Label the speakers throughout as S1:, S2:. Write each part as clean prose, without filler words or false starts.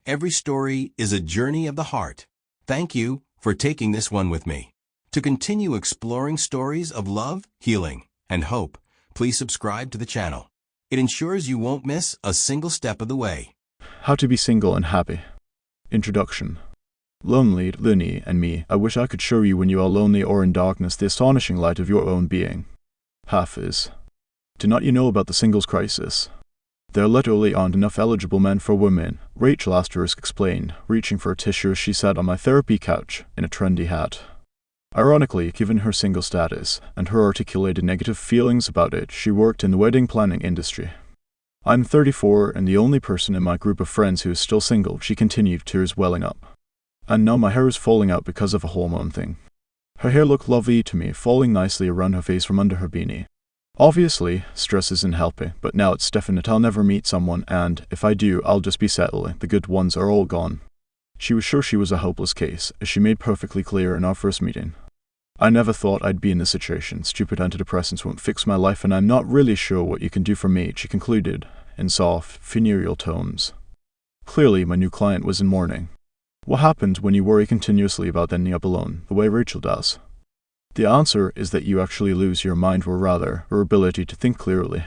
S1: every story is a journey of the heart. Thank you for taking this one with me. To continue exploring stories of love, healing, and hope, please subscribe to the channel. It ensures you won't miss a single step of the way.
S2: How to be single and happy. Introduction. Lonely, loony, and me, I wish I could show you when you are lonely or in darkness the astonishing light of your own being. Half is. Do not you know about the singles crisis? There literally aren't enough eligible men for women, Rachel explained, reaching for a tissue as she sat on my therapy couch in a trendy hat. Ironically, given her single status, and her articulated negative feelings about it, she worked in the wedding planning industry. I'm 34 and the only person in my group of friends who is still single, she continued, tears welling up. And now my hair is falling out because of a hormone thing. Her hair looked lovely to me, falling nicely around her face from under her beanie. Obviously, stress isn't helping, but now it's definite I'll never meet someone, and if I do, I'll just be settling. The good ones are all gone. She was sure she was a hopeless case, as she made perfectly clear in our first meeting. I never thought I'd be in this situation. Stupid antidepressants won't fix my life, and I'm not really sure what you can do for me, she concluded, in soft, funereal tones. Clearly, my new client was in mourning. What happens when you worry continuously about ending up alone, the way Rachel does? The answer is that you actually lose your mind, or rather, your ability to think clearly.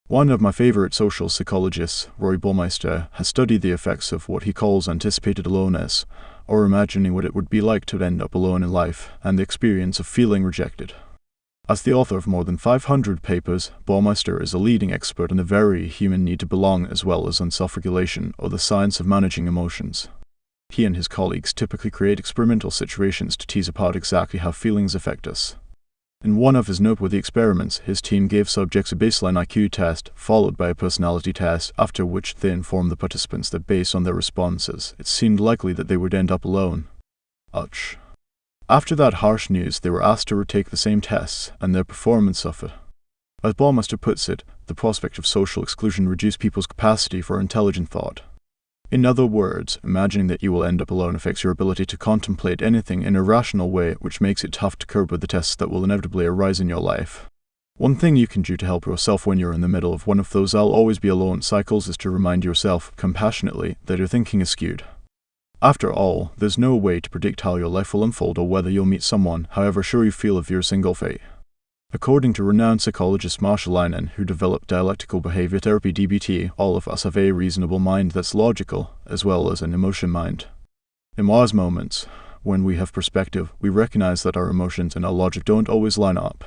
S2: One of my favorite social psychologists, Roy Baumeister, has studied the effects of what he calls anticipated aloneness, or imagining what it would be like to end up alone in life, and the experience of feeling rejected. As the author of more than 500 papers, Baumeister is a leading expert on the very human need to belong as well as on self-regulation, or the science of managing emotions. He and his colleagues typically create experimental situations to tease apart exactly how feelings affect us. In one of his noteworthy experiments, his team gave subjects a baseline IQ test, followed by a personality test, after which they informed the participants that based on their responses, it seemed likely that they would end up alone. Ouch. After that harsh news, they were asked to retake the same tests, and their performance suffered. As Baumeister puts it, the prospect of social exclusion reduced people's capacity for intelligent thought. In other words, imagining that you will end up alone affects your ability to contemplate anything in a rational way, which makes it tough to cope with the tests that will inevitably arise in your life. One thing you can do to help yourself when you're in the middle of one of those I'll always be alone cycles is to remind yourself, compassionately, that your thinking is skewed. After all, there's no way to predict how your life will unfold or whether you'll meet someone, however sure you feel of your single fate. According to renowned psychologist Marshall Linehan, who developed dialectical behavior therapy (DBT), all of us have a reasonable mind that's logical, as well as an emotion mind. In wise moments, when we have perspective, we recognize that our emotions and our logic don't always line up.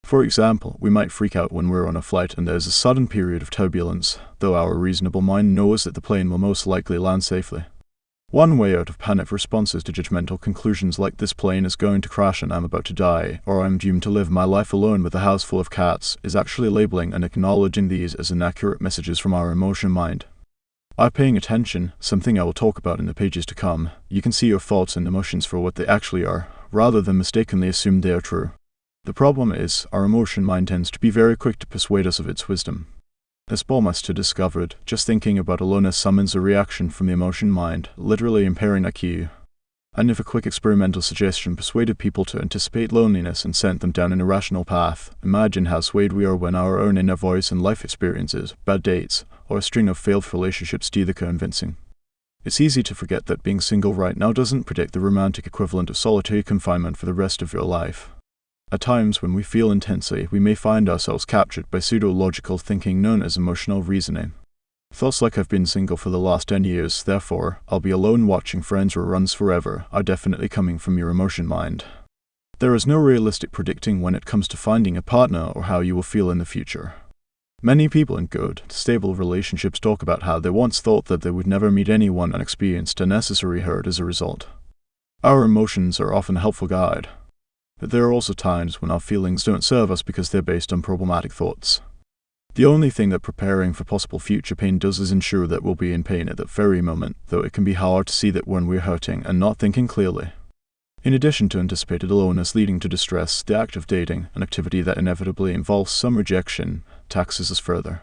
S2: For example, we might freak out when we're on a flight and there's a sudden period of turbulence, though our reasonable mind knows that the plane will most likely land safely. One way out of panic responses to judgmental conclusions like this plane is going to crash and I'm about to die, or I'm doomed to live my life alone with a house full of cats, is actually labeling and acknowledging these as inaccurate messages from our emotion mind. By paying attention, something I will talk about in the pages to come, you can see your thoughts and emotions for what they actually are, rather than mistakenly assume they are true. The problem is, our emotion mind tends to be very quick to persuade us of its wisdom. As Baumeister discovered, just thinking about aloneness summons a reaction from the emotion mind, literally impairing IQ. And if a quick experimental suggestion persuaded people to anticipate loneliness and sent them down an irrational path, imagine how swayed we are when our own inner voice and life experiences, bad dates, or a string of failed relationships do the convincing. It's easy to forget that being single right now doesn't predict the romantic equivalent of solitary confinement for the rest of your life. At times when we feel intensely, we may find ourselves captured by pseudo-logical thinking known as emotional reasoning. Thoughts like I've been single for the last 10 years, therefore, I'll be alone watching Friends reruns forever, are definitely coming from your emotion mind. There is no realistic predicting when it comes to finding a partner or how you will feel in the future. Many people in good, stable relationships talk about how they once thought that they would never meet anyone and experienced unnecessary hurt as a result. Our emotions are often a helpful guide. But there are also times when our feelings don't serve us because they're based on problematic thoughts. The only thing that preparing for possible future pain does is ensure that we'll be in pain at that very moment, though it can be hard to see that when we're hurting and not thinking clearly. In addition to anticipated aloneness leading to distress, the act of dating, an activity that inevitably involves some rejection, taxes us further.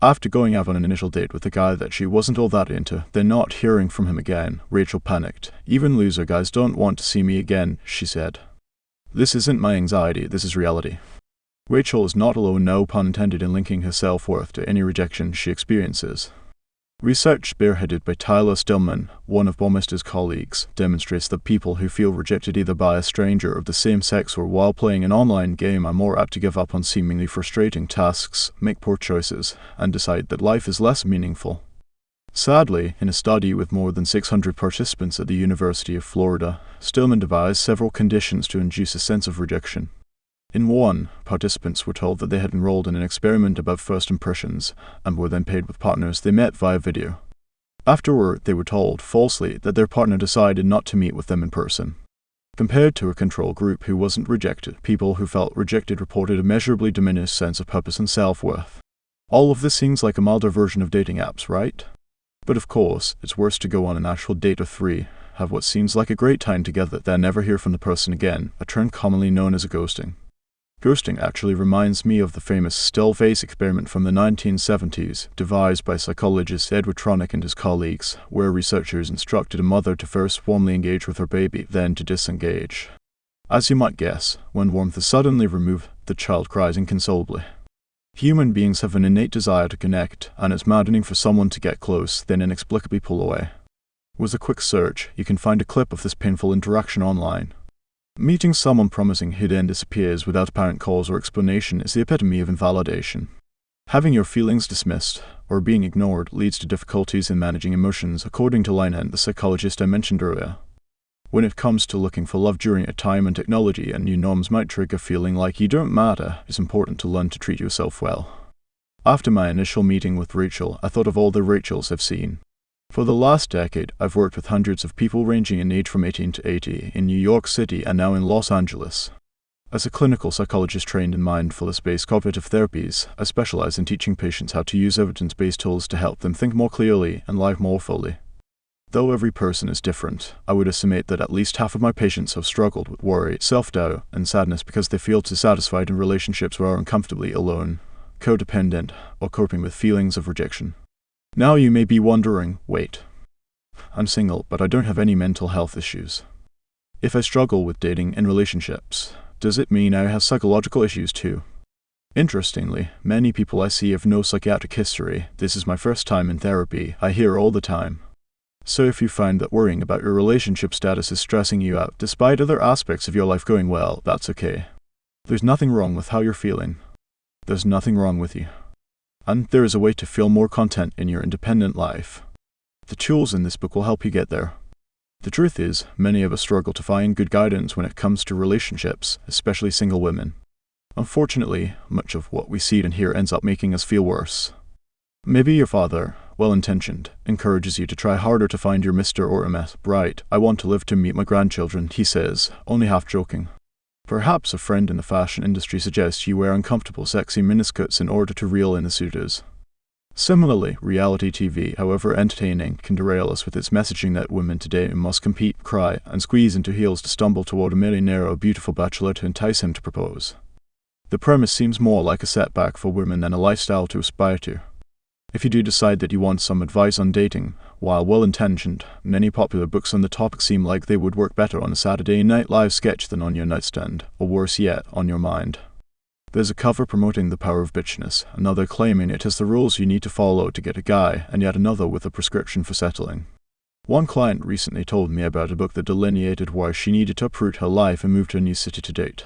S2: After going out on an initial date with a guy that she wasn't all that into, then not hearing from him again, Rachel panicked. "Even loser guys don't want to see me again," she said. "This isn't my anxiety, this is reality." Rachel is not alone, no pun intended, in linking her self-worth to any rejection she experiences. Research spearheaded by Tyler Stillman, one of Baumeister's colleagues, demonstrates that people who feel rejected either by a stranger of the same sex or while playing an online game are more apt to give up on seemingly frustrating tasks, make poor choices, and decide that life is less meaningful. Sadly, in a study with more than 600 participants at the University of Florida, Stillman devised several conditions to induce a sense of rejection. In one, participants were told that they had enrolled in an experiment about first impressions, and were then paired with partners they met via video. Afterward, they were told, falsely, that their partner decided not to meet with them in person. Compared to a control group who wasn't rejected, people who felt rejected reported a measurably diminished sense of purpose and self-worth. All of this seems like a milder version of dating apps, right? But of course, it's worse to go on an actual date of 3, have what seems like a great time together, then never hear from the person again, a trend commonly known as ghosting. Ghosting actually reminds me of the famous still face experiment from the 1970s, devised by psychologist Edward Tronick and his colleagues, where researchers instructed a mother to first warmly engage with her baby, then to disengage. As you might guess, when warmth is suddenly removed, the child cries inconsolably. Human beings have an innate desire to connect, and it's maddening for someone to get close, then inexplicably pull away. With a quick search, you can find a clip of this painful interaction online. Meeting someone promising he'd then disappears without apparent cause or explanation is the epitome of invalidation. Having your feelings dismissed, or being ignored, leads to difficulties in managing emotions, according to Linehan, the psychologist I mentioned earlier. When it comes to looking for love during a time when technology and new norms might trigger feeling like you don't matter, it's important to learn to treat yourself well. After my initial meeting with Rachel, I thought of all the Rachels I've seen. For the last decade, I've worked with hundreds of people ranging in age from 18 to 80 in New York City and now in Los Angeles. As a clinical psychologist trained in mindfulness-based cognitive therapies, I specialize in teaching patients how to use evidence-based tools to help them think more clearly and live more fully. Though every person is different, I would estimate that at least half of my patients have struggled with worry, self-doubt, and sadness because they feel dissatisfied in relationships or are uncomfortably alone, codependent, or coping with feelings of rejection. Now you may be wondering, wait, I'm single, but I don't have any mental health issues. If I struggle with dating and relationships, does it mean I have psychological issues too? Interestingly, many people I see have no psychiatric history. This is my first time in therapy, I hear all the time. So if you find that worrying about your relationship status is stressing you out, despite other aspects of your life going well, that's okay. There's nothing wrong with how you're feeling. There's nothing wrong with you. And there is a way to feel more content in your independent life. The tools in this book will help you get there. The truth is, many of us struggle to find good guidance when it comes to relationships, especially single women. Unfortunately, much of what we see and hear ends up making us feel worse. Maybe your father, well-intentioned, encourages you to try harder to find your Mr. or Ms. Right. I want to live to meet my grandchildren, he says, only half joking. Perhaps a friend in the fashion industry suggests you wear uncomfortable, sexy miniskirts in order to reel in the suitors. Similarly, reality TV, however entertaining, can derail us with its messaging that women today must compete, cry, and squeeze into heels to stumble toward a millionaire or beautiful bachelor to entice him to propose. The premise seems more like a setback for women than a lifestyle to aspire to. If you do decide that you want some advice on dating, while well-intentioned, many popular books on the topic seem like they would work better on a Saturday Night Live sketch than on your nightstand, or worse yet, on your mind. There's a cover promoting the power of bitchiness, another claiming it has the rules you need to follow to get a guy, and yet another with a prescription for settling. One client recently told me about a book that delineated why she needed to uproot her life and move to a new city to date.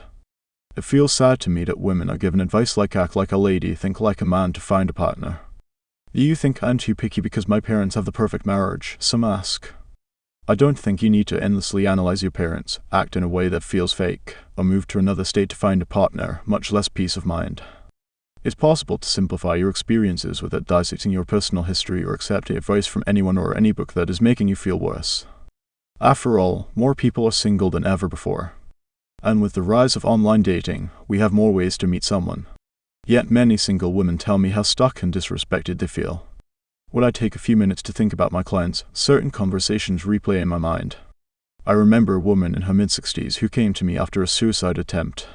S2: It feels sad to me that women are given advice like act like a lady, think like a man to find a partner. Do you think I'm too picky because my parents have the perfect marriage? Some ask. I don't think you need to endlessly analyze your parents, act in a way that feels fake, or move to another state to find a partner, much less peace of mind. It's possible to simplify your experiences without dissecting your personal history or accepting advice from anyone or any book that is making you feel worse. After all, more people are single than ever before. And with the rise of online dating, we have more ways to meet someone. Yet many single women tell me how stuck and disrespected they feel. When I take a few minutes to think about my clients, certain conversations replay in my mind. I remember a woman in her mid-60s who came to me after a suicide attempt.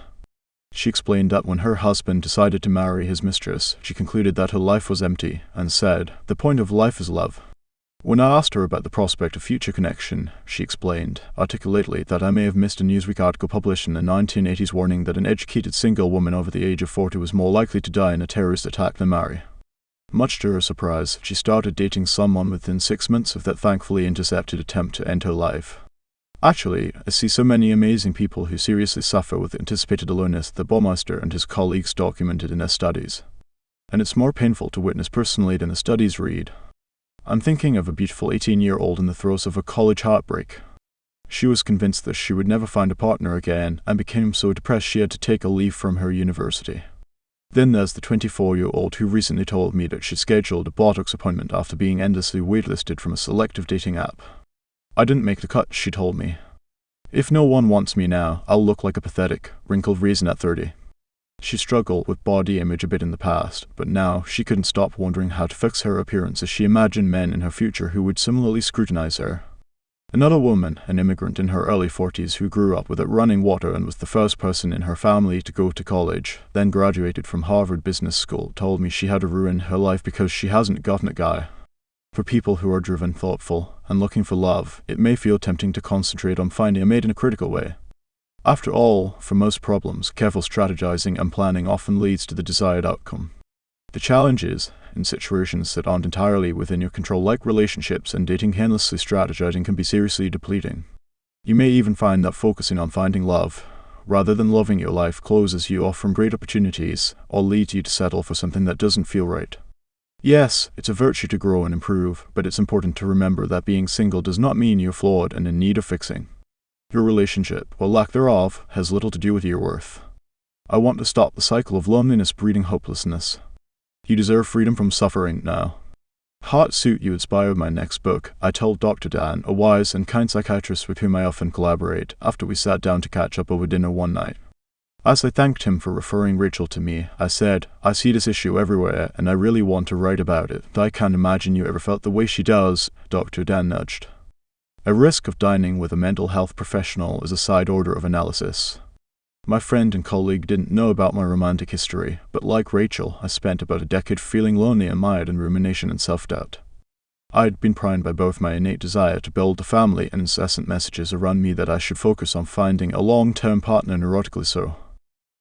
S2: She explained that when her husband decided to marry his mistress, she concluded that her life was empty, and said, "The point of life is love." When I asked her about the prospect of future connection, she explained, articulately, that I may have missed a Newsweek article published in the 1980s warning that an educated single woman over the age of 40 was more likely to die in a terrorist attack than marry. Much to her surprise, she started dating someone within 6 months of that thankfully intercepted attempt to end her life. Actually, I see so many amazing people who seriously suffer with anticipated aloneness that Baumeister and his colleagues documented in their studies. And it's more painful to witness personally than the studies read. I'm thinking of a beautiful 18-year-old in the throes of a college heartbreak. She was convinced that she would never find a partner again and became so depressed she had to take a leave from her university. Then there's the 24-year-old who recently told me that she scheduled a Botox appointment after being endlessly waitlisted from a selective dating app. I didn't make the cut, she told me. If no one wants me now, I'll look like a pathetic, wrinkled raisin at 30. She struggled with body image a bit in the past, but now she couldn't stop wondering how to fix her appearance as she imagined men in her future who would similarly scrutinize her. Another woman, an immigrant in her early 40s who grew up without running water and was the first person in her family to go to college, then graduated from Harvard Business School, told me she had to ruin her life because she hasn't gotten a guy. For people who are driven, thoughtful, and looking for love, it may feel tempting to concentrate on finding a mate in a critical way. After all, for most problems, careful strategizing and planning often leads to the desired outcome. The challenge is, in situations that aren't entirely within your control, like relationships and dating, endlessly strategizing can be seriously depleting. You may even find that focusing on finding love, rather than loving your life, closes you off from great opportunities or leads you to settle for something that doesn't feel right. Yes, it's a virtue to grow and improve, but it's important to remember that being single does not mean you're flawed and in need of fixing. Your relationship, or lack thereof, has little to do with your worth. I want to stop the cycle of loneliness breeding hopelessness. You deserve freedom from suffering now. Heart suit you inspired my next book, I told Dr. Dan, a wise and kind psychiatrist with whom I often collaborate, after we sat down to catch up over dinner one night. As I thanked him for referring Rachel to me, I said, I see this issue everywhere and I really want to write about it. I can't imagine you ever felt the way she does, Dr. Dan nudged. A risk of dining with a mental health professional is a side order of analysis. My friend and colleague didn't know about my romantic history, but like Rachel, I spent about a decade feeling lonely and mired in rumination and self-doubt. I had been primed by both my innate desire to build a family and incessant messages around me that I should focus on finding a long-term partner, neurotically so.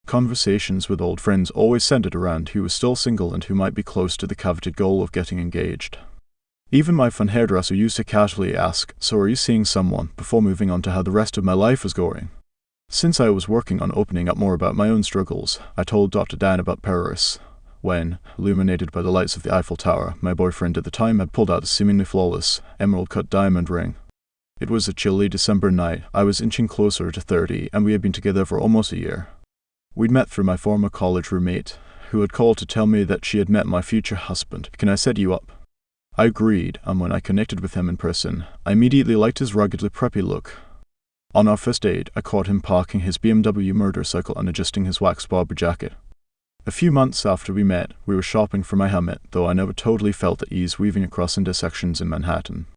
S2: Conversations with old friends always centered around who was still single and who might be close to the coveted goal of getting engaged. Even my fun hairdresser used to casually ask, so are you seeing someone, before moving on to how the rest of my life was going. Since I was working on opening up more about my own struggles, I told Dr. Dan about Paris, when, illuminated by the lights of the Eiffel Tower, my boyfriend at the time had pulled out a seemingly flawless, emerald-cut diamond ring. It was a chilly December night, I was inching closer to 30, and we had been together for almost a year. We'd met through my former college roommate, who had called to tell me that she had met my future husband. Can I set you up? I agreed, and when I connected with him in person, I immediately liked his ruggedly preppy look. On our first date, I caught him parking his BMW motorcycle and adjusting his wax barber jacket. A few months after we met, we were shopping for my helmet, though I never totally felt at ease weaving across intersections in Manhattan.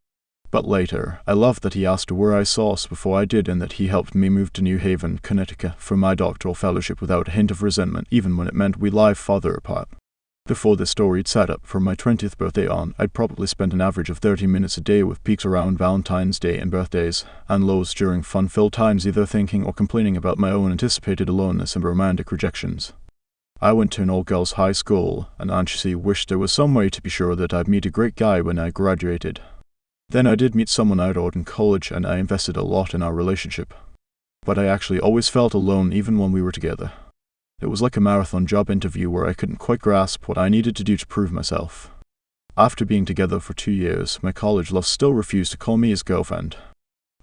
S2: But later, I loved that he asked where I sourced before I did and that he helped me move to New Haven, Connecticut for my doctoral fellowship without a hint of resentment, even when it meant we lived farther apart. Before this storied setup, from my 20th birthday on, I'd probably spent an average of 30 minutes a day with peaks around Valentine's Day and birthdays, and lows during fun-filled times either thinking or complaining about my own anticipated aloneness and romantic rejections. I went to an all-girls high school, and anxiously wished there was some way to be sure that I'd meet a great guy when I graduated. Then I did meet someone I adored in college, and I invested a lot in our relationship. But I actually always felt alone even when we were together. It was like a marathon job interview where I couldn't quite grasp what I needed to do to prove myself. After being together for 2 years, my college love still refused to call me his girlfriend.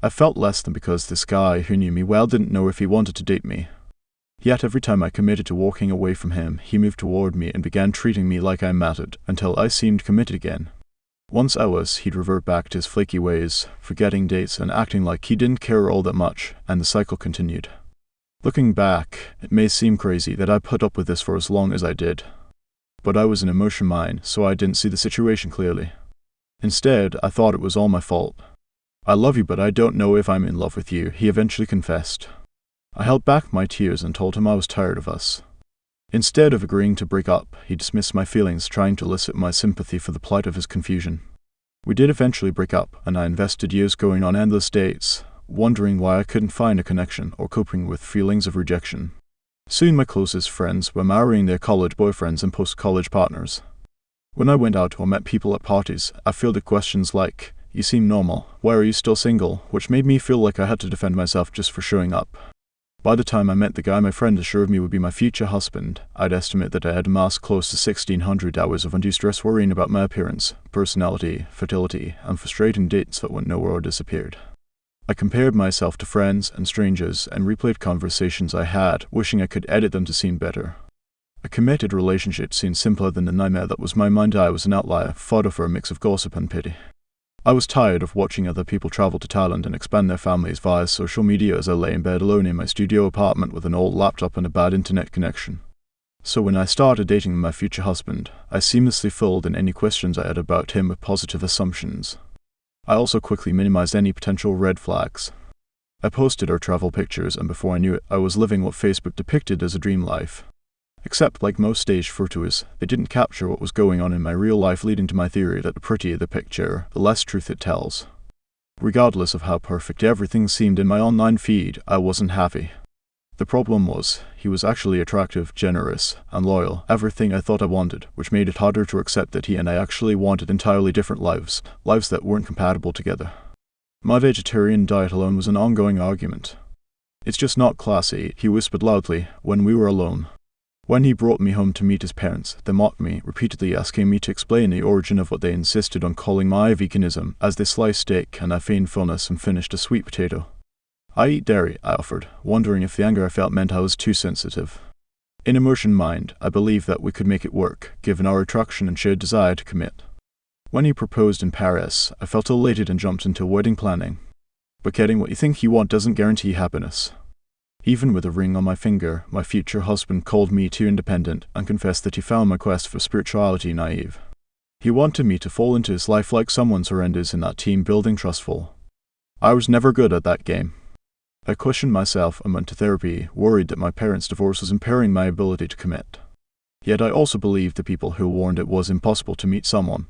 S2: I felt less than because this guy who knew me well didn't know if he wanted to date me. Yet every time I committed to walking away from him, he moved toward me and began treating me like I mattered, until I seemed committed again. Once I was, he'd revert back to his flaky ways, forgetting dates and acting like he didn't care all that much, and the cycle continued. Looking back, it may seem crazy that I put up with this for as long as I did. But I was an emotion mine, so I didn't see the situation clearly. Instead, I thought it was all my fault. I love you, but I don't know if I'm in love with you, he eventually confessed. I held back my tears and told him I was tired of us. Instead of agreeing to break up, he dismissed my feelings, trying to elicit my sympathy for the plight of his confusion. We did eventually break up, and I invested years going on endless dates, wondering why I couldn't find a connection or coping with feelings of rejection. Soon my closest friends were marrying their college boyfriends and post-college partners. When I went out or met people at parties, I fielded questions like, "You seem normal. Why are you still single?" which made me feel like I had to defend myself just for showing up. By the time I met the guy my friend assured me would be my future husband, I'd estimate that I had amassed close to 1,600 hours of undue stress worrying about my appearance, personality, fertility, and frustrating dates that went nowhere or disappeared. I compared myself to friends and strangers and replayed conversations I had, wishing I could edit them to seem better. A committed relationship seemed simpler than the nightmare that was my mind. I was an outlier, fodder for a mix of gossip and pity. I was tired of watching other people travel to Thailand and expand their families via social media as I lay in bed alone in my studio apartment with an old laptop and a bad internet connection. So when I started dating my future husband, I seamlessly filled in any questions I had about him with positive assumptions. I also quickly minimized any potential red flags. I posted our travel pictures, and before I knew it, I was living what Facebook depicted as a dream life. Except, like most staged photos, they didn't capture what was going on in my real life, leading to my theory that the prettier the picture, the less truth it tells. Regardless of how perfect everything seemed in my online feed, I wasn't happy. The problem was, he was actually attractive, generous, and loyal, everything I thought I wanted, which made it harder to accept that he and I actually wanted entirely different lives that weren't compatible together. My vegetarian diet alone was an ongoing argument. "It's just not classy," he whispered loudly when we were alone. When he brought me home to meet his parents, they mocked me, repeatedly asking me to explain the origin of what they insisted on calling my veganism, as they sliced steak and I feigned fullness and finished a sweet potato. "I eat dairy," I offered, wondering if the anger I felt meant I was too sensitive. In Immersion Mind, I believed that we could make it work, given our attraction and shared desire to commit. When he proposed in Paris, I felt elated and jumped into wedding planning. But getting what you think you want doesn't guarantee happiness. Even with a ring on my finger, my future husband called me too independent and confessed that he found my quest for spirituality naive. He wanted me to fall into his life like someone surrenders in that team-building trustful. I was never good at that game. I questioned myself and went to therapy, worried that my parents' divorce was impairing my ability to commit. Yet I also believed the people who warned it was impossible to meet someone.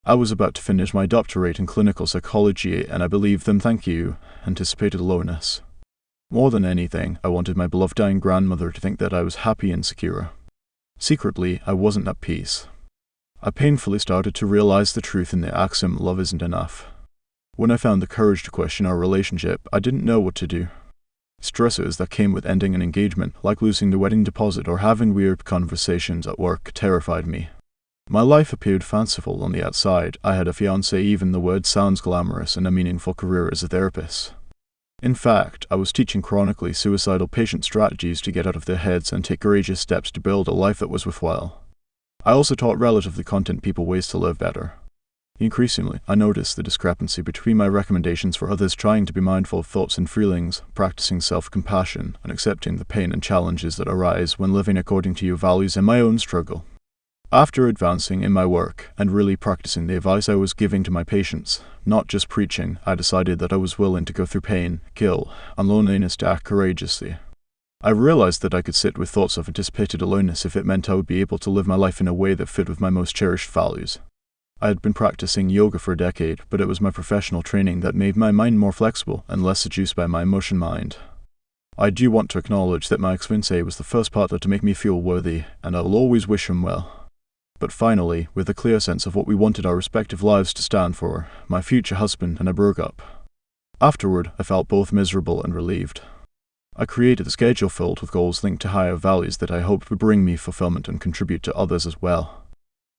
S2: I was about to finish my doctorate in clinical psychology, and I believed them. Thank you, anticipated aloneness. More than anything, I wanted my beloved dying grandmother to think that I was happy and secure. Secretly, I wasn't at peace. I painfully started to realize the truth in the axiom, love isn't enough. When I found the courage to question our relationship, I didn't know what to do. Stressors that came with ending an engagement, like losing the wedding deposit or having weird conversations at work, terrified me. My life appeared fanciful on the outside. I had a fiancé, even the word sounds glamorous, and a meaningful career as a therapist. In fact, I was teaching chronically suicidal patients strategies to get out of their heads and take courageous steps to build a life that was worthwhile. I also taught relatively content people ways to live better. Increasingly, I noticed the discrepancy between my recommendations for others trying to be mindful of thoughts and feelings, practicing self-compassion, and accepting the pain and challenges that arise when living according to your values, and my own struggle. After advancing in my work and really practicing the advice I was giving to my patients, not just preaching, I decided that I was willing to go through pain, guilt, and loneliness to act courageously. I realized that I could sit with thoughts of anticipated aloneness if it meant I would be able to live my life in a way that fit with my most cherished values. I had been practicing yoga for a decade, but it was my professional training that made my mind more flexible and less seduced by my emotion mind. I do want to acknowledge that my ex-fiancé was the first partner to make me feel worthy, and I will always wish him well. But finally, with a clear sense of what we wanted our respective lives to stand for, my future husband and I broke up. Afterward, I felt both miserable and relieved. I created a schedule filled with goals linked to higher values that I hoped would bring me fulfillment and contribute to others as well.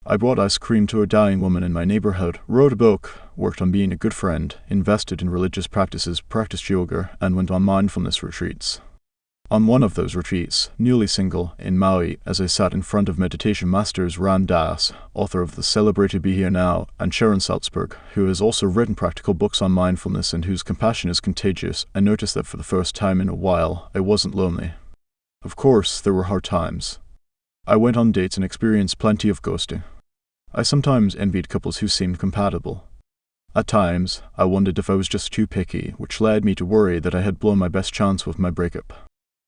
S2: I brought ice cream to a dying woman in my neighborhood, wrote a book, worked on being a good friend, invested in religious practices, practiced yoga, and went on mindfulness retreats. On one of those retreats, newly single, in Maui, as I sat in front of meditation masters Ram Dass, author of the celebrated Be Here Now, and Sharon Salzberg, who has also written practical books on mindfulness and whose compassion is contagious, I noticed that for the first time in a while, I wasn't lonely. Of course, there were hard times. I went on dates and experienced plenty of ghosting. I sometimes envied couples who seemed compatible. At times, I wondered if I was just too picky, which led me to worry that I had blown my best chance with my breakup.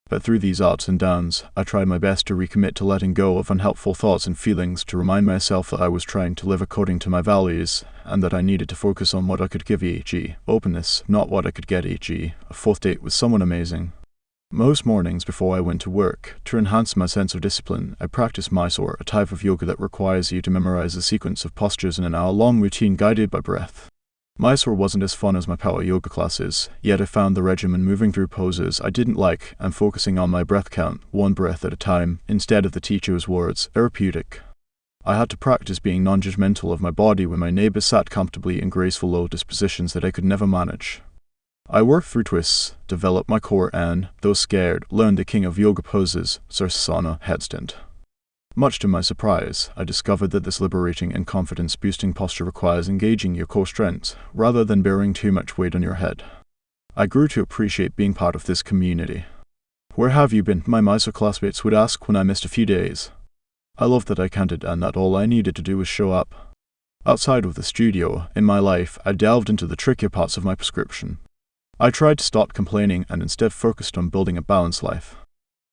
S2: But through these ups and downs, I tried my best to recommit to letting go of unhelpful thoughts and feelings, to remind myself that I was trying to live according to my values, and that I needed to focus on what I could give, e.g., openness, not what I could get, e.g., a fourth date with someone amazing. Most mornings before I went to work, to enhance my sense of discipline, I practiced Mysore, a type of yoga that requires you to memorize a sequence of postures in an hour-long routine guided by breath. Mysore wasn't as fun as my power yoga classes, yet I found the regimen moving through poses I didn't like and focusing on my breath count, one breath at a time, instead of the teacher's words, therapeutic. I had to practice being non-judgmental of my body when my neighbors sat comfortably in graceful lotus positions that I could never manage. I worked through twists, developed my core and, though scared, learned the king of yoga poses, Sirsasana headstand. Much to my surprise, I discovered that this liberating and confidence-boosting posture requires engaging your core strengths, rather than bearing too much weight on your head. I grew to appreciate being part of this community. "Where have you been?" my Mysore classmates would ask when I missed a few days. I loved that I counted and that all I needed to do was show up. Outside of the studio, in my life, I delved into the trickier parts of my prescription. I tried to stop complaining and instead focused on building a balanced life.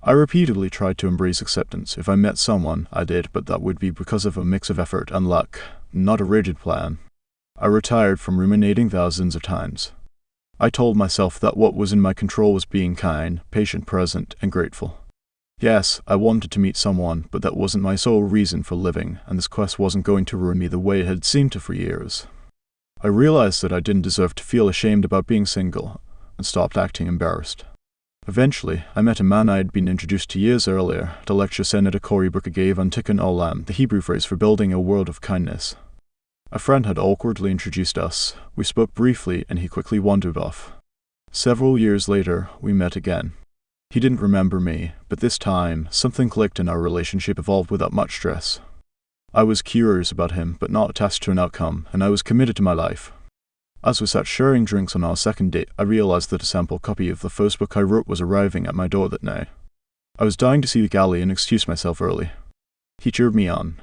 S2: I repeatedly tried to embrace acceptance. If I met someone, I did, but that would be because of a mix of effort and luck, not a rigid plan. I retired from ruminating thousands of times. I told myself that what was in my control was being kind, patient, present, and grateful. Yes, I wanted to meet someone, but that wasn't my sole reason for living, and this quest wasn't going to ruin me the way it had seemed to for years. I realized that I didn't deserve to feel ashamed about being single, and stopped acting embarrassed. Eventually, I met a man I had been introduced to years earlier at a lecture Senator Cory Booker gave on Tikkun Olam, the Hebrew phrase for building a world of kindness. A friend had awkwardly introduced us. We spoke briefly, and he quickly wandered off. Several years later, we met again. He didn't remember me, but this time, something clicked and our relationship evolved without much stress. I was curious about him, but not attached to an outcome, and I was committed to my life. As we sat sharing drinks on our second date, I realized that a sample copy of the first book I wrote was arriving at my door that night. I was dying to see the galley and excuse myself early. He cheered me on.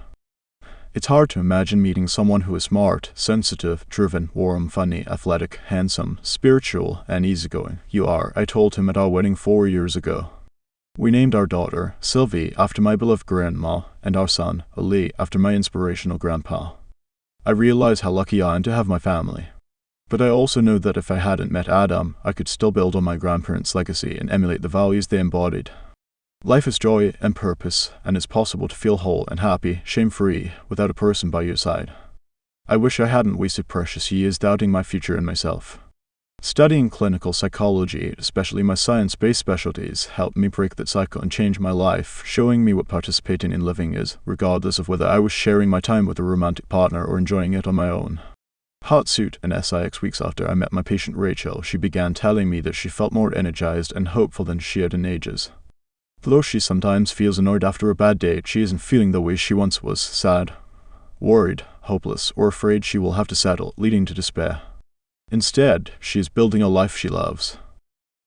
S2: It's hard to imagine meeting someone who is smart, sensitive, driven, warm, funny, athletic, handsome, spiritual, and easygoing. You are, I told him at our wedding 4 years ago. We named our daughter, Sylvie, after my beloved grandma, and our son, Ali, after my inspirational grandpa. I realize how lucky I am to have my family. But I also know that if I hadn't met Adam, I could still build on my grandparents' legacy and emulate the values they embodied. Life is joy and purpose, and it's possible to feel whole and happy, shame-free, without a person by your side. I wish I hadn't wasted precious years doubting my future and myself. Studying clinical psychology, especially my science-based specialties, helped me break that cycle and change my life, showing me what participating in living is, regardless of whether I was sharing my time with a romantic partner or enjoying it on my own. Heartsuit and SIX weeks after I met my patient Rachel, she began telling me that she felt more energized and hopeful than she had in ages. Though she sometimes feels annoyed after a bad date, she isn't feeling the way she once was, sad, worried, hopeless, or afraid she will have to settle, leading to despair. Instead, she is building a life she loves.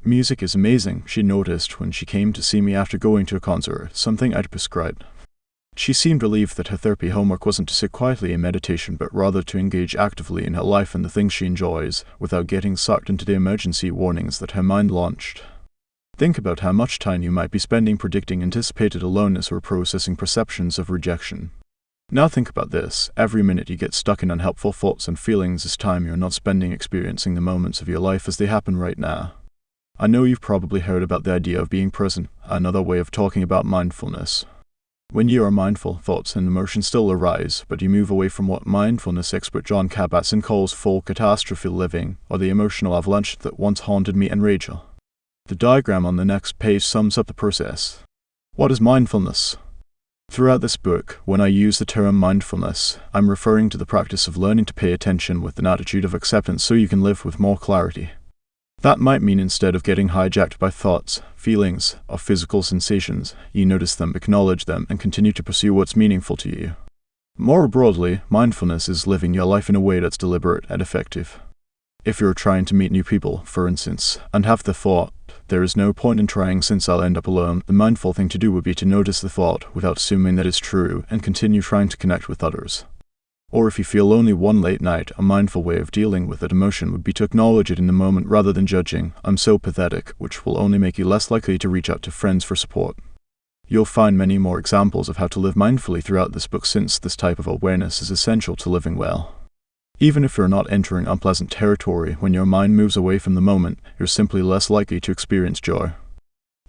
S2: Music is amazing, she noticed when she came to see me after going to a concert, something I'd prescribed. She seemed relieved that her therapy homework wasn't to sit quietly in meditation, but rather to engage actively in her life and the things she enjoys, without getting sucked into the emergency warnings that her mind launched. Think about how much time you might be spending predicting anticipated aloneness or processing perceptions of rejection. Now think about this. Every minute you get stuck in unhelpful thoughts and feelings is time you're not spending experiencing the moments of your life as they happen right now. I know you've probably heard about the idea of being present, another way of talking about mindfulness. When you are mindful, thoughts and emotions still arise, but you move away from what mindfulness expert John Kabat-Zinn calls full catastrophe living, or the emotional avalanche that once haunted me and Rachel. The diagram on the next page sums up the process. What is mindfulness? Throughout this book, when I use the term mindfulness, I'm referring to the practice of learning to pay attention with an attitude of acceptance so you can live with more clarity. That might mean instead of getting hijacked by thoughts, feelings, or physical sensations, you notice them, acknowledge them, and continue to pursue what's meaningful to you. More broadly, mindfulness is living your life in a way that's deliberate and effective. If you're trying to meet new people, for instance, and have the thought, there is no point in trying since I'll end up alone, the mindful thing to do would be to notice the thought without assuming that it's true and continue trying to connect with others. Or if you feel lonely one late night, a mindful way of dealing with that emotion would be to acknowledge it in the moment rather than judging, "I'm so pathetic," which will only make you less likely to reach out to friends for support. You'll find many more examples of how to live mindfully throughout this book since this type of awareness is essential to living well. Even if you're not entering unpleasant territory, when your mind moves away from the moment, you're simply less likely to experience joy.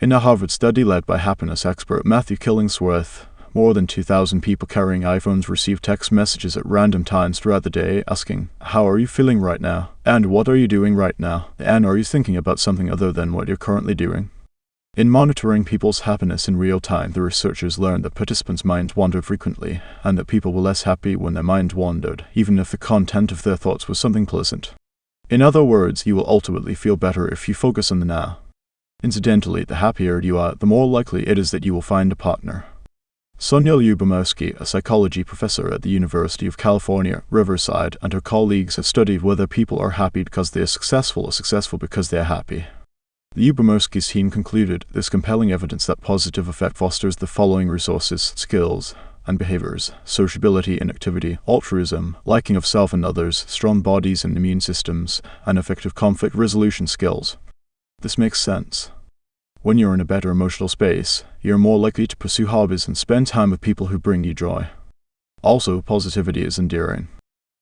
S2: In a Harvard study led by happiness expert Matthew Killingsworth, more than 2,000 people carrying iPhones received text messages at random times throughout the day asking, "How are you feeling right now?" and "What are you doing right now?" and "Are you thinking about something other than what you're currently doing?" In monitoring people's happiness in real time, the researchers learned that participants' minds wandered frequently, and that people were less happy when their mind wandered, even if the content of their thoughts was something pleasant. In other words, you will ultimately feel better if you focus on the now. Incidentally, the happier you are, the more likely it is that you will find a partner. Sonia Lyubomirsky, a psychology professor at the University of California, Riverside, and her colleagues have studied whether people are happy because they are successful or successful because they are happy. The Lyubomirsky's team concluded there's compelling evidence that positive affect fosters the following resources, skills, and behaviors: sociability and activity, altruism, liking of self and others, strong bodies and immune systems, and effective conflict resolution skills. This makes sense. When you're in a better emotional space, you're more likely to pursue hobbies and spend time with people who bring you joy. Also, positivity is endearing.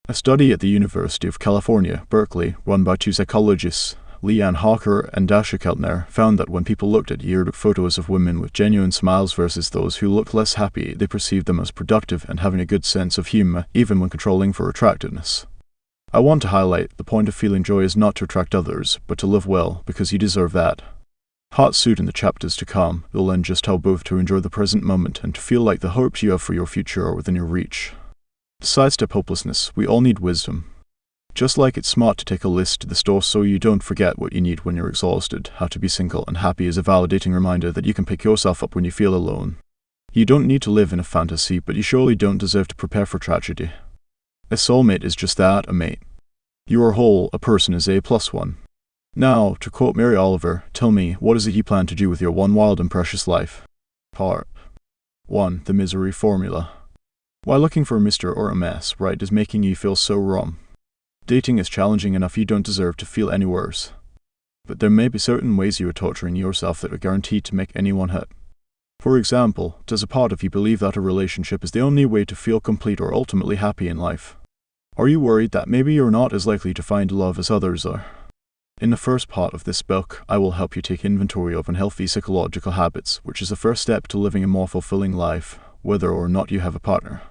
S2: A study at the University of California, Berkeley, run by two psychologists, Leanne Hawker and Dasha Keltner, found that when people looked at yearbook photos of women with genuine smiles versus those who looked less happy, they perceived them as productive and having a good sense of humor, even when controlling for attractiveness. I want to highlight the point of feeling joy is not to attract others, but to live well, because you deserve that. Hot suit in the chapters to come, you'll learn just how both to enjoy the present moment and to feel like the hopes you have for your future are within your reach. To sidestep hopelessness, we all need wisdom. Just like it's smart to take a list to the store so you don't forget what you need when you're exhausted, how to be single and happy is a validating reminder that you can pick yourself up when you feel alone. You don't need to live in a fantasy, but you surely don't deserve to prepare for tragedy. A soulmate is just that, a mate. You are whole, a person is A+1. Now, to quote Mary Oliver, tell me, what is it you plan to do with your one wild and precious life? Part 1. The Misery Formula. Why looking for a Mr. or a Mess, right, is making you feel so wrong. Dating is challenging enough, you don't deserve to feel any worse. But there may be certain ways you are torturing yourself that are guaranteed to make anyone hurt. For example, does a part of you believe that a relationship is the only way to feel complete or ultimately happy in life? Are you worried that maybe you're not as likely to find love as others are? In the first part of this book, I will help you take inventory of unhealthy psychological habits, which is the first step to living a more fulfilling life, whether or not you have a partner.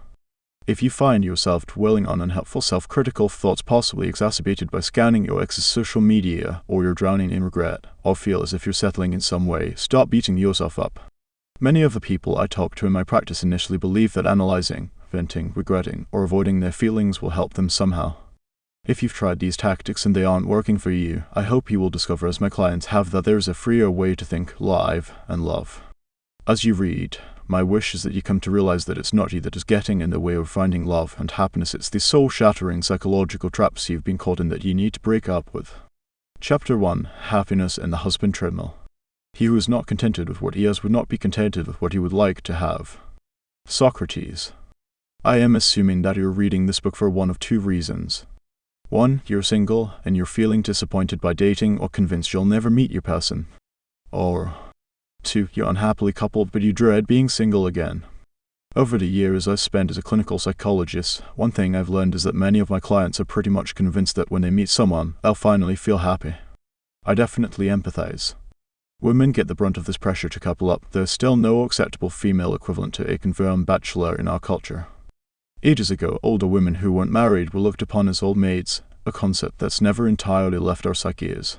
S2: If you find yourself dwelling on unhelpful self-critical thoughts possibly exacerbated by scanning your ex's social media, or you're drowning in regret, or feel as if you're settling in some way, stop beating yourself up. Many of the people I talk to in my practice initially believe that analyzing, venting, regretting, or avoiding their feelings will help them somehow. If you've tried these tactics and they aren't working for you, I hope you will discover, as my clients have, that there is a freer way to think, live, and love. As you read, my wish is that you come to realize that it's not you that is getting in the way of finding love and happiness, it's the soul-shattering psychological traps you've been caught in that you need to break up with. Chapter 1. Happiness in the Husband Treadmill. He who is not contented with what he has would not be contented with what he would like to have. Socrates. I am assuming that you're reading this book for one of two reasons. 1. You're single, and you're feeling disappointed by dating or convinced you'll never meet your person. Or 2. You're unhappily coupled, but you dread being single again. Over the years I've spent as a clinical psychologist, one thing I've learned is that many of my clients are pretty much convinced that when they meet someone, they'll finally feel happy. I definitely empathize. Women get the brunt of this pressure to couple up. There's still no acceptable female equivalent to a confirmed bachelor in our culture. Ages ago, older women who weren't married were looked upon as old maids, a concept that's never entirely left our psyches.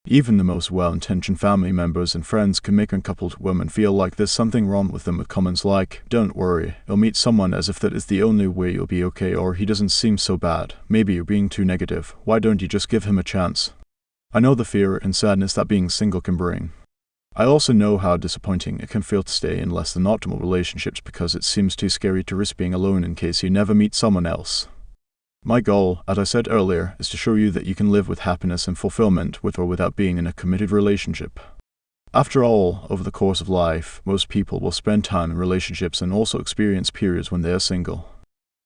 S2: Even the most well-intentioned family members and friends can make uncoupled women feel like there's something wrong with them with comments like, "Don't worry, you'll meet someone," as if that is the only way you'll be okay, or "He doesn't seem so bad, maybe you're being too negative, why don't you just give him a chance?" I know the fear and sadness that being single can bring. I also know how disappointing it can feel to stay in less than optimal relationships because it seems too scary to risk being alone in case you never meet someone else. My goal, as I said earlier, is to show you that you can live with happiness and fulfillment with or without being in a committed relationship. After all, over the course of life, most people will spend time in relationships and also experience periods when they are single.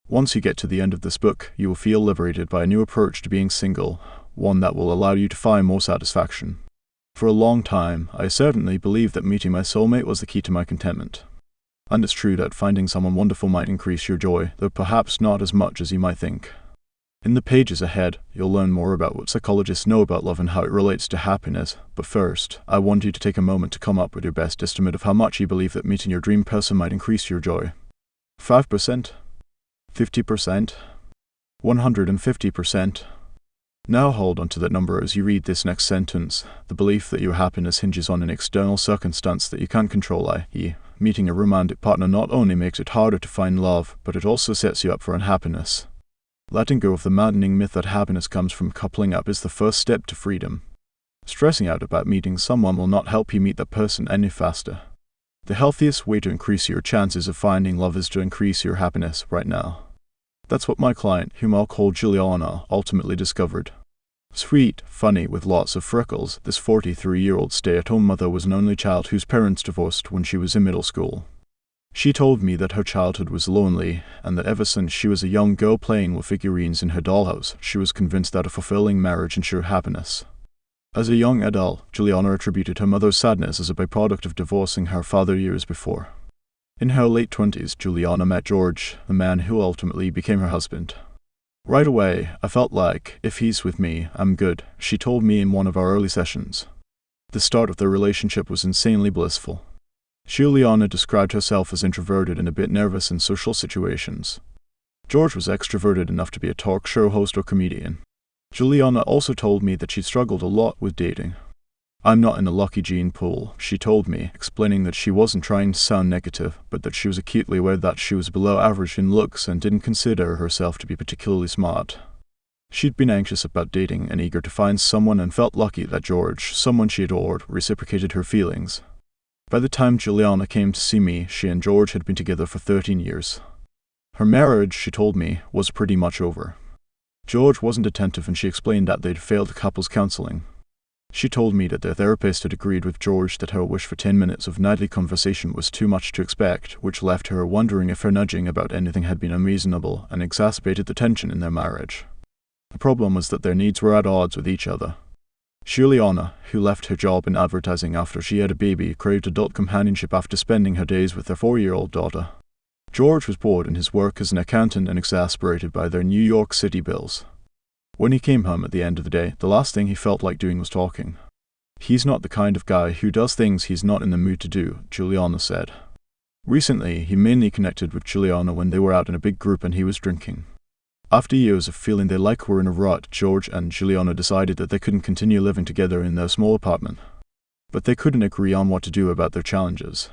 S2: Once you get to the end of this book, you will feel liberated by a new approach to being single, one that will allow you to find more satisfaction. For a long time, I certainly believed that meeting my soulmate was the key to my contentment. And it's true that finding someone wonderful might increase your joy, though perhaps not as much as you might think. In the pages ahead, you'll learn more about what psychologists know about love and how it relates to happiness, but first, I want you to take a moment to come up with your best estimate of how much you believe that meeting your dream person might increase your joy. 5%? 50%? 150%? Now hold on to that number as you read this next sentence. The belief that your happiness hinges on an external circumstance that you can't control, i.e., meeting a romantic partner, not only makes it harder to find love, but it also sets you up for unhappiness. Letting go of the maddening myth that happiness comes from coupling up is the first step to freedom. Stressing out about meeting someone will not help you meet that person any faster. The healthiest way to increase your chances of finding love is to increase your happiness right now. That's what my client, whom I'll call Juliana, ultimately discovered. Sweet, funny, with lots of freckles, this 43-year-old stay-at-home mother was an only child whose parents divorced when she was in middle school. She told me that her childhood was lonely, and that ever since she was a young girl playing with figurines in her dollhouse, she was convinced that a fulfilling marriage ensured happiness. As a young adult, Juliana attributed her mother's sadness as a byproduct of divorcing her father years before. In her late 20s, Juliana met George, the man who ultimately became her husband. Right away, I felt like, if he's with me, I'm good, she told me in one of our early sessions. The start of their relationship was insanely blissful. Juliana described herself as introverted and a bit nervous in social situations. George was extroverted enough to be a talk show host or comedian. Juliana also told me that she struggled a lot with dating. I'm not in a lucky gene pool, she told me, explaining that she wasn't trying to sound negative, but that she was acutely aware that she was below average in looks and didn't consider herself to be particularly smart. She'd been anxious about dating and eager to find someone and felt lucky that George, someone she adored, reciprocated her feelings. By the time Juliana came to see me, she and George had been together for 13 years. Her marriage, she told me, was pretty much over. George wasn't attentive and she explained that they'd failed couples counseling. She told me that their therapist had agreed with George that her wish for 10 minutes of nightly conversation was too much to expect, which left her wondering if her nudging about anything had been unreasonable and exacerbated the tension in their marriage. The problem was that their needs were at odds with each other. Juliana, who left her job in advertising after she had a baby, craved adult companionship after spending her days with their 4-year-old daughter. George was bored in his work as an accountant and exasperated by their New York City bills. When he came home at the end of the day, the last thing he felt like doing was talking. He's not the kind of guy who does things he's not in the mood to do, Juliana said. Recently, he mainly connected with Juliana when they were out in a big group and he was drinking. After years of feeling they were in a rut, George and Juliana decided that they couldn't continue living together in their small apartment. But they couldn't agree on what to do about their challenges.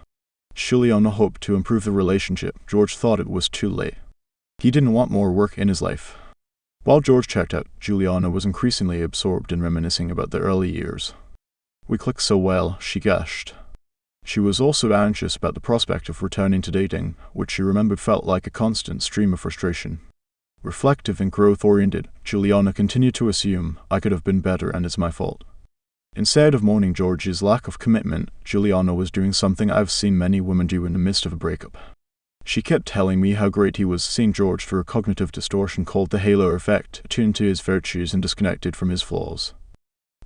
S2: Juliana hoped to improve the relationship. George thought it was too late. He didn't want more work in his life. While George checked out, Juliana was increasingly absorbed in reminiscing about their early years. "We clicked so well," she gushed. She was also anxious about the prospect of returning to dating, which she remembered felt like a constant stream of frustration. Reflective and growth-oriented, Juliana continued to assume, "I could have been better and it's my fault." Instead of mourning George's lack of commitment, Juliana was doing something I've seen many women do in the midst of a breakup. She kept telling me how great he was, seeing George through a cognitive distortion called the halo effect, attuned to his virtues and disconnected from his flaws.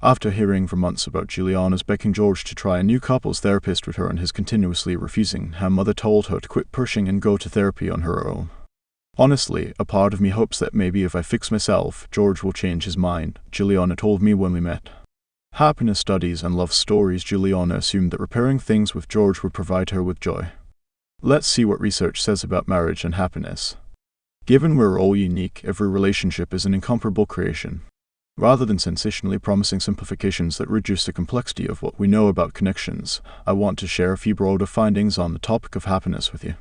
S2: After hearing for months about Juliana's begging George to try a new couples therapist with her and his continuously refusing, her mother told her to quit pushing and go to therapy on her own. "Honestly, a part of me hopes that maybe if I fix myself, George will change his mind," Juliana told me when we met. Happiness studies and love stories, Juliana assumed that repairing things with George would provide her with joy. Let's see what research says about marriage and happiness. Given we're all unique, every relationship is an incomparable creation. Rather than sensationally promising simplifications that reduce the complexity of what we know about connections, I want to share a few broader findings on the topic of happiness with you.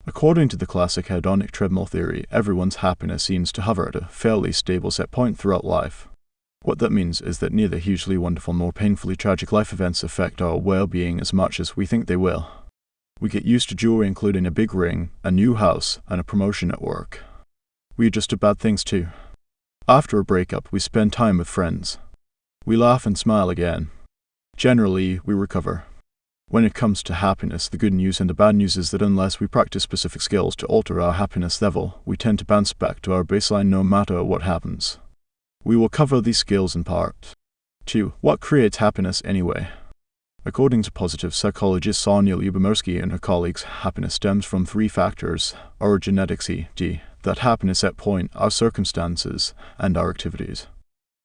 S2: According to the classic hedonic treadmill theory, everyone's happiness seems to hover at a fairly stable set point throughout life. What that means is that neither hugely wonderful nor painfully tragic life events affect our well-being as much as we think they will. We get used to jewelry including a big ring, a new house, and a promotion at work. We adjust to bad things too. After a breakup, we spend time with friends. We laugh and smile again. Generally, we recover. When it comes to happiness, the good news and the bad news is that unless we practice specific skills to alter our happiness level, we tend to bounce back to our baseline no matter what happens. We will cover these skills in part. 2. What creates happiness anyway? According to positive psychologist Sonia Lyubomirsky and her colleagues, happiness stems from 3 factors: origenetics, that happiness set point our circumstances and our activities.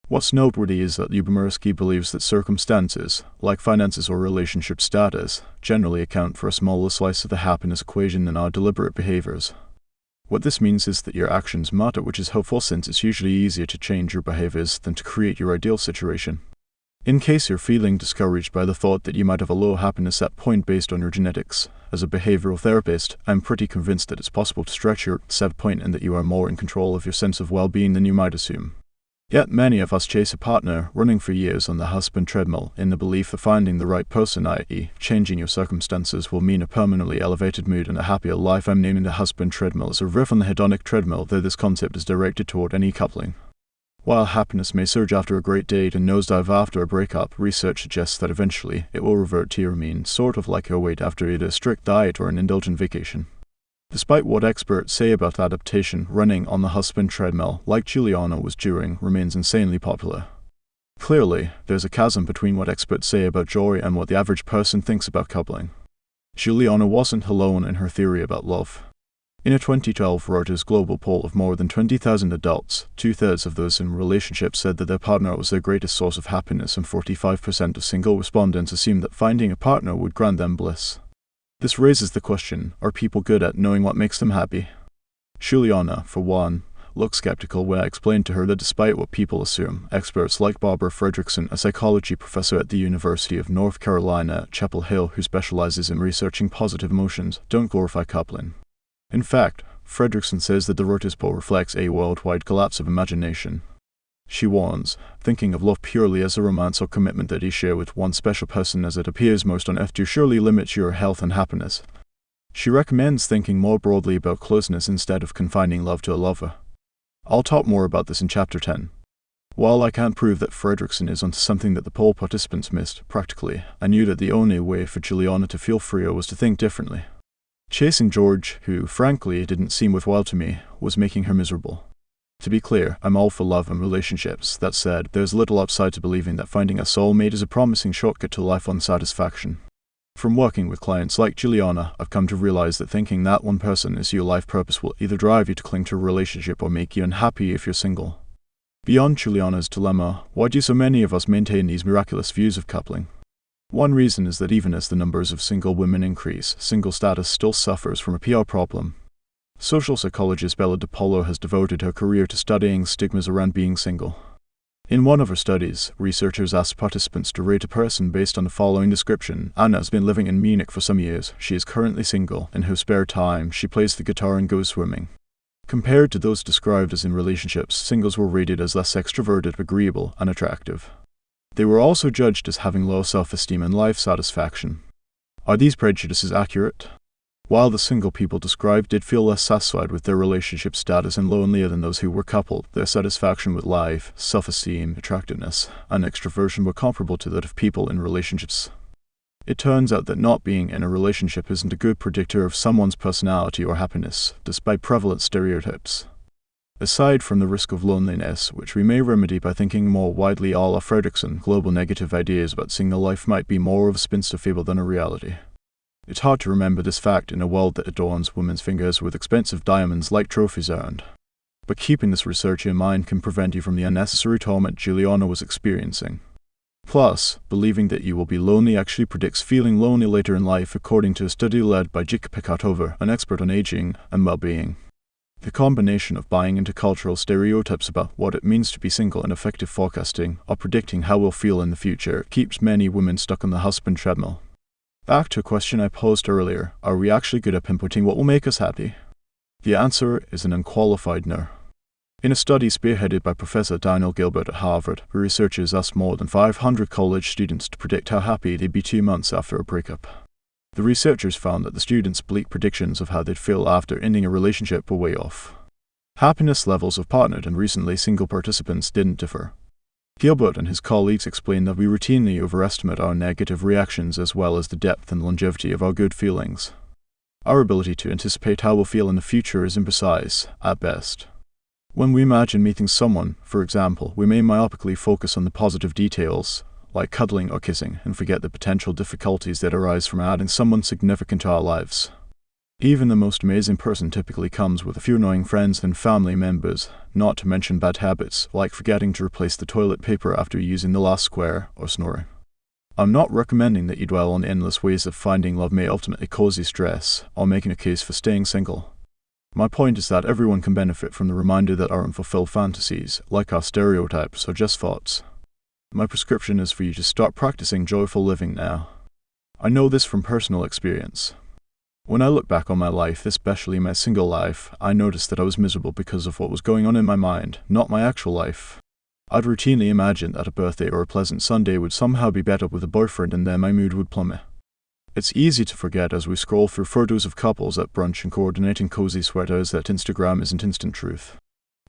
S2: What's noteworthy is that Lyubomirsky believes that circumstances, like finances or relationship status, generally account for a smaller slice of the happiness equation than our deliberate behaviors. What this means is that your actions matter, which is helpful since it's usually easier to change your behaviors than to create your ideal situation. In case you're feeling discouraged by the thought that you might have a low happiness set point based on your genetics, as a behavioral therapist, I'm pretty convinced that it's possible to stretch your set point and that you are more in control of your sense of well-being than you might assume. Yet many of us chase a partner, running for years on the husband treadmill, in the belief that finding the right person, i.e., changing your circumstances, will mean a permanently elevated mood and a happier life. I'm naming the husband treadmill as a riff on the hedonic treadmill, though this concept is directed toward any coupling. While happiness may surge after a great date and nosedive after a breakup, research suggests that eventually it will revert to your mean, sort of like your weight after either a strict diet or an indulgent vacation. Despite what experts say about adaptation, running on the husband treadmill, like Juliana was doing, remains insanely popular. Clearly, there's a chasm between what experts say about joy and what the average person thinks about coupling. Juliana wasn't alone in her theory about love. In a 2012 Reuters global poll of more than 20,000 adults, 2/3 of those in relationships said that their partner was their greatest source of happiness, and 45% of single respondents assumed that finding a partner would grant them bliss. This raises the question, are people good at knowing what makes them happy? Juliana, for one, looked skeptical when I explained to her that despite what people assume, experts like Barbara Fredrickson, a psychology professor at the University of North Carolina at Chapel Hill who specializes in researching positive emotions, don't glorify coupling. In fact, Fredrickson says that the Reuters poll reflects a worldwide collapse of imagination. She warns, thinking of love purely as a romance or commitment that you share with one special person as it appears most on earth to surely limit your health and happiness. She recommends thinking more broadly about closeness instead of confining love to a lover. I'll talk more about this in Chapter 10. While I can't prove that Fredrickson is onto something that the poll participants missed, practically, I knew that the only way for Juliana to feel freer was to think differently. Chasing George, who, frankly, didn't seem worthwhile to me, was making her miserable. To be clear, I'm all for love and relationships. That said, there's little upside to believing that finding a soulmate is a promising shortcut to lifelong satisfaction. From working with clients like Juliana, I've come to realize that thinking that one person is your life purpose will either drive you to cling to a relationship or make you unhappy if you're single. Beyond Juliana's dilemma, why do so many of us maintain these miraculous views of coupling? One reason is that even as the numbers of single women increase, single status still suffers from a PR problem. Social psychologist Bella DiPolo has devoted her career to studying stigmas around being single. In one of her studies, researchers asked participants to rate a person based on the following description. Anna has been living in Munich for some years. She is currently single. In her spare time, she plays the guitar and goes swimming. Compared to those described as in relationships, singles were rated as less extroverted, agreeable, and attractive. They were also judged as having low self-esteem and life satisfaction. Are these prejudices accurate? While the single people described did feel less satisfied with their relationship status and lonelier than those who were coupled, their satisfaction with life, self-esteem, attractiveness, and extroversion were comparable to that of people in relationships. It turns out that not being in a relationship isn't a good predictor of someone's personality or happiness, despite prevalent stereotypes. Aside from the risk of loneliness, which we may remedy by thinking more widely a la Fredrickson, global negative ideas about single life might be more of a spinster fable than a reality. It's hard to remember this fact in a world that adorns women's fingers with expensive diamonds like trophies earned. But keeping this research in mind can prevent you from the unnecessary torment Juliana was experiencing. Plus, believing that you will be lonely actually predicts feeling lonely later in life, according to a study led by Jike Pekatover, an expert on aging and well-being. The combination of buying into cultural stereotypes about what it means to be single and effective forecasting, or predicting how we'll feel in the future, keeps many women stuck on the husband treadmill. Back to a question I posed earlier, are we actually good at pinpointing what will make us happy? The answer is an unqualified no. In a study spearheaded by Professor Daniel Gilbert at Harvard, who researchers asked more than 500 college students to predict how happy they'd be 2 months after a breakup. The researchers found that the students' bleak predictions of how they'd feel after ending a relationship were way off. Happiness levels of partnered and recently single participants didn't differ. Gilbert and his colleagues explained that we routinely overestimate our negative reactions as well as the depth and longevity of our good feelings. Our ability to anticipate how we'll feel in the future is imprecise, at best. When we imagine meeting someone, for example, we may myopically focus on the positive details, like cuddling or kissing, and forget the potential difficulties that arise from adding someone significant to our lives. Even the most amazing person typically comes with a few annoying friends and family members, not to mention bad habits, like forgetting to replace the toilet paper after using the last square, or snoring. I'm not recommending that you dwell on endless ways of finding love may ultimately cause you stress, or making a case for staying single. My point is that everyone can benefit from the reminder that our unfulfilled fantasies, like our stereotypes, are just thoughts. My prescription is for you to start practicing joyful living now. I know this from personal experience. When I look back on my life, especially my single life, I noticed that I was miserable because of what was going on in my mind, not my actual life. I'd routinely imagine that a birthday or a pleasant Sunday would somehow be better with a boyfriend, and then my mood would plummet. It's easy to forget as we scroll through photos of couples at brunch and coordinating cozy sweaters that Instagram isn't instant truth.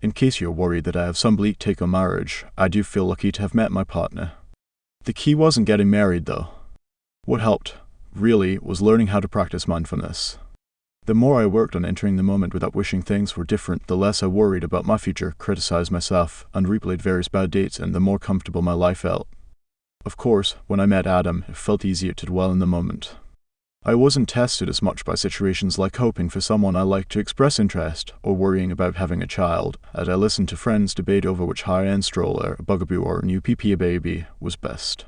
S2: In case you're worried that I have some bleak take on marriage, I do feel lucky to have met my partner. The key wasn't getting married though. What helped, really, was learning how to practice mindfulness. The more I worked on entering the moment without wishing things were different, the less I worried about my future, criticized myself, and replayed various bad dates, and the more comfortable my life felt. Of course, when I met Adam, it felt easier to dwell in the moment. I wasn't tested as much by situations like hoping for someone I liked to express interest, or worrying about having a child, as I listened to friends debate over which high-end stroller, a bugaboo or a new PP baby, was best.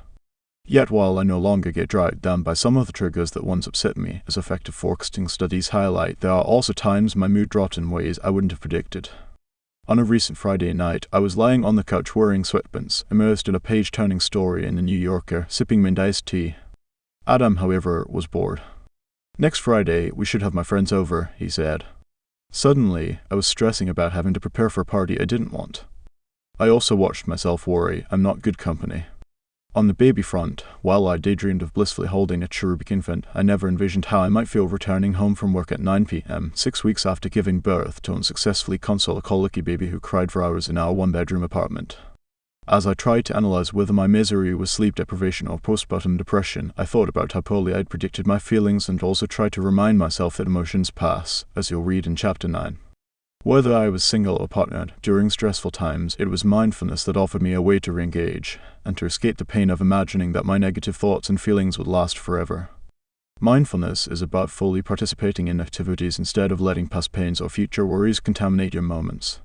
S2: Yet while I no longer get dragged down by some of the triggers that once upset me, as effective forecasting studies highlight, there are also times my mood dropped in ways I wouldn't have predicted. On a recent Friday night, I was lying on the couch wearing sweatpants, immersed in a page-turning story in the New Yorker, sipping mint iced tea. Adam, however, was bored. "Next Friday, we should have my friends over," he said. Suddenly, I was stressing about having to prepare for a party I didn't want. I also watched myself worry. I'm not good company. On the baby front, while I daydreamed of blissfully holding a cherubic infant, I never envisioned how I might feel returning home from work at 9 p.m., 6 weeks after giving birth to unsuccessfully console a colicky baby who cried for hours in our one-bedroom apartment. As I tried to analyze whether my misery was sleep deprivation or postpartum depression, I thought about how poorly I'd predicted my feelings and also tried to remind myself that emotions pass, as you'll read in Chapter 9. Whether I was single or partnered, during stressful times, it was mindfulness that offered me a way to re-engage, and to escape the pain of imagining that my negative thoughts and feelings would last forever. Mindfulness is about fully participating in activities instead of letting past pains or future worries contaminate your moments.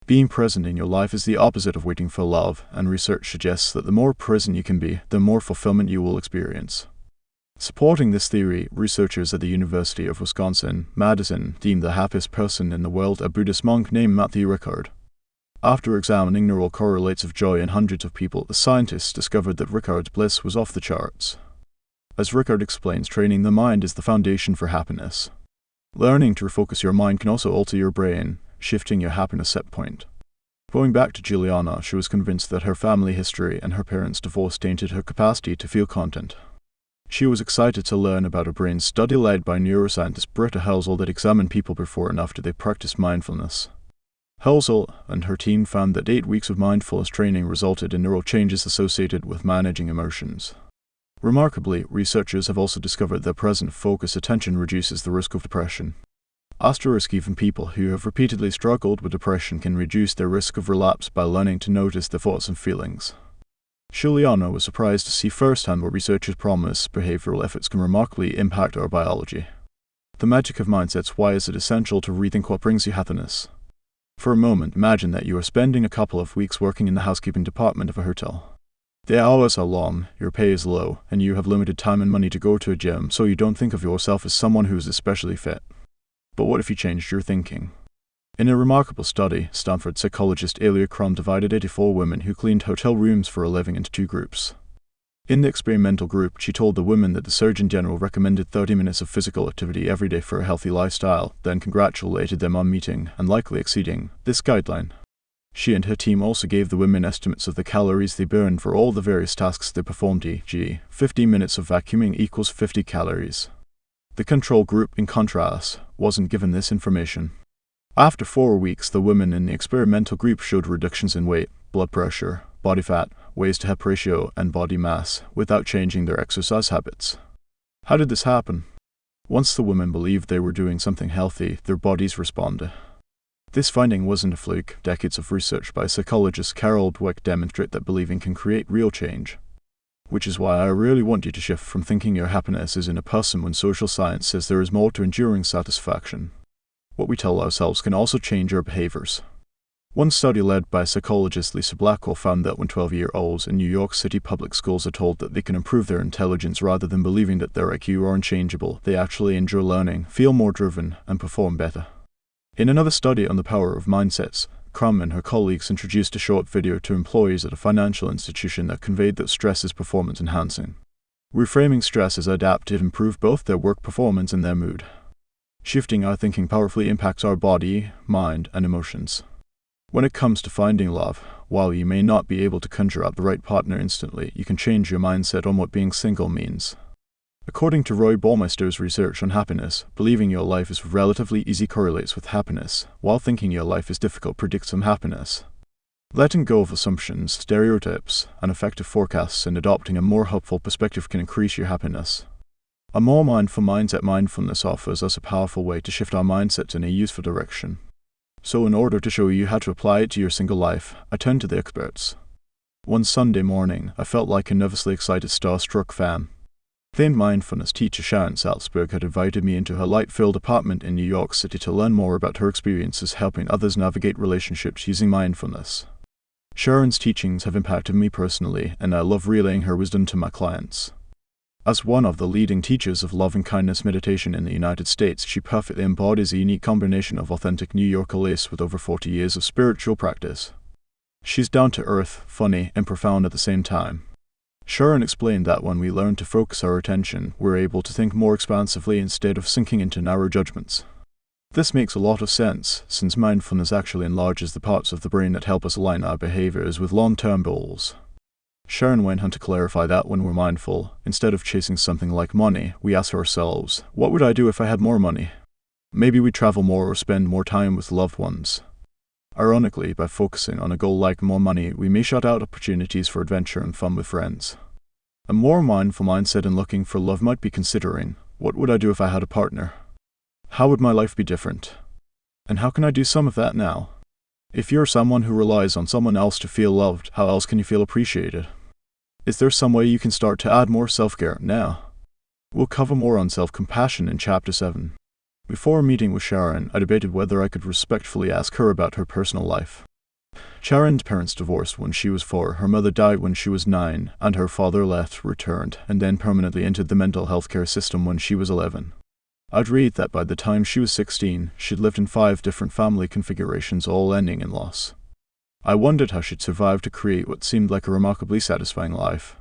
S2: Being present in your life is the opposite of waiting for love, and research suggests that the more present you can be, the more fulfillment you will experience. Supporting this theory, researchers at the University of Wisconsin-Madison deemed the happiest person in the world a Buddhist monk named Matthew Ricard. After examining neural correlates of joy in hundreds of people, the scientists discovered that Ricard's bliss was off the charts. As Ricard explains, training the mind is the foundation for happiness. Learning to refocus your mind can also alter your brain, shifting your happiness set point. Going back to Juliana, she was convinced that her family history and her parents' divorce tainted her capacity to feel content. She was excited to learn about a brain study led by neuroscientist Britta Helsel that examined people before and after they practiced mindfulness. Helsel and her team found that 8 weeks of mindfulness training resulted in neural changes associated with managing emotions. Remarkably, researchers have also discovered that present focused attention reduces the risk of depression. Asterisk, even people who have repeatedly struggled with depression can reduce their risk of relapse by learning to notice their thoughts and feelings. Juliana was surprised to see firsthand what researchers promise behavioral efforts can remarkably impact our biology. The magic of mindsets. Why is it essential to rethink what brings you happiness? For a moment, imagine that you are spending a couple of weeks working in the housekeeping department of a hotel. The hours are long, your pay is low, and you have limited time and money to go to a gym, so you don't think of yourself as someone who is especially fit. But what if you changed your thinking? In a remarkable study, Stanford psychologist Elia Crum divided 84 women who cleaned hotel rooms for a living into 2 groups. In the experimental group, she told the women that the Surgeon General recommended 30 minutes of physical activity every day for a healthy lifestyle, then congratulated them on meeting, and likely exceeding, this guideline. She and her team also gave the women estimates of the calories they burned for all the various tasks they performed, e.g., 15 minutes of vacuuming equals 50 calories. The control group, in contrast, wasn't given this information. After 4 weeks, the women in the experimental group showed reductions in weight, blood pressure, body fat, waist-to-hip ratio, and body mass, without changing their exercise habits. How did this happen? Once the women believed they were doing something healthy, their bodies responded. This finding wasn't a fluke. Decades of research by psychologist Carol Dweck demonstrate that believing can create real change. Which is why I really want you to shift from thinking your happiness is in a person when social science says there is more to enduring satisfaction. What we tell ourselves can also change our behaviors. One study led by psychologist Lisa Blackwell found that when 12-year-olds in New York City public schools are told that they can improve their intelligence rather than believing that their IQ are unchangeable, they actually enjoy learning, feel more driven, and perform better. In another study on the power of mindsets, Crum and her colleagues introduced a short video to employees at a financial institution that conveyed that stress is performance enhancing. Reframing stress as adaptive improved both their work performance and their mood. Shifting our thinking powerfully impacts our body, mind, and emotions. When it comes to finding love, while you may not be able to conjure up the right partner instantly, you can change your mindset on what being single means. According to Roy Baumeister's research on happiness, believing your life is relatively easy correlates with happiness, while thinking your life is difficult predicts unhappiness. Letting go of assumptions, stereotypes, and effective forecasts and adopting a more hopeful perspective can increase your happiness. A more mindful mindset mindfulness offers us a powerful way to shift our mindsets in a useful direction. So in order to show you how to apply it to your single life, I turned to the experts. One Sunday morning, I felt like a nervously excited starstruck fan. Famed mindfulness teacher Sharon Salzberg had invited me into her light-filled apartment in New York City to learn more about her experiences helping others navigate relationships using mindfulness. Sharon's teachings have impacted me personally, and I love relaying her wisdom to my clients. As one of the leading teachers of love and kindness meditation in the United States, she perfectly embodies a unique combination of authentic New Yorker-lace with over 40 years of spiritual practice. She's down-to-earth, funny, and profound at the same time. Sharon explained that when we learn to focus our attention, we're able to think more expansively instead of sinking into narrow judgments. This makes a lot of sense, since mindfulness actually enlarges the parts of the brain that help us align our behaviors with long-term goals. Sharon went on to clarify that when we're mindful, instead of chasing something like money, we ask ourselves, what would I do if I had more money? Maybe we travel more or spend more time with loved ones. Ironically, by focusing on a goal like more money, we may shut out opportunities for adventure and fun with friends. A more mindful mindset in looking for love might be considering, what would I do if I had a partner? How would my life be different? And how can I do some of that now? If you're someone who relies on someone else to feel loved, how else can you feel appreciated? Is there some way you can start to add more self-care now? We'll cover more on self-compassion in Chapter 7. Before meeting with Sharon, I debated whether I could respectfully ask her about her personal life. Sharon's parents divorced when she was 4, her mother died when she was 9, and her father left, returned, and then permanently entered the mental health care system when she was 11. I'd read that by the time she was 16, she'd lived in 5 different family configurations, all ending in loss. I wondered how she'd survived to create what seemed like a remarkably satisfying life.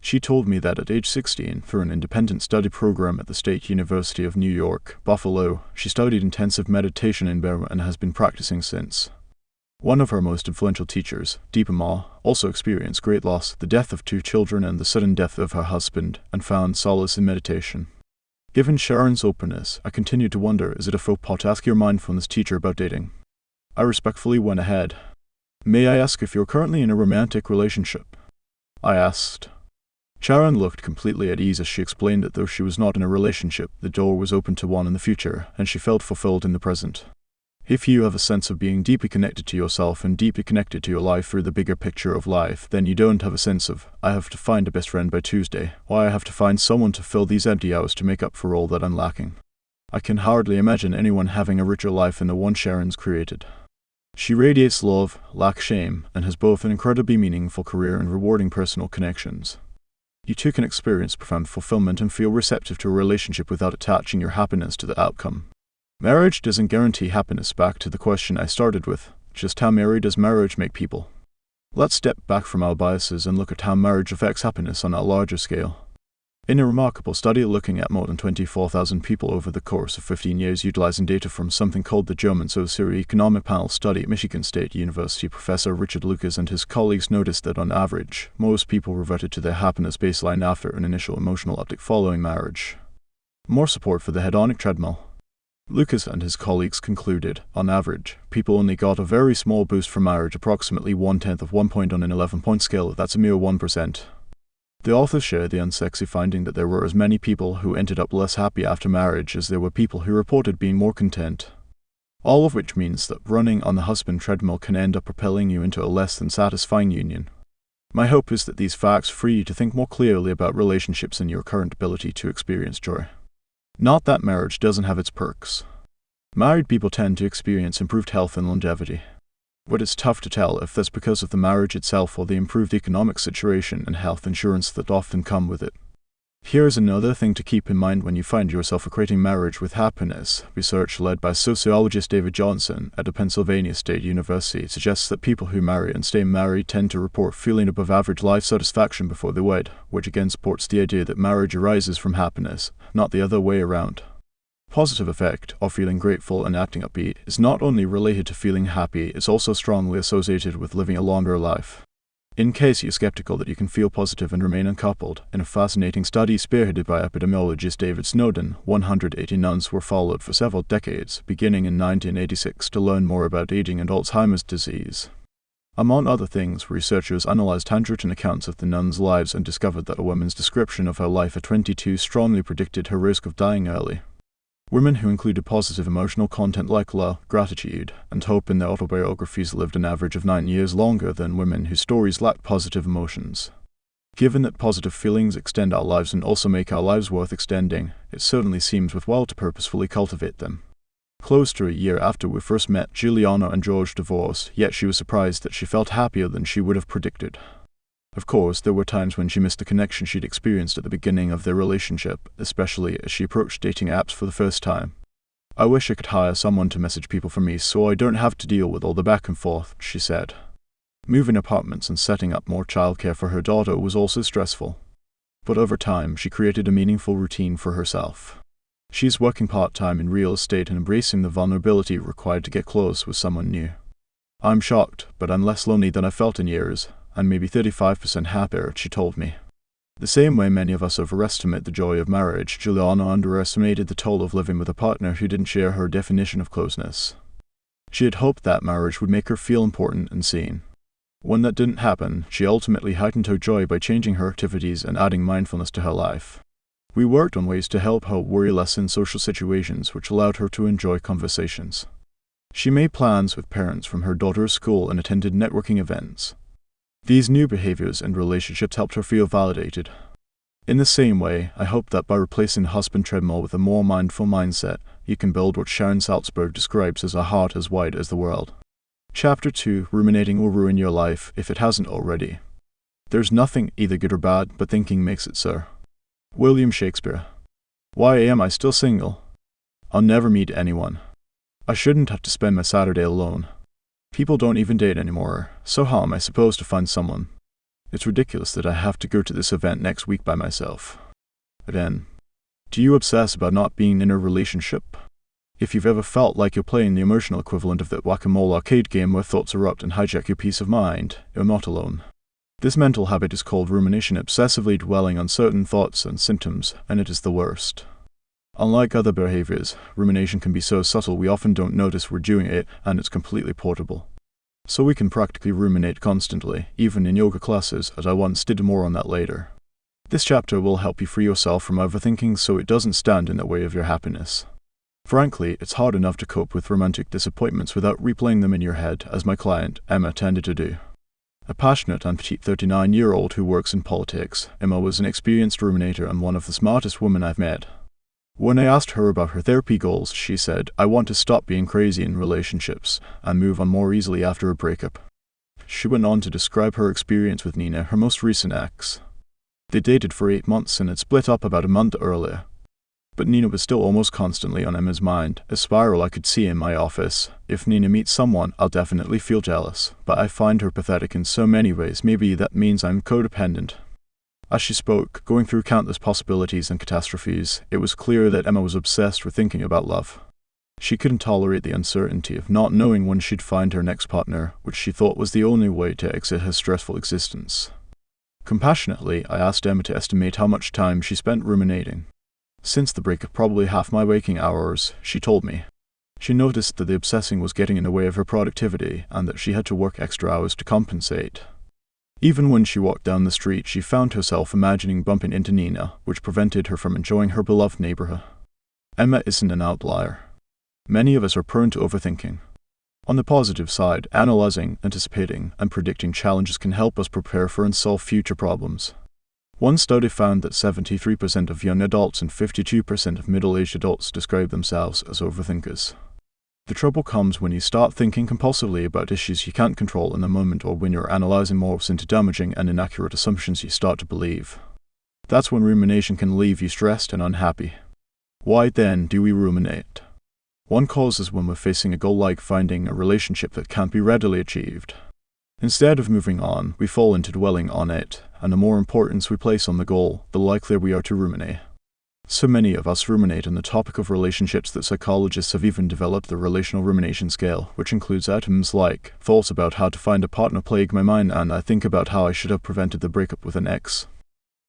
S2: She told me that at age 16, through an independent study program at the State University of New York, Buffalo, she studied intensive meditation in Burma and has been practicing since. One of her most influential teachers, Deepen, also experienced great loss, the death of 2 children and the sudden death of her husband, and found solace in meditation. Given Sharon's openness, I continued to wonder, is it a faux pas to ask your mindfulness teacher about dating? I respectfully went ahead. May I ask if you're currently in a romantic relationship? I asked. Sharon looked completely at ease as she explained that though she was not in a relationship, the door was open to one in the future, and she felt fulfilled in the present. If you have a sense of being deeply connected to yourself and deeply connected to your life through the bigger picture of life, then you don't have a sense of, I have to find a best friend by Tuesday, or I have to find someone to fill these empty hours to make up for all that I'm lacking. I can hardly imagine anyone having a richer life than the one Sharon's created. She radiates love, lacks shame, and has both an incredibly meaningful career and rewarding personal connections. You too can experience profound fulfillment and feel receptive to a relationship without attaching your happiness to the outcome. Marriage doesn't guarantee happiness. Back to the question I started with, just how merry does marriage make people? Let's step back from our biases and look at how marriage affects happiness on a larger scale. In a remarkable study looking at more than 24,000 people over the course of 15 years utilizing data from something called the German Socioeconomic Panel Study at Michigan State University, Professor Richard Lucas and his colleagues noticed that on average, most people reverted to their happiness baseline after an initial emotional uptick following marriage. More support for the hedonic treadmill. Lucas and his colleagues concluded, on average, people only got a very small boost from marriage, approximately 1/10 of 1 point on an 11-point scale. That's a mere 1%. The authors shared the unsexy finding that there were as many people who ended up less happy after marriage as there were people who reported being more content. All of which means that running on the husband treadmill can end up propelling you into a less than satisfying union. My hope is that these facts free you to think more clearly about relationships and your current ability to experience joy. Not that marriage doesn't have its perks. Married people tend to experience improved health and longevity. But it's tough to tell if that's because of the marriage itself or the improved economic situation and health insurance that often come with it. Here's another thing to keep in mind when you find yourself equating marriage with happiness. Research led by sociologist David Johnson at the Pennsylvania State University suggests that people who marry and stay married tend to report feeling above average life satisfaction before they wed, which again supports the idea that marriage arises from happiness, not the other way around. Positive effect of feeling grateful and acting upbeat is not only related to feeling happy, it's also strongly associated with living a longer life. In case you're skeptical that you can feel positive and remain uncoupled, in a fascinating study spearheaded by epidemiologist David Snowden, 180 nuns were followed for several decades, beginning in 1986, to learn more about aging and Alzheimer's disease. Among other things, researchers analyzed handwritten accounts of the nuns' lives and discovered that a woman's description of her life at 22 strongly predicted her risk of dying early. Women who included positive emotional content like love, gratitude, and hope in their autobiographies lived an average of 9 years longer than women whose stories lacked positive emotions. Given that positive feelings extend our lives and also make our lives worth extending, it certainly seems worthwhile to purposefully cultivate them. Close to a year after we first met, Juliana and George divorced, yet she was surprised that she felt happier than she would have predicted. Of course, there were times when she missed the connection she'd experienced at the beginning of their relationship, especially as she approached dating apps for the first time. I wish I could hire someone to message people for me so I don't have to deal with all the back and forth, she said. Moving apartments and setting up more childcare for her daughter was also stressful. But over time, she created a meaningful routine for herself. She's working part-time in real estate and embracing the vulnerability required to get close with someone new. I'm shocked, but I'm less lonely than I've felt in years. I'm maybe 35% happier, she told me. The same way many of us overestimate the joy of marriage, Juliana underestimated the toll of living with a partner who didn't share her definition of closeness. She had hoped that marriage would make her feel important and seen. When that didn't happen, she ultimately heightened her joy by changing her activities and adding mindfulness to her life. We worked on ways to help her worry less in social situations, which allowed her to enjoy conversations. She made plans with parents from her daughter's school and attended networking events. These new behaviors and relationships helped her feel validated. In the same way, I hope that by replacing the husband treadmill with a more mindful mindset, you can build what Sharon Salzberg describes as a heart as wide as the world. Chapter 2, Ruminating will ruin your life if it hasn't already. There's nothing either good or bad, but thinking makes it so. William Shakespeare. Why am I still single? I'll never meet anyone. I shouldn't have to spend my Saturday alone. People don't even date anymore, so how am I supposed to find someone? It's ridiculous that I have to go to this event next week by myself. Again, do you obsess about not being in a relationship? If you've ever felt like you're playing the emotional equivalent of that whack-a-mole arcade game where thoughts erupt and hijack your peace of mind, you're not alone. This mental habit is called rumination, obsessively dwelling on certain thoughts and symptoms, and it is the worst. Unlike other behaviors, rumination can be so subtle we often don't notice we're doing it, and it's completely portable. So we can practically ruminate constantly, even in yoga classes, as I once did. More on that later. This chapter will help you free yourself from overthinking so it doesn't stand in the way of your happiness. Frankly, it's hard enough to cope with romantic disappointments without replaying them in your head, as my client, Emma, tended to do. A passionate and petite 39-year-old who works in politics, Emma was an experienced ruminator and one of the smartest women I've met. When I asked her about her therapy goals, she said, "I want to stop being crazy in relationships and move on more easily after a breakup." She went on to describe her experience with Nina, her most recent ex. They dated for 8 months and had split up about a month earlier. But Nina was still almost constantly on Emma's mind, a spiral I could see in my office. If Nina meets someone, I'll definitely feel jealous, but I find her pathetic in so many ways. Maybe that means I'm codependent. As she spoke, going through countless possibilities and catastrophes, it was clear that Emma was obsessed with thinking about love. She couldn't tolerate the uncertainty of not knowing when she'd find her next partner, which she thought was the only way to exit her stressful existence. Compassionately, I asked Emma to estimate how much time she spent ruminating. Since the breakup, probably half my waking hours, she told me. She noticed that the obsessing was getting in the way of her productivity and that she had to work extra hours to compensate. Even when she walked down the street, she found herself imagining bumping into Nina, which prevented her from enjoying her beloved neighborhood. Emma isn't an outlier. Many of us are prone to overthinking. On the positive side, analyzing, anticipating, and predicting challenges can help us prepare for and solve future problems. One study found that 73% of young adults and 52% of middle-aged adults describe themselves as overthinkers. The trouble comes when you start thinking compulsively about issues you can't control in the moment, or when you're analyzing morphs into damaging and inaccurate assumptions you start to believe. That's when rumination can leave you stressed and unhappy. Why then do we ruminate? One cause is when we're facing a goal like finding a relationship that can't be readily achieved. Instead of moving on, we fall into dwelling on it, and the more importance we place on the goal, the likelier we are to ruminate. So many of us ruminate on the topic of relationships that psychologists have even developed the relational rumination scale, which includes items like thoughts about how to find a partner plague my mind, and I think about how I should have prevented the breakup with an ex.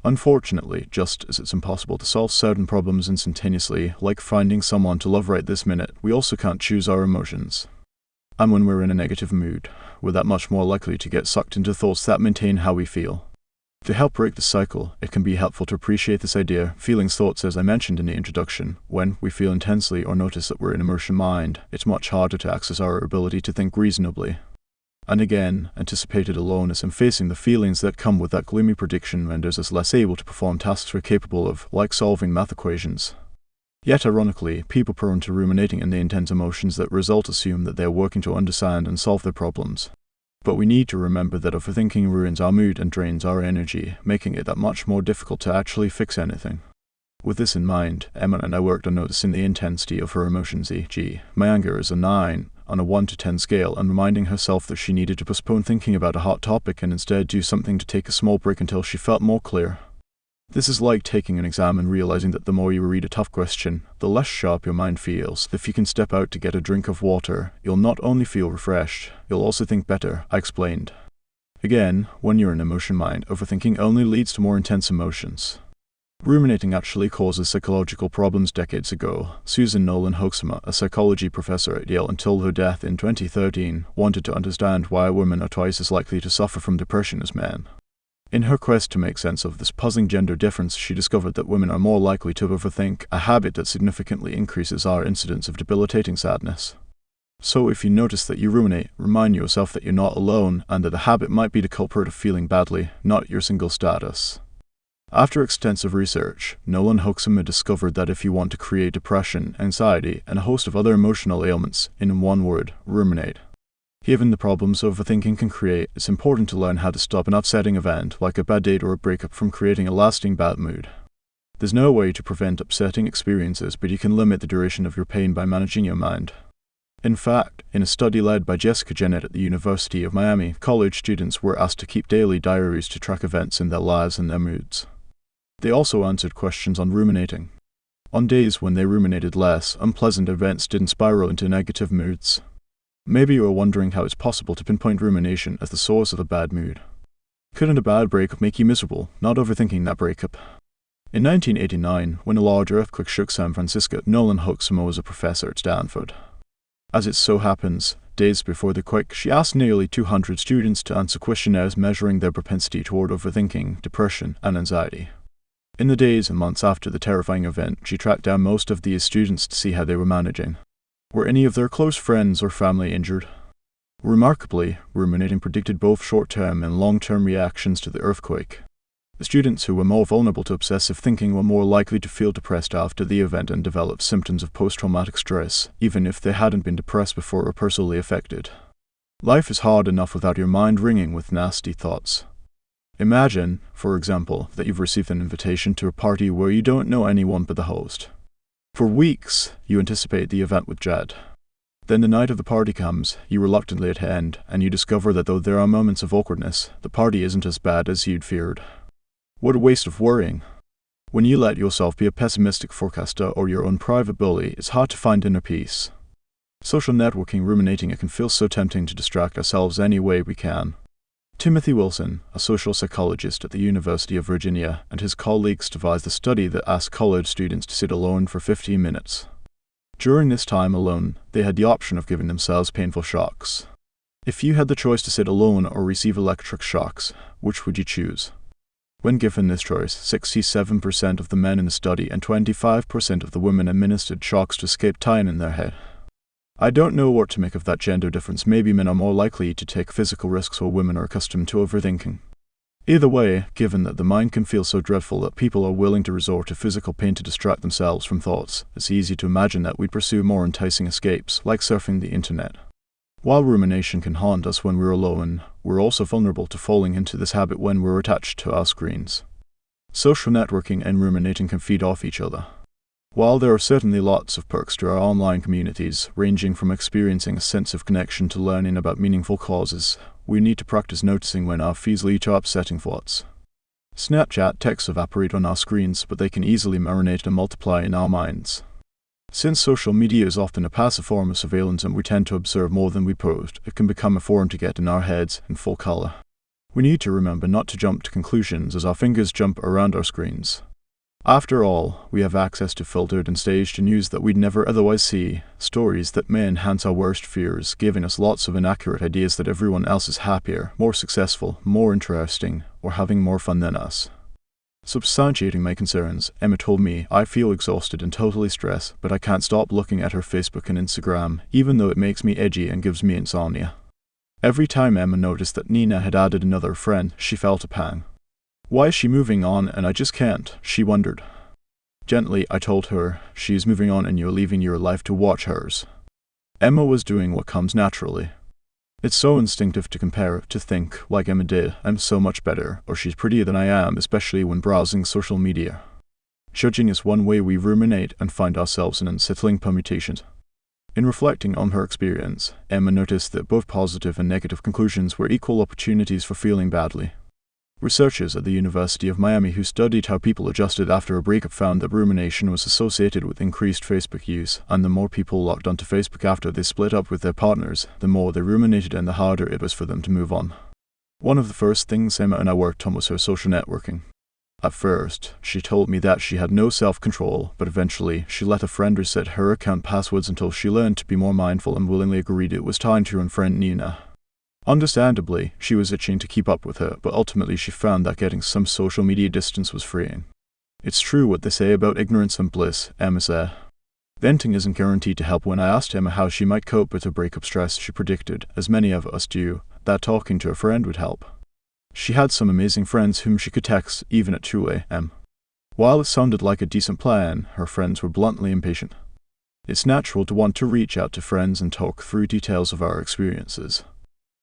S2: Unfortunately, just as it's impossible to solve certain problems instantaneously, like finding someone to love right this minute, we also can't choose our emotions. And when we're in a negative mood, we're that much more likely to get sucked into thoughts that maintain how we feel. To help break the cycle, it can be helpful to appreciate this idea, feelings, thoughts, as I mentioned in the introduction. When we feel intensely or notice that we're in immersion mind, it's much harder to access our ability to think reasonably. And again, anticipated aloneness and facing the feelings that come with that gloomy prediction renders us less able to perform tasks we're capable of, like solving math equations. Yet ironically, people prone to ruminating in the intense emotions that result assume that they are working to understand and solve their problems. But we need to remember that overthinking ruins our mood and drains our energy, making it that much more difficult to actually fix anything. With this in mind, Emma and I worked on noticing the intensity of her emotions, e.g., my anger is a 9 on a 1 to 10 scale, and reminding herself that she needed to postpone thinking about a hot topic and instead do something to take a small break until she felt more clear. This is like taking an exam and realizing that the more you read a tough question, the less sharp your mind feels. If you can step out to get a drink of water, you'll not only feel refreshed, you'll also think better, I explained. Again, when you're in emotion mind, overthinking only leads to more intense emotions. Ruminating actually causes psychological problems decades ago. Susan Nolan Hoeksema, a psychology professor at Yale until her death in 2013, wanted to understand why women are twice as likely to suffer from depression as men. In her quest to make sense of this puzzling gender difference, she discovered that women are more likely to overthink, a habit that significantly increases our incidence of debilitating sadness. So if you notice that you ruminate, remind yourself that you're not alone, and that the habit might be the culprit of feeling badly, not your single status. After extensive research, Nolan Hoeksema discovered that if you want to create depression, anxiety, and a host of other emotional ailments, in one word, ruminate. Given the problems overthinking can create, it's important to learn how to stop an upsetting event, like a bad date or a breakup, from creating a lasting bad mood. There's no way to prevent upsetting experiences, but you can limit the duration of your pain by managing your mind. In fact, in a study led by Jessica Jennett at the University of Miami, college students were asked to keep daily diaries to track events in their lives and their moods. They also answered questions on ruminating. On days when they ruminated less, unpleasant events didn't spiral into negative moods. Maybe you are wondering how it's possible to pinpoint rumination as the source of a bad mood. Couldn't a bad breakup make you miserable, not overthinking that breakup? In 1989, when a large earthquake shook San Francisco, Nolan Hoeksema was a professor at Stanford. As it so happens, days before the quake, she asked nearly 200 students to answer questionnaires measuring their propensity toward overthinking, depression, and anxiety. In the days and months after the terrifying event, she tracked down most of these students to see how they were managing. Were any of their close friends or family injured? Remarkably, ruminating predicted both short-term and long-term reactions to the earthquake. The students who were more vulnerable to obsessive thinking were more likely to feel depressed after the event and develop symptoms of post-traumatic stress, even if they hadn't been depressed before or personally affected. Life is hard enough without your mind ringing with nasty thoughts. Imagine, for example, that you've received an invitation to a party where you don't know anyone but the host. For weeks, you anticipate the event with dread. Then the night of the party comes, you reluctantly attend, and you discover that though there are moments of awkwardness, the party isn't as bad as you'd feared. What a waste of worrying. When you let yourself be a pessimistic forecaster or your own private bully, it's hard to find inner peace. Social networking, ruminating, it can feel so tempting to distract ourselves any way we can. Timothy Wilson, a social psychologist at the University of Virginia, and his colleagues devised a study that asked college students to sit alone for 15 minutes. During this time alone, they had the option of giving themselves painful shocks. If you had the choice to sit alone or receive electric shocks, which would you choose? When given this choice, 67% of the men in the study and 25% of the women administered shocks to escape time in their head. I don't know what to make of that gender difference. Maybe men are more likely to take physical risks while women are accustomed to overthinking. Either way, given that the mind can feel so dreadful that people are willing to resort to physical pain to distract themselves from thoughts, it's easy to imagine that we'd pursue more enticing escapes, like surfing the internet. While rumination can haunt us when we're alone, we're also vulnerable to falling into this habit when we're attached to our screens. Social networking and ruminating can feed off each other. While there are certainly lots of perks to our online communities, ranging from experiencing a sense of connection to learning about meaningful causes, we need to practice noticing when our feeds lead to upsetting thoughts. Snapchat texts evaporate on our screens, but they can easily marinate and multiply in our minds. Since social media is often a passive form of surveillance and we tend to observe more than we post, it can become a form to get in our heads in full color. We need to remember not to jump to conclusions as our fingers jump around our screens. After all, we have access to filtered and staged news that we'd never otherwise see, stories that may enhance our worst fears, giving us lots of inaccurate ideas that everyone else is happier, more successful, more interesting, or having more fun than us. Substantiating my concerns, Emma told me, I feel exhausted and totally stressed, but I can't stop looking at her Facebook and Instagram, even though it makes me edgy and gives me insomnia. Every time Emma noticed that Nina had added another friend, she felt a pang. Why is she moving on and I just can't? She wondered. Gently, I told her, she is moving on and you're leaving your life to watch hers. Emma was doing what comes naturally. It's so instinctive to compare, to think, like Emma did, I'm so much better, or she's prettier than I am, especially when browsing social media. Judging is one way we ruminate and find ourselves in unsettling permutations. In reflecting on her experience, Emma noticed that both positive and negative conclusions were equal opportunities for feeling badly. Researchers at the University of Miami who studied how people adjusted after a breakup found that rumination was associated with increased Facebook use, and the more people logged onto Facebook after they split up with their partners, the more they ruminated and the harder it was for them to move on. One of the first things Emma and I worked on was her social networking. At first, she told me that she had no self-control, but eventually she let a friend reset her account passwords until she learned to be more mindful and willingly agreed it was time to unfriend Nina. Understandably, she was itching to keep up with her, but ultimately she found that getting some social media distance was freeing. It's true what they say about ignorance and bliss, Emma said. Venting isn't guaranteed to help. When I asked Emma how she might cope with her breakup stress, she predicted, as many of us do, that talking to a friend would help. She had some amazing friends whom she could text, even at 2 a.m. While it sounded like a decent plan, her friends were bluntly impatient. It's natural to want to reach out to friends and talk through details of our experiences.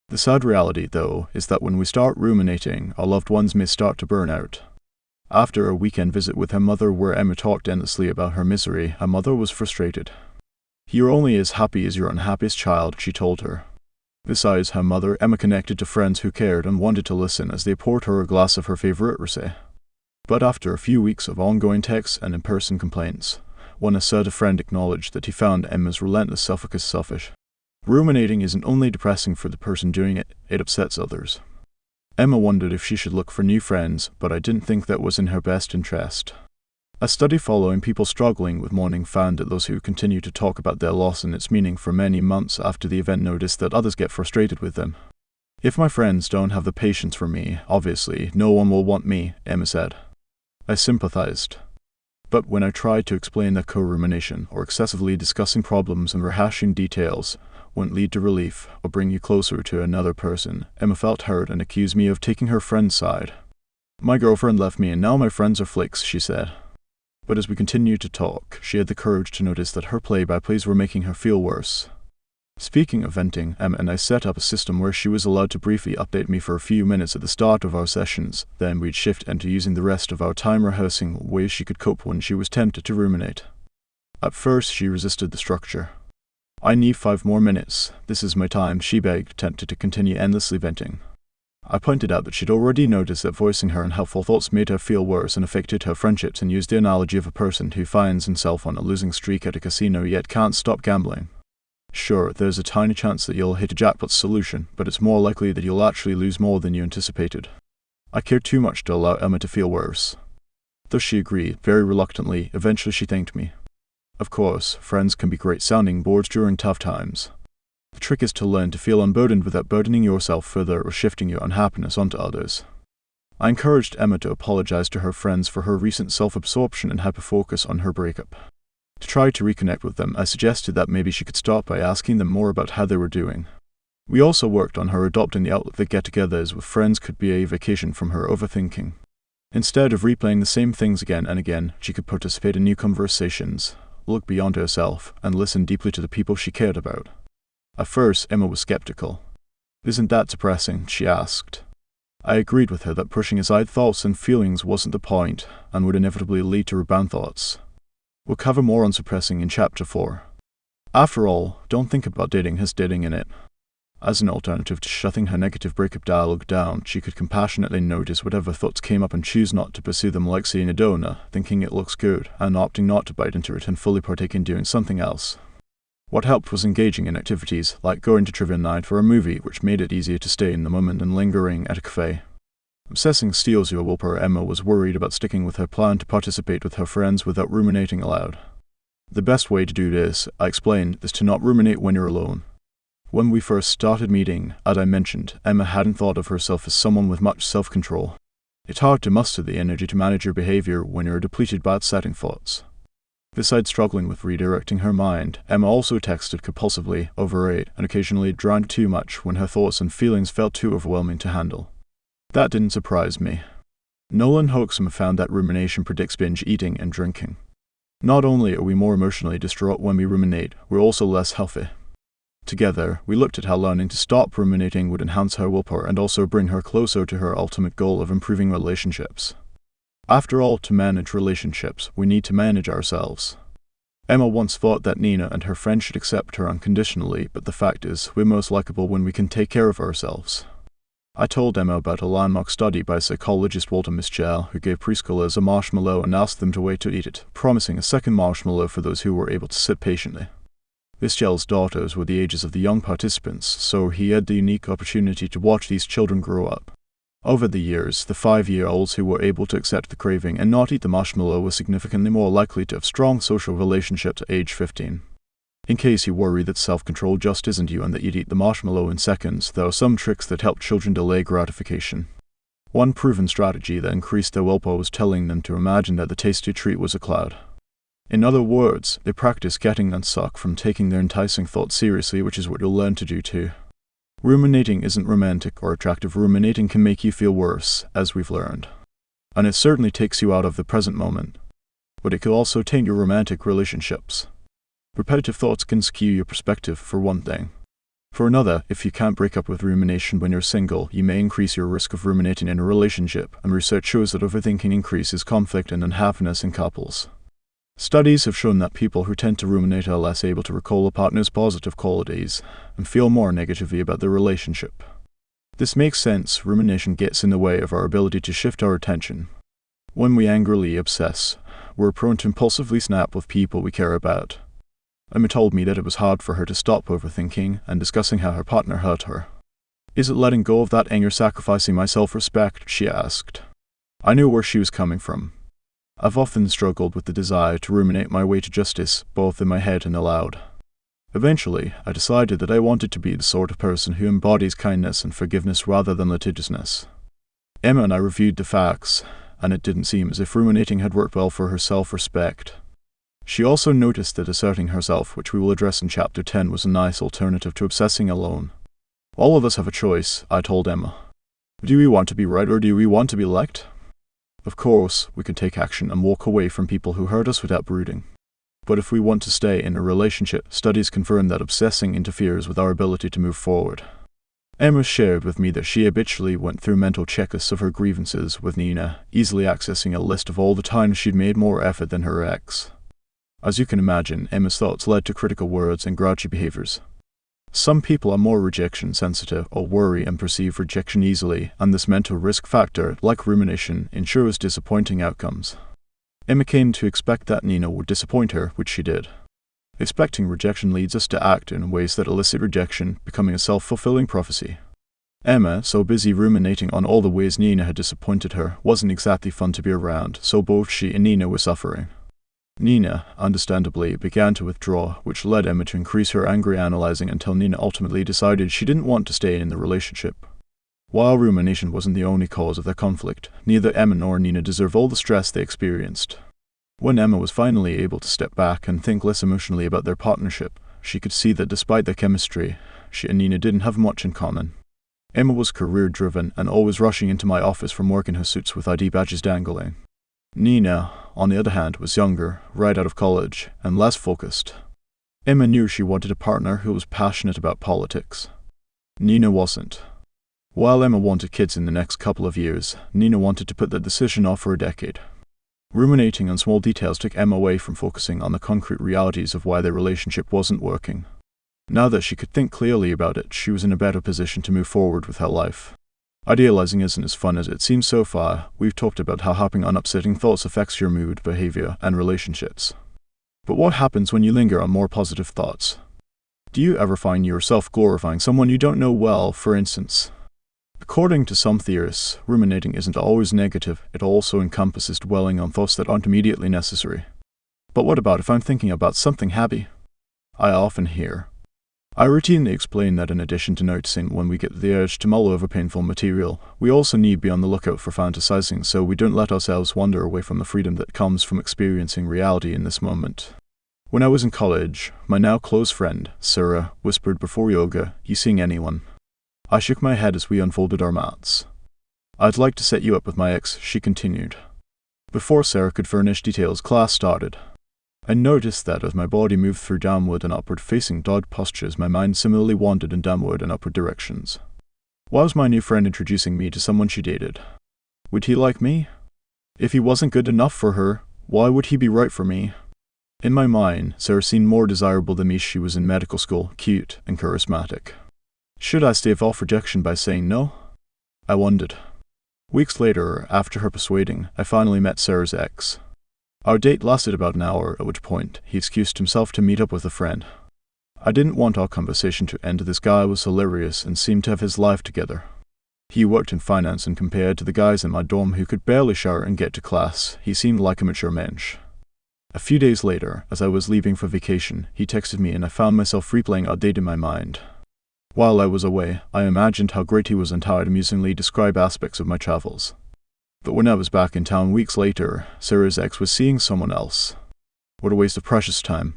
S2: The sad reality, though, is that when we start ruminating, our loved ones may start to burn out. After a weekend visit with her mother where Emma talked endlessly about her misery, her mother was frustrated. You're only as happy as your unhappiest child, she told her. Besides her mother, Emma connected to friends who cared and wanted to listen as they poured her a glass of her favorite rosé. But after a few weeks of ongoing texts and in-person complaints, one assertive friend acknowledged that he found Emma's relentless self-focus selfish. Ruminating isn't only depressing for the person doing it, it upsets others. Emma wondered if she should look for new friends, but I didn't think that was in her best interest. A study following people struggling with mourning found that those who continue to talk about their loss and its meaning for many months after the event noticed that others get frustrated with them. If my friends don't have the patience for me, obviously, no one will want me, Emma said. I sympathized. But when I tried to explain that co-rumination, or excessively discussing problems and rehashing details, wouldn't lead to relief or bring you closer to another person, Emma felt hurt and accused me of taking her friend's side. My girlfriend left me and now my friends are flakes, she said. But as we continued to talk, she had the courage to notice that her play-by-plays were making her feel worse. Speaking of venting, Emma and I set up a system where she was allowed to briefly update me for a few minutes at the start of our sessions, then we'd shift into using the rest of our time rehearsing ways she could cope when she was tempted to ruminate. At first, she resisted the structure. I need 5 more minutes. This is my time, she begged, tempted to continue endlessly venting. I pointed out that she'd already noticed that voicing her unhelpful thoughts made her feel worse and affected her friendships, and used the analogy of a person who finds himself on a losing streak at a casino yet can't stop gambling. Sure, there's a tiny chance that you'll hit a jackpot solution, but it's more likely that you'll actually lose more than you anticipated. I cared too much to allow Emma to feel worse. Though she agreed, very reluctantly, eventually she thanked me. Of course, friends can be great sounding boards during tough times. The trick is to learn to feel unburdened without burdening yourself further or shifting your unhappiness onto others. I encouraged Emma to apologize to her friends for her recent self-absorption and hyperfocus on her breakup. To try to reconnect with them, I suggested that maybe she could start by asking them more about how they were doing. We also worked on her adopting the outlook that get-togethers with friends could be a vacation from her overthinking. Instead of replaying the same things again and again, she could participate in new conversations, look beyond herself, and listen deeply to the people she cared about. At first, Emma was skeptical. "Isn't that depressing?" she asked. I agreed with her that pushing aside thoughts and feelings wasn't the point, and would inevitably lead to rebound thoughts. We'll cover more on suppressing in Chapter 4. After all, Don't Think About Dating has dating in it. As an alternative to shutting her negative breakup dialogue down, she could compassionately notice whatever thoughts came up and choose not to pursue them, like seeing a donut, thinking it looks good, and opting not to bite into it and fully partake in doing something else. What helped was engaging in activities, like going to trivia night for a movie, which made it easier to stay in the moment than lingering at a cafe. Obsessing steals your willpower. Emma was worried about sticking with her plan to participate with her friends without ruminating aloud. The best way to do this, I explained, is to not ruminate when you're alone. When we first started meeting, as I mentioned, Emma hadn't thought of herself as someone with much self-control. It's hard to muster the energy to manage your behavior when you're depleted by upsetting thoughts. Besides struggling with redirecting her mind, Emma also texted compulsively, overate, and occasionally drank too much when her thoughts and feelings felt too overwhelming to handle. That didn't surprise me. Nolan Hoaxum found that rumination predicts binge eating and drinking. Not only are we more emotionally distraught when we ruminate, we're also less healthy. Together, we looked at how learning to stop ruminating would enhance her willpower and also bring her closer to her ultimate goal of improving relationships. After all, to manage relationships, we need to manage ourselves. Emma once thought that Nina and her friends should accept her unconditionally, but the fact is, we're most likable when we can take care of ourselves. I told Emma about a landmark study by psychologist Walter Mischel, who gave preschoolers a marshmallow and asked them to wait to eat it, promising a second marshmallow for those who were able to sit patiently. Mischel's daughters were the ages of the young participants, so he had the unique opportunity to watch these children grow up. Over the years, the 5-year-olds who were able to accept the craving and not eat the marshmallow were significantly more likely to have strong social relationships at age 15. In case you worry that self-control just isn't you and that you'd eat the marshmallow in seconds, there are some tricks that help children delay gratification. One proven strategy that increased their willpower was telling them to imagine that the tasty treat was a cloud. In other words, they practice getting unstuck from taking their enticing thoughts seriously, which is what you'll learn to do too. Ruminating isn't romantic or attractive. Ruminating can make you feel worse, as we've learned. And it certainly takes you out of the present moment. But it can also taint your romantic relationships. Repetitive thoughts can skew your perspective, for one thing. For another, if you can't break up with rumination when you're single, you may increase your risk of ruminating in a relationship, and research shows that overthinking increases conflict and unhappiness in couples. Studies have shown that people who tend to ruminate are less able to recall a partner's positive qualities and feel more negatively about their relationship. This makes sense. Rumination gets in the way of our ability to shift our attention. When we angrily obsess, we're prone to impulsively snap with people we care about. Emma told me that it was hard for her to stop overthinking and discussing how her partner hurt her. "Is it letting go of that anger sacrificing my self-respect?" she asked. I knew where she was coming from. I've often struggled with the desire to ruminate my way to justice, both in my head and aloud. Eventually, I decided that I wanted to be the sort of person who embodies kindness and forgiveness rather than litigiousness. Emma and I reviewed the facts, and it didn't seem as if ruminating had worked well for her self-respect. She also noticed that asserting herself, which we will address in Chapter 10, was a nice alternative to obsessing alone. All of us have a choice, I told Emma. Do we want to be right or do we want to be liked? Of course, we can take action and walk away from people who hurt us without brooding. But if we want to stay in a relationship, studies confirm that obsessing interferes with our ability to move forward. Emma shared with me that she habitually went through mental checklists of her grievances with Nina, easily accessing a list of all the times she'd made more effort than her ex. As you can imagine, Emma's thoughts led to critical words and grouchy behaviors. Some people are more rejection sensitive or worry and perceive rejection easily, and this mental risk factor, like rumination, ensures disappointing outcomes. Emma came to expect that Nina would disappoint her, which she did. Expecting rejection leads us to act in ways that elicit rejection, becoming a self-fulfilling prophecy. Emma, so busy ruminating on all the ways Nina had disappointed her, wasn't exactly fun to be around, so both she and Nina were suffering. Nina, understandably, began to withdraw, which led Emma to increase her angry analyzing until Nina ultimately decided she didn't want to stay in the relationship. While rumination wasn't the only cause of their conflict, neither Emma nor Nina deserve all the stress they experienced. When Emma was finally able to step back and think less emotionally about their partnership, she could see that despite their chemistry, she and Nina didn't have much in common. Emma was career-driven and always rushing into my office from work in her suits with ID badges dangling. Nina, on the other hand, was younger, right out of college, and less focused. Emma knew she wanted a partner who was passionate about politics. Nina wasn't. While Emma wanted kids in the next couple of years, Nina wanted to put that decision off for a decade. Ruminating on small details took Emma away from focusing on the concrete realities of why their relationship wasn't working. Now that she could think clearly about it, she was in a better position to move forward with her life. Idealizing isn't as fun as it seems so far. We've talked about how harping on upsetting thoughts affects your mood, behavior, and relationships. But what happens when you linger on more positive thoughts? Do you ever find yourself glorifying someone you don't know well, for instance? According to some theorists, ruminating isn't always negative, it also encompasses dwelling on thoughts that aren't immediately necessary. But what about if I'm thinking about something happy? I often hear. I routinely explain that in addition to noticing when we get the urge to mull over painful material, we also need to be on the lookout for fantasizing so we don't let ourselves wander away from the freedom that comes from experiencing reality in this moment. When I was in college, my now close friend, Sarah, whispered before yoga, "You seeing anyone?" I shook my head as we unfolded our mats. "I'd like to set you up with my ex," she continued. Before Sarah could furnish details, class started. I noticed that as my body moved through downward and upward facing dog postures, my mind similarly wandered in downward and upward directions. Why was my new friend introducing me to someone she dated? Would he like me? If he wasn't good enough for her, why would he be right for me? In my mind, Sarah seemed more desirable than me. She was in medical school, cute and charismatic. Should I stave off rejection by saying no? I wondered. Weeks later, after her persuading, I finally met Sarah's ex. Our date lasted about an hour, at which point he excused himself to meet up with a friend. I didn't want our conversation to end. This guy was hilarious and seemed to have his life together. He worked in finance, and compared to the guys in my dorm who could barely shower and get to class, he seemed like a mature mensch. A few days later, as I was leaving for vacation, he texted me and I found myself replaying our date in my mind. While I was away, I imagined how great he was and how I'd amusingly describe aspects of my travels. But when I was back in town weeks later, Sarah's ex was seeing someone else. What a waste of precious time.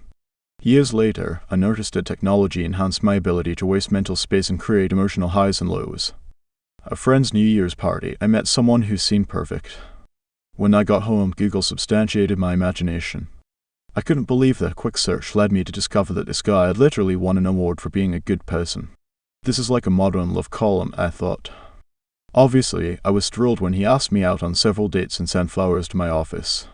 S2: Years later, I noticed that technology enhanced my ability to waste mental space and create emotional highs and lows. At a friend's New Year's party, I met someone who seemed perfect. When I got home, Google substantiated my imagination. I couldn't believe that a quick search led me to discover that this guy had literally won an award for being a good person. This is like a modern love column, I thought. Obviously, I was thrilled when he asked me out on several dates and sent flowers to my office.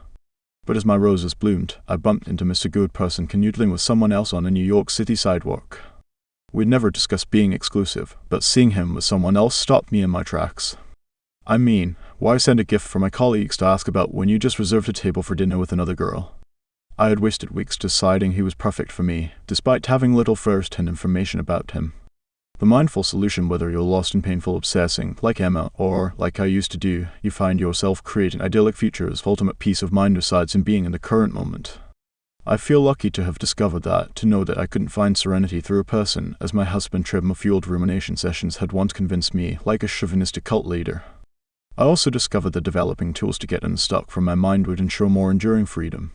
S2: But as my roses bloomed, I bumped into Mr. Good Person canoodling with someone else on a New York City sidewalk. We'd never discussed being exclusive, but seeing him with someone else stopped me in my tracks. I mean, why send a gift for my colleagues to ask about when you just reserved a table for dinner with another girl? I had wasted weeks deciding he was perfect for me, despite having little first-hand information about him. The mindful solution, whether you're lost in painful obsessing, like Emma, or, like I used to do, you find yourself creating idyllic futures, ultimate peace of mind resides in being in the current moment. I feel lucky to have discovered that, to know that I couldn't find serenity through a person, as my husband trauma-fueled rumination sessions had once convinced me, like a chauvinistic cult leader. I also discovered that developing tools to get unstuck from my mind would ensure more enduring freedom.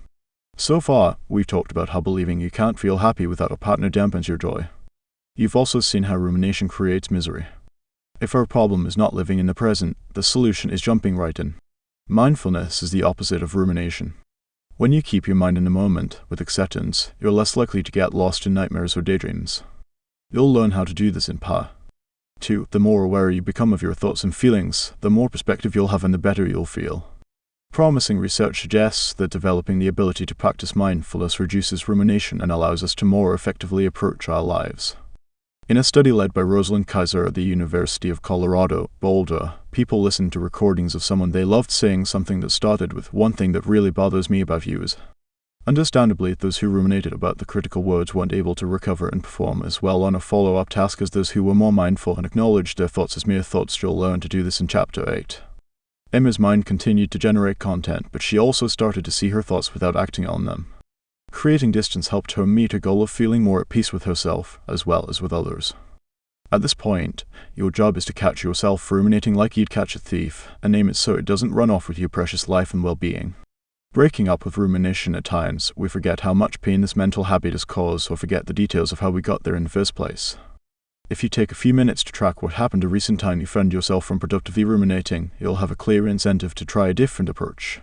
S2: So far, we've talked about how believing you can't feel happy without a partner dampens your joy. You've also seen how rumination creates misery. If our problem is not living in the present, the solution is jumping right in. Mindfulness is the opposite of rumination. When you keep your mind in the moment, with acceptance, you're less likely to get lost in nightmares or daydreams. You'll learn how to do this in Pa. 2. The more aware you become of your thoughts and feelings, the more perspective you'll have and the better you'll feel. Promising research suggests that developing the ability to practice mindfulness reduces rumination and allows us to more effectively approach our lives. In a study led by Rosalind Kaiser at the University of Colorado, Boulder, people listened to recordings of someone they loved saying something that started with, "One thing that really bothers me about you is." Understandably, those who ruminated about the critical words weren't able to recover and perform as well on a follow-up task as those who were more mindful and acknowledged their thoughts as mere thoughts. You'll learn to do this in Chapter 8. Emma's mind continued to generate content, but she also started to see her thoughts without acting on them. Creating distance helped her meet her goal of feeling more at peace with herself, as well as with others. At this point, your job is to catch yourself ruminating like you'd catch a thief, and name it so it doesn't run off with your precious life and well-being. Breaking up with rumination at times, we forget how much pain this mental habit has caused or forget the details of how we got there in the first place. If you take a few minutes to track what happened a recent time you found yourself from productively ruminating, you'll have a clear incentive to try a different approach.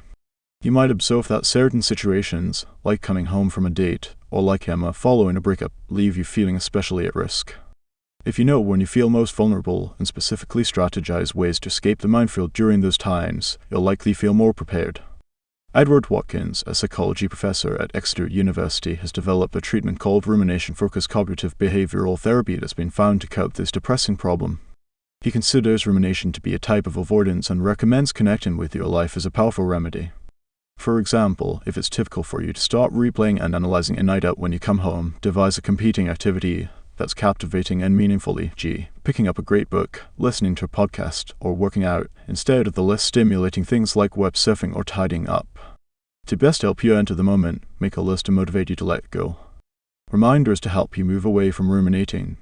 S2: You might observe that certain situations, like coming home from a date, or like Emma, following a breakup, leave you feeling especially at risk. If you know when you feel most vulnerable and specifically strategize ways to escape the minefield during those times, you'll likely feel more prepared. Edward Watkins, a psychology professor at Exeter University, has developed a treatment called rumination-focused cognitive behavioral therapy that's been found to cope this depressing problem. He considers rumination to be a type of avoidance and recommends connecting with your life as a powerful remedy. For example, if it's typical for you to start replaying and analyzing a night out when you come home, devise a competing activity that's captivating and meaningfully, g. picking up a great book, listening to a podcast, or working out, instead of the less stimulating things like web surfing or tidying up. To best help you enter the moment, make a list to motivate you to let go. Reminders to help you move away from ruminating.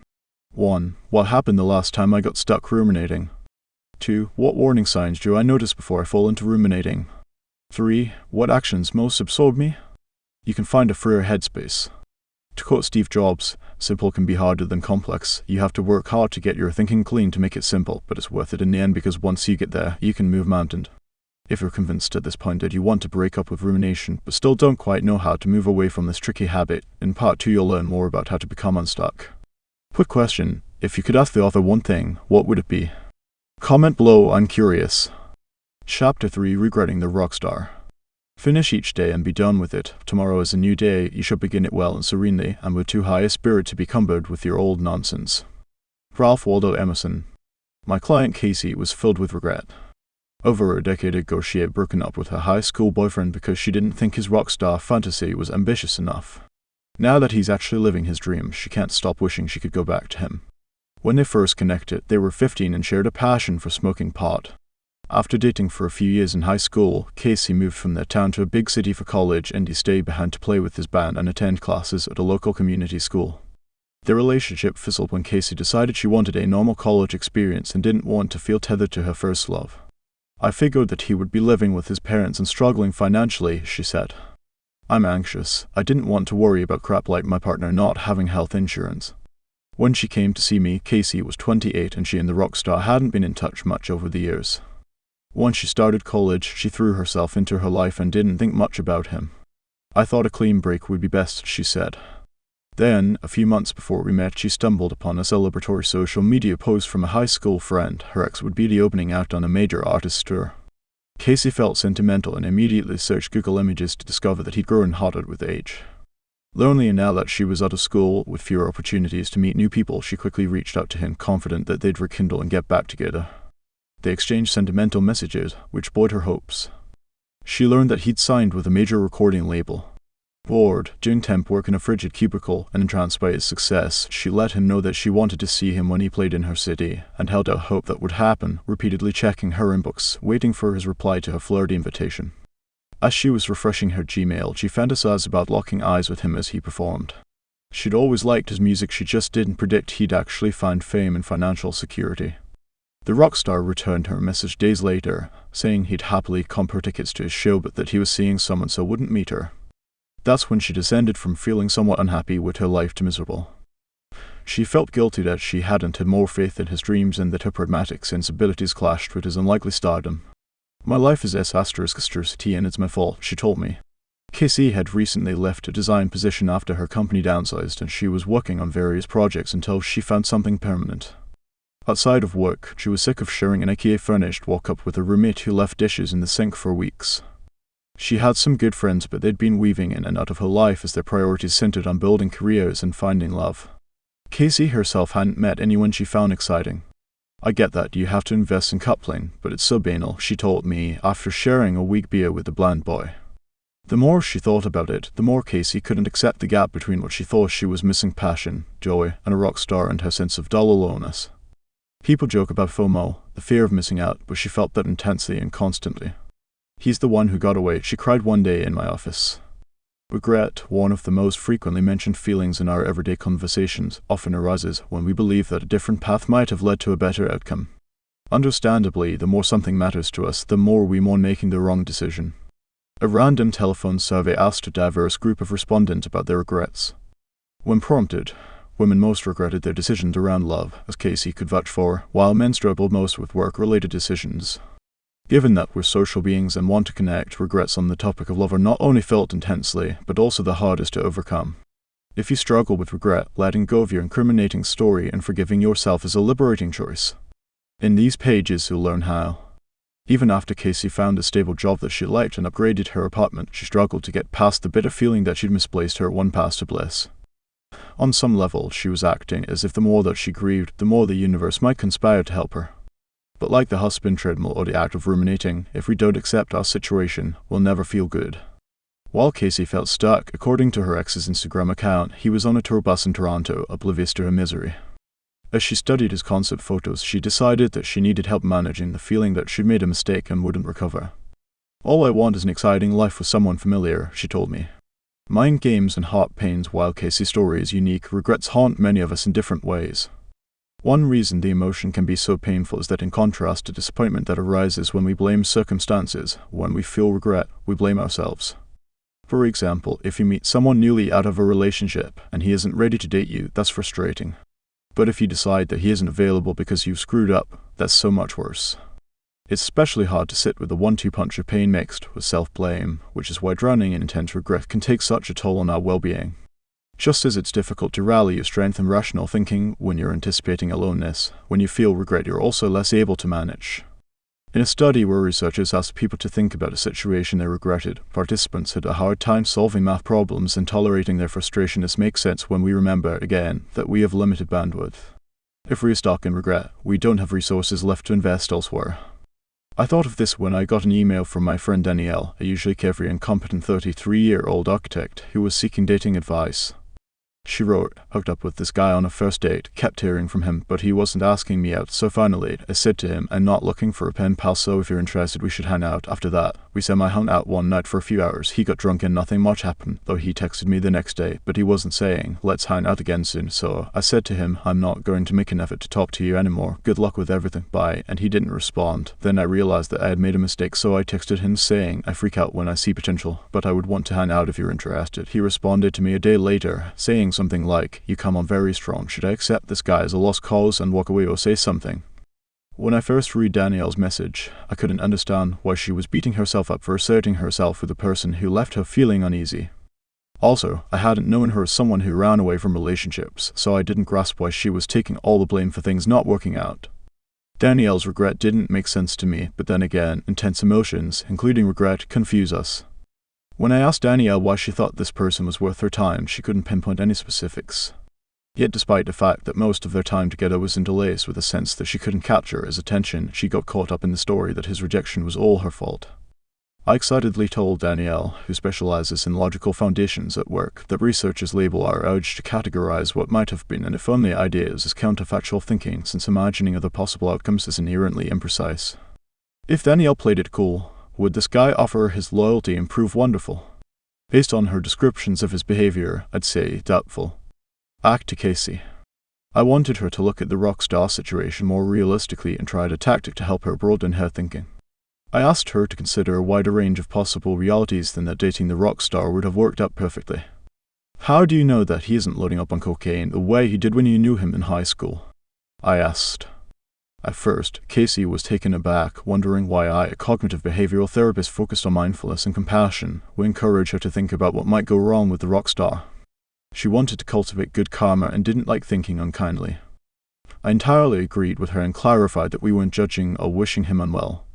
S2: 1. What happened the last time I got stuck ruminating? 2. What warning signs do I notice before I fall into ruminating? 3. What actions most absorb me? You can find a freer headspace. To quote Steve Jobs, simple can be harder than complex. You have to work hard to get your thinking clean to make it simple, but it's worth it in the end because once you get there, you can move mountains. If you're convinced at this point that you want to break up with rumination, but still don't quite know how to move away from this tricky habit, in part 2 you'll learn more about how to become unstuck. Quick question, if you could ask the author one thing, what would it be? Comment below, I'm curious. Chapter 3, Regretting the Rockstar. Finish each day and be done with it. Tomorrow is a new day, you should begin it well and serenely, and with too high a spirit to be cumbered with your old nonsense. Ralph Waldo Emerson. My client Casey was filled with regret. Over a decade ago she had broken up with her high school boyfriend because she didn't think his rock star fantasy was ambitious enough. Now that he's actually living his dream, she can't stop wishing she could go back to him. When they first connected, they were 15 and shared a passion for smoking pot. After dating for a few years in high school, Casey moved from their town to a big city for college and he stayed behind to play with his band and attend classes at a local community school. Their relationship fizzled when Casey decided she wanted a normal college experience and didn't want to feel tethered to her first love. I figured that he would be living with his parents and struggling financially, she said. I'm anxious. I didn't want to worry about crap like my partner not having health insurance. When she came to see me, Casey was 28 and she and the rock star hadn't been in touch much over the years. Once she started college, she threw herself into her life and didn't think much about him. I thought a clean break would be best, she said. Then, a few months before we met, she stumbled upon a celebratory social media post from a high school friend. Her ex would be the opening act on a major artist tour. Casey felt sentimental and immediately searched Google Images to discover that he'd grown hotter with age. Lonely now that she was out of school, with fewer opportunities to meet new people, she quickly reached out to him, confident that they'd rekindle and get back together. They exchanged sentimental messages, which buoyed her hopes. She learned that he'd signed with a major recording label. Bored, doing temp work in a frigid cubicle, and entranced by his success, she let him know that she wanted to see him when he played in her city, and held out hope that would happen, repeatedly checking her inbox, waiting for his reply to her flirty invitation. As she was refreshing her Gmail, she fantasized about locking eyes with him as he performed. She'd always liked his music, she just didn't predict he'd actually find fame and financial security. The rock star returned her message days later, saying he'd happily comp her tickets to his show but that he was seeing someone so wouldn't meet her. That's when she descended from feeling somewhat unhappy with her life to miserable. She felt guilty that she hadn't had more faith in his dreams and that her pragmatic sensibilities clashed with his unlikely stardom. My life is S***T and it's my fault, she told me. Casey had recently left a design position after her company downsized and she was working on various projects until she found something permanent. Outside of work, she was sick of sharing an IKEA-furnished walk-up with a roommate who left dishes in the sink for weeks. She had some good friends, but they'd been weaving in and out of her life as their priorities centered on building careers and finding love. Casey herself hadn't met anyone she found exciting. I get that you have to invest in coupling, but it's so banal, she told me, after sharing a weak beer with the bland boy. The more she thought about it, the more Casey couldn't accept the gap between what she thought she was missing passion, joy, and a rock star and her sense of dull aloneness. People joke about FOMO, the fear of missing out, but she felt that intensely and constantly. He's the one who got away, she cried one day in my office. Regret, one of the most frequently mentioned feelings in our everyday conversations, often arises when we believe that a different path might have led to a better outcome. Understandably, the more something matters to us, the more we mourn making the wrong decision. A random telephone survey asked a diverse group of respondents about their regrets. When prompted, women most regretted their decisions around love, as Casey could vouch for, while men struggled most with work-related decisions. Given that we're social beings and want to connect, regrets on the topic of love are not only felt intensely, but also the hardest to overcome. If you struggle with regret, letting go of your incriminating story and forgiving yourself is a liberating choice. In these pages, you'll learn how. Even after Casey found a stable job that she liked and upgraded her apartment, she struggled to get past the bitter feeling that she'd misplaced her one path to bliss. On some level, she was acting as if the more that she grieved, the more the universe might conspire to help her. But like the husband treadmill or the act of ruminating, if we don't accept our situation, we'll never feel good. While Casey felt stuck, according to her ex's Instagram account, he was on a tour bus in Toronto, oblivious to her misery. As she studied his concept photos, she decided that she needed help managing the feeling that she'd made a mistake and wouldn't recover. "All I want is an exciting life with someone familiar," she told me. Mind games and heart pains. While Casey's story is unique, regrets haunt many of us in different ways. One reason the emotion can be so painful is that in contrast to disappointment that arises when we blame circumstances, when we feel regret, we blame ourselves. For example, if you meet someone newly out of a relationship and he isn't ready to date you, that's frustrating. But if you decide that he isn't available because you've screwed up, that's so much worse. It's especially hard to sit with the 1-2 punch of pain mixed with self-blame, which is why drowning in intense regret can take such a toll on our well-being. Just as it's difficult to rally your strength and rational thinking when you're anticipating aloneness, when you feel regret you're also less able to manage. In a study where researchers asked people to think about a situation they regretted, participants had a hard time solving math problems and tolerating their frustration. This makes sense when we remember, again, that we have limited bandwidth. If we're stuck in regret, we don't have resources left to invest elsewhere. I thought of this when I got an email from my friend Danielle, a usually carefree and competent 33-year-old architect who was seeking dating advice. She wrote, "Hooked up with this guy on a first date, kept hearing from him, but he wasn't asking me out, so finally, I said to him, I'm not looking for a pen pal, so if you're interested we should hang out. After that, we hung out one night for a few hours, he got drunk and nothing much happened, though he texted me the next day, but he wasn't saying, let's hang out again soon, so I said to him, I'm not going to make an effort to talk to you anymore, good luck with everything, bye, and he didn't respond. Then I realized that I had made a mistake, so I texted him saying, I freak out when I see potential, but I would want to hang out if you're interested. He responded to me a day later, saying something like, you come on very strong, should I accept this guy as a lost cause and walk away or say something? When I first read Danielle's message, I couldn't understand why she was beating herself up for asserting herself with a person who left her feeling uneasy. Also, I hadn't known her as someone who ran away from relationships, so I didn't grasp why she was taking all the blame for things not working out. Danielle's regret didn't make sense to me, but then again, intense emotions, including regret, confuse us. When I asked Danielle why she thought this person was worth her time, she couldn't pinpoint any specifics. Yet despite the fact that most of their time together was interlaced with a sense that she couldn't capture his attention, she got caught up in the story that his rejection was all her fault. I excitedly told Danielle, who specializes in logical foundations at work, that researchers label our urge to categorize what might have been and if only ideas as counterfactual thinking, since imagining other possible outcomes is inherently imprecise. If Danielle played it cool, would this guy offer his loyalty and prove wonderful? Based on her descriptions of his behavior, I'd say doubtful. Back to Casey. I wanted her to look at the rock star situation more realistically and tried a tactic to help her broaden her thinking. I asked her to consider a wider range of possible realities than that dating the rock star would have worked out perfectly. How do you know that he isn't loading up on cocaine the way he did when you knew him in high school? I asked. At first, Casey was taken aback, wondering why I, a cognitive behavioral therapist focused on mindfulness and compassion, would encourage her to think about what might go wrong with the rock star. She wanted to cultivate good karma and didn't like thinking unkindly. I entirely agreed with her and clarified that we weren't judging or wishing him unwell.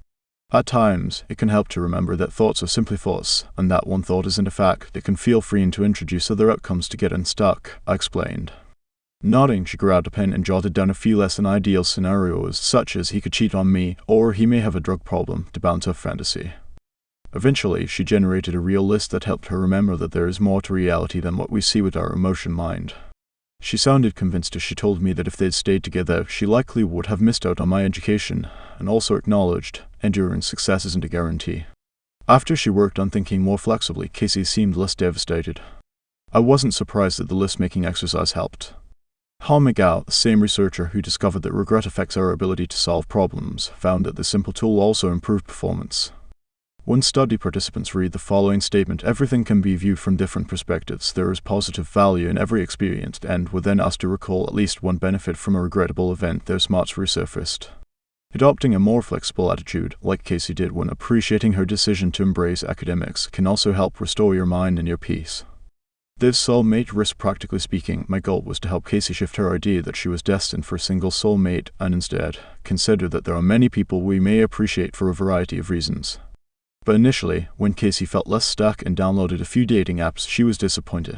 S2: At times, it can help to remember that thoughts are simply thoughts, and that one thought isn't a fact. They can feel free to introduce other outcomes to get unstuck, I explained. Nodding, she grabbed a pen and jotted down a few less than ideal scenarios, such as he could cheat on me, or he may have a drug problem, to balance her fantasy. Eventually, she generated a real list that helped her remember that there is more to reality than what we see with our emotion mind. She sounded convinced as she told me that if they'd stayed together, she likely would have missed out on my education, and also acknowledged, enduring success isn't a guarantee. After she worked on thinking more flexibly, Casey seemed less devastated. I wasn't surprised that the list-making exercise helped. Hal McGow, the same researcher who discovered that regret affects our ability to solve problems, found that the simple tool also improved performance. One study participants read the following statement: everything can be viewed from different perspectives. There is positive value in every experience, and were then asked to recall at least one benefit from a regrettable event. Their smarts resurfaced. Adopting a more flexible attitude, like Casey did when appreciating her decision to embrace academics, can also help restore your mind and your peace. This soulmate risk, practically speaking, my goal was to help Casey shift her idea that she was destined for a single soulmate and instead consider that there are many people we may appreciate for a variety of reasons. But initially, when Casey felt less stuck and downloaded a few dating apps, she was disappointed.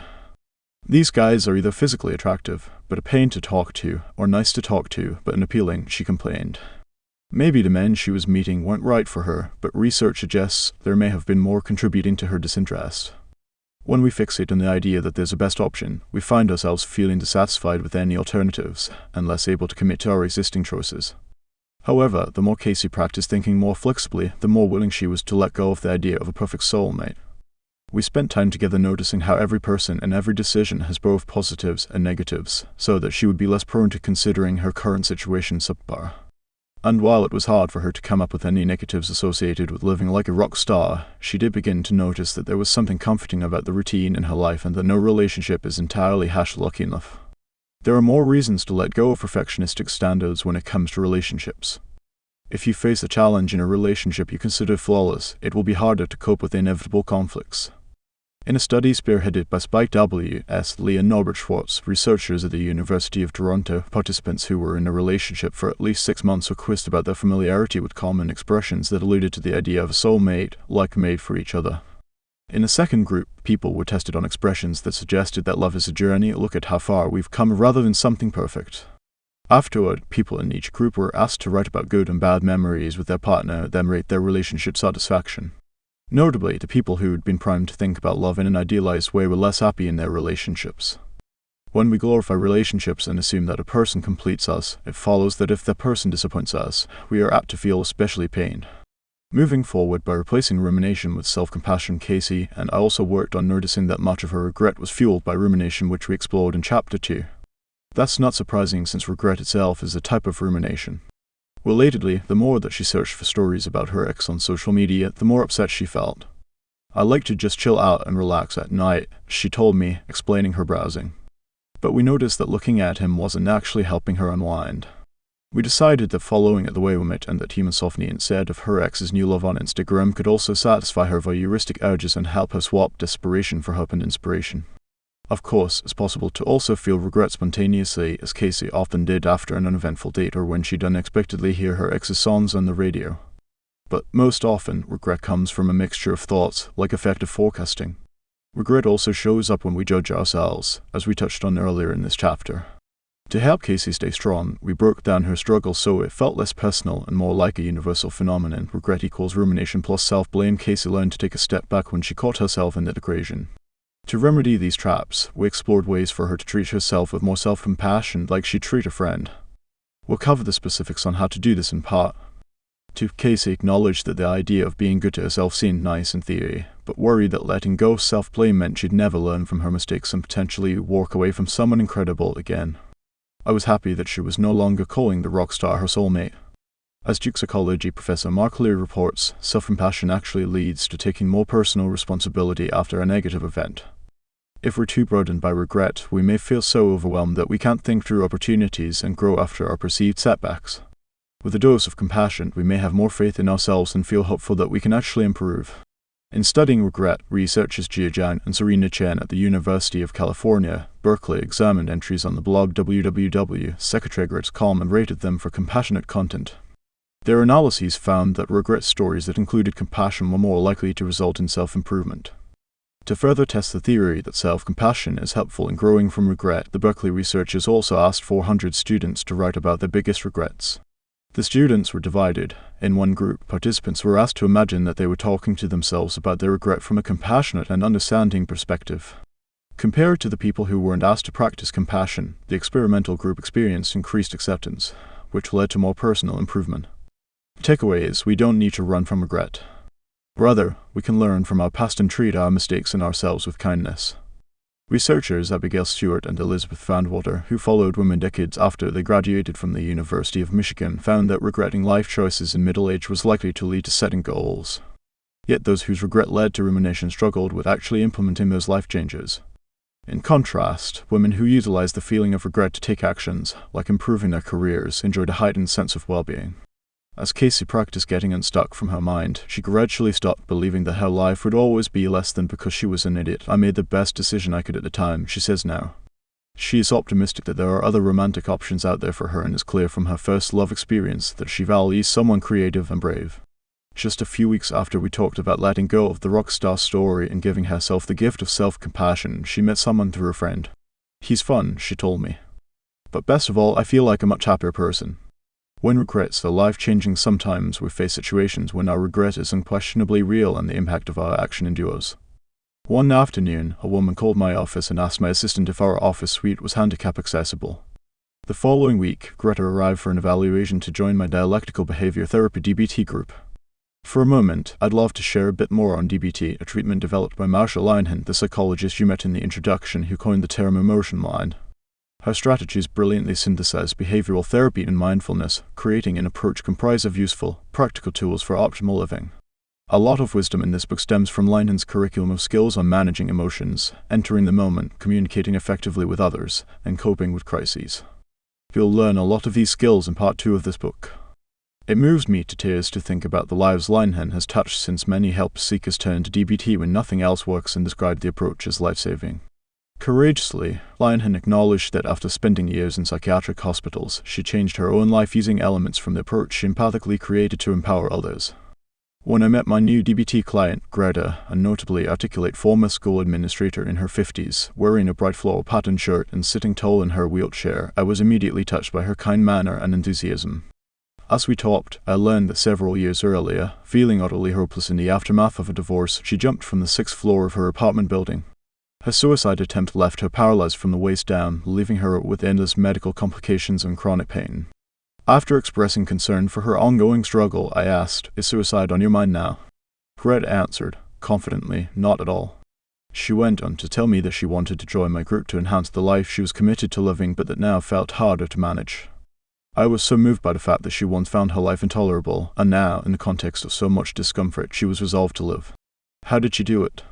S2: These guys are either physically attractive, but a pain to talk to, or nice to talk to, but unappealing, she complained. Maybe the men she was meeting weren't right for her, but research suggests there may have been more contributing to her disinterest. When we fixate on the idea that there's a best option, we find ourselves feeling dissatisfied with any alternatives, and less able to commit to our existing choices. However, the more Casey practiced thinking more flexibly, the more willing she was to let go of the idea of a perfect soulmate. We spent time together noticing how every person and every decision has both positives and negatives, so that she would be less prone to considering her current situation subpar. And while it was hard for her to come up with any negatives associated with living like a rock star, she did begin to notice that there was something comforting about the routine in her life and that no relationship is entirely hash-lucky enough. There are more reasons to let go of perfectionistic standards when it comes to relationships. If you face a challenge in a relationship you consider flawless, it will be harder to cope with the inevitable conflicts. In a study spearheaded by Spike W. S. Lee and Norbert Schwartz, researchers at the University of Toronto, participants who were in a relationship for at least 6 months were quizzed about their familiarity with common expressions that alluded to the idea of a soulmate, like made for each other. In a second group, people were tested on expressions that suggested that love is a journey, look at how far we've come, rather than something perfect. Afterward, people in each group were asked to write about good and bad memories with their partner, then rate their relationship satisfaction. Notably, the people who had been primed to think about love in an idealized way were less happy in their relationships. When we glorify relationships and assume that a person completes us, it follows that if that person disappoints us, we are apt to feel especially pained. Moving forward by replacing rumination with self-compassion, Casey and I also worked on noticing that much of her regret was fueled by rumination, which we explored in Chapter 2. That's not surprising since regret itself is a type of rumination. Relatedly, the more that she searched for stories about her ex on social media, the more upset she felt. I like to just chill out and relax at night, she told me, explaining her browsing. But we noticed that looking at him wasn't actually helping her unwind. We decided that following at the Waywomit and that Human Sophnie said of her ex's new love on Instagram could also satisfy her voyeuristic urges and help her swap desperation for hope and inspiration. Of course, it's possible to also feel regret spontaneously, as Casey often did after an uneventful date or when she'd unexpectedly hear her ex's songs on the radio. But most often, regret comes from a mixture of thoughts, like effective forecasting. Regret also shows up when we judge ourselves, as we touched on earlier in this chapter. To help Casey stay strong, we broke down her struggle so it felt less personal and more like a universal phenomenon. Regret equals rumination plus self-blame. Casey learned to take a step back when she caught herself in that equation. To remedy these traps, we explored ways for her to treat herself with more self-compassion like she'd treat a friend. We'll cover the specifics on how to do this in part 2. Casey acknowledged that the idea of being good to herself seemed nice in theory, but worried that letting go of self-blame meant she'd never learn from her mistakes and potentially walk away from someone incredible again. I was happy that she was no longer calling the rock star her soulmate. As Duke psychology professor Mark Leary reports, self-compassion actually leads to taking more personal responsibility after a negative event. If we're too burdened by regret, we may feel so overwhelmed that we can't think through opportunities and grow after our perceived setbacks. With a dose of compassion, we may have more faith in ourselves and feel hopeful that we can actually improve. In studying regret, researchers Jia Zhang and Serena Chen at the University of California, Berkeley examined entries on the blog www.secretary.com and rated them for compassionate content. Their analyses found that regret stories that included compassion were more likely to result in self-improvement. To further test the theory that self-compassion is helpful in growing from regret, the Berkeley researchers also asked 400 students to write about their biggest regrets. The students were divided. In one group, participants were asked to imagine that they were talking to themselves about their regret from a compassionate and understanding perspective. Compared to the people who weren't asked to practice compassion, the experimental group experienced increased acceptance, which led to more personal improvement. The takeaway is, we don't need to run from regret. Rather, we can learn from our past and treat our mistakes and ourselves with kindness. Researchers Abigail Stewart and Elizabeth Vanwater, who followed women decades after they graduated from the University of Michigan, found that regretting life choices in middle age was likely to lead to setting goals. Yet those whose regret led to rumination struggled with actually implementing those life changes. In contrast, women who utilized the feeling of regret to take actions, like improving their careers, enjoyed a heightened sense of well-being. As Casey practiced getting unstuck from her mind, she gradually stopped believing that her life would always be less than because she was an idiot. I made the best decision I could at the time, she says now. She is optimistic that there are other romantic options out there for her and is clear from her first love experience that she values someone creative and brave. Just a few weeks after we talked about letting go of the rock star story and giving herself the gift of self-compassion, she met someone through a friend. He's fun, she told me. But best of all, I feel like a much happier person. When regrets are life-changing, sometimes we face situations when our regret is unquestionably real and the impact of our action endures. One afternoon, a woman called my office and asked my assistant if our office suite was handicap accessible. The following week, Greta arrived for an evaluation to join my dialectical behavior therapy DBT group. For a moment, I'd love to share a bit more on DBT, a treatment developed by Marsha Linehan, the psychologist you met in the introduction who coined the term emotion mind. Her strategies brilliantly synthesize behavioral therapy and mindfulness, creating an approach comprised of useful, practical tools for optimal living. A lot of wisdom in this book stems from Linehan's curriculum of skills on managing emotions, entering the moment, communicating effectively with others, and coping with crises. You'll learn a lot of these skills in part 2 of this book. It moves me to tears to think about the lives Linehan has touched since many help seekers turn to DBT when nothing else works and described the approach as life-saving. Courageously, Linehan acknowledged that after spending years in psychiatric hospitals, she changed her own life using elements from the approach she empathically created to empower others. When I met my new DBT client, Greta, a notably articulate former school administrator in her 50s, wearing a bright floral patterned shirt and sitting tall in her wheelchair, I was immediately touched by her kind manner and enthusiasm. As we talked, I learned that several years earlier, feeling utterly hopeless in the aftermath of a divorce, she jumped from the 6th floor of her apartment building. Her suicide attempt left her paralyzed from the waist down, leaving her with endless medical complications and chronic pain. After expressing concern for her ongoing struggle, I asked, "Is suicide on your mind now?" Greta answered, confidently, "Not at all." She went on to tell me that she wanted to join my group to enhance the life she was committed to living but that now felt harder to manage. I was so moved by the fact that she once found her life intolerable, and now, in the context of so much discomfort, she was resolved to live. How did she do it?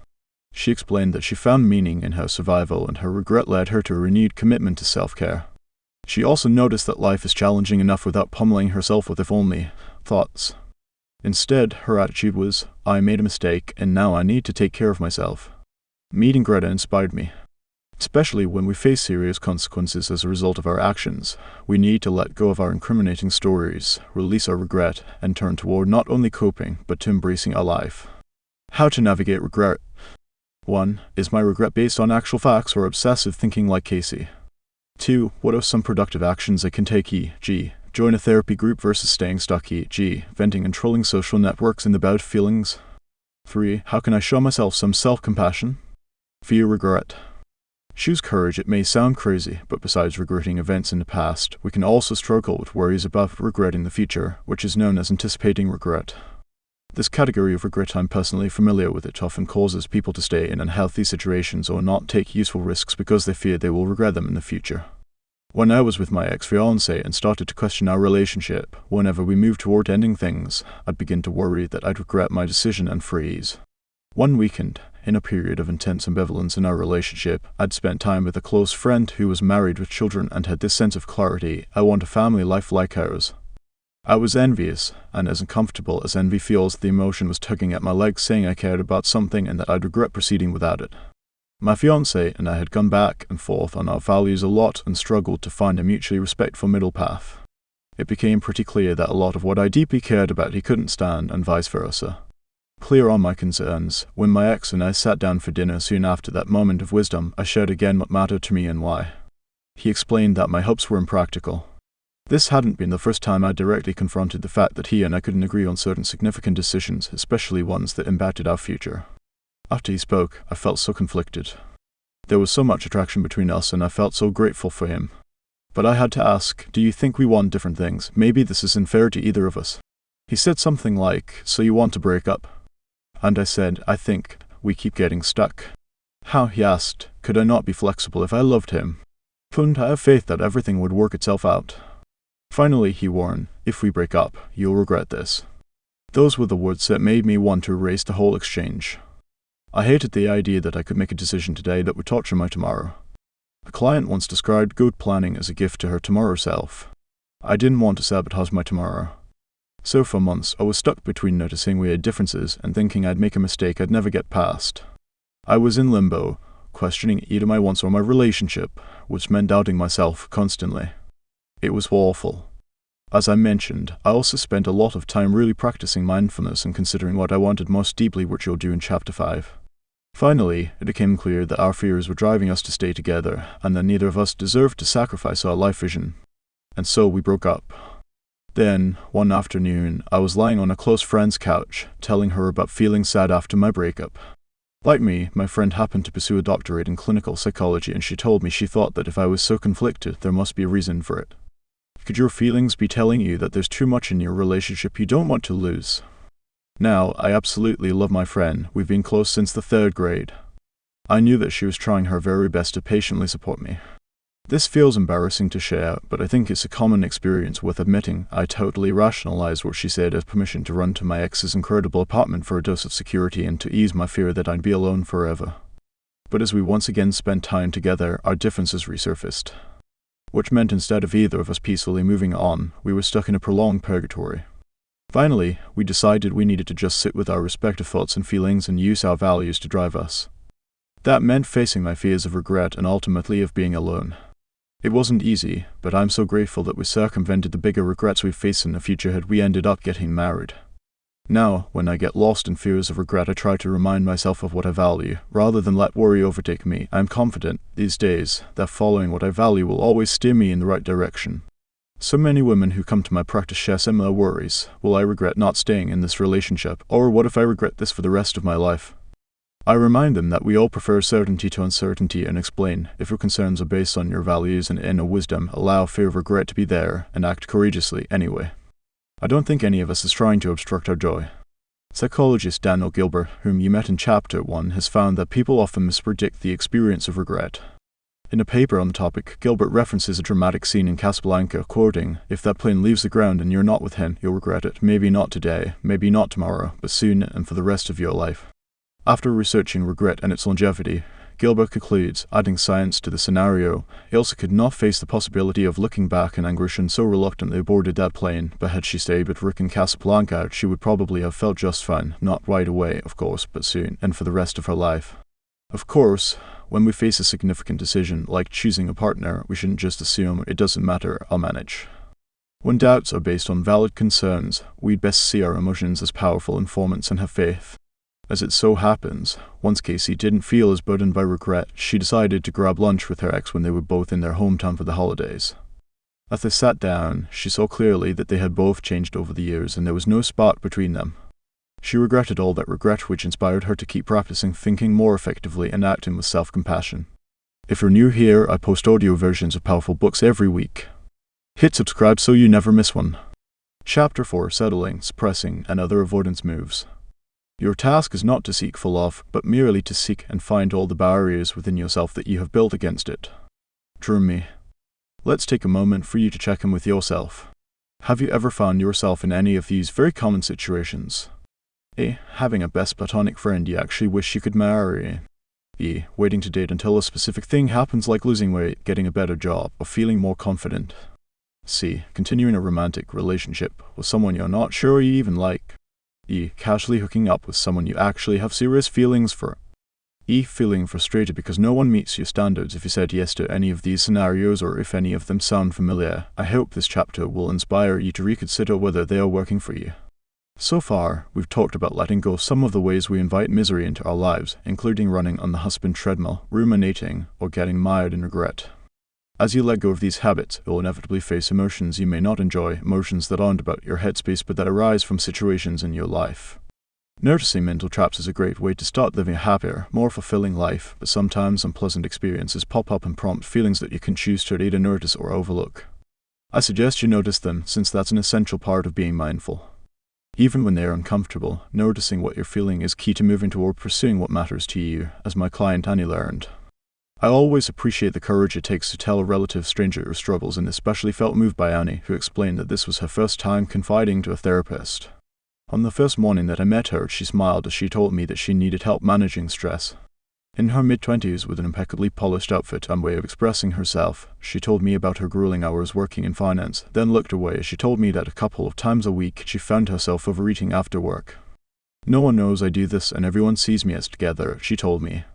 S2: She explained that she found meaning in her survival and her regret led her to a renewed commitment to self-care. She also noticed that life is challenging enough without pummeling herself with if-only thoughts. Instead, her attitude was, "I made a mistake, and now I need to take care of myself." Meeting Greta inspired me. Especially when we face serious consequences as a result of our actions, we need to let go of our incriminating stories, release our regret, and turn toward not only coping, but to embracing our life. How to navigate regret. 1. Is my regret based on actual facts or obsessive thinking like Casey? 2. What are some productive actions I can take? E.g., join a therapy group versus staying stuck. E.g., venting and trolling social networks in the bout of feelings. 3. How can I show myself some self-compassion? Fear regret. Choose courage. It may sound crazy, but besides regretting events in the past, we can also struggle with worries about regretting the future, which is known as anticipating regret. This category of regret, I'm personally familiar with it, often causes people to stay in unhealthy situations or not take useful risks because they fear they will regret them in the future. When I was with my ex-fiancée and started to question our relationship, whenever we moved toward ending things, I'd begin to worry that I'd regret my decision and freeze. One weekend, in a period of intense ambivalence in our relationship, I'd spent time with a close friend who was married with children and had this sense of clarity: I want a family life like ours. I was envious, and as uncomfortable as envy feels, the emotion was tugging at my legs saying I cared about something and that I'd regret proceeding without it. My fiancé and I had gone back and forth on our values a lot and struggled to find a mutually respectful middle path. It became pretty clear that a lot of what I deeply cared about he couldn't stand, and vice versa. Clear on my concerns, when my ex and I sat down for dinner soon after that moment of wisdom, I shared again what mattered to me and why. He explained that my hopes were impractical. This hadn't been the first time I directly confronted the fact that he and I couldn't agree on certain significant decisions, especially ones that impacted our future. After he spoke, I felt so conflicted. There was so much attraction between us and I felt so grateful for him. But I had to ask, do you think we want different things? Maybe this isn't fair to either of us. He said something like, "So you want to break up?" And I said, "I think we keep getting stuck." How, he asked, could I not be flexible if I loved him? Couldn't I have faith that everything would work itself out? Finally, he warned, "If we break up, you'll regret this." Those were the words that made me want to erase the whole exchange. I hated the idea that I could make a decision today that would torture my tomorrow. A client once described good planning as a gift to her tomorrow self. I didn't want to sabotage my tomorrow. So for months, I was stuck between noticing we had differences and thinking I'd make a mistake I'd never get past. I was in limbo, questioning either my wants or my relationship, which meant doubting myself constantly. It was awful. As I mentioned, I also spent a lot of time really practicing mindfulness and considering what I wanted most deeply, which you'll do in Chapter 5. Finally, it became clear that our fears were driving us to stay together, and that neither of us deserved to sacrifice our life vision. And so we broke up. Then, one afternoon, I was lying on a close friend's couch, telling her about feeling sad after my breakup. Like me, my friend happened to pursue a doctorate in clinical psychology, and she told me she thought that if I was so conflicted, there must be a reason for it. Could your feelings be telling you that there's too much in your relationship you don't want to lose? Now, I absolutely love my friend. We've been close since the 3rd grade. I knew that she was trying her very best to patiently support me. This feels embarrassing to share, but I think it's a common experience worth admitting. I totally rationalized what she said as permission to run to my ex's incredible apartment for a dose of security and to ease my fear that I'd be alone forever. But as we once again spent time together, our differences resurfaced. Which meant instead of either of us peacefully moving on, we were stuck in a prolonged purgatory. Finally, we decided we needed to just sit with our respective thoughts and feelings and use our values to drive us. That meant facing my fears of regret and ultimately of being alone. It wasn't easy, but I'm so grateful that we circumvented the bigger regrets we face in the future had we ended up getting married. Now, when I get lost in fears of regret, I try to remind myself of what I value. Rather than let worry overtake me, I am confident, these days, that following what I value will always steer me in the right direction. So many women who come to my practice share similar worries. Will I regret not staying in this relationship? Or what if I regret this for the rest of my life? I remind them that we all prefer certainty to uncertainty and explain, if your concerns are based on your values and inner wisdom, allow fear of regret to be there and act courageously anyway. I don't think any of us is trying to obstruct our joy. Psychologist Daniel Gilbert, whom you met in Chapter 1, has found that people often mispredict the experience of regret. In a paper on the topic, Gilbert references a dramatic scene in Casablanca, quoting, "If that plane leaves the ground and you're not with him, you'll regret it. Maybe not today, maybe not tomorrow, but soon and for the rest of your life." After researching regret and its longevity, Gilbert concludes, adding science to the scenario, Ilse could not face the possibility of looking back in anguish and so reluctantly boarded that plane, but had she stayed with Rick in Casablanca, she would probably have felt just fine, not right away, of course, but soon, and for the rest of her life. Of course, when we face a significant decision, like choosing a partner, we shouldn't just assume, it doesn't matter, I'll manage. When doubts are based on valid concerns, we'd best see our emotions as powerful informants and have faith. As it so happens, once Casey didn't feel as burdened by regret, she decided to grab lunch with her ex when they were both in their hometown for the holidays. As they sat down, she saw clearly that they had both changed over the years and there was no spark between them. She regretted all that regret, which inspired her to keep practicing thinking more effectively and acting with self-compassion. If you're new here, I post audio versions of powerful books every week. Hit subscribe so you never miss one. Chapter 4: Settling, Suppressing, and Other Avoidance Moves. Your task is not to seek full love, but merely to seek and find all the barriers within yourself that you have built against it. Drumi. Let's take a moment for you to check in with yourself. Have you ever found yourself in any of these very common situations? A. Having a best platonic friend you actually wish you could marry. B. Waiting to date until a specific thing happens, like losing weight, getting a better job, or feeling more confident. C. Continuing a romantic relationship with someone you're not sure you even like. E. Casually hooking up with someone you actually have serious feelings for. E. Feeling frustrated because no one meets your standards. If you said yes to any of these scenarios or if any of them sound familiar, I hope this chapter will inspire you to reconsider whether they are working for you. So far, we've talked about letting go of some of the ways we invite misery into our lives, including running on the husband treadmill, ruminating, or getting mired in regret. As you let go of these habits, you'll inevitably face emotions you may not enjoy, emotions that aren't about your headspace but that arise from situations in your life. Noticing mental traps is a great way to start living a happier, more fulfilling life, but sometimes unpleasant experiences pop up and prompt feelings that you can choose to either notice or overlook. I suggest you notice them, since that's an essential part of being mindful. Even when they are uncomfortable, noticing what you're feeling is key to moving toward pursuing what matters to you, as my client Annie learned. I always appreciate the courage it takes to tell a relative stranger your struggles, and especially felt moved by Annie, who explained that this was her first time confiding to a therapist. On the first morning that I met her, she smiled as she told me that she needed help managing stress. In her mid-20s, with an impeccably polished outfit and way of expressing herself, she told me about her grueling hours working in finance, then looked away as she told me that a couple of times a week she found herself overeating after work. "No one knows I do this and everyone sees me as together," she told me.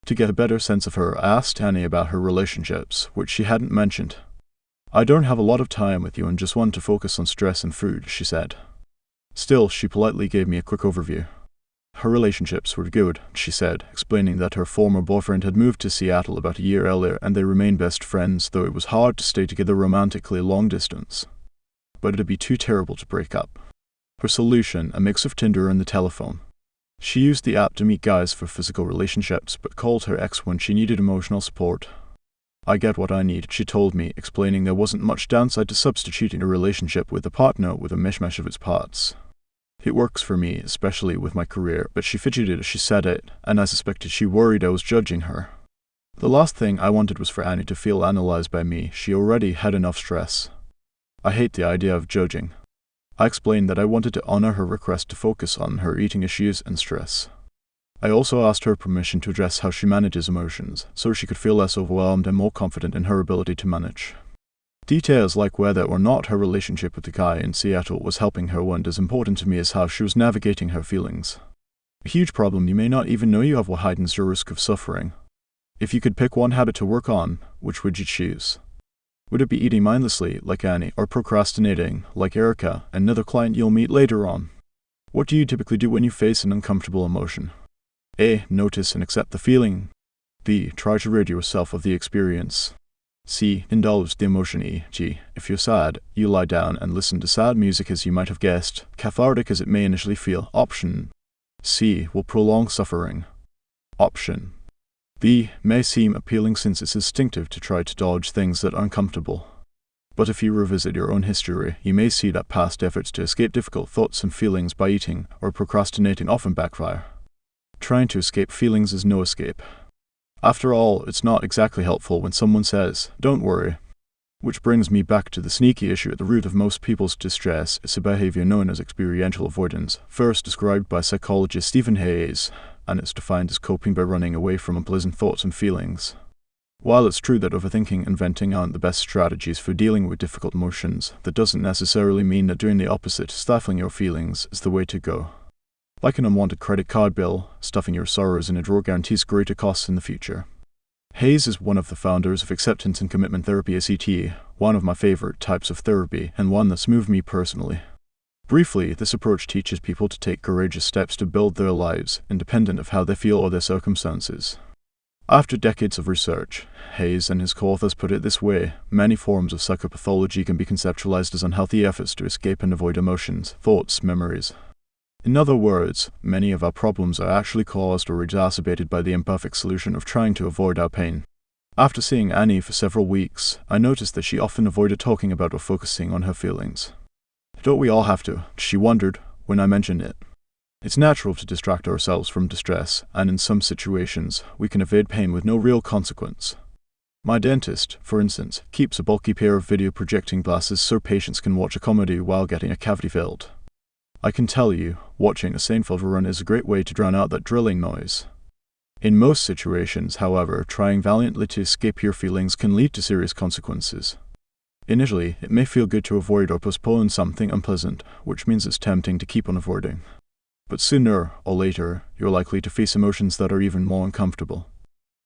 S2: To get a better sense of her, I asked Annie about her relationships, which she hadn't mentioned. "I don't have a lot of time with you and just want to focus on stress and food," she said. Still, she politely gave me a quick overview. Her relationships were good, she said, explaining that her former boyfriend had moved to Seattle about a year earlier and they remained best friends, though it was hard to stay together romantically long distance. But it'd be too terrible to break up. Her solution, a mix of Tinder and the telephone. She used the app to meet guys for physical relationships, but called her ex when she needed emotional support. "I get what I need," she told me, explaining there wasn't much downside to substituting a relationship with a partner with a mishmash of its parts. "It works for me, especially with my career," but she fidgeted as she said it, and I suspected she worried I was judging her. The last thing I wanted was for Annie to feel analyzed by me. She already had enough stress. I hate the idea of judging. I explained that I wanted to honor her request to focus on her eating issues and stress. I also asked her permission to address how she manages emotions, so she could feel less overwhelmed and more confident in her ability to manage. Details like whether or not her relationship with the guy in Seattle was helping her weren't as important to me as how she was navigating her feelings. A huge problem you may not even know you have what heightens your risk of suffering. If you could pick one habit to work on, which would you choose? Would it be eating mindlessly, like Annie, or procrastinating, like Erica, another client you'll meet later on? What do you typically do when you face an uncomfortable emotion? A. Notice and accept the feeling. B. Try to rid yourself of the experience. C. Indulge the emotion. E.g., if you're sad, you lie down and listen to sad music, as you might have guessed, cathartic as it may initially feel. Option C. Will prolong suffering. Option B. May seem appealing since it's instinctive to try to dodge things that are uncomfortable. But if you revisit your own history, you may see that past efforts to escape difficult thoughts and feelings by eating or procrastinating often backfire. Trying to escape feelings is no escape. After all, it's not exactly helpful when someone says, "Don't worry." Which brings me back to the sneaky issue at the root of most people's distress. It's a behavior known as experiential avoidance, first described by psychologist Stephen Hayes, and it's defined as coping by running away from unpleasant thoughts and feelings. While it's true that overthinking and venting aren't the best strategies for dealing with difficult emotions, that doesn't necessarily mean that doing the opposite, stifling your feelings, is the way to go. Like an unwanted credit card bill, stuffing your sorrows in a drawer guarantees greater costs in the future. Hayes is one of the founders of acceptance and commitment therapy, ACT, one of my favorite types of therapy, and one that's moved me personally. Briefly, this approach teaches people to take courageous steps to build their lives, independent of how they feel or their circumstances. After decades of research, Hayes and his co-authors put it this way: many forms of psychopathology can be conceptualized as unhealthy efforts to escape and avoid emotions, thoughts, memories. In other words, many of our problems are actually caused or exacerbated by the imperfect solution of trying to avoid our pain. After seeing Annie for several weeks, I noticed that she often avoided talking about or focusing on her feelings. "Don't we all have to?" she wondered when I mentioned it. It's natural to distract ourselves from distress, and in some situations, we can evade pain with no real consequence. My dentist, for instance, keeps a bulky pair of video projecting glasses so patients can watch a comedy while getting a cavity filled. I can tell you, watching a Seinfeld rerun is a great way to drown out that drilling noise. In most situations, however, trying valiantly to escape your feelings can lead to serious consequences. Initially, it may feel good to avoid or postpone something unpleasant, which means it's tempting to keep on avoiding. But sooner or later, you're likely to face emotions that are even more uncomfortable.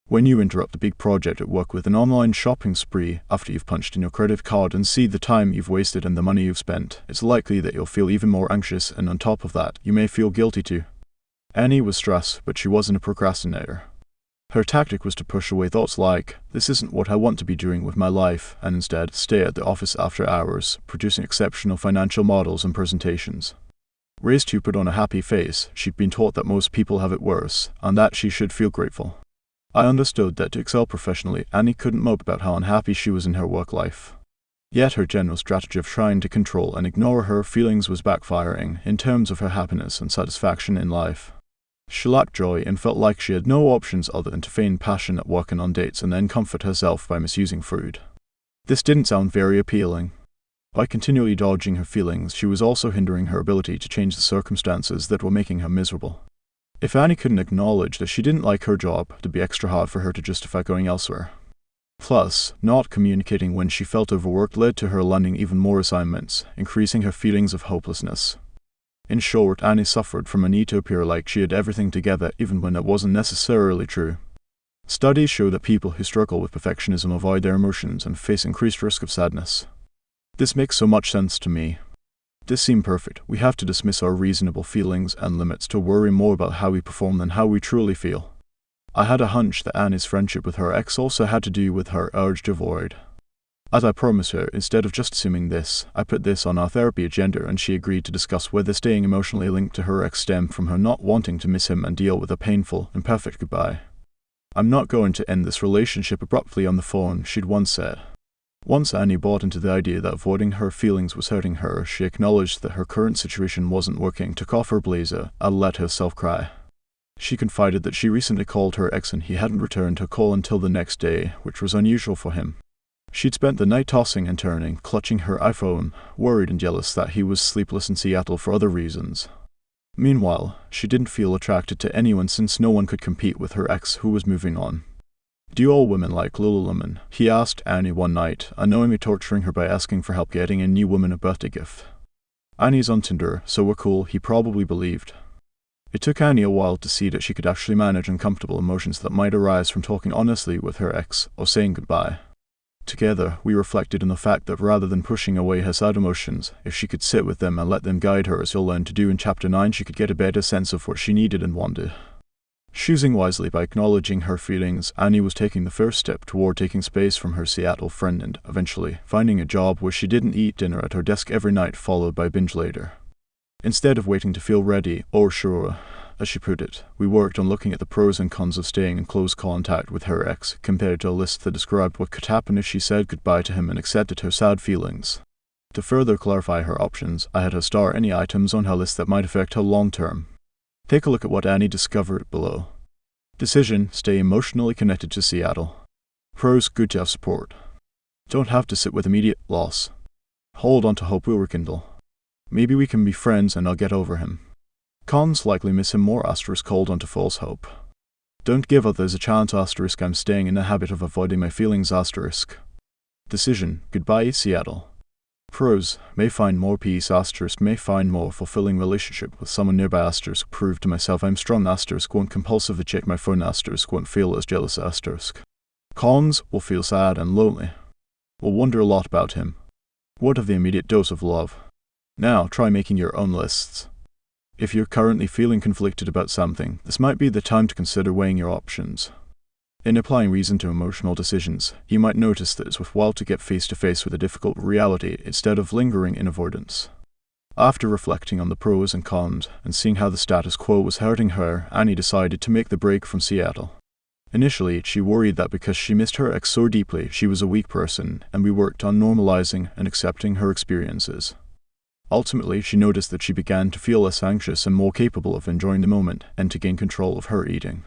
S2: When you interrupt a big project at work with an online shopping spree after you've punched in your credit card and see the time you've wasted and the money you've spent, it's likely that you'll feel even more anxious, and on top of that, you may feel guilty too. Annie was stressed, but she wasn't a procrastinator. Her tactic was to push away thoughts like, "This isn't what I want to be doing with my life," and instead stay at the office after hours, producing exceptional financial models and presentations. Raised to put on a happy face, she'd been taught that most people have it worse, and that she should feel grateful. I understood that to excel professionally, Annie couldn't mope about how unhappy she was in her work life. Yet her general strategy of trying to control and ignore her feelings was backfiring in terms of her happiness and satisfaction in life. She lacked joy and felt like she had no options other than to feign passion at work and on dates and then comfort herself by misusing food. This didn't sound very appealing. By continually dodging her feelings, she was also hindering her ability to change the circumstances that were making her miserable. If Annie couldn't acknowledge that she didn't like her job, it'd be extra hard for her to justify going elsewhere. Plus, not communicating when she felt overworked led to her landing even more assignments, increasing her feelings of hopelessness. In short, Annie suffered from a need to appear like she had everything together even when it wasn't necessarily true. Studies show that people who struggle with perfectionism avoid their emotions and face increased risk of sadness. This makes so much sense to me. This seemed perfect. We have to dismiss our reasonable feelings and limits to worry more about how we perform than how we truly feel. I had a hunch that Annie's friendship with her ex also had to do with her urge to avoid. As I promised her, instead of just assuming this, I put this on our therapy agenda and she agreed to discuss whether staying emotionally linked to her ex stemmed from her not wanting to miss him and deal with a painful, imperfect goodbye. "I'm not going to end this relationship abruptly on the phone," she'd once said. Once Annie bought into the idea that avoiding her feelings was hurting her, she acknowledged that her current situation wasn't working, took off her blazer, and let herself cry. She confided that she recently called her ex and he hadn't returned her call until the next day, which was unusual for him. She'd spent the night tossing and turning, clutching her iPhone, worried and jealous that he was sleepless in Seattle for other reasons. Meanwhile, she didn't feel attracted to anyone since no one could compete with her ex who was moving on. "Do all women like Lululemon?" he asked Annie one night, unknowingly torturing her by asking for help getting a new woman a birthday gift. Annie's on Tinder, so we're cool, he probably believed. It took Annie a while to see that she could actually manage uncomfortable emotions that might arise from talking honestly with her ex or saying goodbye. Together, we reflected on the fact that rather than pushing away her sad emotions, if she could sit with them and let them guide her as you'll learn to do in Chapter 9, she could get a better sense of what she needed and wanted. Choosing wisely by acknowledging her feelings, Annie was taking the first step toward taking space from her Seattle friend and, eventually, finding a job where she didn't eat dinner at her desk every night followed by binge later. Instead of waiting to feel ready, or sure, as she put it, we worked on looking at the pros and cons of staying in close contact with her ex, compared to a list that described what could happen if she said goodbye to him and accepted her sad feelings. To further clarify her options, I had her star any items on her list that might affect her long term. Take a look at what Annie discovered below. Decision: stay emotionally connected to Seattle. Pros: good to have support. Don't have to sit with immediate loss. Hold on to hope will rekindle. Maybe we can be friends and I'll get over him. Cons: likely miss him more *, hold on to false hope. Don't give others a chance *, I'm staying in the habit of avoiding my feelings *. Decision: goodbye Seattle. Pros: may find more peace *, may find more fulfilling relationship with someone nearby *, prove to myself I'm strong *, won't compulsively check my phone *, won't feel as jealous *. Cons: will feel sad and lonely. Will wonder a lot about him. What of the immediate dose of love? Now try making your own lists. If you're currently feeling conflicted about something, this might be the time to consider weighing your options. In applying reason to emotional decisions, you might notice that it's worthwhile to get face to face with a difficult reality instead of lingering in avoidance. After reflecting on the pros and cons and seeing how the status quo was hurting her, Annie decided to make the break from Seattle. Initially, she worried that because she missed her ex so deeply, she was a weak person, and we worked on normalizing and accepting her experiences. Ultimately, she noticed that she began to feel less anxious and more capable of enjoying the moment and to gain control of her eating.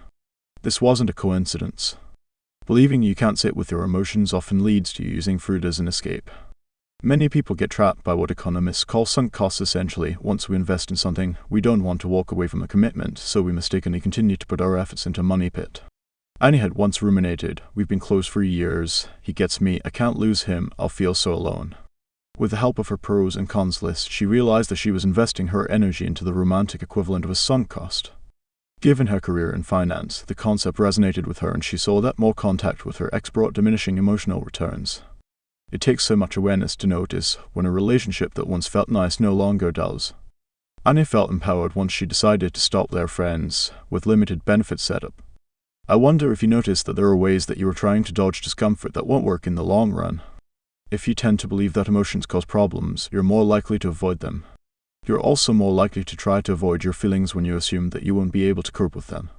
S2: This wasn't a coincidence. Believing you can't sit with your emotions often leads to using food as an escape. Many people get trapped by what economists call sunk costs. Essentially, once we invest in something, we don't want to walk away from a commitment, so we mistakenly continue to put our efforts into a money pit. Annie had once ruminated, "We've been close for years, he gets me, I can't lose him, I'll feel so alone." With the help of her pros and cons list, she realized that she was investing her energy into the romantic equivalent of a sunk cost. Given her career in finance, the concept resonated with her and she saw that more contact with her ex brought diminishing emotional returns. It takes so much awareness to notice when a relationship that once felt nice no longer does. Annie felt empowered once she decided to stop their friends, with limited benefits set up. I wonder if you noticed that there are ways that you are trying to dodge discomfort that won't work in the long run. If you tend to believe that emotions cause problems, you're more likely to avoid them. You're also more likely to try to avoid your feelings when you assume that you won't be able to cope with them.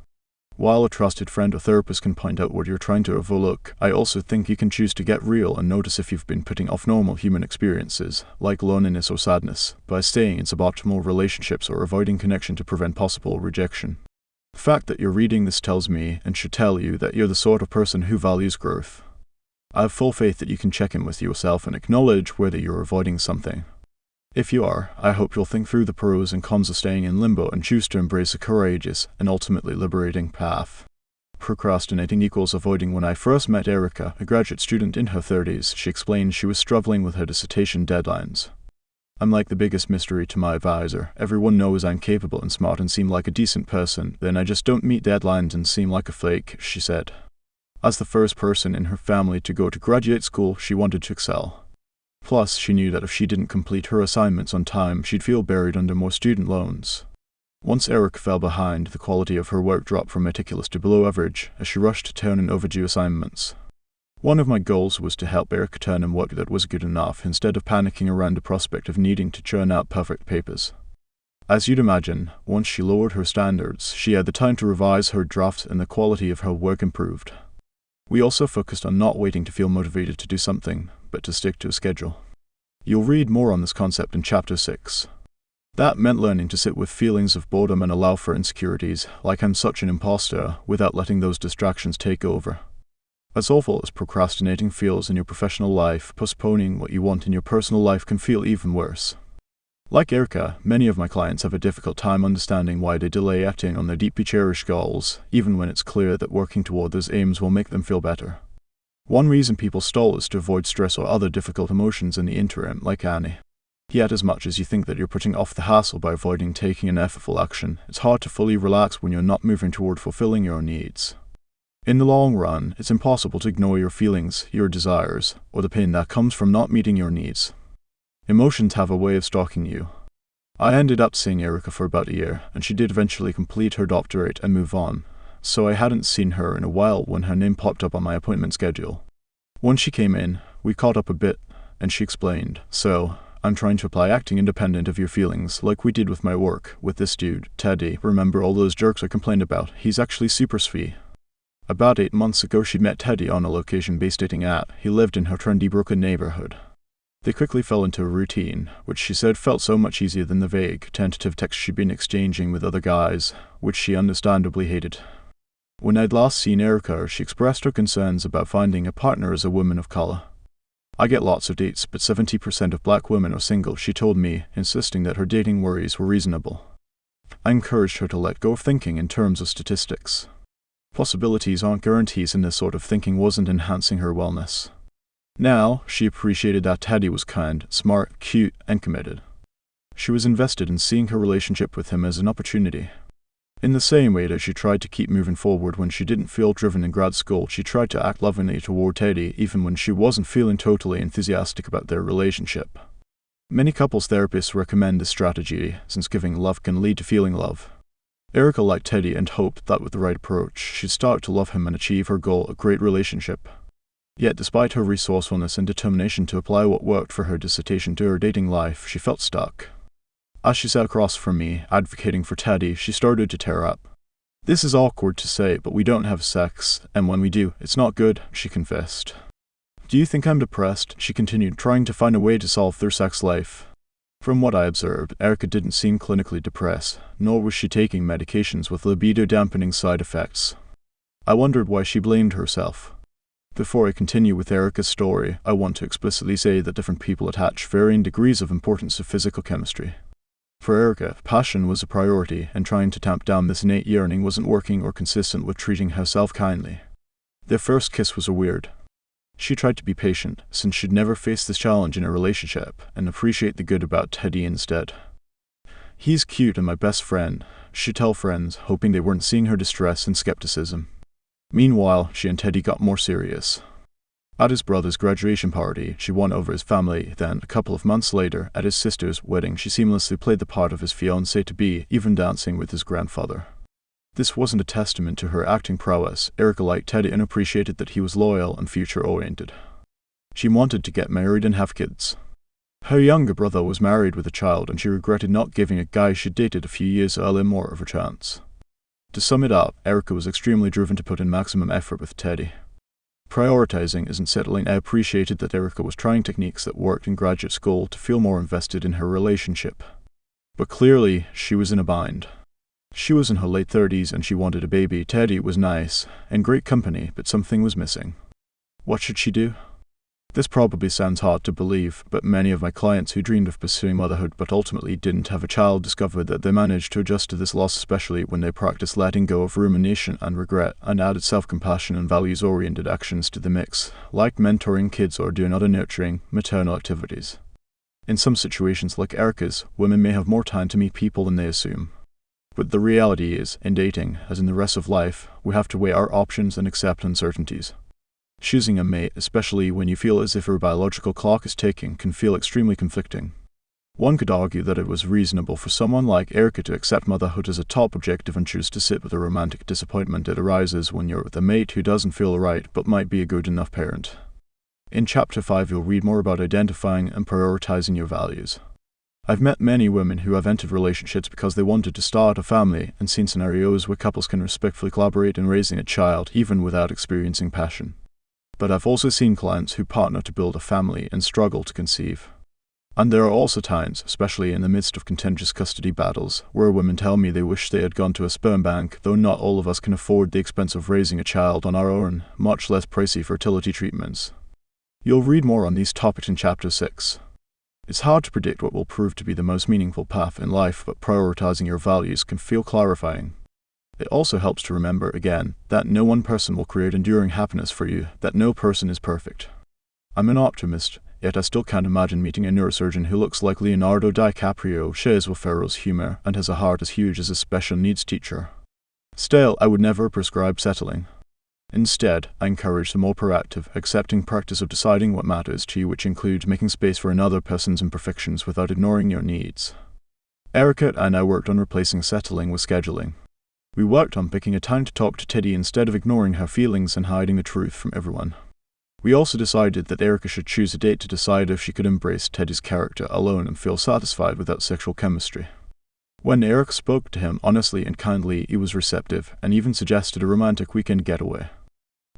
S2: While a trusted friend or therapist can point out what you're trying to overlook, I also think you can choose to get real and notice if you've been putting off normal human experiences, like loneliness or sadness, by staying in suboptimal relationships or avoiding connection to prevent possible rejection. The fact that you're reading this tells me, and should tell you, that you're the sort of person who values growth. I have full faith that you can check in with yourself and acknowledge whether you're avoiding something. If you are, I hope you'll think through the pros and cons of staying in limbo and choose to embrace a courageous and ultimately liberating path. Procrastinating equals avoiding. When I first met Erica, a graduate student in her 30s, she explained she was struggling with her dissertation deadlines. I'm like the biggest mystery to my advisor. Everyone knows I'm capable and smart and seem like a decent person, then I just don't meet deadlines and seem like a flake, she said. As the first person in her family to go to graduate school, she wanted to excel. Plus, she knew that if she didn't complete her assignments on time, she'd feel buried under more student loans. Once Erica fell behind, the quality of her work dropped from meticulous to below average as she rushed to turn in overdue assignments. One of my goals was to help Erica turn in work that was good enough instead of panicking around the prospect of needing to churn out perfect papers. As you'd imagine, once she lowered her standards, she had the time to revise her drafts and the quality of her work improved. We also focused on not waiting to feel motivated to do something, but to stick to a schedule. You'll read more on this concept in Chapter 6. That meant learning to sit with feelings of boredom and allow for insecurities, like I'm such an imposter, without letting those distractions take over. As awful as procrastinating feels in your professional life, postponing what you want in your personal life can feel even worse. Like Erica, many of my clients have a difficult time understanding why they delay acting on their deeply cherished goals, even when it's clear that working toward those aims will make them feel better. One reason people stall is to avoid stress or other difficult emotions in the interim, like Annie. Yet as much as you think that you're putting off the hassle by avoiding taking an effortful action, it's hard to fully relax when you're not moving toward fulfilling your needs. In the long run, it's impossible to ignore your feelings, your desires, or the pain that comes from not meeting your needs. Emotions have a way of stalking you. I ended up seeing Erica for about a year, and she did eventually complete her doctorate and move on, so I hadn't seen her in a while when her name popped up on my appointment schedule. Once she came in, we caught up a bit, and she explained, "So, I'm trying to apply acting independent of your feelings, like we did with my work, with this dude, Teddy. Remember all those jerks I complained about? He's actually super sweet." About 8 months ago she'd met Teddy on a location-based dating app. He lived in her trendy Brooklyn neighborhood. They quickly fell into a routine, which she said felt so much easier than the vague, tentative texts she'd been exchanging with other guys, which she understandably hated. When I'd last seen Erica, she expressed her concerns about finding a partner as a woman of color. "I get lots of dates, but 70% of black women are single," she told me, insisting that her dating worries were reasonable. I encouraged her to let go of thinking in terms of statistics. Possibilities aren't guarantees, and this sort of thinking wasn't enhancing her wellness. Now, she appreciated that Teddy was kind, smart, cute, and committed. She was invested in seeing her relationship with him as an opportunity. In the same way that she tried to keep moving forward when she didn't feel driven in grad school, she tried to act lovingly toward Teddy even when she wasn't feeling totally enthusiastic about their relationship. Many couples therapists recommend this strategy, since giving love can lead to feeling love. Erica liked Teddy and hoped that with the right approach, she'd start to love him and achieve her goal, a great relationship. Yet despite her resourcefulness and determination to apply what worked for her dissertation to her dating life, she felt stuck. As she sat across from me, advocating for Teddy, she started to tear up. "This is awkward to say, but we don't have sex, and when we do, it's not good," she confessed. "Do you think I'm depressed?" she continued, trying to find a way to solve their sex life. From what I observed, Erica didn't seem clinically depressed, nor was she taking medications with libido-dampening side effects. I wondered why she blamed herself. Before I continue with Erica's story, I want to explicitly say that different people attach varying degrees of importance to physical chemistry. For Erica, passion was a priority, and trying to tamp down this innate yearning wasn't working or consistent with treating herself kindly. Their first kiss was weird. She tried to be patient, since she'd never faced this challenge in a relationship, and appreciate the good about Teddy instead. "He's cute and my best friend," she'd tell friends, hoping they weren't seeing her distress and skepticism. Meanwhile, she and Teddy got more serious. At his brother's graduation party, she won over his family, then, a couple of months later, at his sister's wedding, she seamlessly played the part of his fiancé-to-be, even dancing with his grandfather. This wasn't a testament to her acting prowess. Erica liked Teddy and appreciated that he was loyal and future-oriented. She wanted to get married and have kids. Her younger brother was married with a child, and she regretted not giving a guy she dated a few years earlier more of a chance. To sum it up, Erica was extremely driven to put in maximum effort with Teddy. Prioritizing isn't settling. I appreciated that Erica was trying techniques that worked in graduate school to feel more invested in her relationship. But clearly, she was in a bind. She was in her late 30s and she wanted a baby. Teddy was nice and great company, but something was missing. What should she do? This probably sounds hard to believe, but many of my clients who dreamed of pursuing motherhood but ultimately didn't have a child discovered that they managed to adjust to this loss, especially when they practiced letting go of rumination and regret and added self-compassion and values-oriented actions to the mix, like mentoring kids or doing other nurturing, maternal activities. In some situations like Erica's, women may have more time to meet people than they assume. But the reality is, in dating, as in the rest of life, we have to weigh our options and accept uncertainties. Choosing a mate, especially when you feel as if your biological clock is ticking, can feel extremely conflicting. One could argue that it was reasonable for someone like Erica to accept motherhood as a top objective and choose to sit with the romantic disappointment that arises when you're with a mate who doesn't feel right but might be a good enough parent. In Chapter 5 you'll read more about identifying and prioritizing your values. I've met many women who have entered relationships because they wanted to start a family and seen scenarios where couples can respectfully collaborate in raising a child even without experiencing passion. But I've also seen clients who partner to build a family and struggle to conceive. And there are also times, especially in the midst of contentious custody battles, where women tell me they wish they had gone to a sperm bank, though not all of us can afford the expense of raising a child on our own, much less pricey fertility treatments. You'll read more on these topics in Chapter 6. It's hard to predict what will prove to be the most meaningful path in life, but prioritizing your values can feel clarifying. It also helps to remember, again, that no one person will create enduring happiness for you, that no person is perfect. I'm an optimist, yet I still can't imagine meeting a neurosurgeon who looks like Leonardo DiCaprio, shares Will Ferrell's humor, and has a heart as huge as a special needs teacher. Still, I would never prescribe settling. Instead, I encourage the more proactive, accepting practice of deciding what matters to you, which includes making space for another person's imperfections without ignoring your needs. Erica and I worked on replacing settling with scheduling. We worked on picking a time to talk to Teddy instead of ignoring her feelings and hiding the truth from everyone. We also decided that Erica should choose a date to decide if she could embrace Teddy's character alone and feel satisfied without sexual chemistry. When Erica spoke to him honestly and kindly, he was receptive and even suggested a romantic weekend getaway.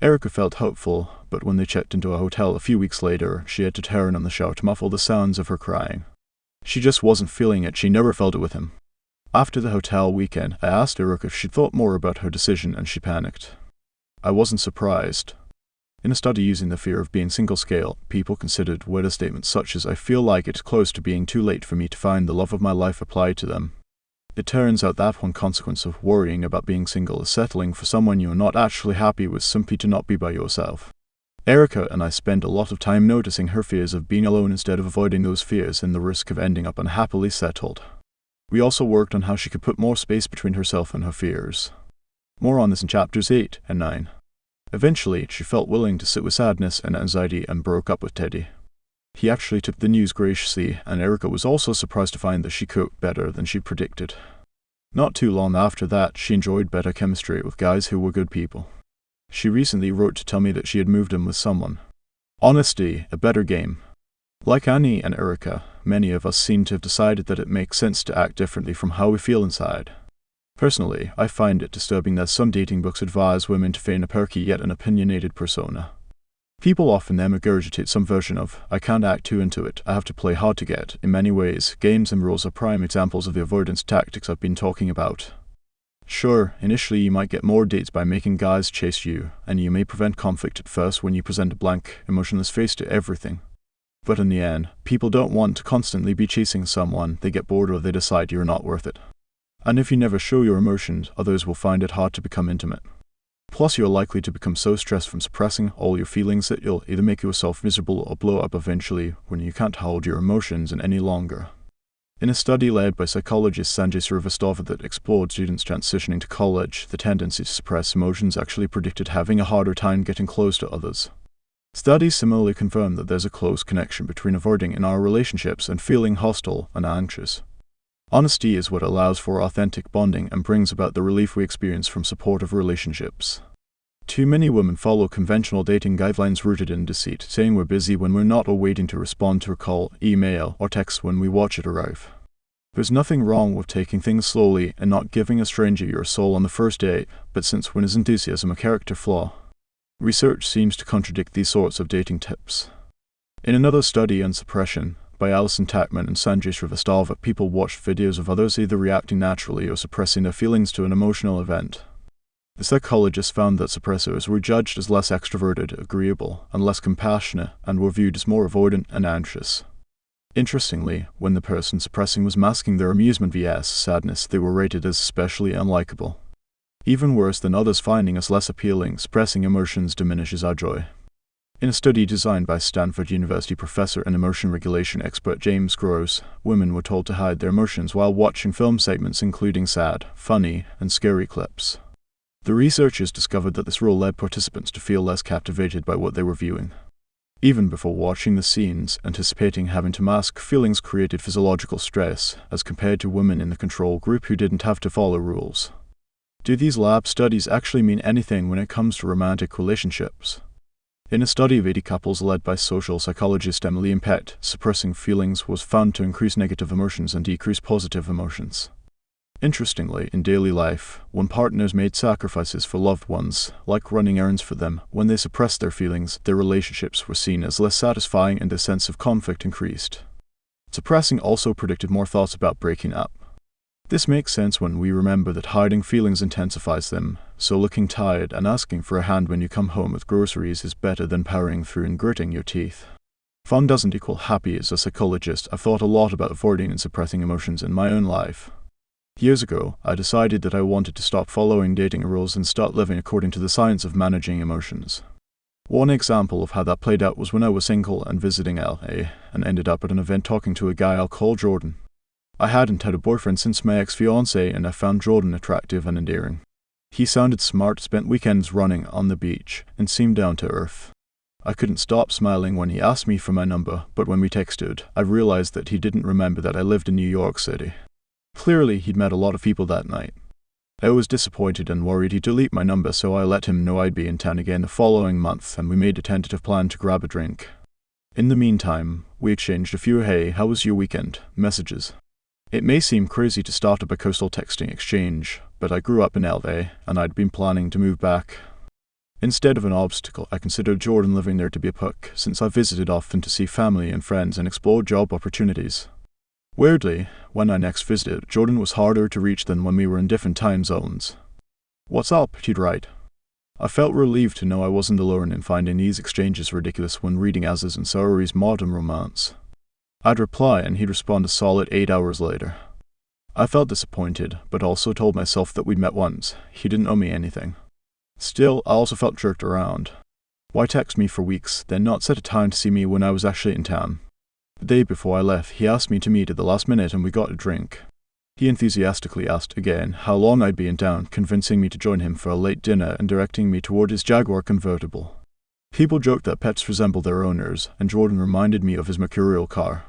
S2: Erica felt hopeful, but when they checked into a hotel a few weeks later, she had to turn on the shower to muffle the sounds of her crying. She just wasn't feeling it. She never felt it with him. After the hotel weekend, I asked Erica if she'd thought more about her decision, and she panicked. I wasn't surprised. In a study using the fear of being single scale, people considered whether statements such as "I feel like it's close to being too late for me to find the love of my life" applied to them. It turns out that one consequence of worrying about being single is settling for someone you're not actually happy with simply to not be by yourself. Erica and I spent a lot of time noticing her fears of being alone instead of avoiding those fears and the risk of ending up unhappily settled. We also worked on how she could put more space between herself and her fears. More on this in Chapters 8 and 9. Eventually, she felt willing to sit with sadness and anxiety and broke up with Teddy. He actually took the news graciously, and Erica was also surprised to find that she cooked better than she predicted. Not too long after that, she enjoyed better chemistry with guys who were good people. She recently wrote to tell me that she had moved in with someone. Honesty, a better game. Like Annie and Erica, many of us seem to have decided that it makes sense to act differently from how we feel inside. Personally, I find it disturbing that some dating books advise women to feign a perky yet an opinionated persona. People often then regurgitate some version of, "I can't act too into it, I have to play hard to get." In many ways, games and rules are prime examples of the avoidance tactics I've been talking about. Sure, initially you might get more dates by making guys chase you, and you may prevent conflict at first when you present a blank, emotionless face to everything. But in the end, people don't want to constantly be chasing someone. They get bored or they decide you're not worth it. And if you never show your emotions, others will find it hard to become intimate. Plus, you're likely to become so stressed from suppressing all your feelings that you'll either make yourself miserable or blow up eventually when you can't hold your emotions in any longer. In a study led by psychologist Sanjay Srivastava that explored students transitioning to college, the tendency to suppress emotions actually predicted having a harder time getting close to others. Studies similarly confirm that there's a close connection between avoiding in our relationships and feeling hostile and anxious. Honesty is what allows for authentic bonding and brings about the relief we experience from supportive relationships. Too many women follow conventional dating guidelines rooted in deceit, saying we're busy when we're not, or waiting to respond to a call, email, or text when we watch it arrive. There's nothing wrong with taking things slowly and not giving a stranger your soul on the first date, but since when is enthusiasm a character flaw? Research seems to contradict these sorts of dating tips. In another study on suppression, by Alison Tackman and Sanjay Srivastava, people watched videos of others either reacting naturally or suppressing their feelings to an emotional event. The psychologists found that suppressors were judged as less extroverted, agreeable, and less compassionate, and were viewed as more avoidant and anxious. Interestingly, when the person suppressing was masking their amusement vs. sadness, they were rated as especially unlikable. Even worse than others finding us less appealing, suppressing emotions diminishes our joy. In a study designed by Stanford University professor and emotion regulation expert James Gross, women were told to hide their emotions while watching film segments including sad, funny, and scary clips. The researchers discovered that this rule led participants to feel less captivated by what they were viewing. Even before watching the scenes, anticipating having to mask feelings created physiological stress, as compared to women in the control group who didn't have to follow rules. Do these lab studies actually mean anything when it comes to romantic relationships? In a study of 80 couples led by social psychologist Emily Pett, suppressing feelings was found to increase negative emotions and decrease positive emotions. Interestingly, in daily life, when partners made sacrifices for loved ones, like running errands for them, when they suppressed their feelings, their relationships were seen as less satisfying and the sense of conflict increased. Suppressing also predicted more thoughts about breaking up. This makes sense when we remember that hiding feelings intensifies them, so looking tired and asking for a hand when you come home with groceries is better than powering through and gritting your teeth. Fun doesn't equal happy. As a psychologist, I've thought a lot about avoiding and suppressing emotions in my own life. Years ago, I decided that I wanted to stop following dating rules and start living according to the science of managing emotions. One example of how that played out was when I was single and visiting LA, and ended up at an event talking to a guy I'll call Jordan. I hadn't had a boyfriend since my ex-fiancée, and I found Jordan attractive and endearing. He sounded smart, spent weekends running on the beach, and seemed down to earth. I couldn't stop smiling when he asked me for my number, but when we texted, I realized that he didn't remember that I lived in New York City. Clearly, he'd met a lot of people that night. I was disappointed and worried he'd delete my number, so I let him know I'd be in town again the following month, and we made a tentative plan to grab a drink. In the meantime, we exchanged a few "Hey, how was your weekend?" messages. It may seem crazy to start a bi-coastal texting exchange, but I grew up in LA, and I'd been planning to move back. Instead of an obstacle, I considered Jordan living there to be a perk, since I visited often to see family and friends and explore job opportunities. Weirdly, when I next visited, Jordan was harder to reach than when we were in different time zones. "What's up?" he'd write. I felt relieved to know I wasn't alone in finding these exchanges ridiculous when reading Aziz Ansari's Modern Romance. I'd reply and he'd respond a solid 8 hours later. I felt disappointed, but also told myself that we'd met once. He didn't owe me anything. Still, I also felt jerked around. Why text me for weeks, then not set a time to see me when I was actually in town? The day before I left, he asked me to meet at the last minute and we got a drink. He enthusiastically asked again how long I'd be in town, convincing me to join him for a late dinner and directing me toward his Jaguar convertible. People joked that pets resemble their owners, and Jordan reminded me of his mercurial car.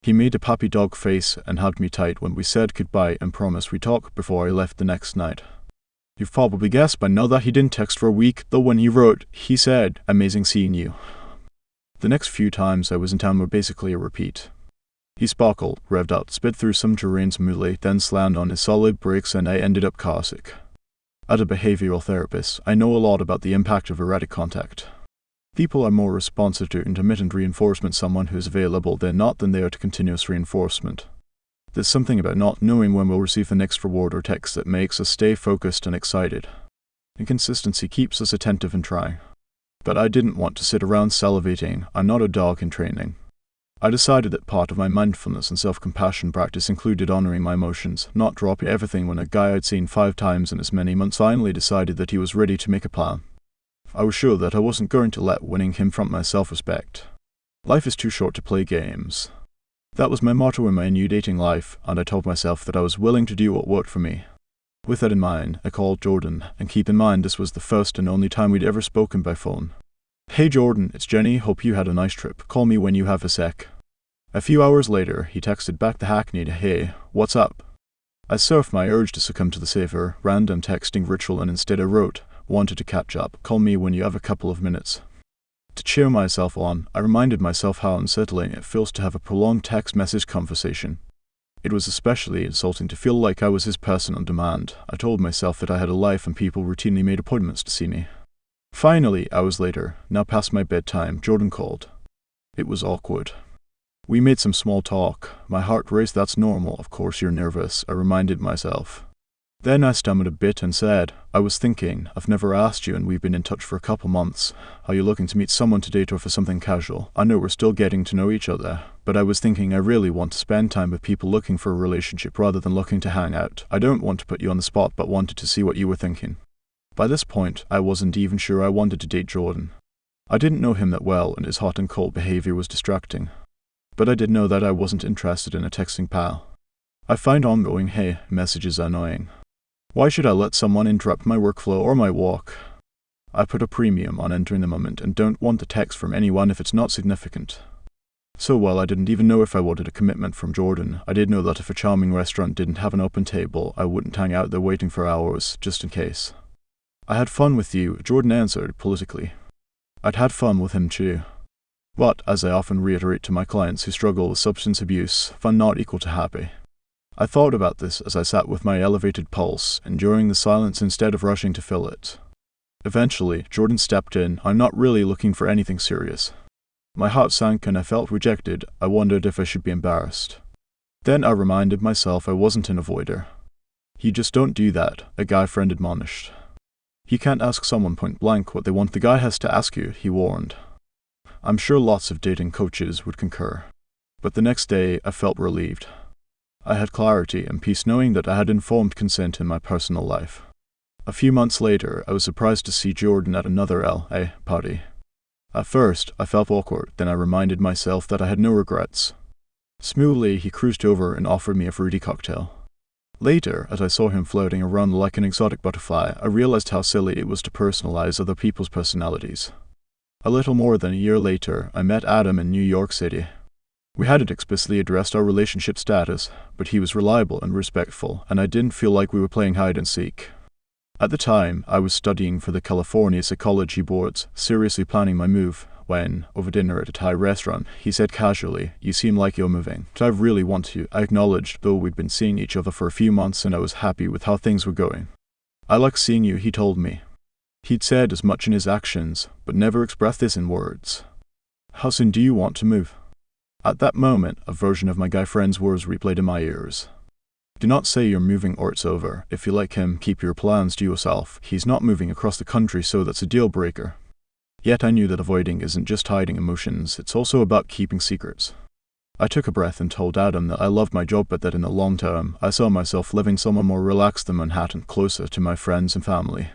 S2: He made a puppy dog face and hugged me tight when we said goodbye and promised we'd talk before I left the next night. You've probably guessed by now that he didn't text for a week, though when he wrote, he said, "Amazing seeing you." The next few times I was in town were basically a repeat. He sparkled, revved up, sped through some terrain smoothly, then slammed on his solid brakes and I ended up carsick. As a behavioral therapist, I know a lot about the impact of erratic contact. People are more responsive to intermittent reinforcement, someone who is available than not, than they are to continuous reinforcement. There's something about not knowing when we'll receive the next reward or text that makes us stay focused and excited. Inconsistency keeps us attentive and trying. But I didn't want to sit around salivating. I'm not a dog in training. I decided that part of my mindfulness and self-compassion practice included honoring my emotions, not dropping everything when a guy I'd seen 5 times in as many months finally decided that he was ready to make a plan. I was sure that I wasn't going to let winning him from my self-respect. Life is too short to play games. That was my motto in my new dating life, and I told myself that I was willing to do what worked for me. With that in mind, I called Jordan, and keep in mind this was the first and only time we'd ever spoken by phone. "Hey Jordan, it's Jenny, hope you had a nice trip. Call me when you have a sec." A few hours later, he texted back the hackneyed, "Hey, what's up?" I surfed my urge to succumb to the safer, random texting ritual and instead I wrote, "Wanted to catch up, call me when you have a couple of minutes." To cheer myself on, I reminded myself how unsettling it feels to have a prolonged text message conversation. It was especially insulting to feel like I was his person on demand. I told myself that I had a life and people routinely made appointments to see me. Finally, hours later, now past my bedtime, Jordan called. It was awkward. We made some small talk. My heart raced. "That's normal, of course you're nervous," I reminded myself. Then I stammered a bit and said, I was thinking, I've never asked you and we've been in touch for a couple months. Are you looking to meet someone to date or for something casual? I know we're still getting to know each other, but I was thinking I really want to spend time with people looking for a relationship rather than looking to hang out. I don't want to put you on the spot, but wanted to see what you were thinking. By this point, I wasn't even sure I wanted to date Jordan. I didn't know him that well and his hot and cold behavior was distracting. But I did know that I wasn't interested in a texting pal. I find ongoing hey messages annoying. Why should I let someone interrupt my workflow or my walk? I put a premium on entering the moment and don't want a text from anyone if it's not significant. So while I didn't even know if I wanted a commitment from Jordan, I did know that if a charming restaurant didn't have an open table, I wouldn't hang out there waiting for hours, just in case. I had fun with you, Jordan answered politically. I'd had fun with him too. But, as I often reiterate to my clients who struggle with substance abuse, fun not equal to happy. I thought about this as I sat with my elevated pulse, enduring the silence instead of rushing to fill it. Eventually, Jordan stepped in. I'm not really looking for anything serious. My heart sank and I felt rejected. I wondered if I should be embarrassed. Then I reminded myself I wasn't an avoider. You just don't do that, a guy friend admonished. You can't ask someone point blank what they want. The guy has to ask you, he warned. I'm sure lots of dating coaches would concur. But the next day, I felt relieved. I had clarity and peace knowing that I had informed consent in my personal life. A few months later, I was surprised to see Jordan at another LA party. At first, I felt awkward, then I reminded myself that I had no regrets. Smoothly, he cruised over and offered me a fruity cocktail. Later, as I saw him floating around like an exotic butterfly, I realized how silly it was to personalize other people's personalities. A little more than a year later, I met Adam in New York City. We hadn't explicitly addressed our relationship status, but he was reliable and respectful, and I didn't feel like we were playing hide and seek. At the time, I was studying for the California Psychology Boards, seriously planning my move, when, over dinner at a Thai restaurant, he said casually, "You seem like you're moving." "I really want to," I acknowledged, though we'd been seeing each other for a few months and I was happy with how things were going. "I like seeing you," he told me. He'd said as much in his actions, but never expressed this in words. "How soon do you want to move?" At that moment, a version of my guy friend's words replayed in my ears. "Do not say you're moving or it's over. If you like him, keep your plans to yourself. He's not moving across the country, so that's a deal breaker." Yet I knew that avoiding isn't just hiding emotions, it's also about keeping secrets. I took a breath and told Adam that I loved my job, but that in the long term, I saw myself living somewhere more relaxed than Manhattan, closer to my friends and family.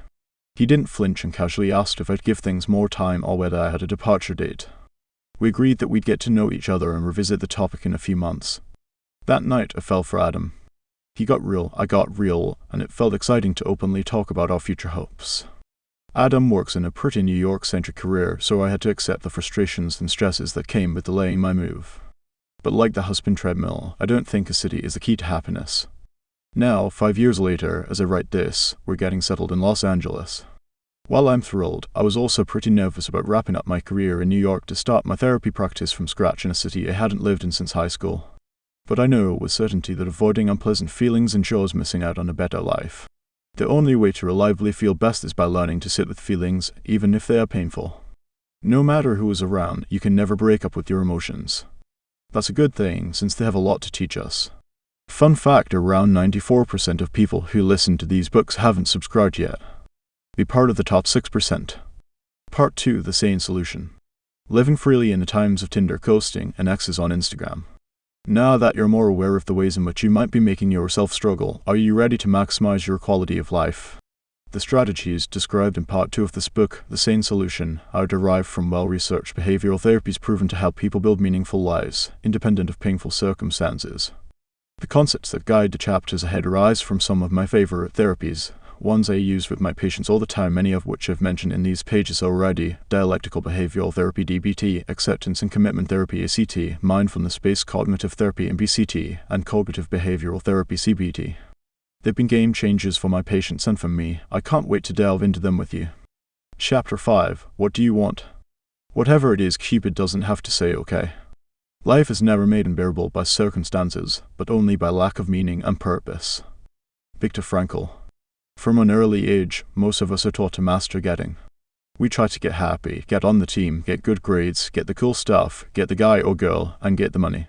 S2: He didn't flinch and casually asked if I'd give things more time or whether I had a departure date. We agreed that we'd get to know each other and revisit the topic in a few months. That night, I fell for Adam. He got real, I got real, and it felt exciting to openly talk about our future hopes. Adam works in a pretty New York-centric career, so I had to accept the frustrations and stresses that came with delaying my move. But like the husband treadmill, I don't think a city is the key to happiness. Now, 5 years later, as I write this, we're getting settled in Los Angeles. While I'm thrilled, I was also pretty nervous about wrapping up my career in New York to start my therapy practice from scratch in a city I hadn't lived in since high school. But I know with certainty that avoiding unpleasant feelings ensures missing out on a better life. The only way to reliably feel best is by learning to sit with feelings, even if they are painful. No matter who is around, you can never break up with your emotions. That's a good thing, since they have a lot to teach us. Fun fact, around 94% of people who listen to these books haven't subscribed yet. Be part of the top 6%. Part 2, The Sane Solution. Living freely in the times of Tinder ghosting and exes on Instagram. Now that you're more aware of the ways in which you might be making yourself struggle, are you ready to maximize your quality of life? The strategies described in Part 2 of this book, The Sane Solution, are derived from well-researched behavioral therapies proven to help people build meaningful lives, independent of painful circumstances. The concepts that guide the chapters ahead arise from some of my favorite therapies, ones I use with my patients all the time, many of which I've mentioned in these pages already: dialectical behavioral therapy (DBT), acceptance and commitment therapy (ACT), mindfulness-based cognitive therapy (BCT), and cognitive behavioral therapy (CBT. They've been game changers for my patients and for me. I can't wait to delve into them with you. Chapter 5. What do you want? Whatever it is, Cupid doesn't have to say okay. Life is never made unbearable by circumstances, but only by lack of meaning and purpose. Viktor Frankl. From an early age, most of us are taught to master getting. We try to get happy, get on the team, get good grades, get the cool stuff, get the guy or girl, and get the money.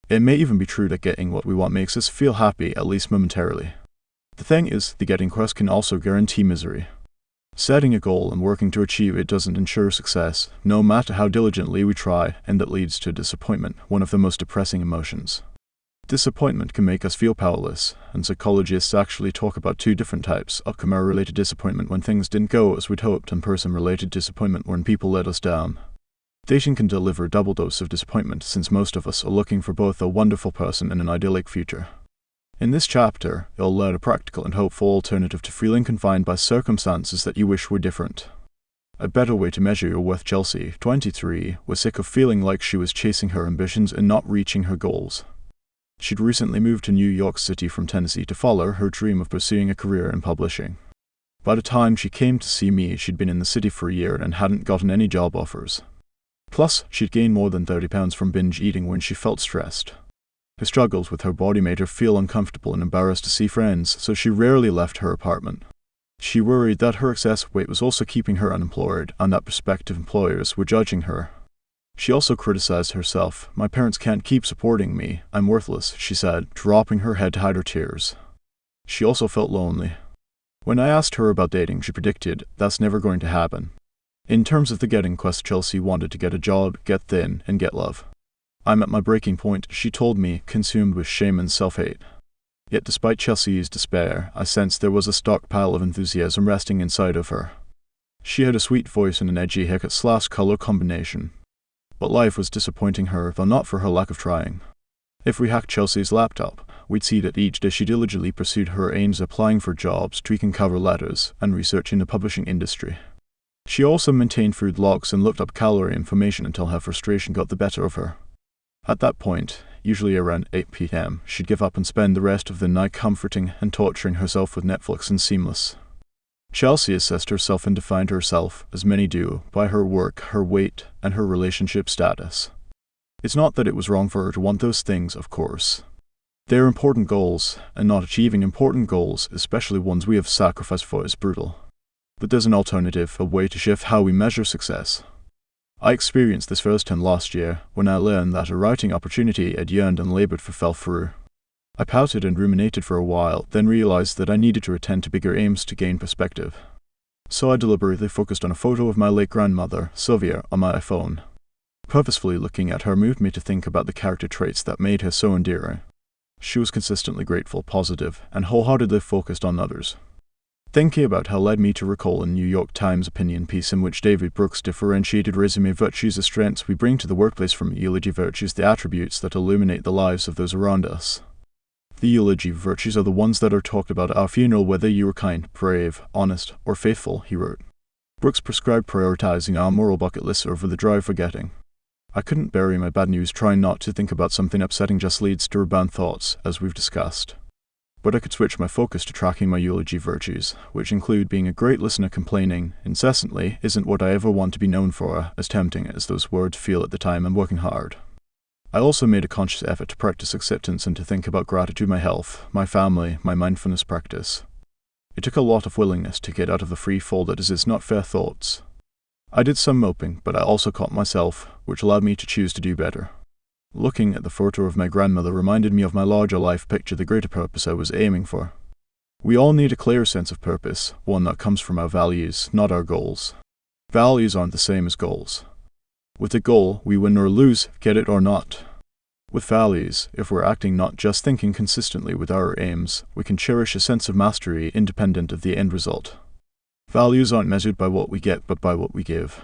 S2: It may even be true that getting what we want makes us feel happy, at least momentarily. The thing is, the getting quest can also guarantee misery. Setting a goal and working to achieve it doesn't ensure success, no matter how diligently we try, and that leads to disappointment, one of the most depressing emotions. Disappointment can make us feel powerless, and psychologists actually talk about two different types: outcome-related disappointment when things didn't go as we'd hoped, and person-related disappointment when people let us down. Dating can deliver a double dose of disappointment, since most of us are looking for both a wonderful person and an idyllic future. In this chapter, you'll learn a practical and hopeful alternative to feeling confined by circumstances that you wish were different. A better way to measure your worth. Chelsea, 23, was sick of feeling like she was chasing her ambitions and not reaching her goals. She'd recently moved to New York City from Tennessee to follow her dream of pursuing a career in publishing. By the time she came to see me, she'd been in the city for a year and hadn't gotten any job offers. Plus, she'd gained more than 30 pounds from binge eating when she felt stressed. Her struggles with her body made her feel uncomfortable and embarrassed to see friends, so she rarely left her apartment. She worried that her excessive weight was also keeping her unemployed, and that prospective employers were judging her. She also criticized herself. "My parents can't keep supporting me. I'm worthless," she said, dropping her head to hide her tears. She also felt lonely. When I asked her about dating, she predicted, "That's never going to happen." In terms of the getting quest, Chelsea wanted to get a job, get thin, and get love. "I'm at my breaking point," she told me, consumed with shame and self-hate. Yet despite Chelsea's despair, I sensed there was a stockpile of enthusiasm resting inside of her. She had a sweet voice and an edgy haircut/color combination. But life was disappointing her, though not for her lack of trying. If we hacked Chelsea's laptop, we'd see that each day she diligently pursued her aims, applying for jobs, tweaking cover letters, and researching the publishing industry. She also maintained food logs and looked up calorie information until her frustration got the better of her. At that point, usually around 8 p.m., she'd give up and spend the rest of the night comforting and torturing herself with Netflix and Seamless. Chelsea assessed herself and defined herself, as many do, by her work, her weight, and her relationship status. It's not that it was wrong for her to want those things, of course. They are important goals, and not achieving important goals, especially ones we have sacrificed for, is brutal. But there's an alternative, a way to shift how we measure success. I experienced this firsthand last year, when I learned that a writing opportunity I'd yearned and labored for fell through. I pouted and ruminated for a while, then realized that I needed to attend to bigger aims to gain perspective. So I deliberately focused on a photo of my late grandmother, Sylvia, on my iPhone. Purposefully looking at her moved me to think about the character traits that made her so endearing. She was consistently grateful, positive, and wholeheartedly focused on others. Thinking about how led me to recall a New York Times opinion piece in which David Brooks differentiated resume virtues as strengths we bring to the workplace from eulogy virtues, the attributes that illuminate the lives of those around us. The eulogy virtues are the ones that are talked about at our funeral, whether you were kind, brave, honest, or faithful, he wrote. Brooks prescribed prioritizing our moral bucket list over the drive for getting. I couldn't bury my bad news. Trying not to think about something upsetting just leads to rebound thoughts, as we've discussed. But I could switch my focus to tracking my eulogy virtues, which include being a great listener. Complaining incessantly isn't what I ever want to be known for, as tempting as those words feel at the time. I'm working hard. I also made a conscious effort to practice acceptance and to think about gratitude, my health, my family, my mindfulness practice. It took a lot of willingness to get out of the free fall that is not fair thoughts. I did some moping, but I also caught myself, which allowed me to choose to do better. Looking at the photo of my grandmother reminded me of my larger life picture, the greater purpose I was aiming for. We all need a clear sense of purpose, one that comes from our values, not our goals. Values aren't the same as goals. With a goal, we win or lose, get it or not. With values, if we're acting, not just thinking consistently with our aims, we can cherish a sense of mastery independent of the end result. Values aren't measured by what we get, but by what we give.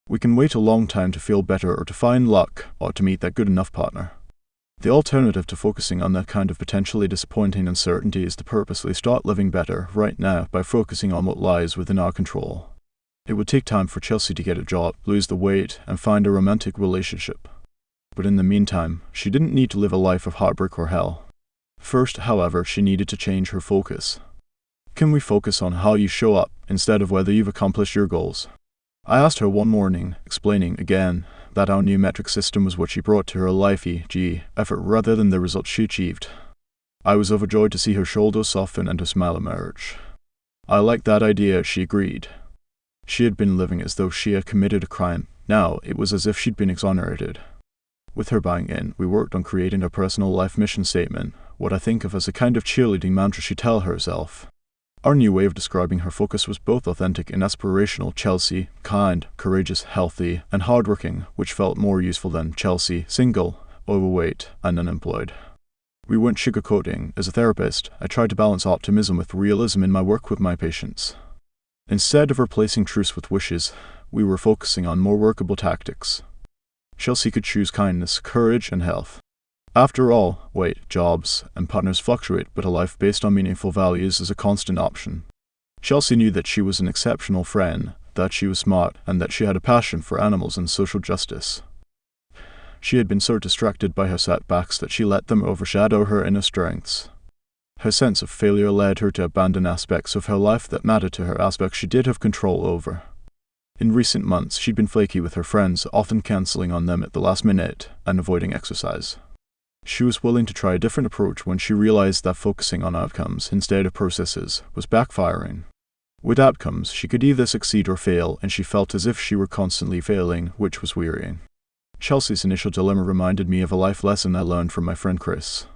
S2: We can wait a long time to feel better or to find luck or to meet that good enough partner. The alternative to focusing on that kind of potentially disappointing uncertainty is to purposely start living better right now by focusing on what lies within our control. It would take time for Chelsea to get a job, lose the weight, and find a romantic relationship. But in the meantime, she didn't need to live a life of heartbreak or hell. First, however, she needed to change her focus. Can we focus on how you show up instead of whether you've accomplished your goals? I asked her one morning, explaining again that our new metric system was what she brought to her life, e.g., effort rather than the results she achieved. I was overjoyed to see her shoulders soften and her smile emerge. I liked that idea, she agreed. She had been living as though she had committed a crime. Now it was as if she'd been exonerated. With her buying in, we worked on creating a personal life mission statement, what I think of as a kind of cheerleading mantra she'd tell herself. Our new way of describing her focus was both authentic and aspirational: Chelsea, kind, courageous, healthy, and hardworking, which felt more useful than Chelsea, single, overweight, and unemployed. We weren't sugarcoating. As a therapist, I tried to balance optimism with realism in my work with my patients. Instead of replacing truths with wishes, we were focusing on more workable tactics. Chelsea could choose kindness, courage, and health. After all, weight, jobs, and partners fluctuate, but a life based on meaningful values is a constant option. Chelsea knew that she was an exceptional friend, that she was smart, and that she had a passion for animals and social justice. She had been so distracted by her setbacks that she let them overshadow her inner strengths. Her sense of failure led her to abandon aspects of her life that mattered to her, aspects she did have control over. In recent months, she'd been flaky with her friends, often cancelling on them at the last minute and avoiding exercise. She was willing to try a different approach when she realized that focusing on outcomes instead of processes was backfiring. With outcomes, she could either succeed or fail, and she felt as if she were constantly failing, which was wearying. Chelsea's initial dilemma reminded me of a life lesson I learned from my friend Chris.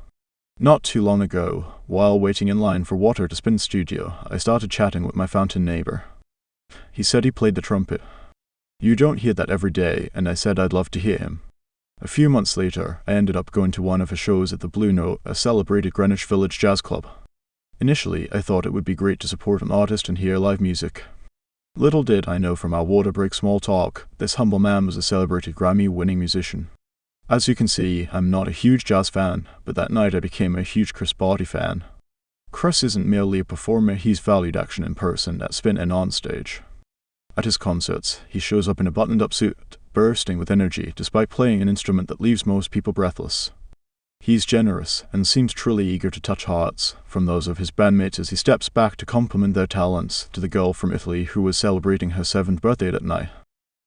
S2: Not too long ago, while waiting in line for water to spin studio, I started chatting with my fountain neighbor. He said he played the trumpet. You don't hear that every day, and I said I'd love to hear him. A few months later, I ended up going to one of his shows at the Blue Note, a celebrated Greenwich Village jazz club. Initially, I thought it would be great to support an artist and hear live music. Little did I know from our water break small talk, this humble man was a celebrated Grammy-winning musician. As you can see, I'm not a huge jazz fan, but that night I became a huge Chris Barty fan. Chris isn't merely a performer, he's valued action in person, at spin and on stage. At his concerts, he shows up in a buttoned-up suit, bursting with energy, despite playing an instrument that leaves most people breathless. He's generous, and seems truly eager to touch hearts, from those of his bandmates as he steps back to compliment their talents, to the girl from Italy who was celebrating her 7th birthday that night.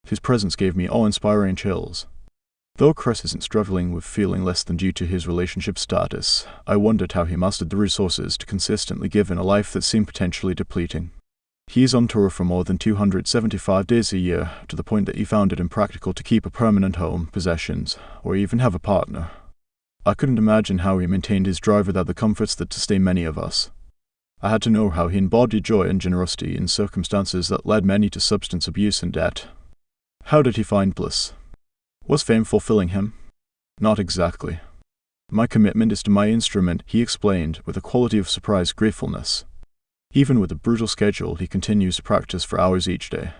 S2: His presence gave me awe-inspiring chills. Though Chris isn't struggling with feeling less than due to his relationship status, I wondered how he mastered the resources to consistently give in a life that seemed potentially depleting. He is on tour for more than 275 days a year, to the point that he found it impractical to keep a permanent home, possessions, or even have a partner. I couldn't imagine how he maintained his drive without the comforts that sustain many of us. I had to know how he embodied joy and generosity in circumstances that led many to substance abuse and debt. How did he find bliss? Was fame fulfilling him? Not exactly. My commitment is to my instrument, he explained, with a quality of surprised gratefulness. Even with a brutal schedule, he continues to practice for hours each day.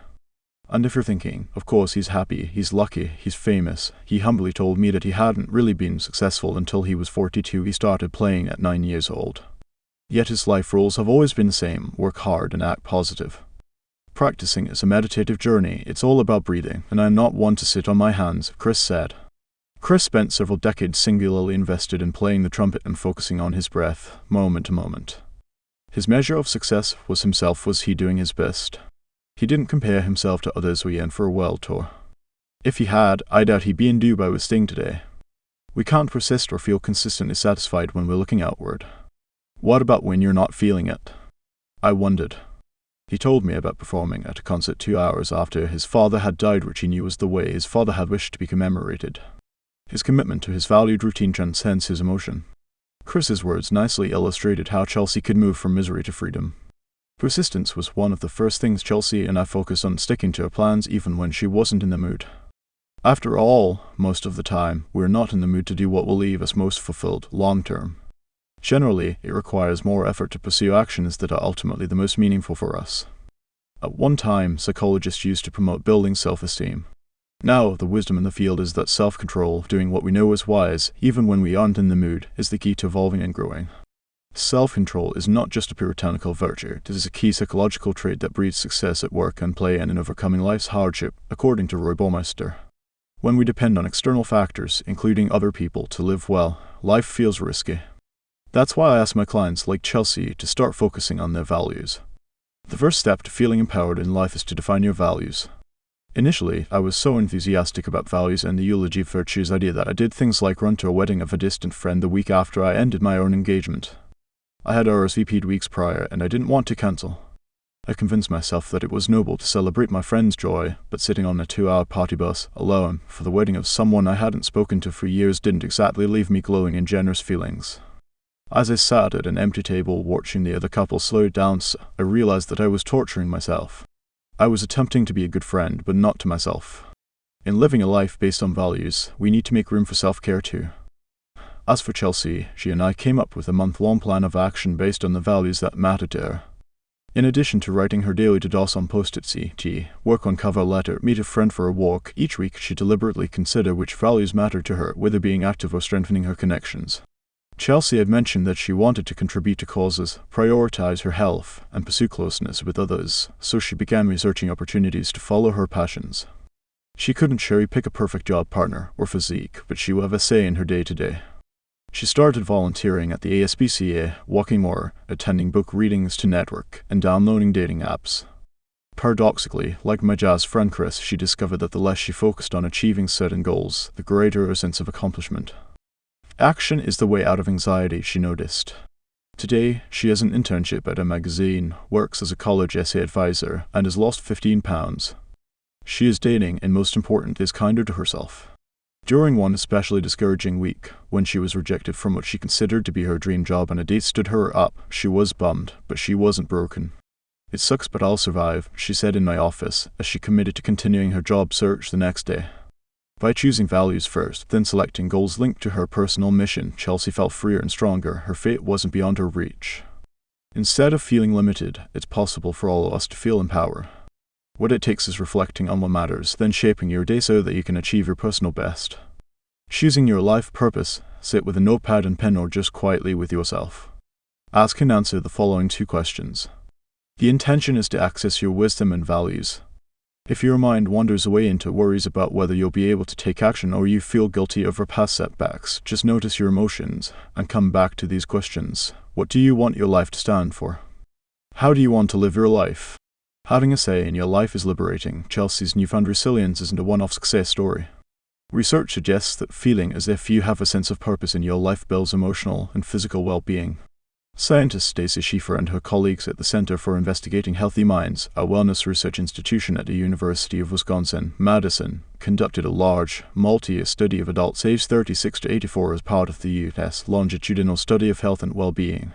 S2: And if you're thinking, of course he's happy, he's lucky, he's famous, he humbly told me that he hadn't really been successful until he was 42. He started playing at 9 years old. Yet his life rules have always been the same: work hard and act positive. Practicing is a meditative journey, it's all about breathing, and I'm not one to sit on my hands, Chris said. Chris spent several decades singularly invested in playing the trumpet and focusing on his breath, moment to moment. His measure of success was himself. Was he doing his best? He didn't compare himself to others or yearn for a world tour. If he had, I doubt he'd be in Dubai with Sting today. We can't persist or feel consistently satisfied when we're looking outward. What about when you're not feeling it? I wondered. He told me about performing at a concert 2 hours after his father had died, which he knew was the way his father had wished to be commemorated. His commitment to his valued routine transcends his emotion. Chris's words nicely illustrated how Chelsea could move from misery to freedom. Persistence was one of the first things Chelsea and I focused on, sticking to her plans even when she wasn't in the mood. After all, most of the time, we're not in the mood to do what will leave us most fulfilled long term. Generally, it requires more effort to pursue actions that are ultimately the most meaningful for us. At one time, psychologists used to promote building self-esteem. Now, the wisdom in the field is that self-control, doing what we know is wise, even when we aren't in the mood, is the key to evolving and growing. Self-control is not just a puritanical virtue, it is a key psychological trait that breeds success at work and play and in overcoming life's hardship, according to Roy Baumeister. When we depend on external factors, including other people, to live well, life feels risky. That's why I ask my clients, like Chelsea, to start focusing on their values. The first step to feeling empowered in life is to define your values. Initially, I was so enthusiastic about values and the eulogy of virtues idea that I did things like run to a wedding of a distant friend the week after I ended my own engagement. I had RSVP'd weeks prior, and I didn't want to cancel. I convinced myself that it was noble to celebrate my friend's joy, but sitting on a 2-hour party bus, alone, for the wedding of someone I hadn't spoken to for years didn't exactly leave me glowing in generous feelings. As I sat at an empty table watching the other couple slow dance, I realized that I was torturing myself. I was attempting to be a good friend, but not to myself. In living a life based on values, we need to make room for self-care too. As for Chelsea, she and I came up with a month-long plan of action based on the values that mattered to her. In addition to writing her daily to-dos on post-it CT, work on cover letter, meet a friend for a walk, each week she deliberately considered which values mattered to her, whether being active or strengthening her connections. Chelsea had mentioned that she wanted to contribute to causes, prioritize her health, and pursue closeness with others, so she began researching opportunities to follow her passions. She couldn't cherry-pick a perfect job partner or physique, but she would have a say in her day-to-day. She started volunteering at the ASPCA, walking more, attending book readings to network, and downloading dating apps. Paradoxically, like my jazz friend Chris, she discovered that the less she focused on achieving certain goals, the greater her sense of accomplishment. Action is the way out of anxiety, she noticed. Today, she has an internship at a magazine, works as a college essay advisor, and has lost 15 pounds. She is dating, and most important, is kinder to herself. During one especially discouraging week, when she was rejected from what she considered to be her dream job and a date stood her up, she was bummed, but she wasn't broken. "It sucks, but I'll survive," she said in my office, as she committed to continuing her job search the next day. By choosing values first, then selecting goals linked to her personal mission, Chelsea felt freer and stronger. Her fate wasn't beyond her reach. Instead of feeling limited, it's possible for all of us to feel empowered. What it takes is reflecting on what matters, then shaping your day so that you can achieve your personal best. Choosing your life purpose, sit with a notepad and pen or just quietly with yourself. Ask and answer the following 2 questions. The intention is to access your wisdom and values. If your mind wanders away into worries about whether you'll be able to take action or you feel guilty over past setbacks, just notice your emotions and come back to these questions. What do you want your life to stand for? How do you want to live your life? Having a say in your life is liberating. Chelsea's newfound resilience isn't a one-off success story. Research suggests that feeling as if you have a sense of purpose in your life builds emotional and physical well-being. Scientist Stacy Schieffer and her colleagues at the Center for Investigating Healthy Minds, a wellness research institution at the University of Wisconsin-Madison, conducted a large, multi-year study of adults aged 36 to 84 as part of the U.S. longitudinal study of health and well-being.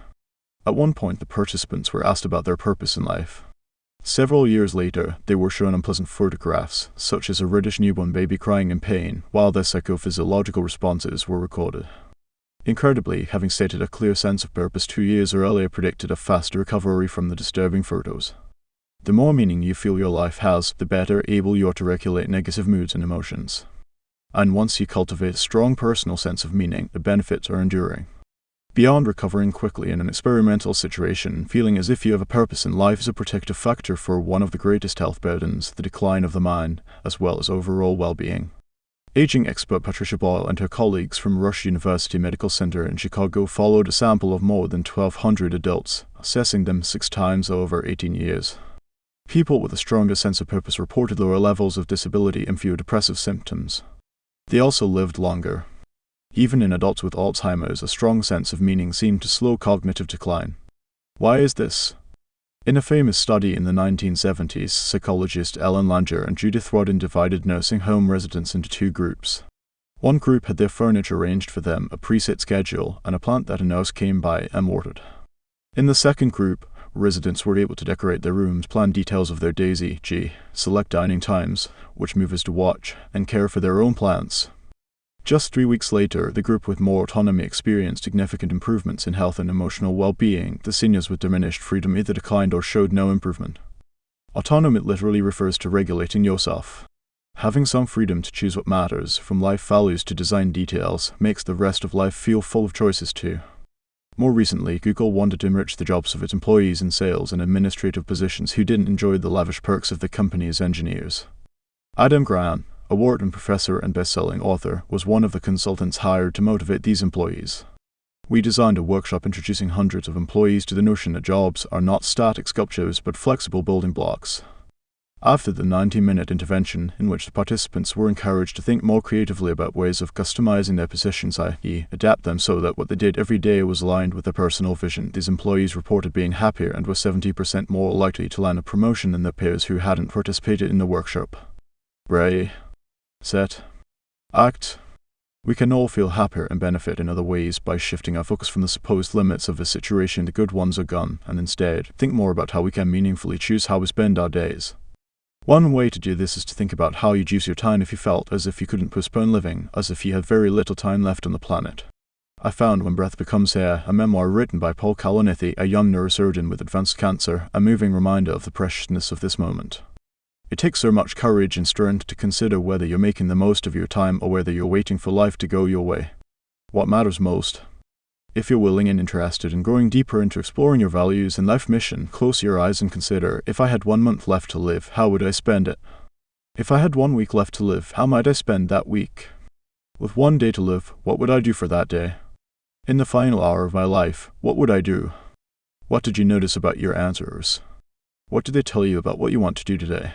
S2: At one point, the participants were asked about their purpose in life. Several years later, they were shown unpleasant photographs, such as a reddish newborn baby crying in pain, while their psychophysiological responses were recorded. Incredibly, having stated a clear sense of purpose 2 years earlier predicted a faster recovery from the disturbing photos. The more meaning you feel your life has, the better able you are to regulate negative moods and emotions. And once you cultivate a strong personal sense of meaning, the benefits are enduring. Beyond recovering quickly in an experimental situation, feeling as if you have a purpose in life is a protective factor for one of the greatest health burdens, the decline of the mind, as well as overall well-being. Aging expert Patricia Boyle and her colleagues from Rush University Medical Center in Chicago followed a sample of more than 1,200 adults, assessing them 6 times over 18 years. People with a stronger sense of purpose reported lower levels of disability and fewer depressive symptoms. They also lived longer. Even in adults with Alzheimer's, a strong sense of meaning seemed to slow cognitive decline. Why is this? In a famous study in the 1970s, psychologists Ellen Langer and Judith Rodin divided nursing home residents into 2 groups. One group had their furniture arranged for them, a preset schedule, and a plant that a nurse came by and watered. In the second group, residents were able to decorate their rooms, plan details of their days, e.g., select dining times, which movies to watch, and care for their own plants. Just 3 weeks later, the group with more autonomy experienced significant improvements in health and emotional well-being. The seniors with diminished freedom either declined or showed no improvement. Autonomy literally refers to regulating yourself. Having some freedom to choose what matters, from life values to design details, makes the rest of life feel full of choices too. More recently, Google wanted to enrich the jobs of its employees in sales and administrative positions who didn't enjoy the lavish perks of the company's engineers. Adam Grant, a Wharton professor and best-selling author, was one of the consultants hired to motivate these employees. We designed a workshop introducing hundreds of employees to the notion that jobs are not static sculptures but flexible building blocks. After the 90-minute intervention, in which the participants were encouraged to think more creatively about ways of customizing their positions, i.e., adapt them so that what they did every day was aligned with their personal vision, these employees reported being happier and were 70% more likely to land a promotion than their peers who hadn't participated in the workshop. Set. Act. We can all feel happier and benefit in other ways by shifting our focus from the supposed limits of a situation the good ones are gone, and instead think more about how we can meaningfully choose how we spend our days. One way to do this is to think about how you'd use your time if you felt as if you couldn't postpone living, as if you had very little time left on the planet. I found When Breath Becomes Air, a memoir written by Paul Kalanithi, a young neurosurgeon with advanced cancer, a moving reminder of the preciousness of this moment. It takes so much courage and strength to consider whether you're making the most of your time or whether you're waiting for life to go your way. What matters most? If you're willing and interested in growing deeper into exploring your values and life mission, close your eyes and consider, if I had 1 month left to live, how would I spend it? If I had 1 week left to live, how might I spend that week? With 1 day to live, what would I do for that day? In the final hour of my life, what would I do? What did you notice about your answers? What did they tell you about what you want to do today?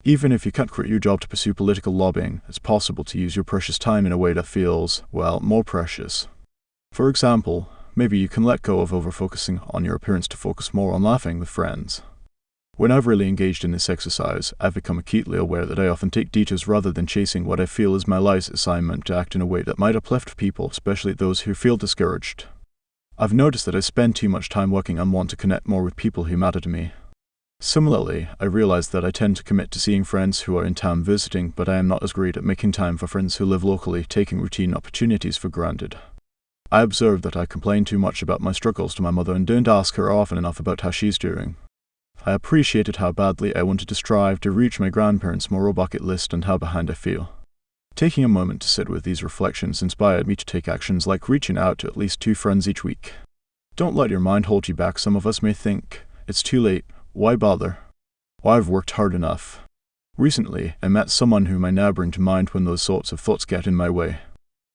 S2: Even if you can't quit your job to pursue political lobbying, it's possible to use your precious time in a way that feels, well, more precious. For example, maybe you can let go of over-focusing on your appearance to focus more on laughing with friends. When I've really engaged in this exercise, I've become acutely aware that I often take detours rather than chasing what I feel is my life's assignment to act in a way that might uplift people, especially those who feel discouraged. I've noticed that I spend too much time working on wanting to connect more with people who matter to me. Similarly, I realize that I tend to commit to seeing friends who are in town visiting, but I am not as great at making time for friends who live locally, taking routine opportunities for granted. I observe that I complain too much about my struggles to my mother and don't ask her often enough about how she's doing. I appreciated how badly I wanted to strive to reach my grandparents' moral bucket list and how behind I feel. Taking a moment to sit with these reflections inspired me to take actions like reaching out to at least 2 friends each week. Don't let your mind hold you back. Some of us may think, it's too late. Why bother? Well, I've worked hard enough. Recently, I met someone whom I now bring to mind when those sorts of thoughts get in my way.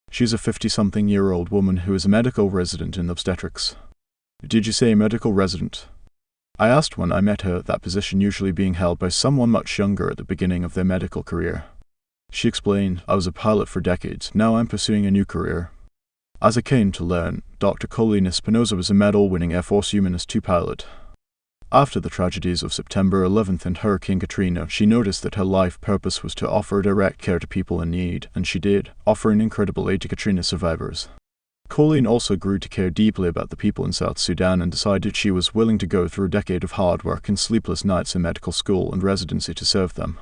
S2: She's a 50-something-year-old woman who is a medical resident in obstetrics. Did you say medical resident? I asked when I met her, that position usually being held by someone much younger at the beginning of their medical career. She explained, I was a pilot for decades, now I'm pursuing a new career. As I came to learn, Dr. Colleen Espinosa was a medal-winning Air Force Humanist II pilot. After the tragedies of September 11th and Hurricane Katrina, she noticed that her life purpose was to offer direct care to people in need, and she did, offering incredible aid to Katrina survivors. Colleen also grew to care deeply about the people in South Sudan and decided she was willing to go through a decade of hard work and sleepless nights in medical school and residency to serve them.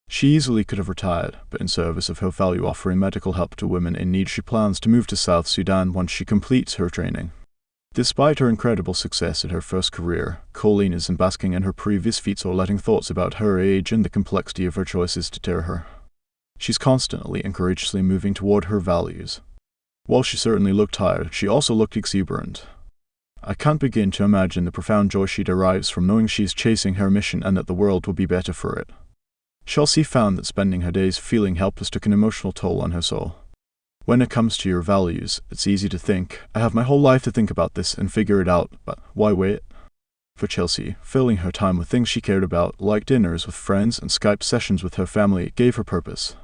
S2: She easily could have retired, but in service of her value offering medical help to women in need, she plans to move to South Sudan once she completes her training. Despite her incredible success in her first career, Colleen isn't basking in her previous feats or letting thoughts about her age and the complexity of her choices deter her. She's constantly and courageously moving toward her values. While she certainly looked tired, she also looked exuberant. I can't begin to imagine the profound joy she derives from knowing she's chasing her mission and that the world will be better for it. Chelsea found that spending her days feeling helpless took an emotional toll on her soul. When it comes to your values, it's easy to think, I have my whole life to think about this and figure it out, but why wait? For Chelsea, filling her time with things she cared about, like dinners with friends and Skype sessions with her family, gave her purpose.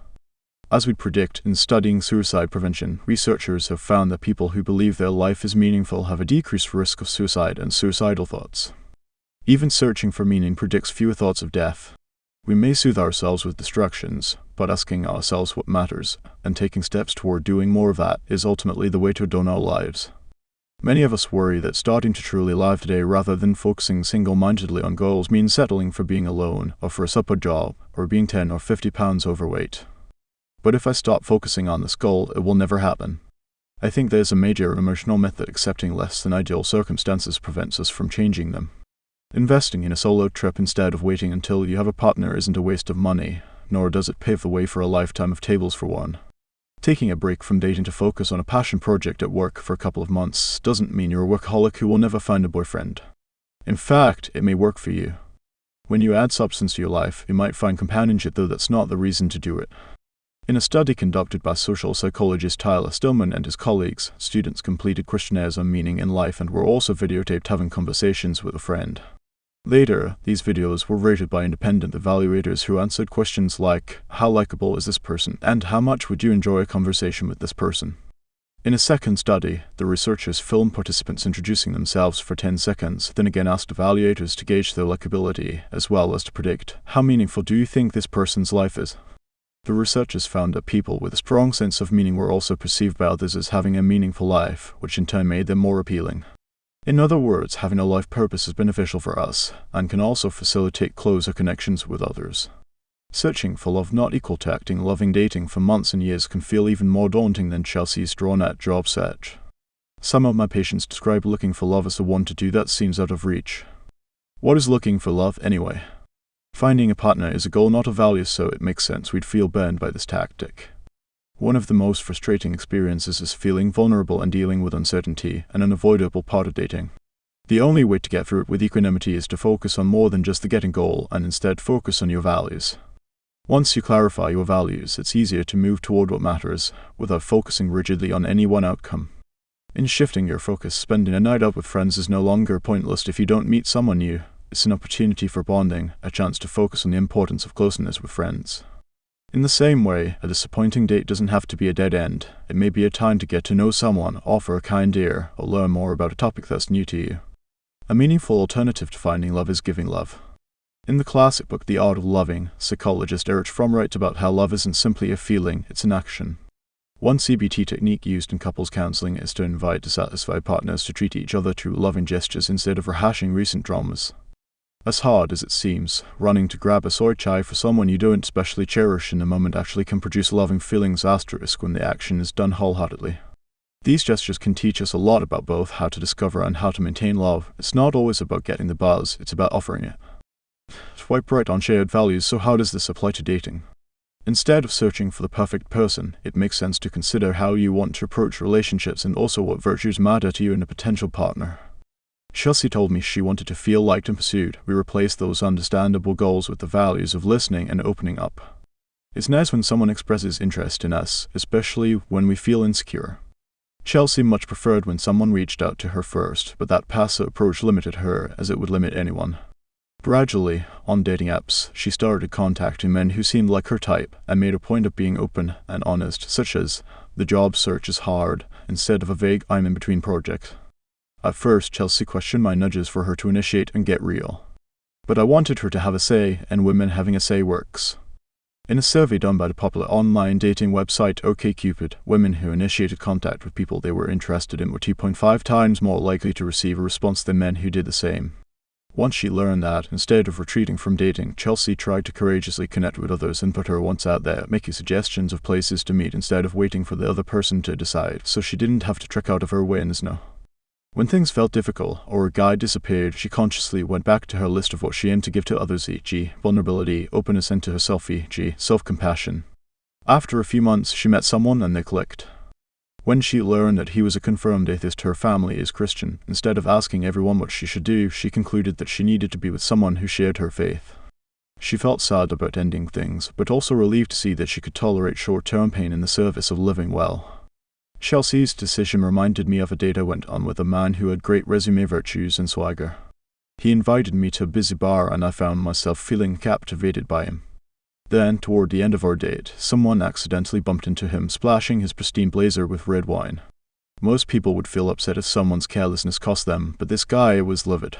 S2: As we'd predict, in studying suicide prevention, researchers have found that people who believe their life is meaningful have a decreased risk of suicide and suicidal thoughts. Even searching for meaning predicts fewer thoughts of death. We may soothe ourselves with distractions, but asking ourselves what matters, and taking steps toward doing more of that, is ultimately the way to adorn our lives. Many of us worry that starting to truly live today rather than focusing single-mindedly on goals means settling for being alone, or for a supper job, or being 10 or 50 pounds overweight. But if I stop focusing on this goal, it will never happen. I think there's a major emotional myth that accepting less than ideal circumstances prevents us from changing them. Investing in a solo trip instead of waiting until you have a partner isn't a waste of money, nor does it pave the way for a lifetime of tables for one. Taking a break from dating to focus on a passion project at work for a couple of months doesn't mean you're a workaholic who will never find a boyfriend. In fact, it may work for you. When you add substance to your life, you might find companionship, though that's not the reason to do it. In a study conducted by social psychologist Tyler Stillman and his colleagues, students completed questionnaires on meaning in life and were also videotaped having conversations with a friend. Later, these videos were rated by independent evaluators who answered questions like, how likable is this person, and how much would you enjoy a conversation with this person? In a second study, the researchers filmed participants introducing themselves for 10 seconds, then again asked evaluators to gauge their likability, as well as to predict, how meaningful do you think this person's life is? The researchers found that people with a strong sense of meaning were also perceived by others as having a meaningful life, which in turn made them more appealing. In other words, having a life purpose is beneficial for us, and can also facilitate closer connections with others. Searching for love not equal to acting loving dating for months and years can feel even more daunting than Chelsea's drawn-out job search. Some of my patients describe looking for love as the one to do that seems out of reach. What is looking for love, anyway? Finding a partner is a goal, not a value, so it makes sense we'd feel burned by this tactic. One of the most frustrating experiences is feeling vulnerable and dealing with uncertainty, an unavoidable part of dating. The only way to get through it with equanimity is to focus on more than just the getting goal, and instead focus on your values. Once you clarify your values, it's easier to move toward what matters, without focusing rigidly on any one outcome. In shifting your focus, spending a night out with friends is no longer pointless if you don't meet someone new. It's an opportunity for bonding, a chance to focus on the importance of closeness with friends. In the same way, a disappointing date doesn't have to be a dead end. It may be a time to get to know someone, offer a kind ear, or learn more about a topic that's new to you. A meaningful alternative to finding love is giving love. In the classic book The Art of Loving, psychologist Erich Fromm writes about how love isn't simply a feeling, it's an action. One CBT technique used in couples counseling is to invite dissatisfied partners to treat each other through loving gestures instead of rehashing recent dramas. As hard as it seems, running to grab a soy chai for someone you don't especially cherish in the moment actually can produce loving feelings asterisk when the action is done wholeheartedly. These gestures can teach us a lot about both how to discover and how to maintain love. It's not always about getting the buzz, it's about offering it. Swipe right on shared values, so how does this apply to dating? Instead of searching for the perfect person, it makes sense to consider how you want to approach relationships and also what virtues matter to you in a potential partner. Chelsea told me she wanted to feel liked and pursued. We replaced those understandable goals with the values of listening and opening up. It's nice when someone expresses interest in us, especially when we feel insecure. Chelsea much preferred when someone reached out to her first, but that passive approach limited her as it would limit anyone. Gradually, on dating apps, she started contacting men who seemed like her type and made a point of being open and honest, such as, "The job search is hard," instead of a vague "I'm in between" project. At first, Chelsea questioned my nudges for her to initiate and get real. But I wanted her to have a say, and women having a say works. In a survey done by the popular online dating website OkCupid, women who initiated contact with people they were interested in were 2.5 times more likely to receive a response than men who did the same. Once she learned that, instead of retreating from dating, Chelsea tried to courageously connect with others and put her once out there, making suggestions of places to meet instead of waiting for the other person to decide, so she didn't have to trek out of her way in the snow. When things felt difficult, or a guy disappeared, she consciously went back to her list of what she aimed to give to others, e.g. vulnerability, openness, and to herself, e.g. self-compassion. After a few months, she met someone and they clicked. When she learned that he was a confirmed atheist, her family is Christian. Instead of asking everyone what she should do, she concluded that she needed to be with someone who shared her faith. She felt sad about ending things, but also relieved to see that she could tolerate short-term pain in the service of living well. Chelsea's decision reminded me of a date I went on with a man who had great resume virtues and swagger. He invited me to a busy bar and I found myself feeling captivated by him. Then, toward the end of our date, someone accidentally bumped into him, splashing his pristine blazer with red wine. Most people would feel upset if someone's carelessness cost them, but this guy was livid.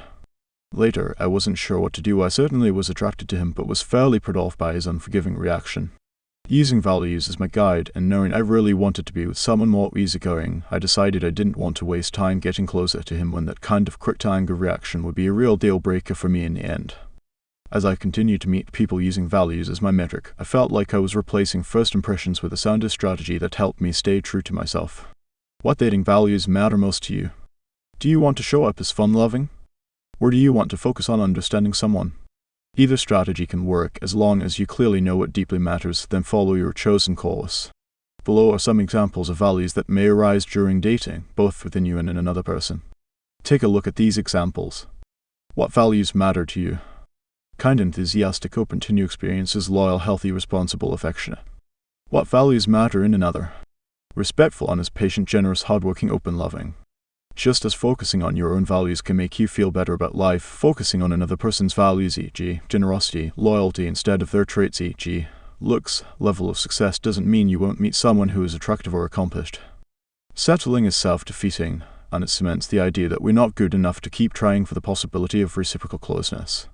S2: Later, I wasn't sure what to do. I certainly was attracted to him, but was fairly put off by his unforgiving reaction. Using values as my guide, and knowing I really wanted to be with someone more easygoing, I decided I didn't want to waste time getting closer to him when that kind of quick-to-anger reaction would be a real deal-breaker for me in the end. As I continued to meet people using values as my metric, I felt like I was replacing first impressions with a sounder strategy that helped me stay true to myself. What dating values matter most to you? Do you want to show up as fun-loving? Or do you want to focus on understanding someone? Either strategy can work as long as you clearly know what deeply matters, then follow your chosen course. Below are some examples of values that may arise during dating, both within you and in another person. Take a look at these examples. What values matter to you? Kind, enthusiastic, open to new experiences, loyal, healthy, responsible, affectionate. What values matter in another? Respectful, honest, patient, generous, hardworking, open, loving. Just as focusing on your own values can make you feel better about life, focusing on another person's values, e.g. generosity, loyalty, instead of their traits, e.g. looks, level of success, doesn't mean you won't meet someone who is attractive or accomplished. Settling is self-defeating, and it cements the idea that we're not good enough to keep trying for the possibility of reciprocal closeness.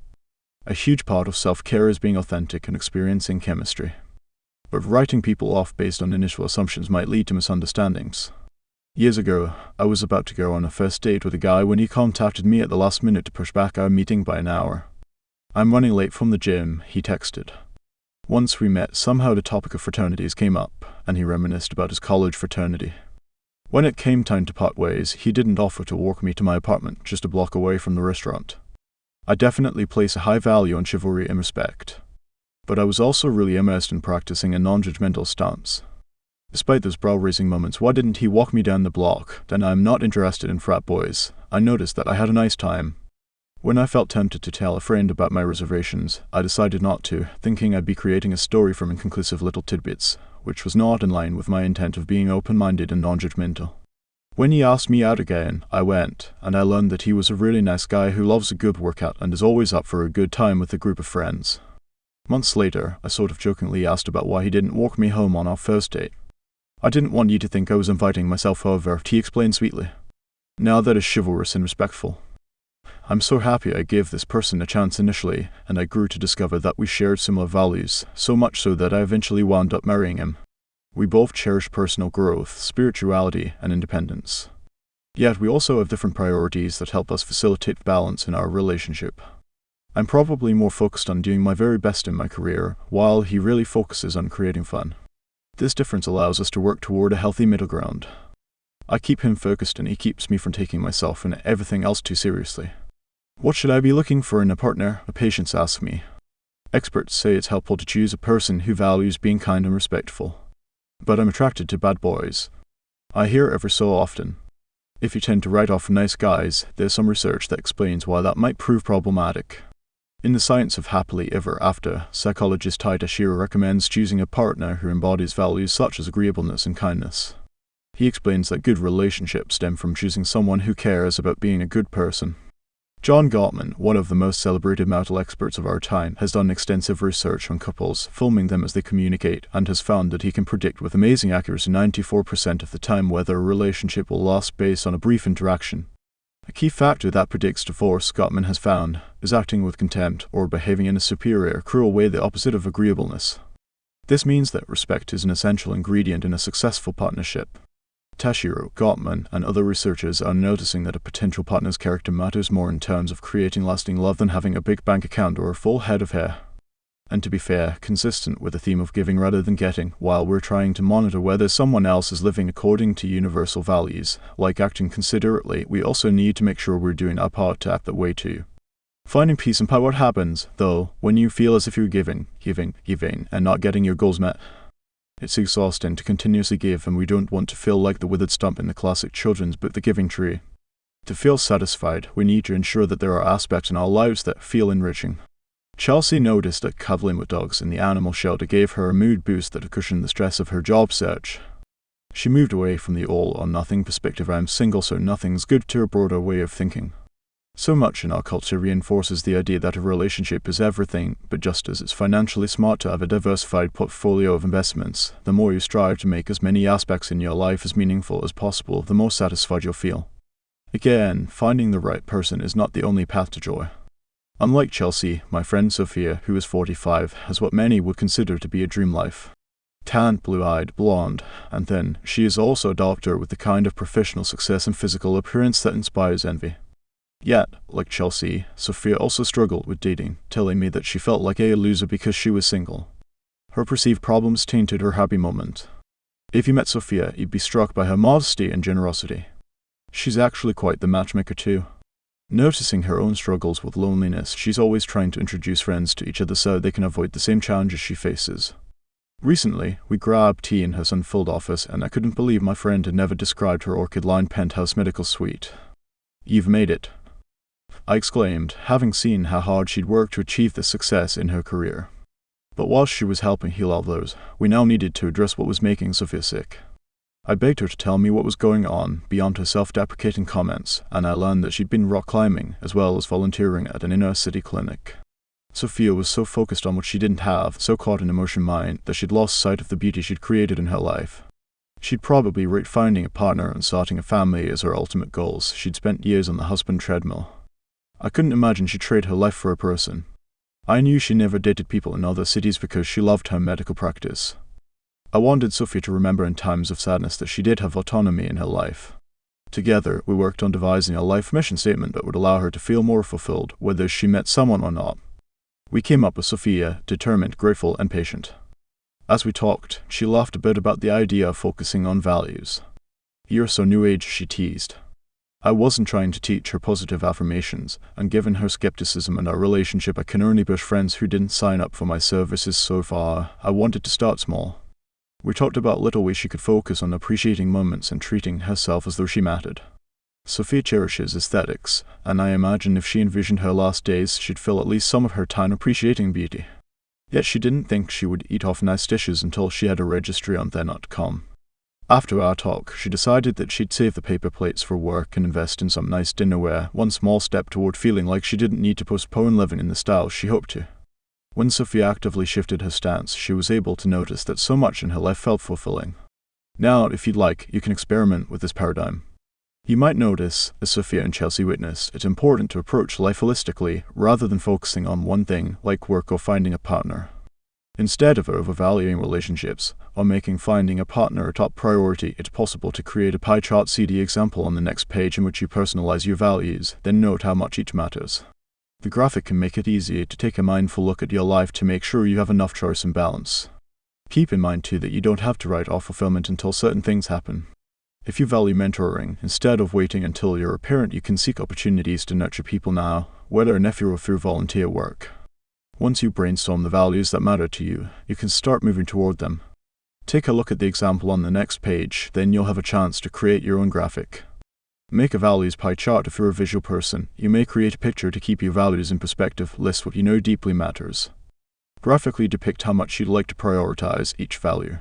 S2: A huge part of self-care is being authentic and experiencing chemistry. but writing people off based on initial assumptions might lead to misunderstandings. Years ago, I was about to go on a first date with a guy when he contacted me at the last minute to push back our meeting by an hour. "I'm running late from the gym," he texted. Once we met, somehow the topic of fraternities came up, and he reminisced about his college fraternity. When it came time to part ways, he didn't offer to walk me to my apartment, just a block away from the restaurant. I definitely place a high value on chivalry and respect, but I was also really immersed in practicing a non-judgmental stance. Despite those brow-raising moments, why didn't he walk me down the block? Then I'm not interested in frat boys. I noticed that I had a nice time. When I felt tempted to tell a friend about my reservations, I decided not to, thinking I'd be creating a story from inconclusive little tidbits, which was not in line with my intent of being open-minded and non-judgmental. When he asked me out again, I went, and I learned that he was a really nice guy who loves a good workout and is always up for a good time with a group of friends. Months later, I sort of jokingly asked about why he didn't walk me home on our first date. "I didn't want you to think I was inviting myself over," he explained sweetly. "Now that is chivalrous and respectful. I'm so happy I gave this person a chance initially, and I grew to discover that we shared similar values, so much so that I eventually wound up marrying him. We both cherish personal growth, spirituality, and independence. Yet we also have different priorities that help us facilitate balance in our relationship. I'm probably more focused on doing my very best in my career, while he really focuses on creating fun. This difference allows us to work toward a healthy middle ground. I keep him focused and he keeps me from taking myself and everything else too seriously." What should I be looking for in a partner? A patient asks me. Experts say it's helpful to choose a person who values being kind and respectful. But I'm attracted to bad boys. I hear every so often. If you tend to write off nice guys, there's some research that explains why that might prove problematic. In The Science of Happily Ever After, psychologist Taitz recommends choosing a partner who embodies values such as agreeableness and kindness. He explains that good relationships stem from choosing someone who cares about being a good person. John Gottman, one of the most celebrated marital experts of our time, has done extensive research on couples, filming them as they communicate, and has found that he can predict with amazing accuracy 94% of the time whether a relationship will last based on a brief interaction. A key factor that predicts divorce, Gottman has found, is acting with contempt or behaving in a superior, cruel way, the opposite of agreeableness. This means that respect is an essential ingredient in a successful partnership. Tashiro, Gottman, and other researchers are noticing that a potential partner's character matters more in terms of creating lasting love than having a big bank account or a full head of hair. And to be fair, consistent with the theme of giving rather than getting, while we're trying to monitor whether someone else is living according to universal values, like acting considerately, we also need to make sure we're doing our part to act that way too. Finding peace and power. What happens, though, when you feel as if you're giving, and not getting your goals met? It's exhausting to continuously give, and we don't want to feel like the withered stump in the classic children's book The Giving Tree. To feel satisfied, we need to ensure that there are aspects in our lives that feel enriching. Chelsea noticed that cuddling with dogs in the animal shelter gave her a mood boost that cushioned the stress of her job search. She moved away from the all-or-nothing perspective "I'm single so nothing's good" to a broader way of thinking. So much in our culture reinforces the idea that a relationship is everything, but just as it's financially smart to have a diversified portfolio of investments, the more you strive to make as many aspects in your life as meaningful as possible, the more satisfied you'll feel. Again, finding the right person is not the only path to joy. Unlike Chelsea, my friend Sophia, who is 45, has what many would consider to be a dream life. Tan, blue-eyed, blonde, and thin, she is also a doctor with the kind of professional success and physical appearance that inspires envy. Yet, like Chelsea, Sophia also struggled with dating, telling me that she felt like a loser because she was single. Her perceived problems tainted her happy moment. If you met Sophia, you'd be struck by her modesty and generosity. She's actually quite the matchmaker too. Noticing her own struggles with loneliness, she's always trying to introduce friends to each other so they can avoid the same challenges she faces. Recently, we grabbed tea in her sun-filled office, and I couldn't believe my friend had never described her orchid-lined penthouse medical suite. "You've made it," I exclaimed, having seen how hard she'd worked to achieve this success in her career. But while she was helping heal others, we now needed to address what was making Sophia sick. I begged her to tell me what was going on beyond her self-deprecating comments, and I learned that she'd been rock climbing as well as volunteering at an inner-city clinic. Sophia was so focused on what she didn't have, so caught in emotion mind, that she'd lost sight of the beauty she'd created in her life. She'd probably rate finding a partner and starting a family as her ultimate goals. She'd spent years on the husband treadmill. I couldn't imagine she'd trade her life for a person. I knew she never dated people in other cities because she loved her medical practice. I wanted Sophia to remember in times of sadness that she did have autonomy in her life. Together, we worked on devising a life mission statement that would allow her to feel more fulfilled, whether she met someone or not. We came up with Sophia, determined, grateful, and patient. As we talked, she laughed a bit about the idea of focusing on values. "You're so new age," she teased. I wasn't trying to teach her positive affirmations, and given her skepticism and our relationship, I can only push friends who didn't sign up for my services so far. I wanted to start small. We talked about little ways she could focus on appreciating moments and treating herself as though she mattered. Sophia cherishes aesthetics, and I imagine if she envisioned her last days, she'd fill at least some of her time appreciating beauty. Yet she didn't think she would eat off nice dishes until she had a registry on there.com. After our talk, she decided that she'd save the paper plates for work and invest in some nice dinnerware, one small step toward feeling like she didn't need to postpone living in the style she hoped to. When Sophia actively shifted her stance, she was able to notice that so much in her life felt fulfilling. Now, if you'd like, you can experiment with this paradigm. You might notice, as Sophia and Chelsea witnessed, it's important to approach life holistically rather than focusing on one thing, like work or finding a partner. Instead of overvaluing relationships, or making finding a partner a top priority, it's possible to create a pie chart CD example on the next page in which you personalize your values, then note how much each matters. The graphic can make it easier to take a mindful look at your life to make sure you have enough choice and balance. Keep in mind too that you don't have to write off fulfillment until certain things happen. If you value mentoring, instead of waiting until you're a parent, you can seek opportunities to nurture people now, whether an or through volunteer work. Once you brainstorm the values that matter to you, you can start moving toward them. Take a look at the example on the next page, then you'll have a chance to create your own graphic. Make a values pie chart if you're a visual person. You may create a picture to keep your values in perspective, list what you know deeply matters. Graphically depict how much you'd like to prioritize each value.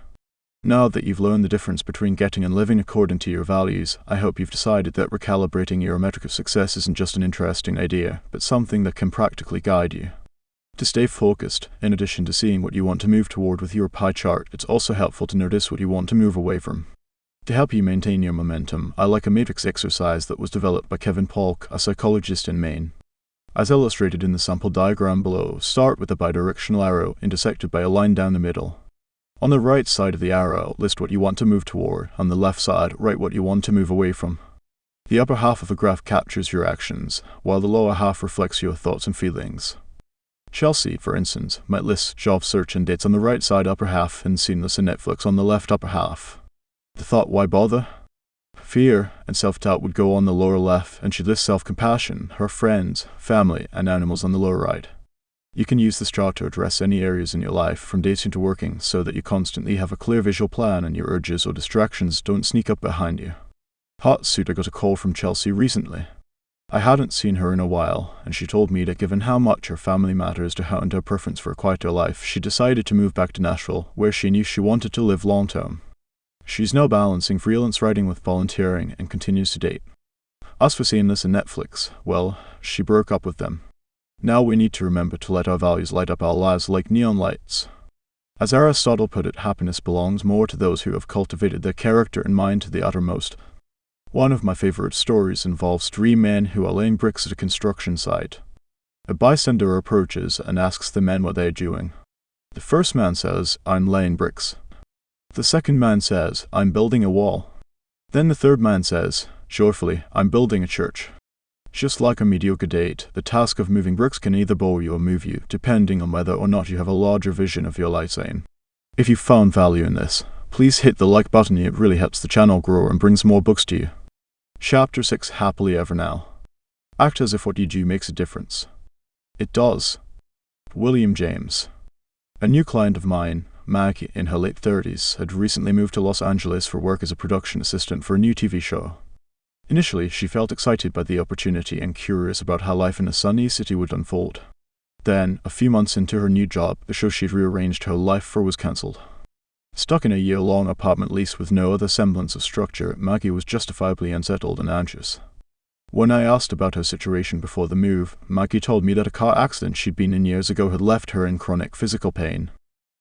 S2: Now that you've learned the difference between getting and living according to your values, I hope you've decided that recalibrating your metric of success isn't just an interesting idea, but something that can practically guide you. To stay focused, in addition to seeing what you want to move toward with your pie chart, it's also helpful to notice what you want to move away from. To help you maintain your momentum, I like a matrix exercise that was developed by Kevin Polk, a psychologist in Maine. As illustrated in the sample diagram below, start with a bidirectional arrow intersected by a line down the middle. On the right side of the arrow, list what you want to move toward. On the left side, write what you want to move away from. The upper half of the graph captures your actions, while the lower half reflects your thoughts and feelings. Chelsea, for instance, might list job search and dates on the right side upper half and Seamless and Netflix on the left upper half. The thought, why bother? Fear and self-doubt would go on the lower left, and she'd list self-compassion, her friends, family, and animals on the lower right. You can use this chart to address any areas in your life, from dating to working, so that you constantly have a clear visual plan and your urges or distractions don't sneak up behind you. Hot suit, I got a call from Chelsea recently. I hadn't seen her in a while, and she told me that given how much her family matters to her and her preference for a quieter life, she decided to move back to Nashville, where she knew she wanted to live long-term. She's now balancing freelance writing with volunteering and continues to date. As for Seamless and Netflix, well, she broke up with them. Now we need to remember to let our values light up our lives like neon lights. As Aristotle put it, happiness belongs more to those who have cultivated their character and mind to the uttermost. One of my favorite stories involves three men who are laying bricks at a construction site. A bystander approaches and asks the men what they are doing. The first man says, "I'm laying bricks." The second man says, "I'm building a wall." Then the third man says, joyfully, "I'm building a church." Just like a mediocre date, the task of moving bricks can either bore you or move you, depending on whether or not you have a larger vision of your life aim. If you found value in this, please hit the like button. It really helps the channel grow and brings more books to you. Chapter 6, Happily Ever Now. Act as if what you do makes a difference. It does. William James. A new client of mine, Maggie, in her late 30s, had recently moved to Los Angeles for work as a production assistant for a new TV show. Initially, she felt excited by the opportunity and curious about how life in a sunny city would unfold. Then, a few months into her new job, the show she'd rearranged her life for was cancelled. Stuck in a year-long apartment lease with no other semblance of structure, Maggie was justifiably unsettled and anxious. When I asked about her situation before the move, Maggie told me that a car accident she'd been in years ago had left her in chronic physical pain.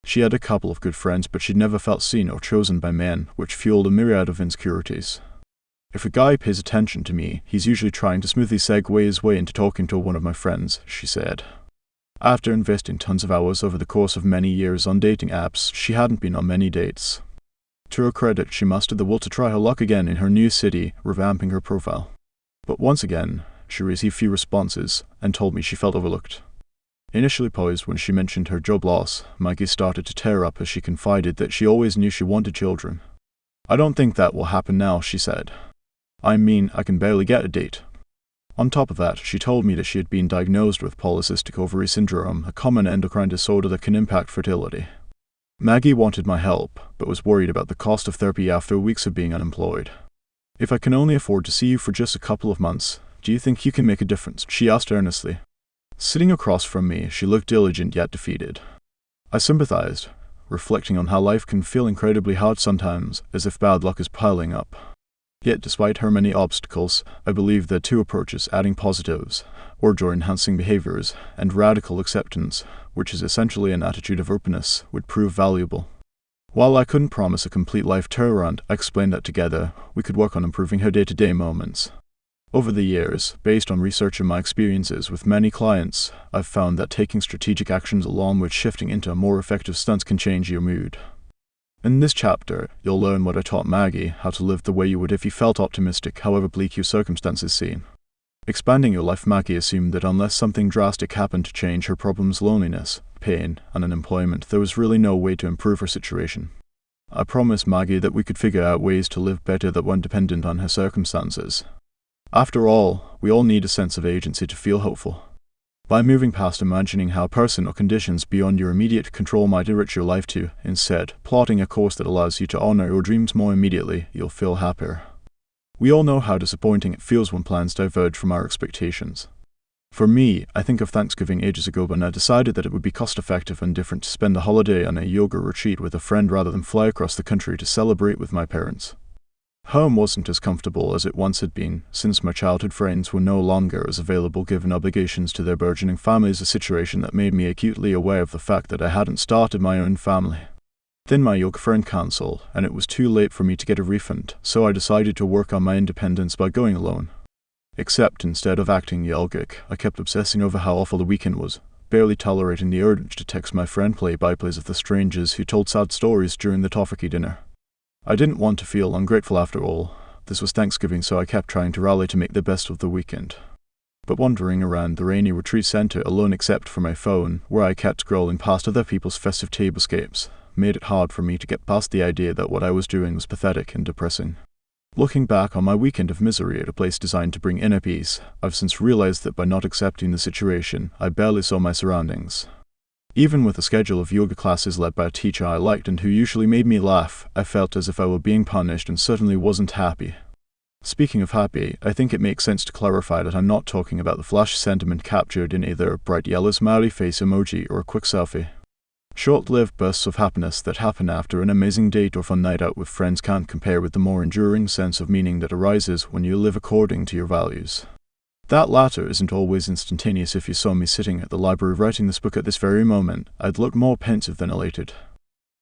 S2: She had a couple of good friends, but she'd never felt seen or chosen by men, which fueled a myriad of insecurities. "If a guy pays attention to me, he's usually trying to smoothly segue his way into talking to one of my friends," she said. After investing tons of hours over the course of many years on dating apps, she hadn't been on many dates. To her credit, she mustered the will to try her luck again in her new city, revamping her profile. But once again, she received few responses and told me she felt overlooked. Initially poised when she mentioned her job loss, Maggie started to tear up as she confided that she always knew she wanted children. "I don't think that will happen now," she said. "I mean, I can barely get a date." On top of that, she told me that she had been diagnosed with polycystic ovary syndrome, a common endocrine disorder that can impact fertility. Maggie wanted my help, but was worried about the cost of therapy after weeks of being unemployed. "If I can only afford to see you for just a couple of months, do you think you can make a difference?" she asked earnestly. Sitting across from me, she looked diligent yet defeated. I sympathized, reflecting on how life can feel incredibly hard sometimes, as if bad luck is piling up. Yet despite her many obstacles, I believe that two approaches, adding positives, or joy-enhancing behaviors, and radical acceptance, which is essentially an attitude of openness, would prove valuable. While I couldn't promise a complete life turnaround, I explained that together, we could work on improving her day-to-day moments. Over the years, based on research and my experiences with many clients, I've found that taking strategic actions along with shifting into a more effective stance can change your mood. In this chapter, you'll learn what I taught Maggie, how to live the way you would if you felt optimistic, however bleak your circumstances seem. Expanding your life, Maggie assumed that unless something drastic happened to change her problems, loneliness, pain, and unemployment, there was really no way to improve her situation. I promised Maggie that we could figure out ways to live better that weren't dependent on her circumstances. After all, we all need a sense of agency to feel hopeful. By moving past imagining how a person or conditions beyond your immediate control might enrich your life to, instead, plotting a course that allows you to honor your dreams more immediately, you'll feel happier. We all know how disappointing it feels when plans diverge from our expectations. For me, I think of Thanksgiving ages ago when I decided that it would be cost-effective and different to spend a holiday on a yoga retreat with a friend rather than fly across the country to celebrate with my parents. Home wasn't as comfortable as it once had been, since my childhood friends were no longer as available given obligations to their burgeoning families, a situation that made me acutely aware of the fact that I hadn't started my own family. Then my yoga friend cancelled, and it was too late for me to get a refund, so I decided to work on my independence by going alone. Except instead of acting yogic, I kept obsessing over how awful the weekend was, barely tolerating the urge to text my friend play-by-plays of the strangers who told sad stories during the tofurkey dinner. I didn't want to feel ungrateful after all. This was Thanksgiving, so I kept trying to rally to make the best of the weekend. But wandering around the rainy retreat center alone except for my phone, where I kept scrolling past other people's festive tablescapes, made it hard for me to get past the idea that what I was doing was pathetic and depressing. Looking back on my weekend of misery at a place designed to bring inner peace, I've since realized that by not accepting the situation, I barely saw my surroundings. Even with a schedule of yoga classes led by a teacher I liked and who usually made me laugh, I felt as if I were being punished and certainly wasn't happy. Speaking of happy, I think it makes sense to clarify that I'm not talking about the flash sentiment captured in either a bright yellow smiley face emoji or a quick selfie. Short-lived bursts of happiness that happen after an amazing date or fun night out with friends can't compare with the more enduring sense of meaning that arises when you live according to your values. That latter isn't always instantaneous. If you saw me sitting at the library writing this book at this very moment, I'd look more pensive than elated.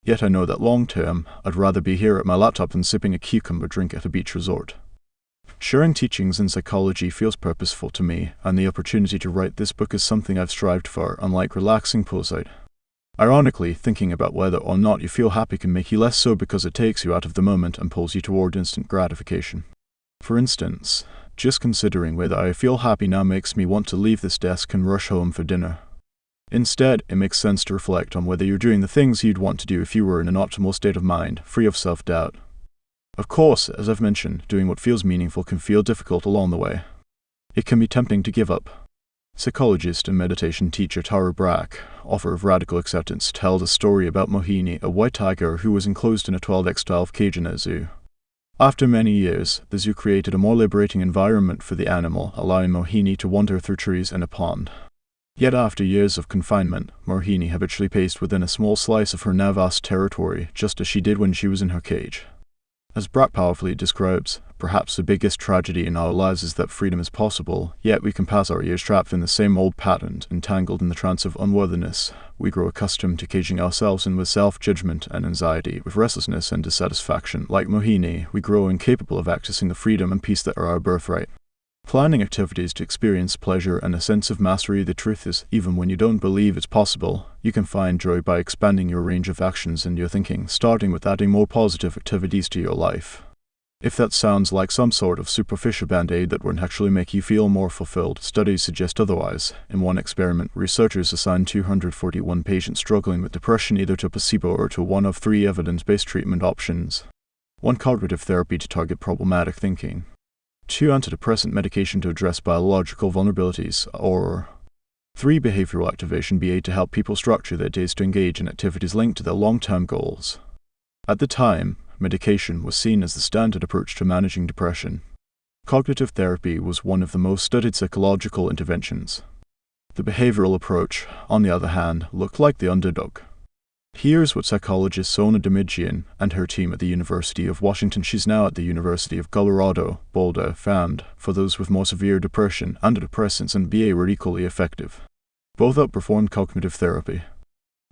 S2: Yet I know that long-term, I'd rather be here at my laptop than sipping a cucumber drink at a beach resort. Sharing teachings in psychology feels purposeful to me, and the opportunity to write this book is something I've strived for, unlike relaxing poolside. Ironically, thinking about whether or not you feel happy can make you less so because it takes you out of the moment and pulls you toward instant gratification. For instance, just considering whether I feel happy now makes me want to leave this desk and rush home for dinner. Instead, it makes sense to reflect on whether you're doing the things you'd want to do if you were in an optimal state of mind, free of self-doubt. Of course, as I've mentioned, doing what feels meaningful can feel difficult along the way. It can be tempting to give up. Psychologist and meditation teacher Tara Brach, author of Radical Acceptance, tells a story about Mohini, a white tiger who was enclosed in a 12x12 cage in a zoo. After many years, the zoo created a more liberating environment for the animal, allowing Mohini to wander through trees and a pond. Yet after years of confinement, Mohini habitually paced within a small slice of her now vast territory, just as she did when she was in her cage. As Brach powerfully describes, perhaps the biggest tragedy in our lives is that freedom is possible, yet we can pass our years trapped in the same old patterns, entangled in the trance of unworthiness. We grow accustomed to caging ourselves in with self-judgment and anxiety, with restlessness and dissatisfaction. Like Mohini, we grow incapable of accessing the freedom and peace that are our birthright. Planning activities to experience pleasure and a sense of mastery. The truth is, even when you don't believe it's possible, you can find joy by expanding your range of actions and your thinking, starting with adding more positive activities to your life. If that sounds like some sort of superficial band-aid that won't actually make you feel more fulfilled, studies suggest otherwise. In one experiment, researchers assigned 241 patients struggling with depression either to placebo or to one of 3 evidence-based treatment options. 1 cognitive therapy to target problematic thinking, 2 antidepressant medication to address biological vulnerabilities, or 3 behavioral activation BA to help people structure their days to engage in activities linked to their long-term goals. At the time, medication was seen as the standard approach to managing depression. Cognitive therapy was one of the most studied psychological interventions. The behavioral approach, on the other hand, looked like the underdog. Here's what psychologist Sona Demidzian and her team at the University of Washington, she's now at the University of Colorado, Boulder, found. For those with more severe depression, antidepressants and BA were equally effective. Both outperformed cognitive therapy.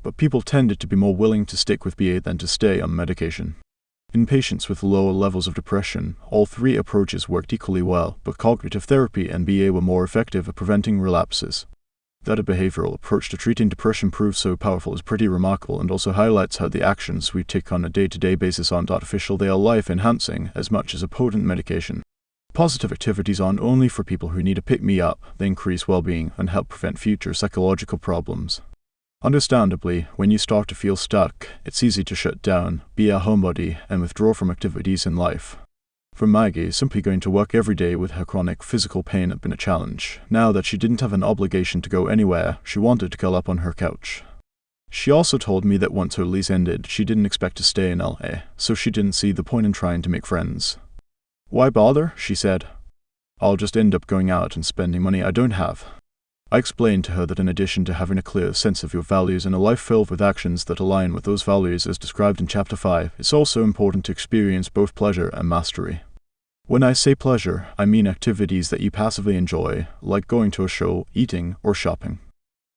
S2: But people tended to be more willing to stick with BA than to stay on medication. In patients with lower levels of depression, all 3 approaches worked equally well, but cognitive therapy and BA were more effective at preventing relapses. That a behavioral approach to treating depression proves so powerful is pretty remarkable and also highlights how the actions we take on a day-to-day basis aren't artificial, they are life-enhancing as much as a potent medication. Positive activities aren't only for people who need a pick-me-up, they increase well-being and help prevent future psychological problems. Understandably, when you start to feel stuck, it's easy to shut down, be a homebody, and withdraw from activities in life. For Maggie, simply going to work every day with her chronic physical pain had been a challenge. Now that she didn't have an obligation to go anywhere, she wanted to curl up on her couch. She also told me that once her lease ended, she didn't expect to stay in LA, so she didn't see the point in trying to make friends. "Why bother?" she said. "I'll just end up going out and spending money I don't have." I explained to her that in addition to having a clear sense of your values and a life filled with actions that align with those values as described in Chapter 5, it's also important to experience both pleasure and mastery. When I say pleasure, I mean activities that you passively enjoy, like going to a show, eating, or shopping.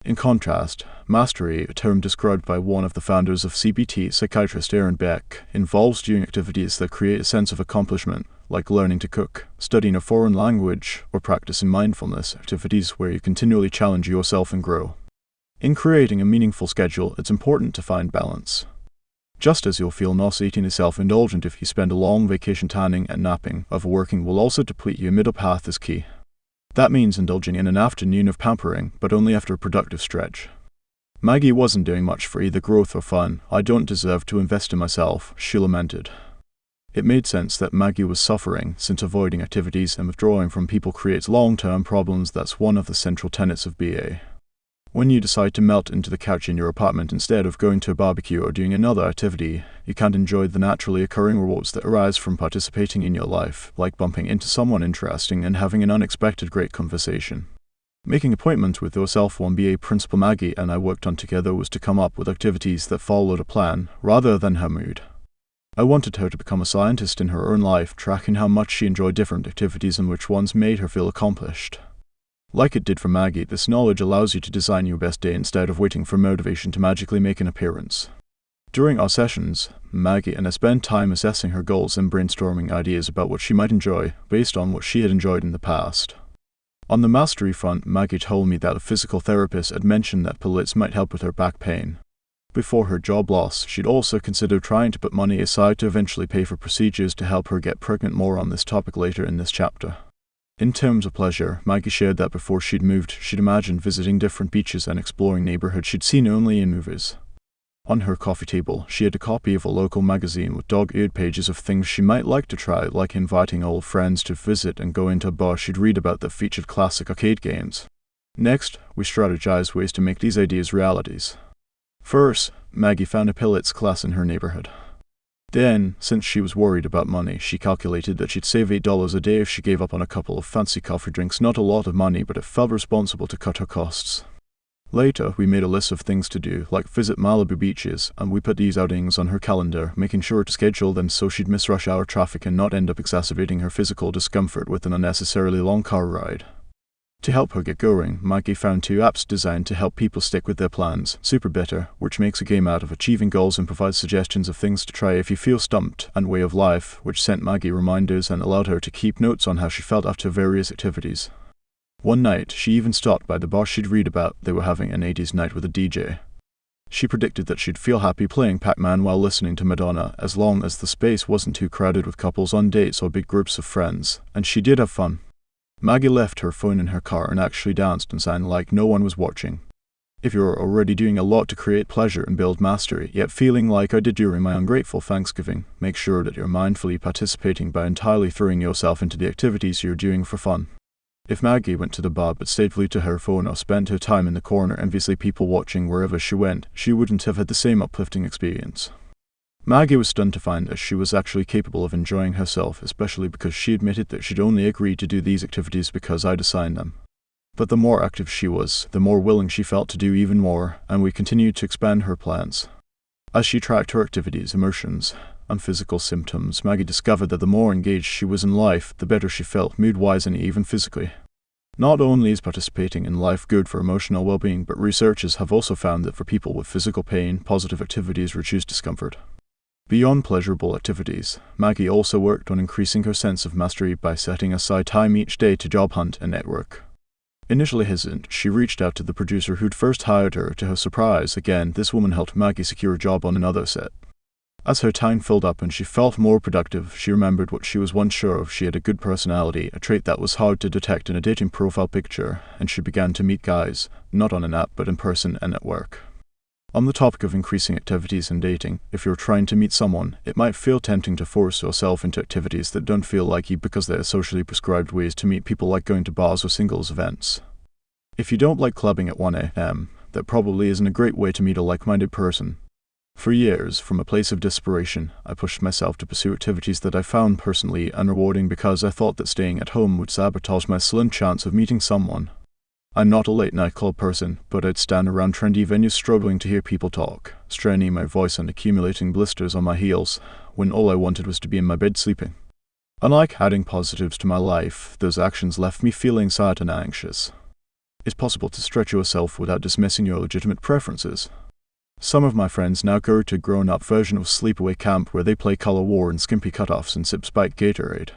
S2: In contrast, mastery, a term described by one of the founders of CBT, psychiatrist Aaron Beck, involves doing activities that create a sense of accomplishment, like learning to cook, studying a foreign language, or practicing mindfulness, activities where you continually challenge yourself and grow. In creating a meaningful schedule, it's important to find balance. Just as you'll feel nauseating and self-indulgent if you spend a long vacation tanning and napping, overworking will also deplete you. A middle path is key. That means indulging in an afternoon of pampering, but only after a productive stretch. Maggie wasn't doing much for either growth or fun. "I don't deserve to invest in myself," she lamented. It made sense that Maggie was suffering, since avoiding activities and withdrawing from people creates long-term problems. That's one of the central tenets of BA. When you decide to melt into the couch in your apartment instead of going to a barbecue or doing another activity, you can't enjoy the naturally occurring rewards that arise from participating in your life, like bumping into someone interesting and having an unexpected great conversation. Making appointments with yourself. One BA principal Maggie and I worked on together was to come up with activities that followed a plan, rather than her mood. I wanted her to become a scientist in her own life, tracking how much she enjoyed different activities and which ones made her feel accomplished. Like it did for Maggie, this knowledge allows you to design your best day instead of waiting for motivation to magically make an appearance. During our sessions, Maggie and I spent time assessing her goals and brainstorming ideas about what she might enjoy, based on what she had enjoyed in the past. On the mastery front, Maggie told me that a physical therapist had mentioned that pilates might help with her back pain. Before her job loss, she'd also considered trying to put money aside to eventually pay for procedures to help her get pregnant. More on this topic later in this chapter. In terms of pleasure, Maggie shared that before she'd moved, she'd imagined visiting different beaches and exploring neighborhoods she'd seen only in movies. On her coffee table, she had a copy of a local magazine with dog-eared pages of things she might like to try, like inviting old friends to visit and go into a bar she'd read about that featured classic arcade games. Next, we strategized ways to make these ideas realities. First, Maggie found a pilates class in her neighborhood. Then, since she was worried about money, she calculated that she'd save $8 a day if she gave up on a couple of fancy coffee drinks. Not a lot of money, but it felt responsible to cut her costs. Later, we made a list of things to do, like visit Malibu beaches, and we put these outings on her calendar, making sure to schedule them so she'd miss rush hour traffic and not end up exacerbating her physical discomfort with an unnecessarily long car ride. To help her get going, Maggie found 2 apps designed to help people stick with their plans: Super Bitter, which makes a game out of achieving goals and provides suggestions of things to try if you feel stumped, and Way of Life, which sent Maggie reminders and allowed her to keep notes on how she felt after various activities. One night, she even stopped by the bar she'd read about. They were having an 80s night with a DJ. She predicted that she'd feel happy playing Pac-Man while listening to Madonna, as long as the space wasn't too crowded with couples on dates or big groups of friends, and she did have fun. Maggie left her phone in her car and actually danced and sang like no one was watching. If you're already doing a lot to create pleasure and build mastery, yet feeling like I did during my ungrateful Thanksgiving, make sure that you're mindfully participating by entirely throwing yourself into the activities you're doing for fun. If Maggie went to the bar but stayed glued to her phone or spent her time in the corner enviously people watching wherever she went, she wouldn't have had the same uplifting experience. Maggie was stunned to find that she was actually capable of enjoying herself, especially because she admitted that she'd only agreed to do these activities because I'd assigned them. But the more active she was, the more willing she felt to do even more, and we continued to expand her plans. As she tracked her activities, emotions, and physical symptoms, Maggie discovered that the more engaged she was in life, the better she felt, mood-wise and even physically. Not only is participating in life good for emotional well-being, but researchers have also found that for people with physical pain, positive activities reduce discomfort. Beyond pleasurable activities, Maggie also worked on increasing her sense of mastery by setting aside time each day to job hunt and network. Initially hesitant, she reached out to the producer who'd first hired her. To her surprise, again, this woman helped Maggie secure a job on another set. As her time filled up and she felt more productive, she remembered what she was once sure of: she had a good personality, a trait that was hard to detect in a dating profile picture, and she began to meet guys, not on an app but in person and at work. On the topic of increasing activities and dating, if you're trying to meet someone, it might feel tempting to force yourself into activities that don't feel like you because they're socially prescribed ways to meet people, like going to bars or singles events. If you don't like clubbing at 1 a.m., that probably isn't a great way to meet a like-minded person. For years, from a place of desperation, I pushed myself to pursue activities that I found personally unrewarding because I thought that staying at home would sabotage my slim chance of meeting someone. I'm not a late night club person, but I'd stand around trendy venues struggling to hear people talk, straining my voice and accumulating blisters on my heels, when all I wanted was to be in my bed sleeping. Unlike adding positives to my life, those actions left me feeling sad and anxious. It's possible to stretch yourself without dismissing your legitimate preferences. Some of my friends now go to a grown-up version of sleepaway camp where they play Color War in skimpy cutoffs and sip spiked Gatorade.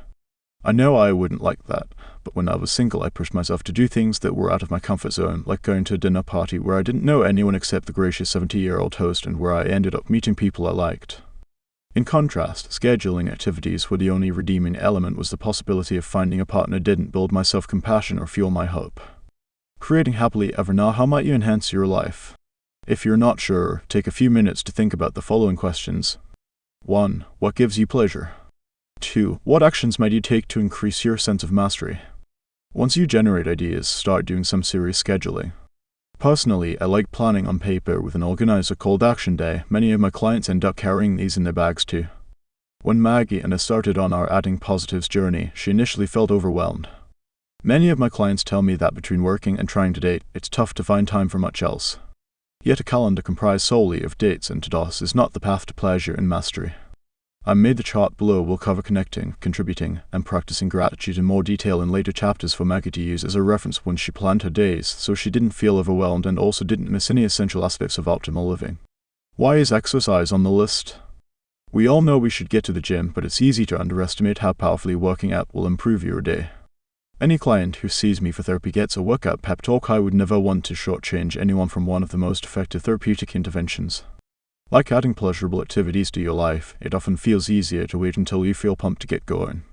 S2: I know I wouldn't like that, but when I was single I pushed myself to do things that were out of my comfort zone, like going to a dinner party where I didn't know anyone except the gracious 70-year-old host and where I ended up meeting people I liked. In contrast, scheduling activities where the only redeeming element was the possibility of finding a partner didn't build my self-compassion or fuel my hope. Creating happily ever now, how might you enhance your life? If you're not sure, take a few minutes to think about the following questions. 1. What gives you pleasure? 2. What actions might you take to increase your sense of mastery? Once you generate ideas, start doing some serious scheduling. Personally, I like planning on paper with an organizer called Action Day. Many of my clients end up carrying these in their bags too. When Maggie and I started on our adding positives journey, she initially felt overwhelmed. Many of my clients tell me that between working and trying to date, it's tough to find time for much else. Yet a calendar comprised solely of dates and to-dos is not the path to pleasure and mastery. I made the chart below will cover connecting, contributing, and practicing gratitude in more detail in later chapters for Maggie to use as a reference when she planned her days, so she didn't feel overwhelmed and also didn't miss any essential aspects of optimal living. Why is exercise on the list? We all know we should get to the gym, but it's easy to underestimate how powerfully working out will improve your day. Any client who sees me for therapy gets a workout pep talk. I would never want to shortchange anyone from one of the most effective therapeutic interventions. Like adding pleasurable activities to your life, it often feels easier to wait until you feel pumped to get going.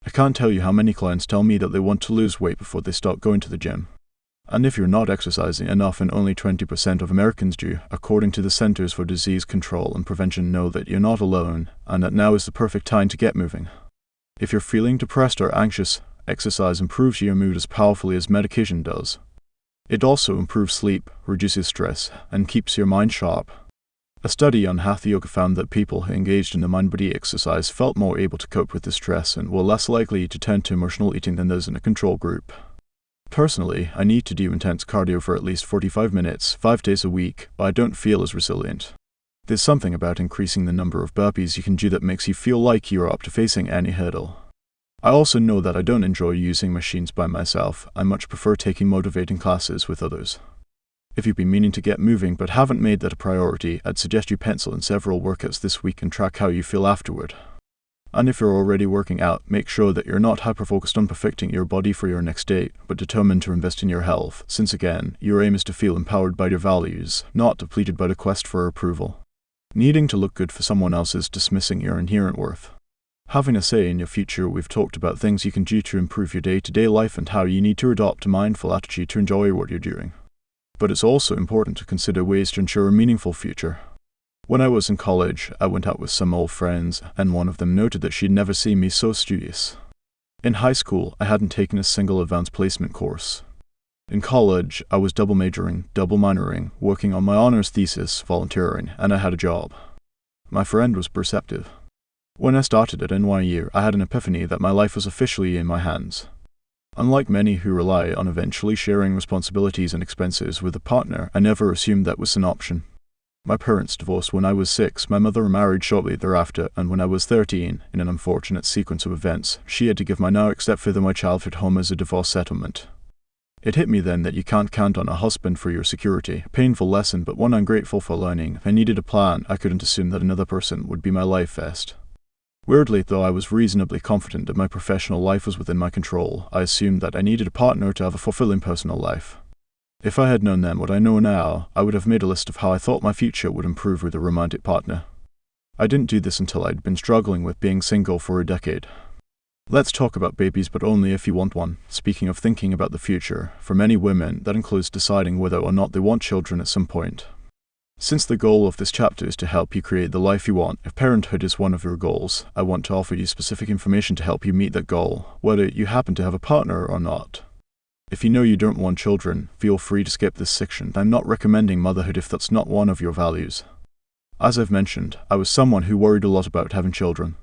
S2: I can't tell you how many clients tell me that they want to lose weight before they start going to the gym. And if you're not exercising enough, and only 20% of Americans do, according to the Centers for Disease Control and Prevention, know that you're not alone, and that now is the perfect time to get moving. If you're feeling depressed or anxious, exercise improves your mood as powerfully as medication does. It also improves sleep, reduces stress, and keeps your mind sharp. A study on Hatha Yoga found that people who engaged in the mind-body exercise felt more able to cope with the stress and were less likely to turn to emotional eating than those in a control group. Personally, I need to do intense cardio for at least 45 minutes, 5 days a week, or I don't feel as resilient. There's something about increasing the number of burpees you can do that makes you feel like you're up to facing any hurdle. I also know that I don't enjoy using machines by myself. I much prefer taking motivating classes with others. If you've been meaning to get moving but haven't made that a priority, I'd suggest you pencil in several workouts this week and track how you feel afterward. And if you're already working out, make sure that you're not hyper-focused on perfecting your body for your next date, but determined to invest in your health, since again, your aim is to feel empowered by your values, not depleted by the quest for approval. Needing to look good for someone else is dismissing your inherent worth. Having a say in your future, we've talked about things you can do to improve your day-to-day life and how you need to adopt a mindful attitude to enjoy what you're doing. But it's also important to consider ways to ensure a meaningful future. When I was in college, I went out with some old friends, and one of them noted that she'd never seen me so studious. In high school, I hadn't taken a single advanced placement course. In college, I was double majoring, double minoring, working on my honors thesis, volunteering, and I had a job. My friend was perceptive. When I started at NYU, I had an epiphany that my life was officially in my hands. Unlike many who rely on eventually sharing responsibilities and expenses with a partner, I never assumed that was an option. My parents divorced when I was 6, my mother remarried shortly thereafter, and when I was 13, in an unfortunate sequence of events, she had to give my now stepfather my childhood home as a divorce settlement. It hit me then that you can't count on a husband for your security, a painful lesson but one I'm grateful for learning. If I needed a plan, I couldn't assume that another person would be my life vest. Weirdly, though I was reasonably confident that my professional life was within my control, I assumed that I needed a partner to have a fulfilling personal life. If I had known then what I know now, I would have made a list of how I thought my future would improve with a romantic partner. I didn't do this until I'd been struggling with being single for a decade. Let's talk about babies, but only if you want one. Speaking of thinking about the future, for many women, that includes deciding whether or not they want children at some point. Since the goal of this chapter is to help you create the life you want, if parenthood is one of your goals, I want to offer you specific information to help you meet that goal, whether you happen to have a partner or not. If you know you don't want children, feel free to skip this section. I'm not recommending motherhood if that's not one of your values. As I've mentioned, I was someone who worried a lot about having children.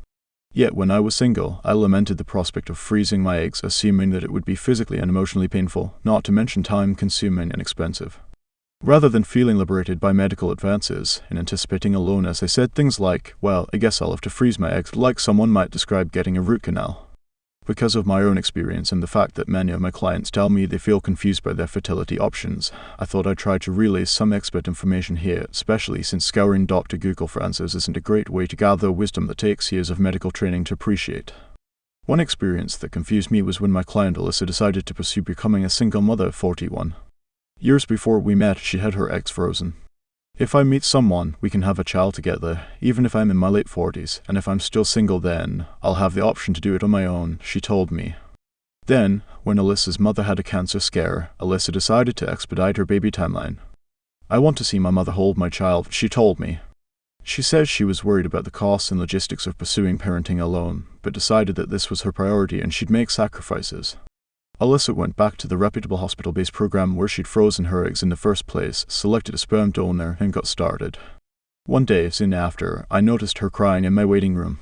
S2: Yet when I was single, I lamented the prospect of freezing my eggs, assuming that it would be physically and emotionally painful, not to mention time-consuming and expensive. Rather than feeling liberated by medical advances and anticipating aloneness, I said things like, well, I guess I'll have to freeze my eggs, like someone might describe getting a root canal. Because of my own experience and the fact that many of my clients tell me they feel confused by their fertility options, I thought I'd try to relay some expert information here, especially since scouring Dr. Google for answers isn't a great way to gather wisdom that takes years of medical training to appreciate. One experience that confused me was when my client Alyssa decided to pursue becoming a single mother at 41. Years before we met, she had her eggs frozen. If I meet someone, we can have a child together, even if I'm in my late 40s, and if I'm still single then, I'll have the option to do it on my own, she told me. Then, when Alyssa's mother had a cancer scare, Alyssa decided to expedite her baby timeline. I want to see my mother hold my child, she told me. She says she was worried about the costs and logistics of pursuing parenting alone, but decided that this was her priority and she'd make sacrifices. Alyssa went back to the reputable hospital-based program where she'd frozen her eggs in the first place, selected a sperm donor, and got started. One day, soon after, I noticed her crying in my waiting room.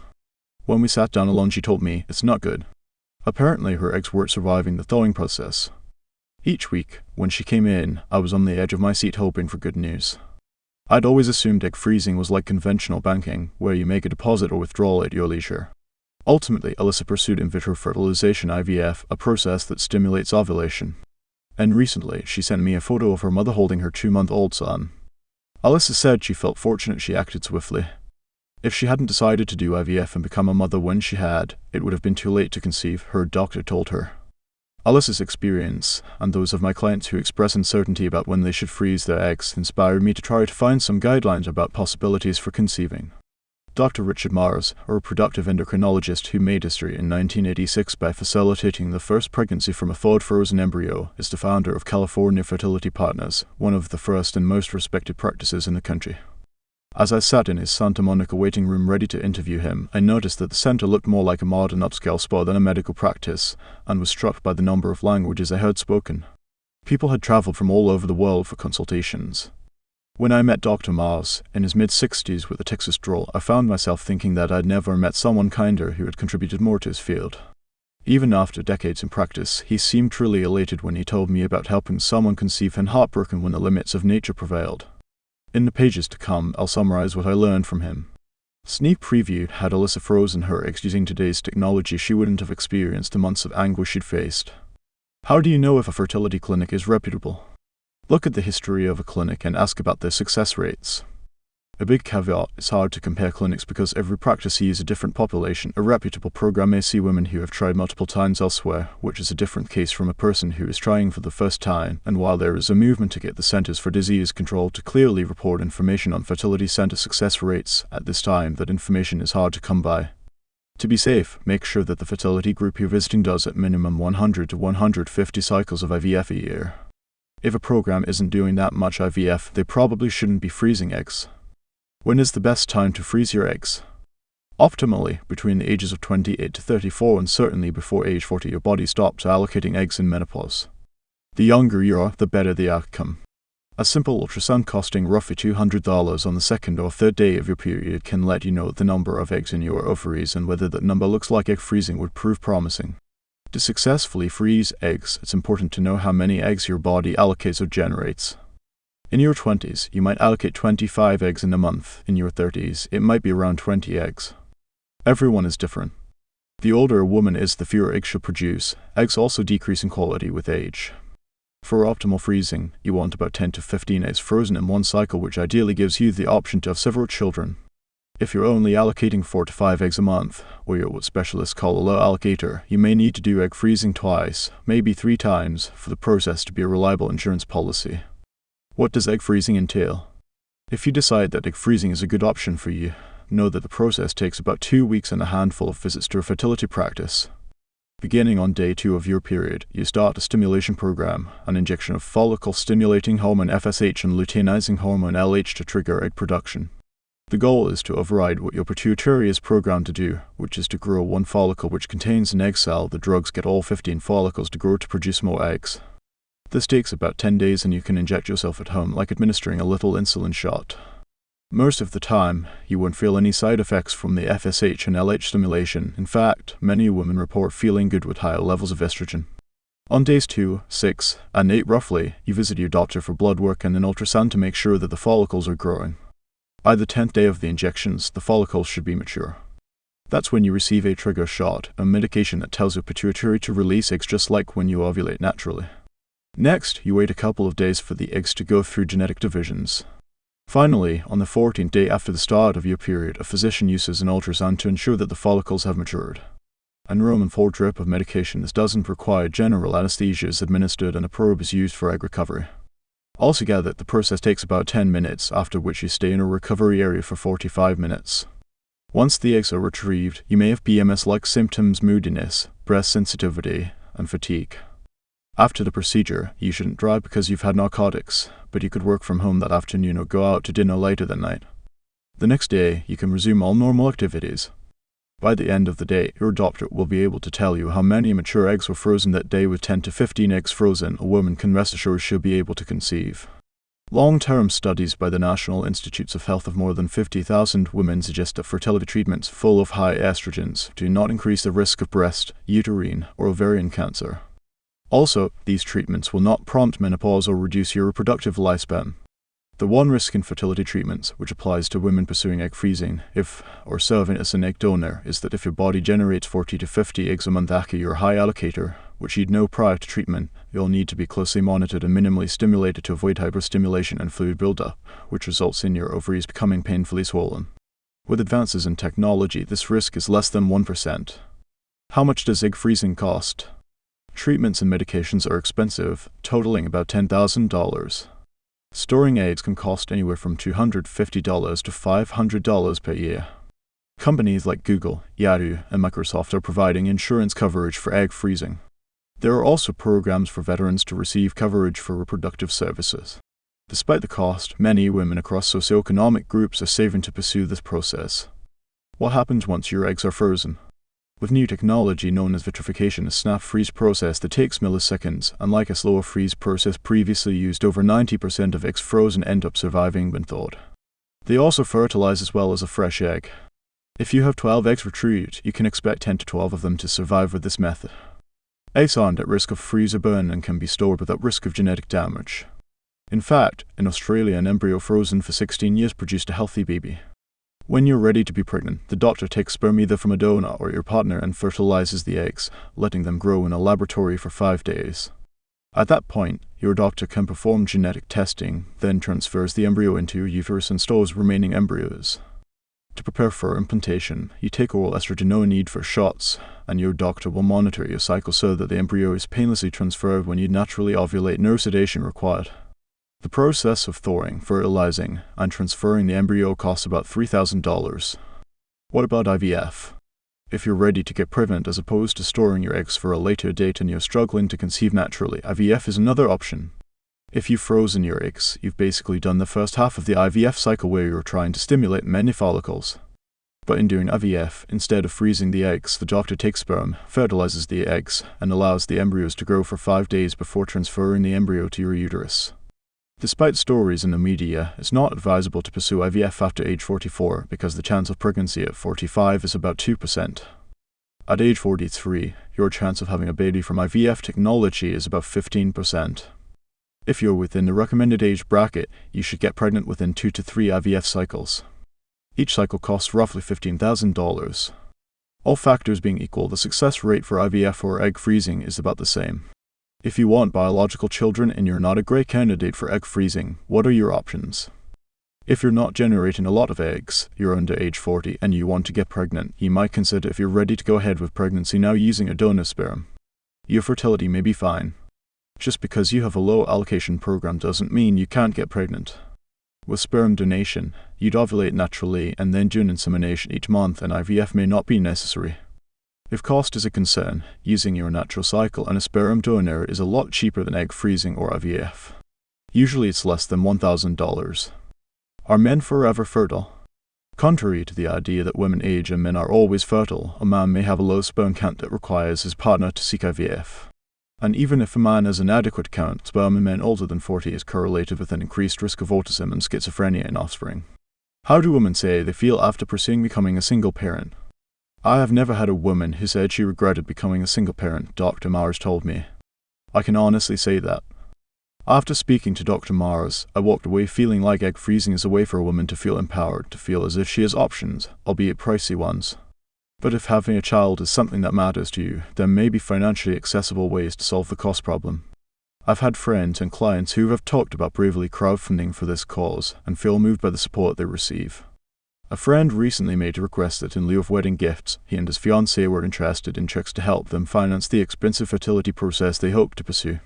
S2: When we sat down alone, she told me, it's not good. Apparently, her eggs weren't surviving the thawing process. Each week, when she came in, I was on the edge of my seat hoping for good news. I'd always assumed egg freezing was like conventional banking, where you make a deposit or withdrawal at your leisure. Ultimately, Alyssa pursued in vitro fertilization IVF, a process that stimulates ovulation. And recently, she sent me a photo of her mother holding her 2-month-old son. Alyssa said she felt fortunate she acted swiftly. If she hadn't decided to do IVF and become a mother when she had, it would have been too late to conceive, her doctor told her. Alyssa's experience, and those of my clients who express uncertainty about when they should freeze their eggs, inspired me to try to find some guidelines about possibilities for conceiving. Dr. Richard Mars, a reproductive endocrinologist who made history in 1986 by facilitating the first pregnancy from a thawed frozen embryo, is the founder of California Fertility Partners, one of the first and most respected practices in the country. As I sat in his Santa Monica waiting room ready to interview him, I noticed that the center looked more like a modern upscale spa than a medical practice, and was struck by the number of languages I heard spoken. People had traveled from all over the world for consultations. When I met Dr. Mars, in his mid-60s with a Texas drawl, I found myself thinking that I'd never met someone kinder who had contributed more to his field. Even after decades in practice, he seemed truly elated when he told me about helping someone conceive and heartbroken when the limits of nature prevailed. In the pages to come, I'll summarize what I learned from him. Sneak preview: had Alyssa frozen her eggs using today's technology, she wouldn't have experienced the months of anguish she'd faced. How do you know if a fertility clinic is reputable? Look at the history of a clinic and ask about their success rates. A big caveat: it's hard to compare clinics because every practice sees a different population. A reputable program may see women who have tried multiple times elsewhere, which is a different case from a person who is trying for the first time, and while there is a movement to get the Centers for Disease Control to clearly report information on fertility center success rates, at this time that information is hard to come by. To be safe, make sure that the fertility group you're visiting does at minimum 100 to 150 cycles of IVF a year. If a program isn't doing that much IVF, they probably shouldn't be freezing eggs. When is the best time to freeze your eggs? Optimally, between the ages of 28 to 34 and certainly before age 40 your body stops allocating eggs in menopause. The younger you are, the better the outcome. A simple ultrasound costing roughly $200 on the second or third day of your period can let you know the number of eggs in your ovaries and whether that number looks like egg freezing would prove promising. To successfully freeze eggs, it's important to know how many eggs your body allocates or generates. In your 20s, you might allocate 25 eggs in a month. In your 30s, it might be around 20 eggs. Everyone is different. The older a woman is, the fewer eggs she'll produce. Eggs also decrease in quality with age. For optimal freezing, you want about 10 to 15 eggs frozen in one cycle, which ideally gives you the option to have several children. If you're only allocating 4 to 5 eggs a month, or you're what specialists call a low allocator, you may need to do egg freezing twice, maybe 3 times, for the process to be a reliable insurance policy. What does egg freezing entail? If you decide that egg freezing is a good option for you, know that the process takes about 2 weeks and a handful of visits to a fertility practice. Beginning on day 2 of your period, you start a stimulation program, an injection of follicle-stimulating hormone FSH and luteinizing hormone LH to trigger egg production. The goal is to override what your pituitary is programmed to do, which is to grow one follicle which contains an egg cell. The drugs get all 15 follicles to grow to produce more eggs. This takes about 10 days and you can inject yourself at home, like administering a little insulin shot. Most of the time, you won't feel any side effects from the FSH and LH stimulation. In fact, many women report feeling good with higher levels of estrogen. On days 2, 6, and 8 roughly, you visit your doctor for blood work and an ultrasound to make sure that the follicles are growing. By the 10th day of the injections, the follicles should be mature. That's when you receive a trigger shot, a medication that tells your pituitary to release eggs just like when you ovulate naturally. Next, you wait a couple of days for the eggs to go through genetic divisions. Finally, on the 14th day after the start of your period, a physician uses an ultrasound to ensure that the follicles have matured. A Roman 4 drip of medication. This doesn't require general anesthesia is administered and a probe is used for egg recovery. Altogether, the process takes about 10 minutes, after which you stay in a recovery area for 45 minutes. Once the eggs are retrieved, you may have PMS-like symptoms, moodiness, breast sensitivity, and fatigue. After the procedure, you shouldn't drive because you've had narcotics, but you could work from home that afternoon or go out to dinner later that night. The next day, you can resume all normal activities. By the end of the day, your doctor will be able to tell you how many mature eggs were frozen that day. With 10 to 15 eggs frozen, a woman can rest assured she'll be able to conceive. Long-term studies by the National Institutes of Health of more than 50,000 women suggest that fertility treatments full of high estrogens do not increase the risk of breast, uterine, or ovarian cancer. Also, these treatments will not prompt menopause or reduce your reproductive lifespan. The one risk in fertility treatments, which applies to women pursuing egg freezing, or serving as an egg donor, is that if your body generates 40 to 50 eggs a month after your high allocator, which you'd know prior to treatment, you'll need to be closely monitored and minimally stimulated to avoid hyperstimulation and fluid buildup, which results in your ovaries becoming painfully swollen. With advances in technology, this risk is less than 1%. How much does egg freezing cost? Treatments and medications are expensive, totaling about $10,000. Storing eggs can cost anywhere from $250 to $500 per year. Companies like Google, Yahoo, and Microsoft are providing insurance coverage for egg freezing. There are also programs for veterans to receive coverage for reproductive services. Despite the cost, many women across socioeconomic groups are saving to pursue this process. What happens once your eggs are frozen? With new technology known as vitrification, a snap-freeze process that takes milliseconds, unlike a slower freeze process previously used, over 90% of eggs frozen end up surviving when thawed. They also fertilize as well as a fresh egg. If you have 12 eggs retrieved, you can expect 10 to 12 of them to survive with this method. Eggs aren't at risk of freeze or burn and can be stored without risk of genetic damage. In fact, in Australia, an embryo frozen for 16 years produced a healthy baby. When you're ready to be pregnant, the doctor takes sperm either from a donor or your partner and fertilizes the eggs, letting them grow in a laboratory for 5 days. At that point, your doctor can perform genetic testing, then transfers the embryo into your uterus and stores remaining embryos. To prepare for implantation, you take oral estrogen, no need for shots, and your doctor will monitor your cycle so that the embryo is painlessly transferred when you naturally ovulate, no sedation required. The process of thawing, fertilizing, and transferring the embryo costs about $3,000. What about IVF? If you're ready to get pregnant as opposed to storing your eggs for a later date and you're struggling to conceive naturally, IVF is another option. If you've frozen your eggs, you've basically done the first half of the IVF cycle where you're trying to stimulate many follicles. But in doing IVF, instead of freezing the eggs, the doctor takes sperm, fertilizes the eggs, and allows the embryos to grow for 5 days before transferring the embryo to your uterus. Despite stories in the media, it's not advisable to pursue IVF after age 44 because the chance of pregnancy at 45 is about 2%. At age 43, your chance of having a baby from IVF technology is about 15%. If you're within the recommended age bracket, you should get pregnant within 2 to 3 IVF cycles. Each cycle costs roughly $15,000. All factors being equal, the success rate for IVF or egg freezing is about the same. If you want biological children and you're not a great candidate for egg freezing, what are your options? If you're not generating a lot of eggs, you're under age 40, and you want to get pregnant, you might consider if you're ready to go ahead with pregnancy now using a donor sperm. Your fertility may be fine. Just because you have a low allocation program doesn't mean you can't get pregnant. With sperm donation, you'd ovulate naturally and then do an insemination each month, and IVF may not be necessary. If cost is a concern, using your natural cycle and a sperm donor is a lot cheaper than egg freezing or IVF. Usually it's less than $1,000. Are men forever fertile? Contrary to the idea that women age and men are always fertile, a man may have a low sperm count that requires his partner to seek IVF. And even if a man has an adequate count, sperm in men older than 40 is correlated with an increased risk of autism and schizophrenia in offspring. How do women say they feel after pursuing becoming a single parent? I have never had a woman who said she regretted becoming a single parent, Dr. Mars told me. I can honestly say that. After speaking to Dr. Mars, I walked away feeling like egg freezing is a way for a woman to feel empowered, to feel as if she has options, albeit pricey ones. But if having a child is something that matters to you, there may be financially accessible ways to solve the cost problem. I've had friends and clients who have talked about bravely crowdfunding for this cause and feel moved by the support they receive. A friend recently made a request that in lieu of wedding gifts, he and his fiancée were interested in checks to help them finance the expensive fertility process they hoped to pursue.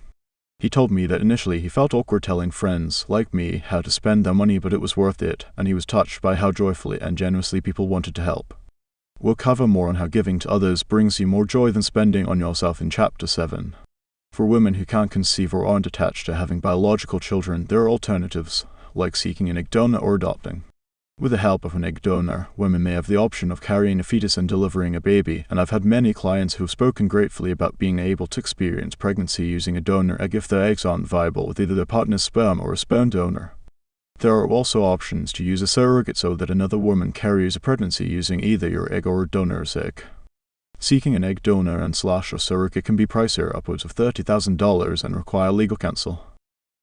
S2: He told me that initially he felt awkward telling friends, like me, how to spend their money, but it was worth it, and he was touched by how joyfully and generously people wanted to help. We'll cover more on how giving to others brings you more joy than spending on yourself in Chapter 7. For women who can't conceive or aren't attached to having biological children, there are alternatives, like seeking an egg donor or adopting. With the help of an egg donor, women may have the option of carrying a fetus and delivering a baby, and I've had many clients who have spoken gratefully about being able to experience pregnancy using a donor egg if their eggs aren't viable with either their partner's sperm or a sperm donor. There are also options to use a surrogate so that another woman carries a pregnancy using either your egg or a donor's egg. Seeking an egg donor and / or surrogate can be pricier, upwards of $30,000, and require legal counsel.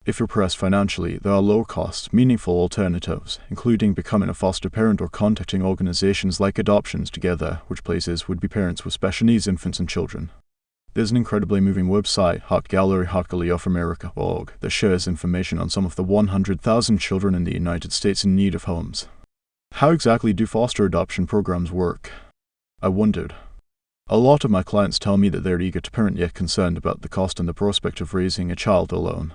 S2: If you're pressed financially, there are low-cost, meaningful alternatives, including becoming a foster parent or contacting organizations like Adoptions Together, which places would-be parents with special needs infants and children. There's an incredibly moving website, HotGallery.org, that shares information on some of the 100,000 children in the United States in need of homes. How exactly do foster adoption programs work? I wondered. A lot of my clients tell me that they're eager to parent yet concerned about the cost and the prospect of raising a child alone.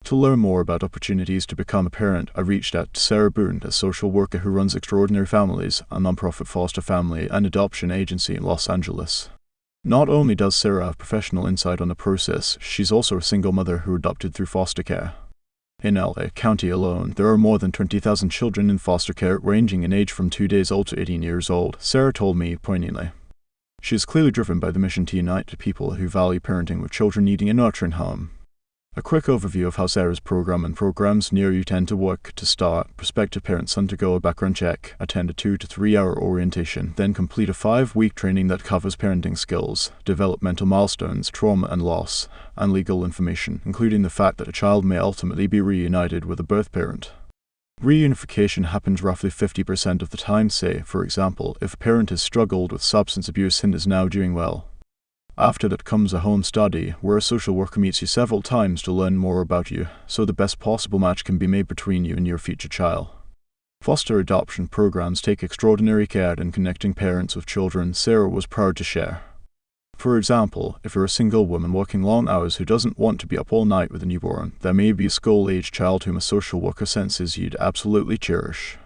S2: To learn more about opportunities to become a parent, I reached out to Sarah Boone, a social worker who runs Extraordinary Families, a nonprofit foster family and adoption agency in Los Angeles. Not only does Sarah have professional insight on the process, she's also a single mother who adopted through foster care. In LA County alone, there are more than 20,000 children in foster care ranging in age from 2 days old to 18 years old, Sarah told me poignantly. She is clearly driven by the mission to unite people who value parenting with children needing a nurturing home. A quick overview of how Sarah's program and programs near you tend to work. To start, prospective parents undergo a background check, attend a 2 to 3 hour orientation, then complete a 5-week training that covers parenting skills, developmental milestones, trauma and loss, and legal information, including the fact that a child may ultimately be reunited with a birth parent. Reunification happens roughly 50% of the time. Say, for example, if a parent has struggled with substance abuse and is now doing well. After that comes a home study, where a social worker meets you several times to learn more about you, so the best possible match can be made between you and your future child. Foster adoption programs take extraordinary care in connecting parents with children Sarah was proud to share. For example, if you're a single woman working long hours who doesn't want to be up all night with a newborn, there may be a school-aged child whom a social worker senses you'd absolutely cherish.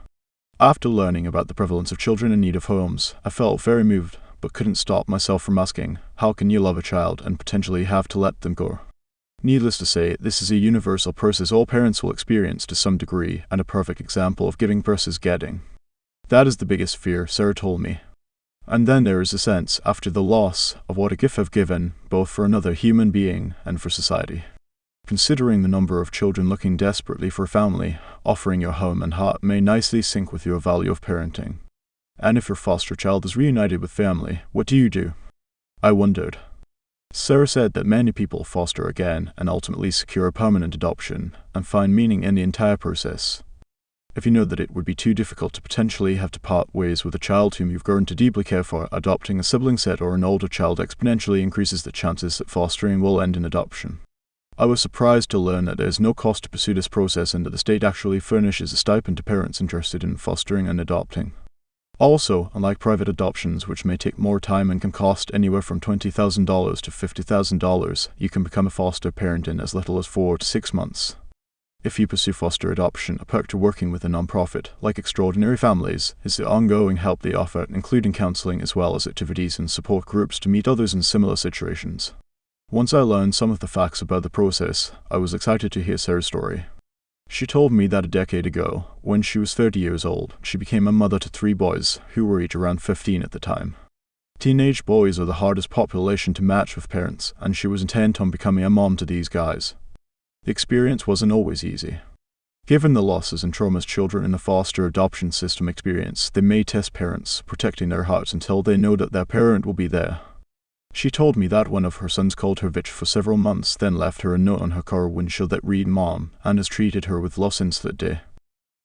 S2: After learning about the prevalence of children in need of homes, I felt very moved, but couldn't stop myself from asking, how can you love a child and potentially have to let them go? Needless to say, this is a universal process all parents will experience to some degree, and a perfect example of giving versus getting. That is the biggest fear, Sarah told me. And then there is a sense, after the loss, of what a gift I've given, both for another human being and for society. Considering the number of children looking desperately for a family, offering your home and heart may nicely sync with your value of parenting. And if your foster child is reunited with family, what do you do? I wondered. Sarah said that many people foster again and ultimately secure a permanent adoption and find meaning in the entire process. If you know that it would be too difficult to potentially have to part ways with a child whom you've grown to deeply care for, adopting a sibling set or an older child exponentially increases the chances that fostering will end in adoption. I was surprised to learn that there is no cost to pursue this process and that the state actually furnishes a stipend to parents interested in fostering and adopting. Also, unlike private adoptions, which may take more time and can cost anywhere from $20,000 to $50,000, you can become a foster parent in as little as 4 to 6 months. If you pursue foster adoption, a perk to working with a non-profit, like Extraordinary Families, is the ongoing help they offer, including counseling as well as activities and support groups to meet others in similar situations. Once I learned some of the facts about the process, I was excited to hear Sarah's story. She told me that a decade ago, when she was 30 years old, she became a mother to 3 boys, who were each around 15 at the time. Teenage boys are the hardest population to match with parents, and she was intent on becoming a mom to these guys. The experience wasn't always easy. Given the losses and traumas children in the foster adoption system experience, they may test parents, protecting their hearts until they know that their parent will be there. She told me that one of her sons called her bitch for several months, then left her a note on her car windshield that read Mom, and has treated her with love since that day.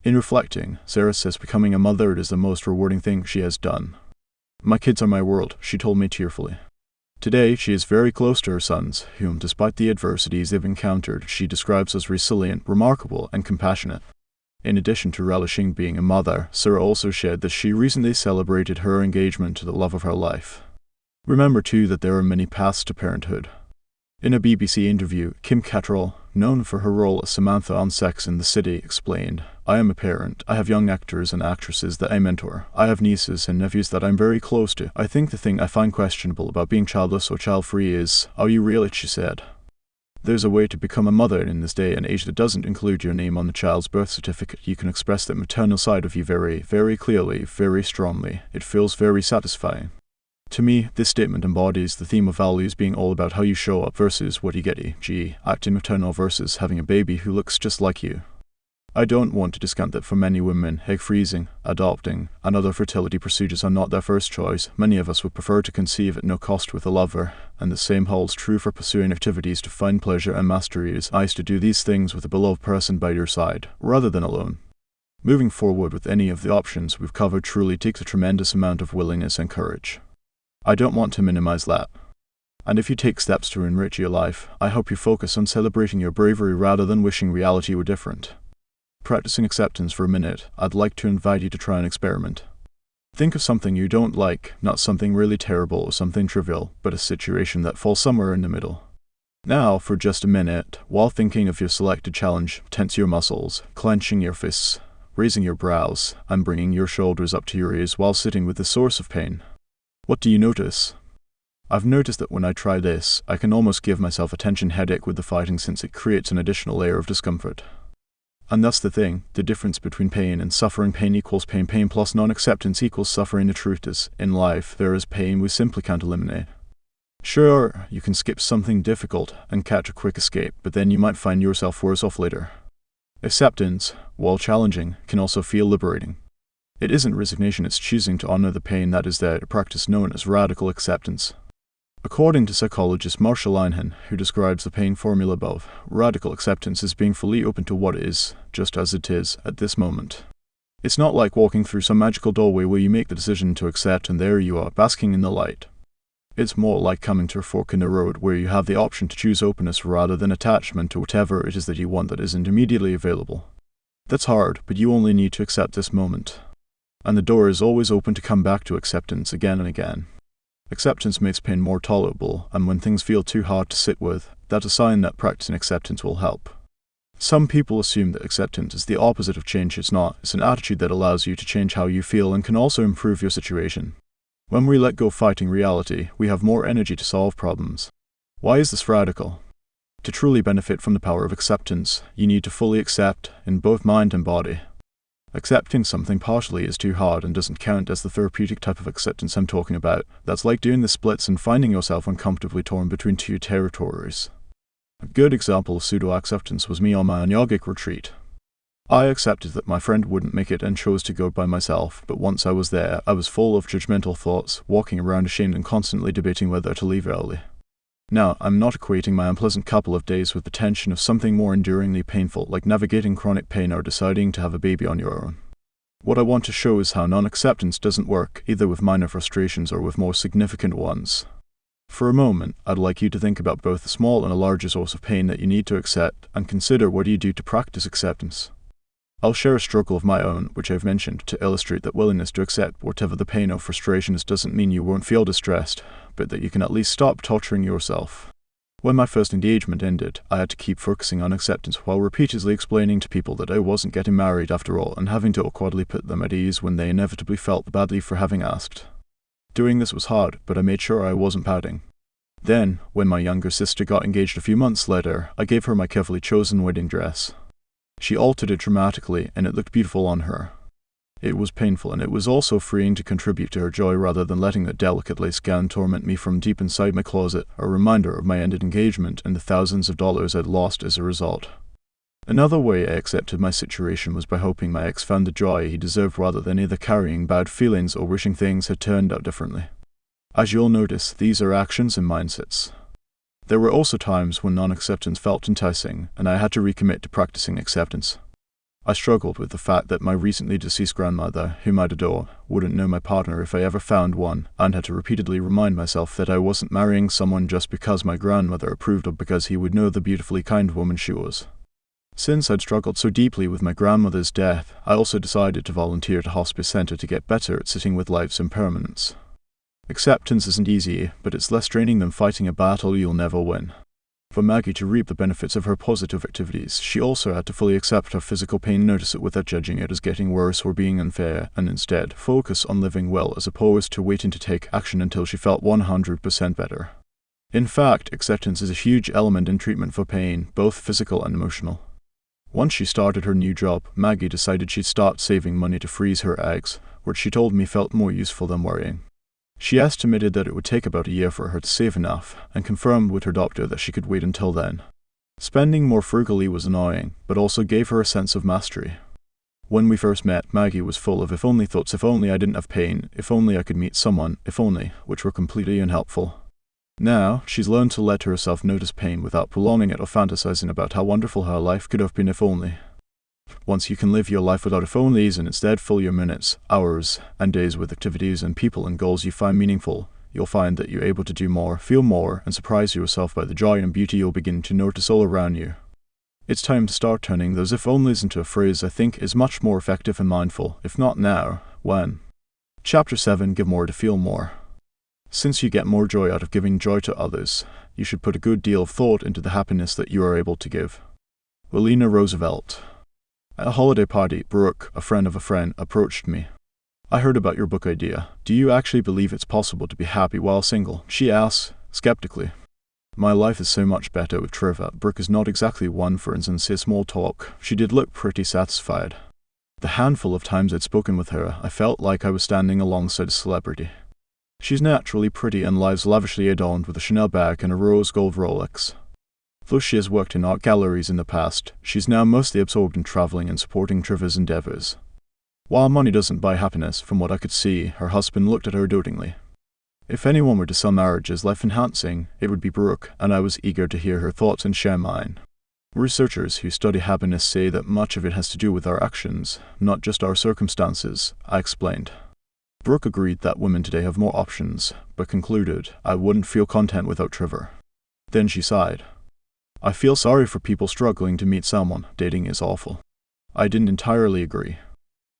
S2: In reflecting, Sarah says becoming a mother is the most rewarding thing she has done. My kids are my world, she told me tearfully. Today, she is very close to her sons, whom, despite the adversities they've encountered, she describes as resilient, remarkable, and compassionate. In addition to relishing being a mother, Sarah also shared that she recently celebrated her engagement to the love of her life. Remember too that there are many paths to parenthood. In a BBC interview, Kim Cattrall, known for her role as Samantha on Sex and the City, explained, I am a parent. I have young actors and actresses that I mentor. I have nieces and nephews that I'm very close to. I think the thing I find questionable about being childless or child-free is, are you really? She said. There's a way to become a mother in this day and age that doesn't include your name on the child's birth certificate. You can express that maternal side of you very, very clearly, very strongly. It feels very satisfying. To me, this statement embodies the theme of values being all about how you show up versus what you get, e.g., acting maternal versus having a baby who looks just like you. I don't want to discount that for many women, egg freezing, adopting, and other fertility procedures are not their first choice. Many of us would prefer to conceive at no cost with a lover, and the same holds true for pursuing activities to find pleasure and mastery. It is nice to do these things with a beloved person by your side, rather than alone. Moving forward with any of the options we've covered truly takes a tremendous amount of willingness and courage. I don't want to minimize that. And if you take steps to enrich your life, I hope you focus on celebrating your bravery rather than wishing reality were different. Practicing acceptance for a minute, I'd like to invite you to try an experiment. Think of something you don't like, not something really terrible or something trivial, but a situation that falls somewhere in the middle. Now, for just a minute, while thinking of your selected challenge, tense your muscles, clenching your fists, raising your brows, and bringing your shoulders up to your ears while sitting with the source of pain. What do you notice? I've noticed that when I try this, I can almost give myself a tension headache with the fighting since it creates an additional layer of discomfort. And that's the thing, the difference between pain and suffering. Pain equals pain, pain plus non-acceptance equals suffering. The truth is, in life, there is pain we simply can't eliminate. Sure, you can skip something difficult and catch a quick escape, but then you might find yourself worse off later. Acceptance, while challenging, can also feel liberating. It isn't resignation, it's choosing to honor the pain that is there, a practice known as radical acceptance. According to psychologist Marshall Linehan, who describes the pain formula above, radical acceptance is being fully open to what is, just as it is, at this moment. It's not like walking through some magical doorway where you make the decision to accept and there you are, basking in the light. It's more like coming to a fork in the road where you have the option to choose openness rather than attachment to whatever it is that you want that isn't immediately available. That's hard, but you only need to accept this moment. And the door is always open to come back to acceptance again and again. Acceptance makes pain more tolerable, and when things feel too hard to sit with, that's a sign that practicing acceptance will help. Some people assume that acceptance is the opposite of change. It's not. It's an attitude that allows you to change how you feel and can also improve your situation. When we let go fighting reality, we have more energy to solve problems. Why is this radical? To truly benefit from the power of acceptance, you need to fully accept, in both mind and body. Accepting something partially is too hard and doesn't count as the therapeutic type of acceptance I'm talking about. That's like doing the splits and finding yourself uncomfortably torn between two territories. A good example of pseudo-acceptance was me on my yogic retreat. I accepted that my friend wouldn't make it and chose to go by myself, but once I was there, I was full of judgmental thoughts, walking around ashamed and constantly debating whether to leave early. Now, I'm not equating my unpleasant couple of days with the tension of something more enduringly painful, like navigating chronic pain or deciding to have a baby on your own. What I want to show is how non-acceptance doesn't work, either with minor frustrations or with more significant ones. For a moment, I'd like you to think about both a small and a larger source of pain that you need to accept, and consider what do you do to practice acceptance. I'll share a struggle of my own, which I've mentioned, to illustrate that willingness to accept whatever the pain or frustration is doesn't mean you won't feel distressed, but that you can at least stop torturing yourself. When my first engagement ended, I had to keep focusing on acceptance while repeatedly explaining to people that I wasn't getting married after all and having to awkwardly put them at ease when they inevitably felt badly for having asked. Doing this was hard, but I made sure I wasn't pouting. Then, when my younger sister got engaged a few months later, I gave her my carefully chosen wedding dress. She altered it dramatically, and it looked beautiful on her. It was painful, and it was also freeing to contribute to her joy rather than letting that delicate lace gown torment me from deep inside my closet, a reminder of my ended engagement and the thousands of dollars I'd lost as a result. Another way I accepted my situation was by hoping my ex found the joy he deserved rather than either carrying bad feelings or wishing things had turned out differently. As you'll notice, these are actions and mindsets. There were also times when non-acceptance felt enticing, and I had to recommit to practicing acceptance. I struggled with the fact that my recently deceased grandmother, whom I'd adore, wouldn't know my partner if I ever found one, and had to repeatedly remind myself that I wasn't marrying someone just because my grandmother approved or because he would know the beautifully kind woman she was. Since I'd struggled so deeply with my grandmother's death, I also decided to volunteer at a hospice center to get better at sitting with life's impermanence. Acceptance isn't easy, but it's less draining than fighting a battle you'll never win. For Maggie to reap the benefits of her positive activities, she also had to fully accept her physical pain, notice it without judging it as getting worse or being unfair, and instead focus on living well as opposed to waiting to take action until she felt 100% better. In fact, acceptance is a huge element in treatment for pain, both physical and emotional. Once she started her new job, Maggie decided she'd start saving money to freeze her eggs, which she told me felt more useful than worrying. She estimated that it would take about a year for her to save enough, and confirmed with her doctor that she could wait until then. Spending more frugally was annoying, but also gave her a sense of mastery. When we first met, Maggie was full of if only thoughts, if only I didn't have pain, if only I could meet someone, if only, which were completely unhelpful. Now, she's learned to let herself notice pain without prolonging it or fantasizing about how wonderful her life could have been if only. Once you can live your life without if onlys and instead fill your minutes, hours, and days with activities and people and goals you find meaningful, you'll find that you're able to do more, feel more, and surprise yourself by the joy and beauty you'll begin to notice all around you. It's time to start turning those if onlys into a phrase I think is much more effective and mindful, if not now, when? Chapter 7, Give More to Feel More. Since you get more joy out of giving joy to others, you should put a good deal of thought into the happiness that you are able to give. Eleanor Roosevelt. At a holiday party, Brooke, a friend of a friend, approached me. I heard about your book idea. Do you actually believe it's possible to be happy while single? She asked, skeptically. My life is so much better with Trevor. Brooke is not exactly one for insincere small talk. She did look pretty satisfied. The handful of times I'd spoken with her, I felt like I was standing alongside a celebrity. She's naturally pretty and lives lavishly adorned with a Chanel bag and a rose gold Rolex. Though she has worked in art galleries in the past, she's now mostly absorbed in traveling and supporting Trevor's endeavors. While money doesn't buy happiness, from what I could see, her husband looked at her dotingly. If anyone were to sell marriage as life-enhancing, it would be Brooke, and I was eager to hear her thoughts and share mine. Researchers who study happiness say that much of it has to do with our actions, not just our circumstances, I explained. Brooke agreed that women today have more options, but concluded I wouldn't feel content without Trevor. Then she sighed. I feel sorry for people struggling to meet someone. Dating is awful. I didn't entirely agree.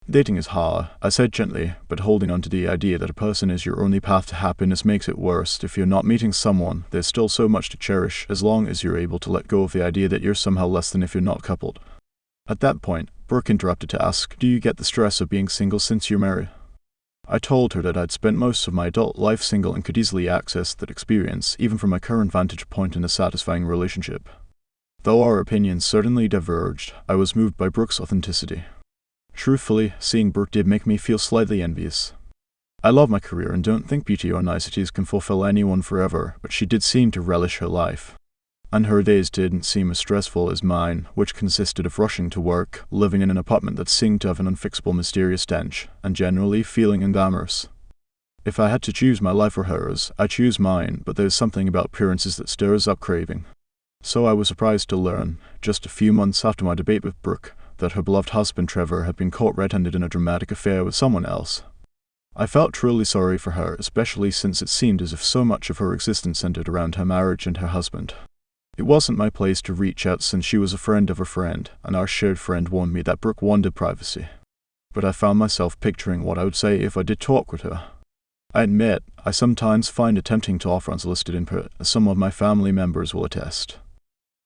S2: Dating is hard, I said gently, but holding on to the idea that a person is your only path to happiness makes it worse. If you're not meeting someone, there's still so much to cherish as long as you're able to let go of the idea that you're somehow less than if you're not coupled. At that point, Brooke interrupted to ask, do you get the stress of being single since you're married? I told her that I'd spent most of my adult life single and could easily access that experience, even from my current vantage point in a satisfying relationship. Though our opinions certainly diverged, I was moved by Brooke's authenticity. Truthfully, seeing Brooke did make me feel slightly envious. I love my career and don't think beauty or niceties can fulfill anyone forever, but she did seem to relish her life. And her days didn't seem as stressful as mine, which consisted of rushing to work, living in an apartment that seemed to have an unfixable mysterious stench, and generally feeling unglamorous. If I had to choose my life or hers, I choose mine, but there's something about appearances that stirs up craving. So I was surprised to learn, just a few months after my debate with Brooke, that her beloved husband Trevor had been caught red-handed in a dramatic affair with someone else. I felt truly sorry for her, especially since it seemed as if so much of her existence centered around her marriage and her husband. It wasn't my place to reach out since she was a friend of a friend, and our shared friend warned me that Brooke wanted privacy. But I found myself picturing what I would say if I did talk with her. I admit, I sometimes find it tempting to offer unsolicited input, as some of my family members will attest.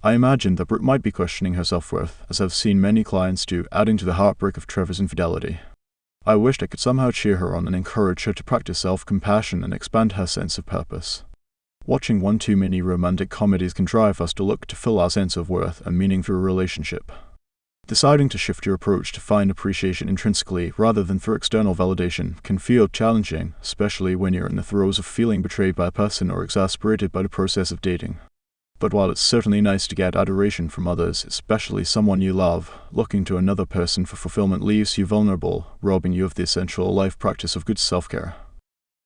S2: I imagined that Brooke might be questioning her self-worth, as I've seen many clients do, adding to the heartbreak of Trevor's infidelity. I wished I could somehow cheer her on and encourage her to practice self-compassion and expand her sense of purpose. Watching one too many romantic comedies can drive us to look to fill our sense of worth and meaning through a relationship. Deciding to shift your approach to find appreciation intrinsically rather than for external validation can feel challenging, especially when you're in the throes of feeling betrayed by a person or exasperated by the process of dating. But while it's certainly nice to get adoration from others, especially someone you love, looking to another person for fulfillment leaves you vulnerable, robbing you of the essential life practice of good self-care.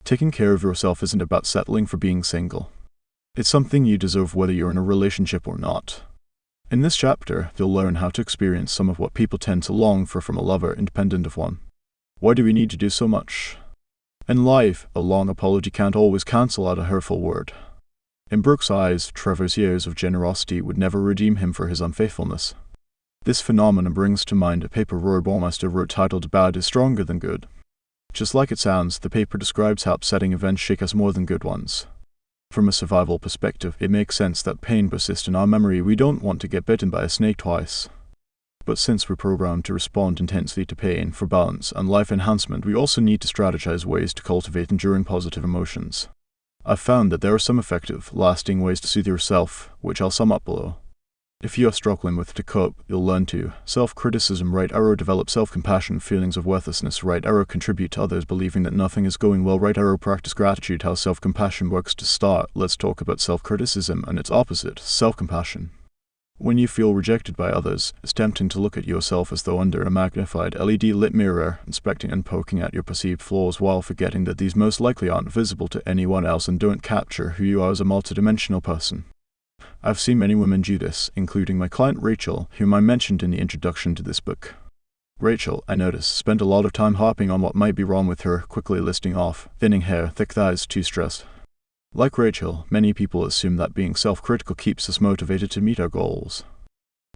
S2: Taking care of yourself isn't about settling for being single. It's something you deserve whether you're in a relationship or not. In this chapter, you'll learn how to experience some of what people tend to long for from a lover independent of one. Why do we need to do so much? In life, a long apology can't always cancel out a hurtful word. In Brooke's eyes, Trevor's years of generosity would never redeem him for his unfaithfulness. This phenomenon brings to mind a paper Roy Baumeister wrote titled Bad is Stronger Than Good. Just like it sounds, the paper describes how upsetting events shake us more than good ones. From a survival perspective, it makes sense that pain persists in our memory. We don't want to get bitten by a snake twice. But since we're programmed to respond intensely to pain for balance and life enhancement, we also need to strategize ways to cultivate enduring positive emotions. I've found that there are some effective, lasting ways to soothe yourself, which I'll sum up below. If you are struggling with to cope, you'll learn to self-criticism, right arrow, develop self-compassion, feelings of worthlessness, right arrow, contribute to others, believing that nothing is going well, right arrow, practice gratitude. How self-compassion works. To start, let's talk about self-criticism and its opposite, self-compassion. When you feel rejected by others, it's tempting to look at yourself as though under a magnified LED-lit mirror, inspecting and poking at your perceived flaws while forgetting that these most likely aren't visible to anyone else and don't capture who you are as a multidimensional person. I've seen many women do this, including my client Rachel, whom I mentioned in the introduction to this book. Rachel, I noticed, spent a lot of time harping on what might be wrong with her, quickly listing off thinning hair, thick thighs, too stressed. Like Rachel, many people assume that being self-critical keeps us motivated to meet our goals.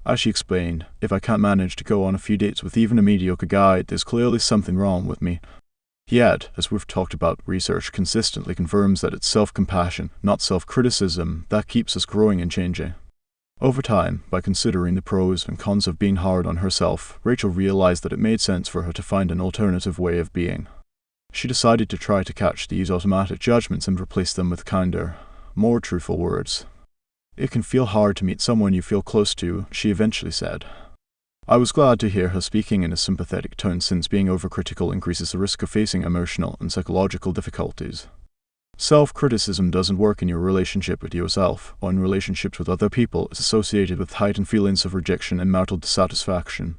S2: As she explained, if I can't manage to go on a few dates with even a mediocre guy, there's clearly something wrong with me. Yet, as we've talked about, research consistently confirms that it's self-compassion, not self-criticism, that keeps us growing and changing. Over time, by considering the pros and cons of being hard on herself, Rachel realized that it made sense for her to find an alternative way of being. She decided to try to catch these automatic judgments and replace them with kinder, more truthful words. It can feel hard to meet someone you feel close to, she eventually said. I was glad to hear her speaking in a sympathetic tone, since being overcritical increases the risk of facing emotional and psychological difficulties. Self-criticism doesn't work in your relationship with yourself, or in relationships with other people. It's associated with heightened feelings of rejection and marital dissatisfaction.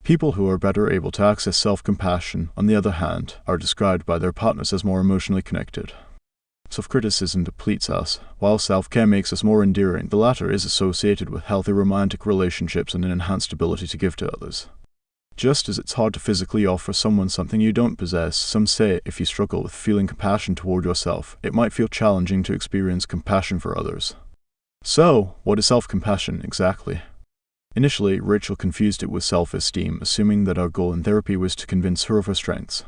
S2: People who are better able to access self-compassion, on the other hand, are described by their partners as more emotionally connected. Self-criticism depletes us, while self-care makes us more endearing. The latter is associated with healthy romantic relationships and an enhanced ability to give to others. Just as it's hard to physically offer someone something you don't possess, some say if you struggle with feeling compassion toward yourself, it might feel challenging to experience compassion for others. So, what is self-compassion exactly? Initially, Rachel confused it with self-esteem, assuming that our goal in therapy was to convince her of her strengths.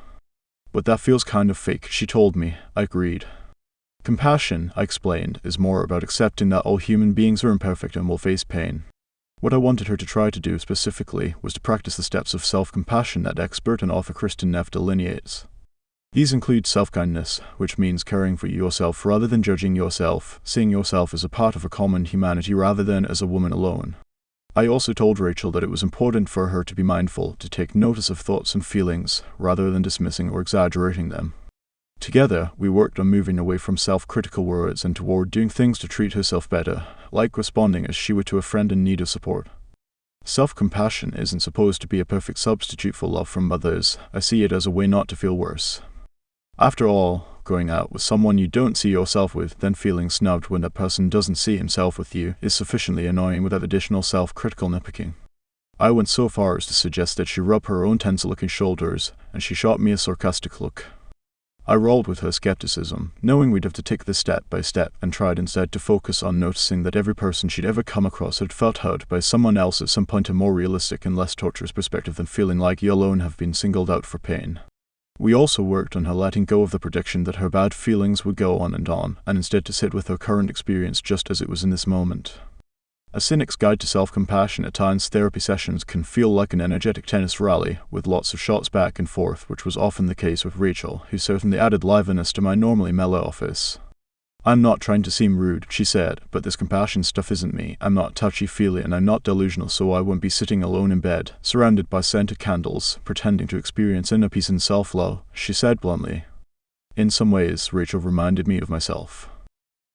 S2: But that feels kind of fake, she told me. I agreed. Compassion, I explained, is more about accepting that all human beings are imperfect and will face pain. What I wanted her to try to do specifically was to practice the steps of self-compassion that expert and author Kristin Neff delineates. These include self-kindness, which means caring for yourself rather than judging yourself, seeing yourself as a part of a common humanity rather than as a woman alone. I also told Rachel that it was important for her to be mindful, to take notice of thoughts and feelings, rather than dismissing or exaggerating them. Together, we worked on moving away from self-critical words and toward doing things to treat herself better, like responding as she would to a friend in need of support. Self-compassion isn't supposed to be a perfect substitute for love from others. I see it as a way not to feel worse. After all, going out with someone you don't see yourself with, then feeling snubbed when that person doesn't see himself with you, is sufficiently annoying without additional self-critical nitpicking. I went so far as to suggest that she rub her own tense-looking shoulders, and she shot me a sarcastic look. I rolled with her skepticism, knowing we'd have to take this step by step, and tried instead to focus on noticing that every person she'd ever come across had felt hurt by someone else at some point, a more realistic and less torturous perspective than feeling like you alone have been singled out for pain. We also worked on her letting go of the prediction that her bad feelings would go on, and instead to sit with her current experience just as it was in this moment. A cynic's guide to self-compassion at times, therapy sessions can feel like an energetic tennis rally, with lots of shots back and forth, which was often the case with Rachel, who certainly added liveliness to my normally mellow office. I'm not trying to seem rude, she said, but this compassion stuff isn't me. I'm not touchy-feely and I'm not delusional, so I won't be sitting alone in bed, surrounded by scented candles, pretending to experience inner peace and self-love, she said bluntly. In some ways, Rachel reminded me of myself.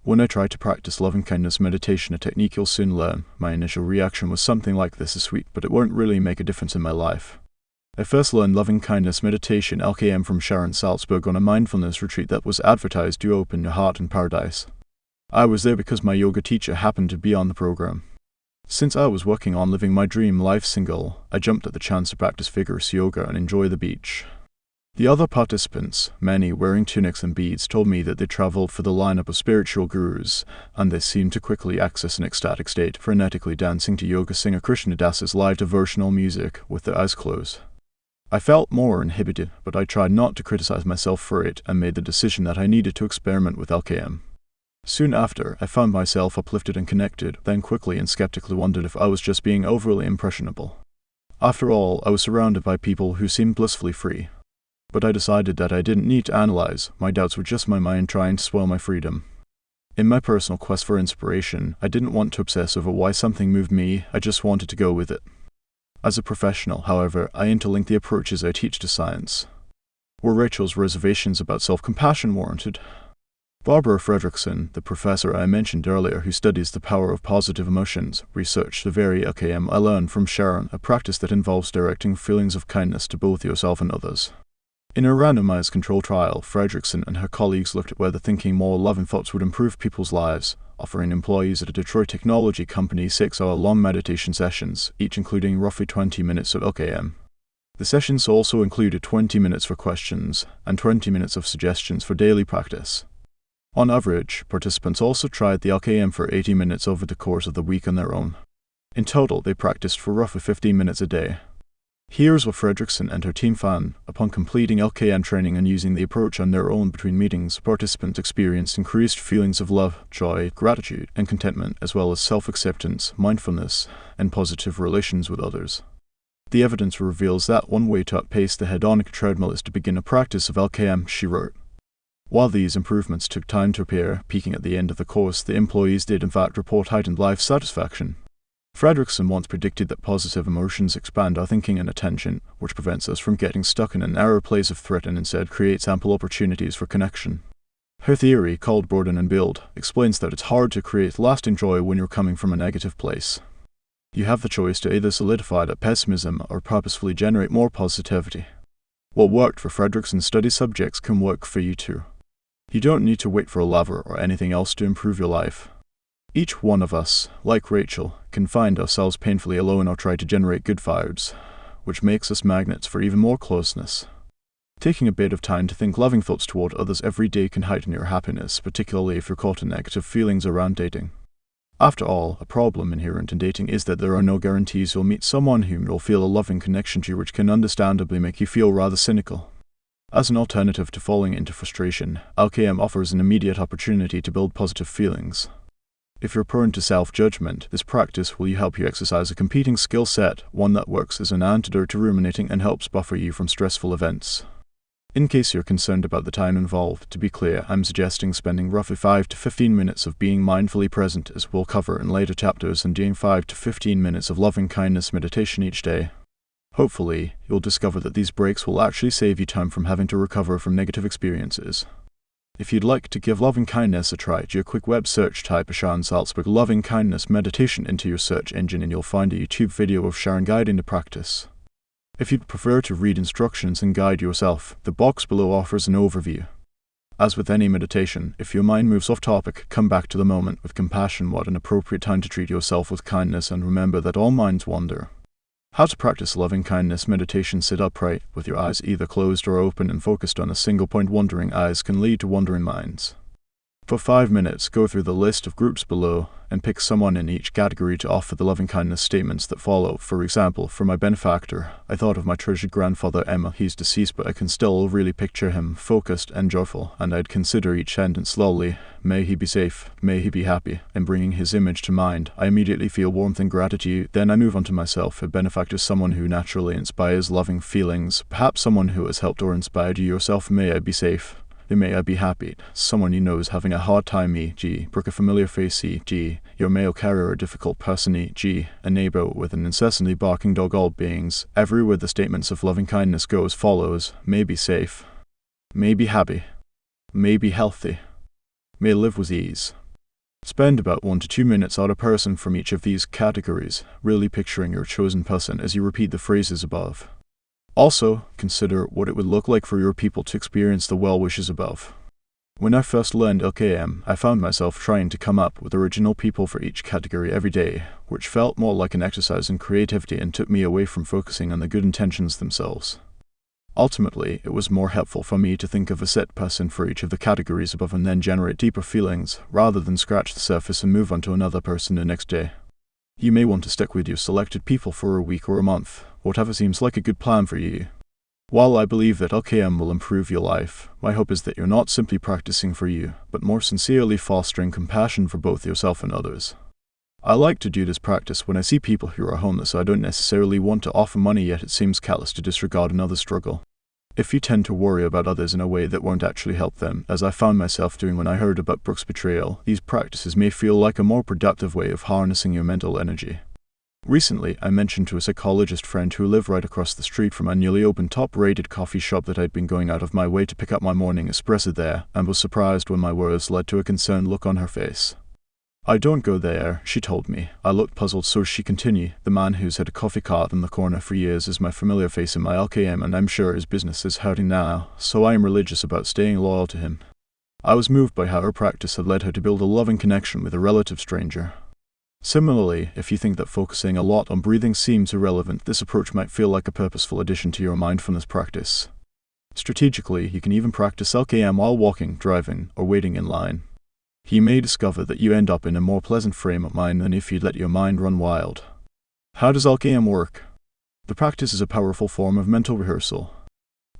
S2: When I tried to practice loving-kindness meditation, a technique you'll soon learn, my initial reaction was something like, this is sweet, but it won't really make a difference in my life. I first learned loving-kindness meditation LKM from Sharon Salzberg on a mindfulness retreat that was advertised to open your heart in paradise. I was there because my yoga teacher happened to be on the program. Since I was working on living my dream life single, I jumped at the chance to practice vigorous yoga and enjoy the beach. The other participants, many wearing tunics and beads, told me that they traveled for the lineup of spiritual gurus, and they seemed to quickly access an ecstatic state, frenetically dancing to yoga singer Krishna Das's live devotional music with their eyes closed. I felt more inhibited, but I tried not to criticize myself for it and made the decision that I needed to experiment with LKM. Soon after, I found myself uplifted and connected, then quickly and skeptically wondered if I was just being overly impressionable. After all, I was surrounded by people who seemed blissfully free. But I decided that I didn't need to analyze, my doubts were just my mind trying to swell my freedom. In my personal quest for inspiration, I didn't want to obsess over why something moved me, I just wanted to go with it. As a professional, however, I interlink the approaches I teach to science. Were Rachel's reservations about self-compassion warranted? Barbara Fredrickson, the professor I mentioned earlier who studies the power of positive emotions, researched the very LKM I learned from Sharon, a practice that involves directing feelings of kindness to both yourself and others. In a randomized control trial, Fredrickson and her colleagues looked at whether thinking more loving thoughts would improve people's lives, offering employees at a Detroit technology company 6-hour-long meditation sessions, each including roughly 20 minutes of LKM. The sessions also included 20 minutes for questions and 20 minutes of suggestions for daily practice. On average, participants also tried the LKM for 80 minutes over the course of the week on their own. In total, they practiced for roughly 15 minutes a day. Here's what Fredrickson and her team found. Upon completing LKM training and using the approach on their own between meetings, participants experienced increased feelings of love, joy, gratitude, and contentment, as well as self-acceptance, mindfulness, and positive relations with others. The evidence reveals that one way to outpace the hedonic treadmill is to begin a practice of LKM, she wrote. While these improvements took time to appear, peaking at the end of the course, the employees did in fact report heightened life satisfaction. Fredrickson once predicted that positive emotions expand our thinking and attention, which prevents us from getting stuck in a narrow place of threat and instead creates ample opportunities for connection. Her theory, called Broaden and Build, explains that it's hard to create lasting joy when you're coming from a negative place. You have the choice to either solidify that pessimism or purposefully generate more positivity. What worked for Fredrickson's study subjects can work for you too. You don't need to wait for a lover or anything else to improve your life. Each one of us, like Rachel, can find ourselves painfully alone or try to generate good vibes, which makes us magnets for even more closeness. Taking a bit of time to think loving thoughts toward others every day can heighten your happiness, particularly if you're caught in negative feelings around dating. After all, a problem inherent in dating is that there are no guarantees you'll meet someone whom you'll feel a loving connection to, which can understandably make you feel rather cynical. As an alternative to falling into frustration, LKM offers an immediate opportunity to build positive feelings. If you're prone to self-judgment, this practice will help you exercise a competing skill set, one that works as an antidote to ruminating and helps buffer you from stressful events. In case you're concerned about the time involved, to be clear, I'm suggesting spending roughly 5 to 15 minutes of being mindfully present, as we'll cover in later chapters, and doing 5 to 15 minutes of loving-kindness meditation each day. Hopefully, you'll discover that these breaks will actually save you time from having to recover from negative experiences. If you'd like to give loving-kindness a try, do a quick web search, type Sharon Salzberg loving-kindness meditation into your search engine and you'll find a YouTube video of Sharon guiding the practice. If you'd prefer to read instructions and guide yourself, the box below offers an overview. As with any meditation, if your mind moves off topic, come back to the moment with compassion. What an appropriate time to treat yourself with kindness, and remember that all minds wander. How to practice loving-kindness meditation. Sit upright, with your eyes either closed or open and focused on a single point. Wandering eyes can lead to wandering minds. For 5 minutes, go through the list of groups below and pick someone in each category to offer the loving-kindness statements that follow. For example, for my benefactor, I thought of my treasured grandfather Emma. He's deceased, but I can still really picture him, focused and joyful, and I'd consider each sentence slowly. May he be safe, may he be happy, and bringing his image to mind, I immediately feel warmth and gratitude. Then I move on to myself. A benefactor is someone who naturally inspires loving feelings, perhaps someone who has helped or inspired you yourself. May I be safe. May I be happy. Someone you know is having a hard time. E.g. Brooke, a familiar face. E.g. your mail carrier, a difficult person. E.g. a neighbor with an incessantly barking dog. All beings everywhere the statements of loving kindness go as follows: may be safe, may be happy, may be healthy, may live with ease. Spend about 1 to 2 minutes on a person from each of these categories, really picturing your chosen person as you repeat the phrases above. Also, consider what it would look like for your people to experience the well wishes above. When I first learned LKM, I found myself trying to come up with original people for each category every day, which felt more like an exercise in creativity and took me away from focusing on the good intentions themselves. Ultimately, it was more helpful for me to think of a set person for each of the categories above and then generate deeper feelings, rather than scratch the surface and move on to another person the next day. You may want to stick with your selected people for a week or a month, whatever seems like a good plan for you. While I believe that LKM will improve your life, my hope is that you're not simply practicing for you, but more sincerely fostering compassion for both yourself and others. I like to do this practice when I see people who are homeless. I don't necessarily want to offer money, yet it seems callous to disregard another's struggle. If you tend to worry about others in a way that won't actually help them, as I found myself doing when I heard about Brooke's betrayal, these practices may feel like a more productive way of harnessing your mental energy. Recently, I mentioned to a psychologist friend who lived right across the street from a newly opened top-rated coffee shop that I'd been going out of my way to pick up my morning espresso there, and was surprised when my words led to a concerned look on her face. I don't go there, she told me. I looked puzzled, so she continued. The man who's had a coffee cart in the corner for years is my familiar face in my LKM, and I'm sure his business is hurting now, so I am religious about staying loyal to him. I was moved by how her practice had led her to build a loving connection with a relative stranger. Similarly, if you think that focusing a lot on breathing seems irrelevant, this approach might feel like a purposeful addition to your mindfulness practice. Strategically, you can even practice LKM while walking, driving, or waiting in line. You may discover that you end up in a more pleasant frame of mind than if you'd let your mind run wild. How does LKM work? The practice is a powerful form of mental rehearsal.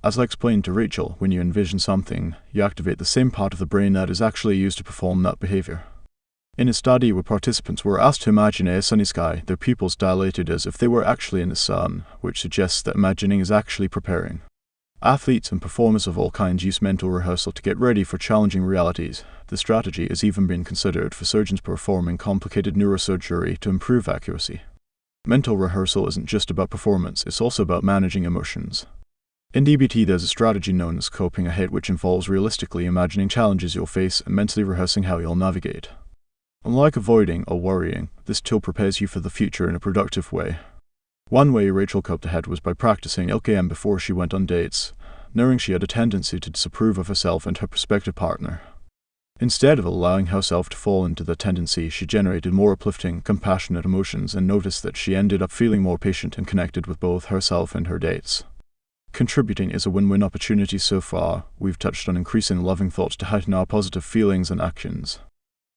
S2: As I explained to Rachel, when you envision something, you activate the same part of the brain that is actually used to perform that behavior. In a study where participants were asked to imagine a sunny sky, their pupils dilated as if they were actually in the sun, which suggests that imagining is actually preparing. Athletes and performers of all kinds use mental rehearsal to get ready for challenging realities. The strategy has even been considered for surgeons performing complicated neurosurgery to improve accuracy. Mental rehearsal isn't just about performance, it's also about managing emotions. In DBT, there's a strategy known as coping ahead, which involves realistically imagining challenges you'll face and mentally rehearsing how you'll navigate. Unlike avoiding or worrying, this tool prepares you for the future in a productive way. One way Rachel coped ahead was by practicing LKM before she went on dates. knowing she had a tendency to disapprove of herself and her prospective partner. Instead of allowing herself to fall into the tendency, she generated more uplifting, compassionate emotions and noticed that she ended up feeling more patient and connected with both herself and her dates. Contributing is a win-win opportunity so far. We've touched on increasing loving thoughts to heighten our positive feelings and actions.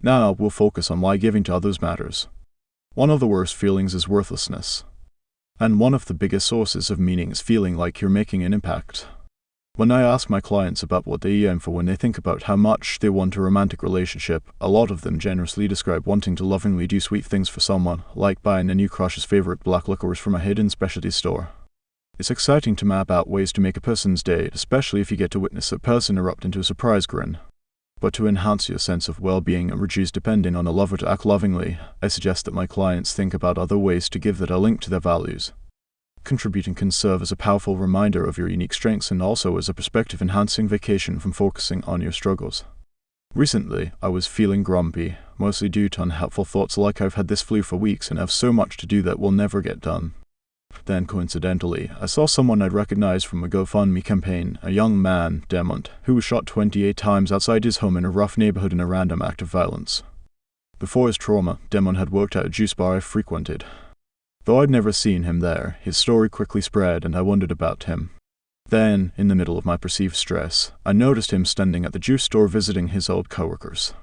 S2: Now we'll focus on why giving to others matters. One of the worst feelings is worthlessness. And one of the biggest sources of meaning is feeling like you're making an impact. When I ask my clients about what they aim for when they think about how much they want a romantic relationship, a lot of them generously describe wanting to lovingly do sweet things for someone, like buying a new crush's favorite black licorice from a hidden specialty store. It's exciting to map out ways to make a person's day, especially if you get to witness a person erupt into a surprise grin. But to enhance your sense of well-being and reduce depending on a lover to act lovingly, I suggest that my clients think about other ways to give that are linked to their values. Contributing can serve as a powerful reminder of your unique strengths and also as a perspective-enhancing vacation from focusing on your struggles. Recently, I was feeling grumpy, mostly due to unhelpful thoughts like I've had this flu for weeks and have so much to do that will never get done. Then, coincidentally, I saw someone I'd recognized from a GoFundMe campaign, a young man, Demont, who was shot 28 times outside his home in a rough neighborhood in a random act of violence. Before his trauma, Demont had worked at a juice bar I frequented. Though I'd never seen him there, his story quickly spread and I wondered about him. Then, in the middle of my perceived stress, I noticed him standing at the juice store visiting his old coworkers.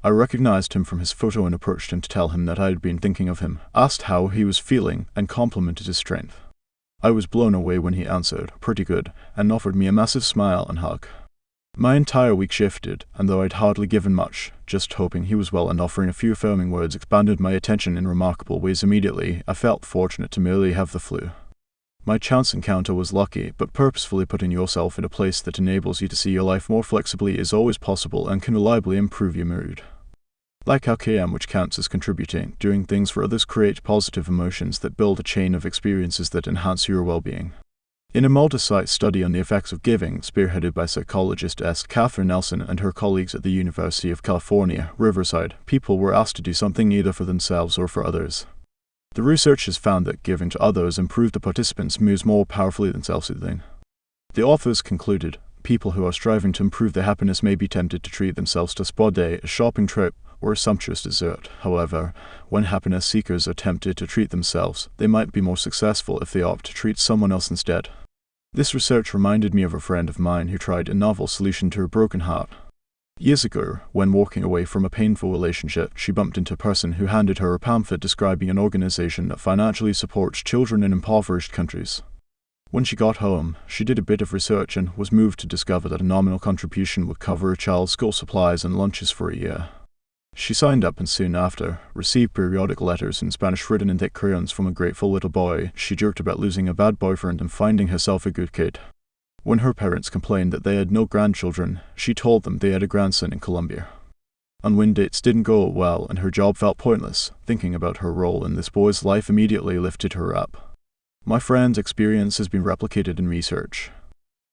S2: I recognized him from his photo and approached him to tell him that I had been thinking of him, asked how he was feeling, and complimented his strength. I was blown away when he answered, "Pretty good," and offered me a massive smile and hug. My entire week shifted, and though I'd hardly given much, just hoping he was well and offering a few affirming words expanded my attention in remarkable ways immediately. I felt fortunate to merely have the flu. My chance encounter was lucky, but purposefully putting yourself in a place that enables you to see your life more flexibly is always possible and can reliably improve your mood. Like how KM, which counts as contributing, doing things for others create positive emotions that build a chain of experiences that enhance your well-being. In a multi-site study on the effects of giving, spearheaded by psychologist S. Catherine Nelson and her colleagues at the University of California, Riverside, people were asked to do something either for themselves or for others. The researchers found that giving to others improved the participants' moods more powerfully than self-soothing. The authors concluded, people who are striving to improve their happiness may be tempted to treat themselves to a spa day, a shopping trip, or a sumptuous dessert. However, when happiness seekers are tempted to treat themselves, they might be more successful if they opt to treat someone else instead. This research reminded me of a friend of mine who tried a novel solution to her broken heart. Years ago, when walking away from a painful relationship, she bumped into a person who handed her a pamphlet describing an organization that financially supports children in impoverished countries. When she got home, she did a bit of research and was moved to discover that a nominal contribution would cover a child's school supplies and lunches for a year. She signed up and soon after received periodic letters in Spanish written in thick crayons from a grateful little boy she joked about losing a bad boyfriend and finding herself a good kid. When her parents complained that they had no grandchildren, she told them they had a grandson in Colombia. And when dates didn't go well and her job felt pointless, thinking about her role in this boy's life immediately lifted her up. My friend's experience has been replicated in research.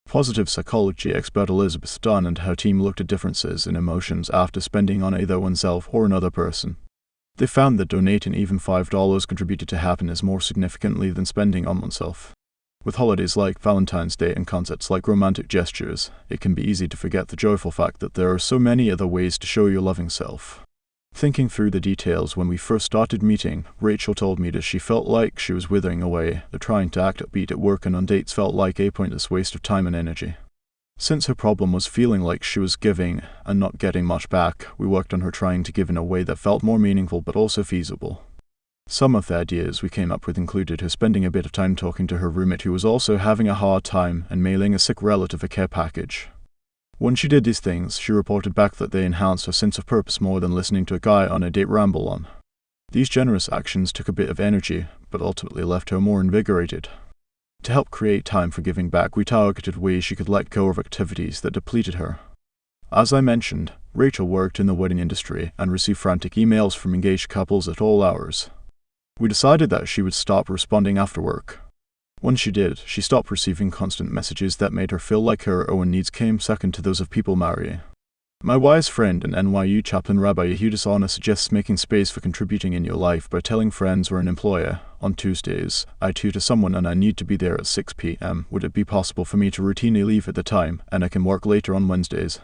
S2: Positive psychology expert Elizabeth Dunn and her team looked at differences in emotions after spending on either oneself or another person. They found that donating even $5 contributed to happiness more significantly than spending on oneself. With holidays like Valentine's Day and concepts like romantic gestures, it can be easy to forget the joyful fact that there are so many other ways to show your loving self. Thinking through the details when we first started meeting, Rachel told me that she felt like she was withering away, that trying to act upbeat at work and on dates felt like a pointless waste of time and energy. Since her problem was feeling like she was giving and not getting much back, we worked on her trying to give in a way that felt more meaningful but also feasible. Some of the ideas we came up with included her spending a bit of time talking to her roommate who was also having a hard time and mailing a sick relative a care package. When she did these things, she reported back that they enhanced her sense of purpose more than listening to a guy on a date ramble on. These generous actions took a bit of energy, but ultimately left her more invigorated. To help create time for giving back, we targeted ways she could let go of activities that depleted her. As I mentioned, Rachel worked in the wedding industry and received frantic emails from engaged couples at all hours. We decided that she would stop responding after work. When she did, she stopped receiving constant messages that made her feel like her own needs came second to those of people marrying. My wise friend and NYU chaplain Rabbi Yehuda Sana suggests making space for contributing in your life by telling friends or an employer, on Tuesdays, I tutor someone and I need to be there at 6 p.m. Would it be possible for me to routinely leave at the time and I can work later on Wednesdays?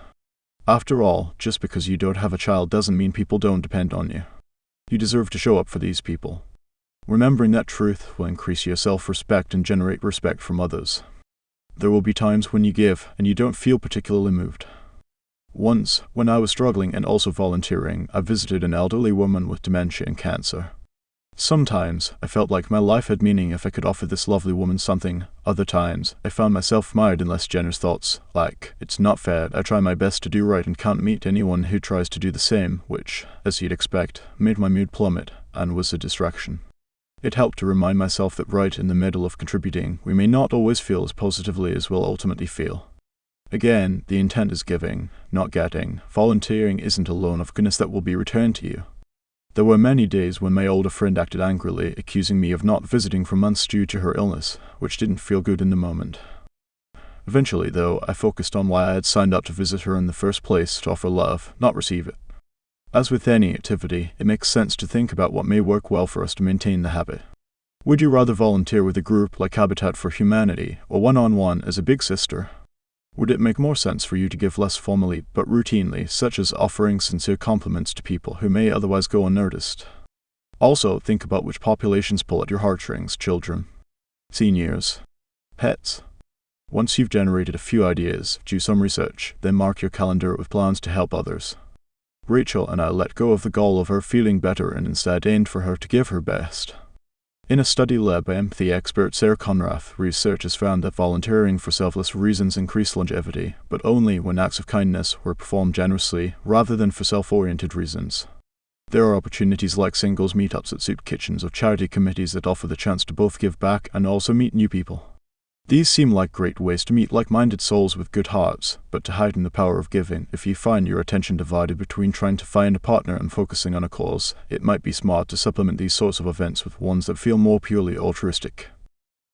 S2: After all, just because you don't have a child doesn't mean people don't depend on you. You deserve to show up for these people. Remembering that truth will increase your self-respect and generate respect from others. There will be times when you give and you don't feel particularly moved. Once, when I was struggling and also volunteering, I visited an elderly woman with dementia and cancer. Sometimes, I felt like my life had meaning if I could offer this lovely woman something. Other times, I found myself mired in less generous thoughts, like, it's not fair, I try my best to do right and can't meet anyone who tries to do the same, which, as you'd expect, made my mood plummet and was a distraction. It helped to remind myself that right in the middle of contributing, we may not always feel as positively as we'll ultimately feel. Again, the intent is giving, not getting. Volunteering isn't a loan of goodness that will be returned to you. There were many days when my older friend acted angrily, accusing me of not visiting for months due to her illness, which didn't feel good in the moment. Eventually, though, I focused on why I had signed up to visit her in the first place, to offer love, not receive it. As with any activity, it makes sense to think about what may work well for us to maintain the habit. Would you rather volunteer with a group like Habitat for Humanity, or one-on-one as a big sister? Would it make more sense for you to give less formally, but routinely, such as offering sincere compliments to people who may otherwise go unnoticed? Also, think about which populations pull at your heartstrings: children, seniors, pets. Once you've generated a few ideas, do some research, then mark your calendar with plans to help others. Rachel and I let go of the goal of her feeling better and instead aimed for her to give her best. In a study led by empathy expert Sarah Conrath, researchers found that volunteering for selfless reasons increased longevity, but only when acts of kindness were performed generously rather than for self-oriented reasons. There are opportunities like singles meetups at soup kitchens or charity committees that offer the chance to both give back and also meet new people. These seem like great ways to meet like-minded souls with good hearts, but to heighten the power of giving, if you find your attention divided between trying to find a partner and focusing on a cause, it might be smart to supplement these sorts of events with ones that feel more purely altruistic.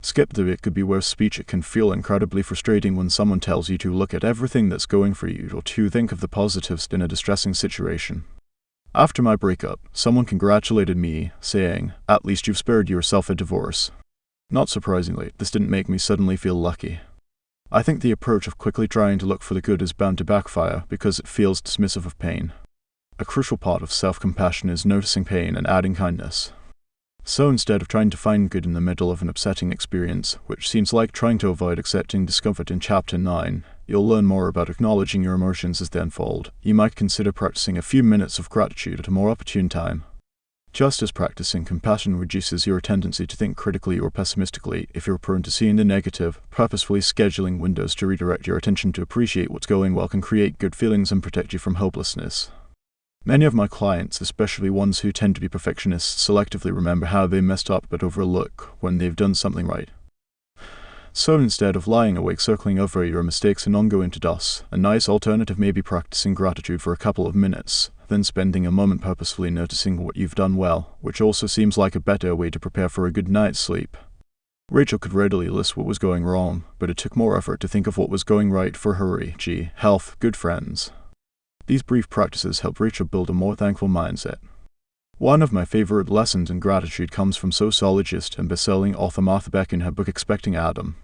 S2: Skip the "it could be worse" speech. It can feel incredibly frustrating when someone tells you to look at everything that's going for you or to think of the positives in a distressing situation. After my breakup, someone congratulated me, saying, "At least you've spared yourself a divorce." Not surprisingly, this didn't make me suddenly feel lucky. I think the approach of quickly trying to look for the good is bound to backfire because it feels dismissive of pain. A crucial part of self-compassion is noticing pain and adding kindness. So instead of trying to find good in the middle of an upsetting experience, which seems like trying to avoid accepting discomfort in Chapter 9, you'll learn more about acknowledging your emotions as they unfold. You might consider practicing a few minutes of gratitude at a more opportune time. Just as practicing compassion reduces your tendency to think critically or pessimistically, if you're prone to seeing the negative, purposefully scheduling windows to redirect your attention to appreciate what's going well can create good feelings and protect you from hopelessness. Many of my clients, especially ones who tend to be perfectionists, selectively remember how they messed up but overlook when they've done something right. So instead of lying awake circling over your mistakes and not going to DOS, a nice alternative may be practicing gratitude for a couple of minutes, then spending a moment purposefully noticing what you've done well, which also seems like a better way to prepare for a good night's sleep. Rachel could readily list what was going wrong, but it took more effort to think of what was going right for her, e.g., health, good friends. These brief practices helped Rachel build a more thankful mindset. One of my favorite lessons in gratitude comes from sociologist and best-selling author Martha Beck in her book Expecting Adam.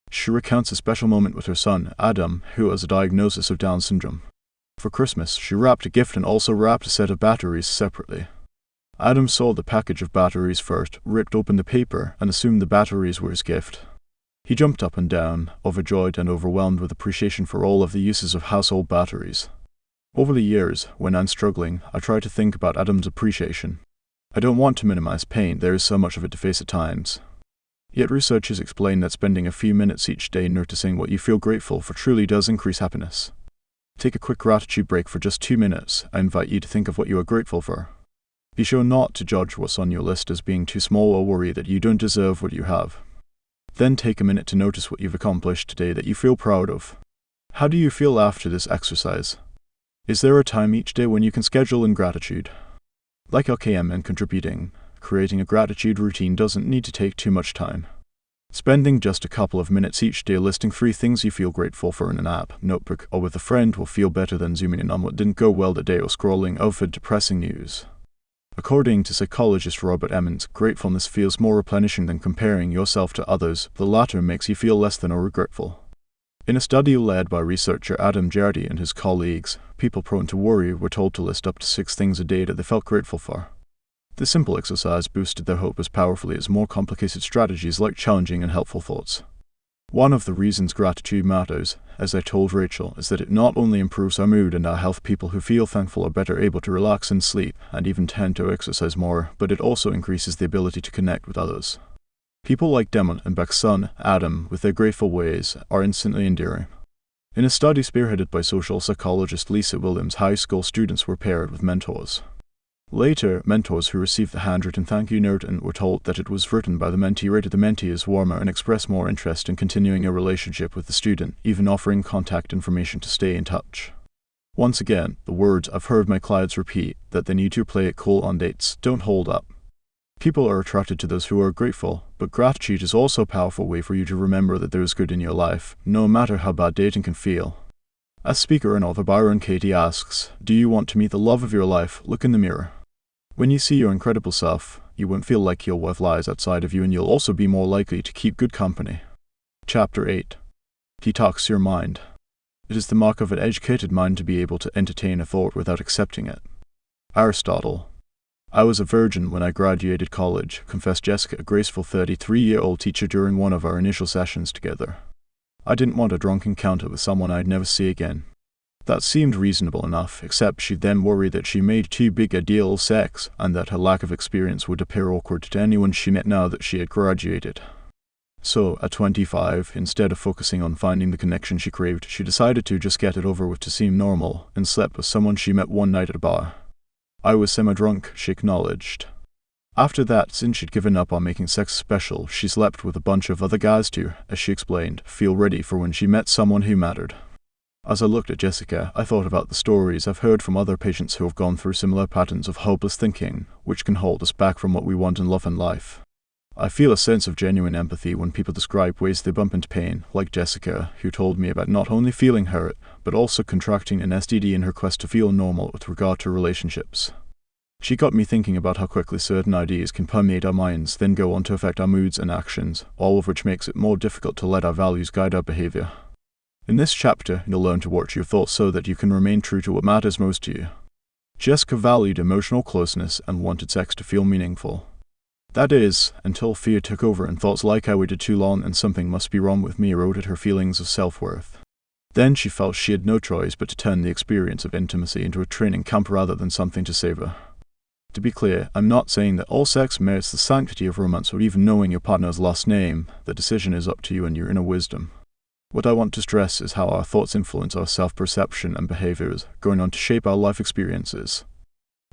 S2: She recounts a special moment with her son, Adam, who has a diagnosis of Down syndrome. For Christmas, she wrapped a gift and also wrapped a set of batteries separately. Adam saw the package of batteries first, ripped open the paper, and assumed the batteries were his gift. He jumped up and down, overjoyed and overwhelmed with appreciation for all of the uses of household batteries. Over the years, when I'm struggling, I try to think about Adam's appreciation. I don't want to minimize pain, there is so much of it to face at times. Yet researchers explain that spending a few minutes each day noticing what you feel grateful for truly does increase happiness. Take a quick gratitude break for just 2 minutes. I invite you to think of what you are grateful for. Be sure not to judge what's on your list as being too small or worry that you don't deserve what you have. Then take a minute to notice what you've accomplished today that you feel proud of. How do you feel after this exercise? Is there a time each day when you can schedule in gratitude? Like LKM and contributing, creating a gratitude routine doesn't need to take too much time. Spending just a couple of minutes each day listing 3 things you feel grateful for in an app, notebook, or with a friend will feel better than zooming in on what didn't go well that day or scrolling over depressing news. According to psychologist Robert Emmons, gratefulness feels more replenishing than comparing yourself to others. The latter makes you feel less than or regretful. In a study led by researcher Adam Jardy and his colleagues, people prone to worry were told to list up to 6 things a day that they felt grateful for. This simple exercise boosted their hope as powerfully as more complicated strategies like challenging and helpful thoughts. One of the reasons gratitude matters, as I told Rachel, is that it not only improves our mood and our health. People who feel thankful are better able to relax and sleep, and even tend to exercise more, but it also increases the ability to connect with others. People like Demon and Beck's son, Adam, with their grateful ways, are instantly endearing. In a study spearheaded by social psychologist Lisa Williams, high school students were paired with mentors. Later, mentors who received the handwritten thank you note and were told that it was written by the mentee rated the mentee as warmer and expressed more interest in continuing a relationship with the student, even offering contact information to stay in touch. Once again, the words I've heard my clients repeat, that they need to play it cool on dates, don't hold up. People are attracted to those who are grateful, but gratitude is also a powerful way for you to remember that there is good in your life, no matter how bad dating can feel. As speaker and author Byron Katie asks, do you want to meet the love of your life? Look in the mirror. When you see your incredible self, you won't feel like your worth lies outside of you, and you'll also be more likely to keep good company. Chapter 8. Detox your mind. It is the mark of an educated mind to be able to entertain a thought without accepting it. Aristotle. I was a virgin when I graduated college, confessed Jessica, a graceful 33-year-old teacher during one of our initial sessions together. I didn't want a drunk encounter with someone I'd never see again. That seemed reasonable enough, except she then worried that she made too big a deal of sex, and that her lack of experience would appear awkward to anyone she met now that she had graduated. So, at 25, instead of focusing on finding the connection she craved, she decided to just get it over with to seem normal, and slept with someone she met one night at a bar. I was semi-drunk, she acknowledged. After that, since she'd given up on making sex special, she slept with a bunch of other guys to, as she explained, feel ready for when she met someone who mattered. As I looked at Jessica, I thought about the stories I've heard from other patients who have gone through similar patterns of hopeless thinking, which can hold us back from what we want in love and life. I feel a sense of genuine empathy when people describe ways they bump into pain, like Jessica, who told me about not only feeling hurt, but also contracting an STD in her quest to feel normal with regard to relationships. She got me thinking about how quickly certain ideas can permeate our minds, then go on to affect our moods and actions, all of which makes it more difficult to let our values guide our behavior. In this chapter, you'll learn to watch your thoughts so that you can remain true to what matters most to you. Jessica valued emotional closeness and wanted sex to feel meaningful. That is, until fear took over and thoughts like I waited too long and something must be wrong with me eroded her feelings of self-worth. Then she felt she had no choice but to turn the experience of intimacy into a training camp rather than something to savor. To be clear, I'm not saying that all sex merits the sanctity of romance or even knowing your partner's last name. The decision is up to you and your inner wisdom. What I want to stress is how our thoughts influence our self-perception and behaviors, going on to shape our life experiences.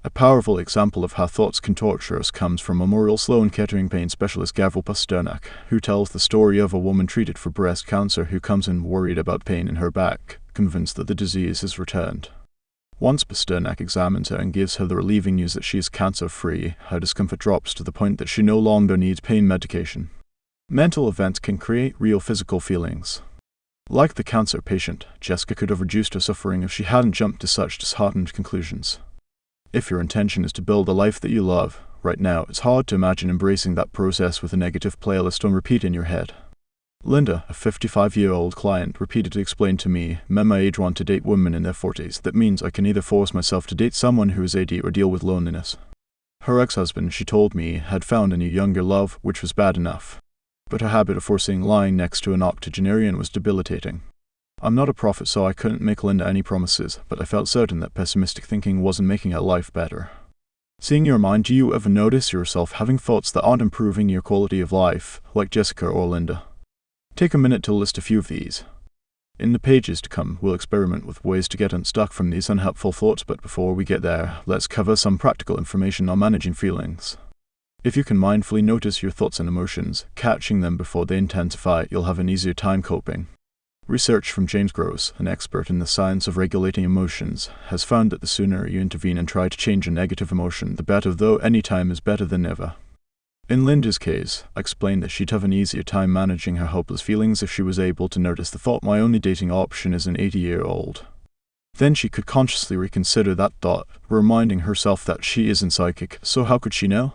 S2: A powerful example of how thoughts can torture us comes from Memorial Sloan Kettering pain specialist Gavril Pasternak, who tells the story of a woman treated for breast cancer who comes in worried about pain in her back, convinced that the disease has returned. Once Pasternak examines her and gives her the relieving news that she is cancer-free, her discomfort drops to the point that she no longer needs pain medication. Mental events can create real physical feelings. Like the cancer patient, Jessica could have reduced her suffering if she hadn't jumped to such disheartened conclusions. If your intention is to build a life that you love, right now it's hard to imagine embracing that process with a negative playlist on repeat in your head. Linda, a 55-year-old client, repeatedly explained to me, men my age want to date women in their 40s. That means I can either force myself to date someone who is AD or deal with loneliness. Her ex-husband, she told me, had found a new younger love, which was bad enough. But her habit of forcing lying next to an octogenarian was debilitating. I'm not a prophet, so I couldn't make Linda any promises, but I felt certain that pessimistic thinking wasn't making her life better. Seeing your mind, do you ever notice yourself having thoughts that aren't improving your quality of life, like Jessica or Linda? Take a minute to list a few of these. In the pages to come, we'll experiment with ways to get unstuck from these unhelpful thoughts, but before we get there, let's cover some practical information on managing feelings. If you can mindfully notice your thoughts and emotions, catching them before they intensify, you'll have an easier time coping. Research from James Gross, an expert in the science of regulating emotions, has found that the sooner you intervene and try to change a negative emotion, the better, though any time is better than never. In Linda's case, I explained that she'd have an easier time managing her hopeless feelings if she was able to notice the thought, my only dating option is an 80-year-old. Then she could consciously reconsider that thought, reminding herself that she isn't psychic, so how could she know?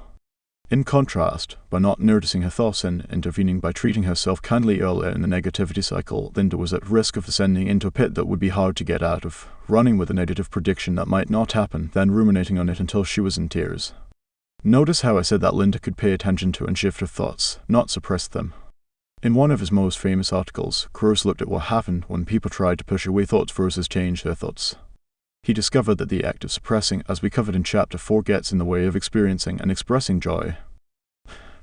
S2: In contrast, by not noticing her thoughts and intervening by treating herself kindly earlier in the negativity cycle, Linda was at risk of descending into a pit that would be hard to get out of, running with a negative prediction that might not happen, then ruminating on it until she was in tears. Notice how I said that Linda could pay attention to and shift her thoughts, not suppress them. In one of his most famous articles, Gross looked at what happened when people tried to push away thoughts versus change their thoughts. He discovered that the act of suppressing, as we covered in Chapter 4, gets in the way of experiencing and expressing joy.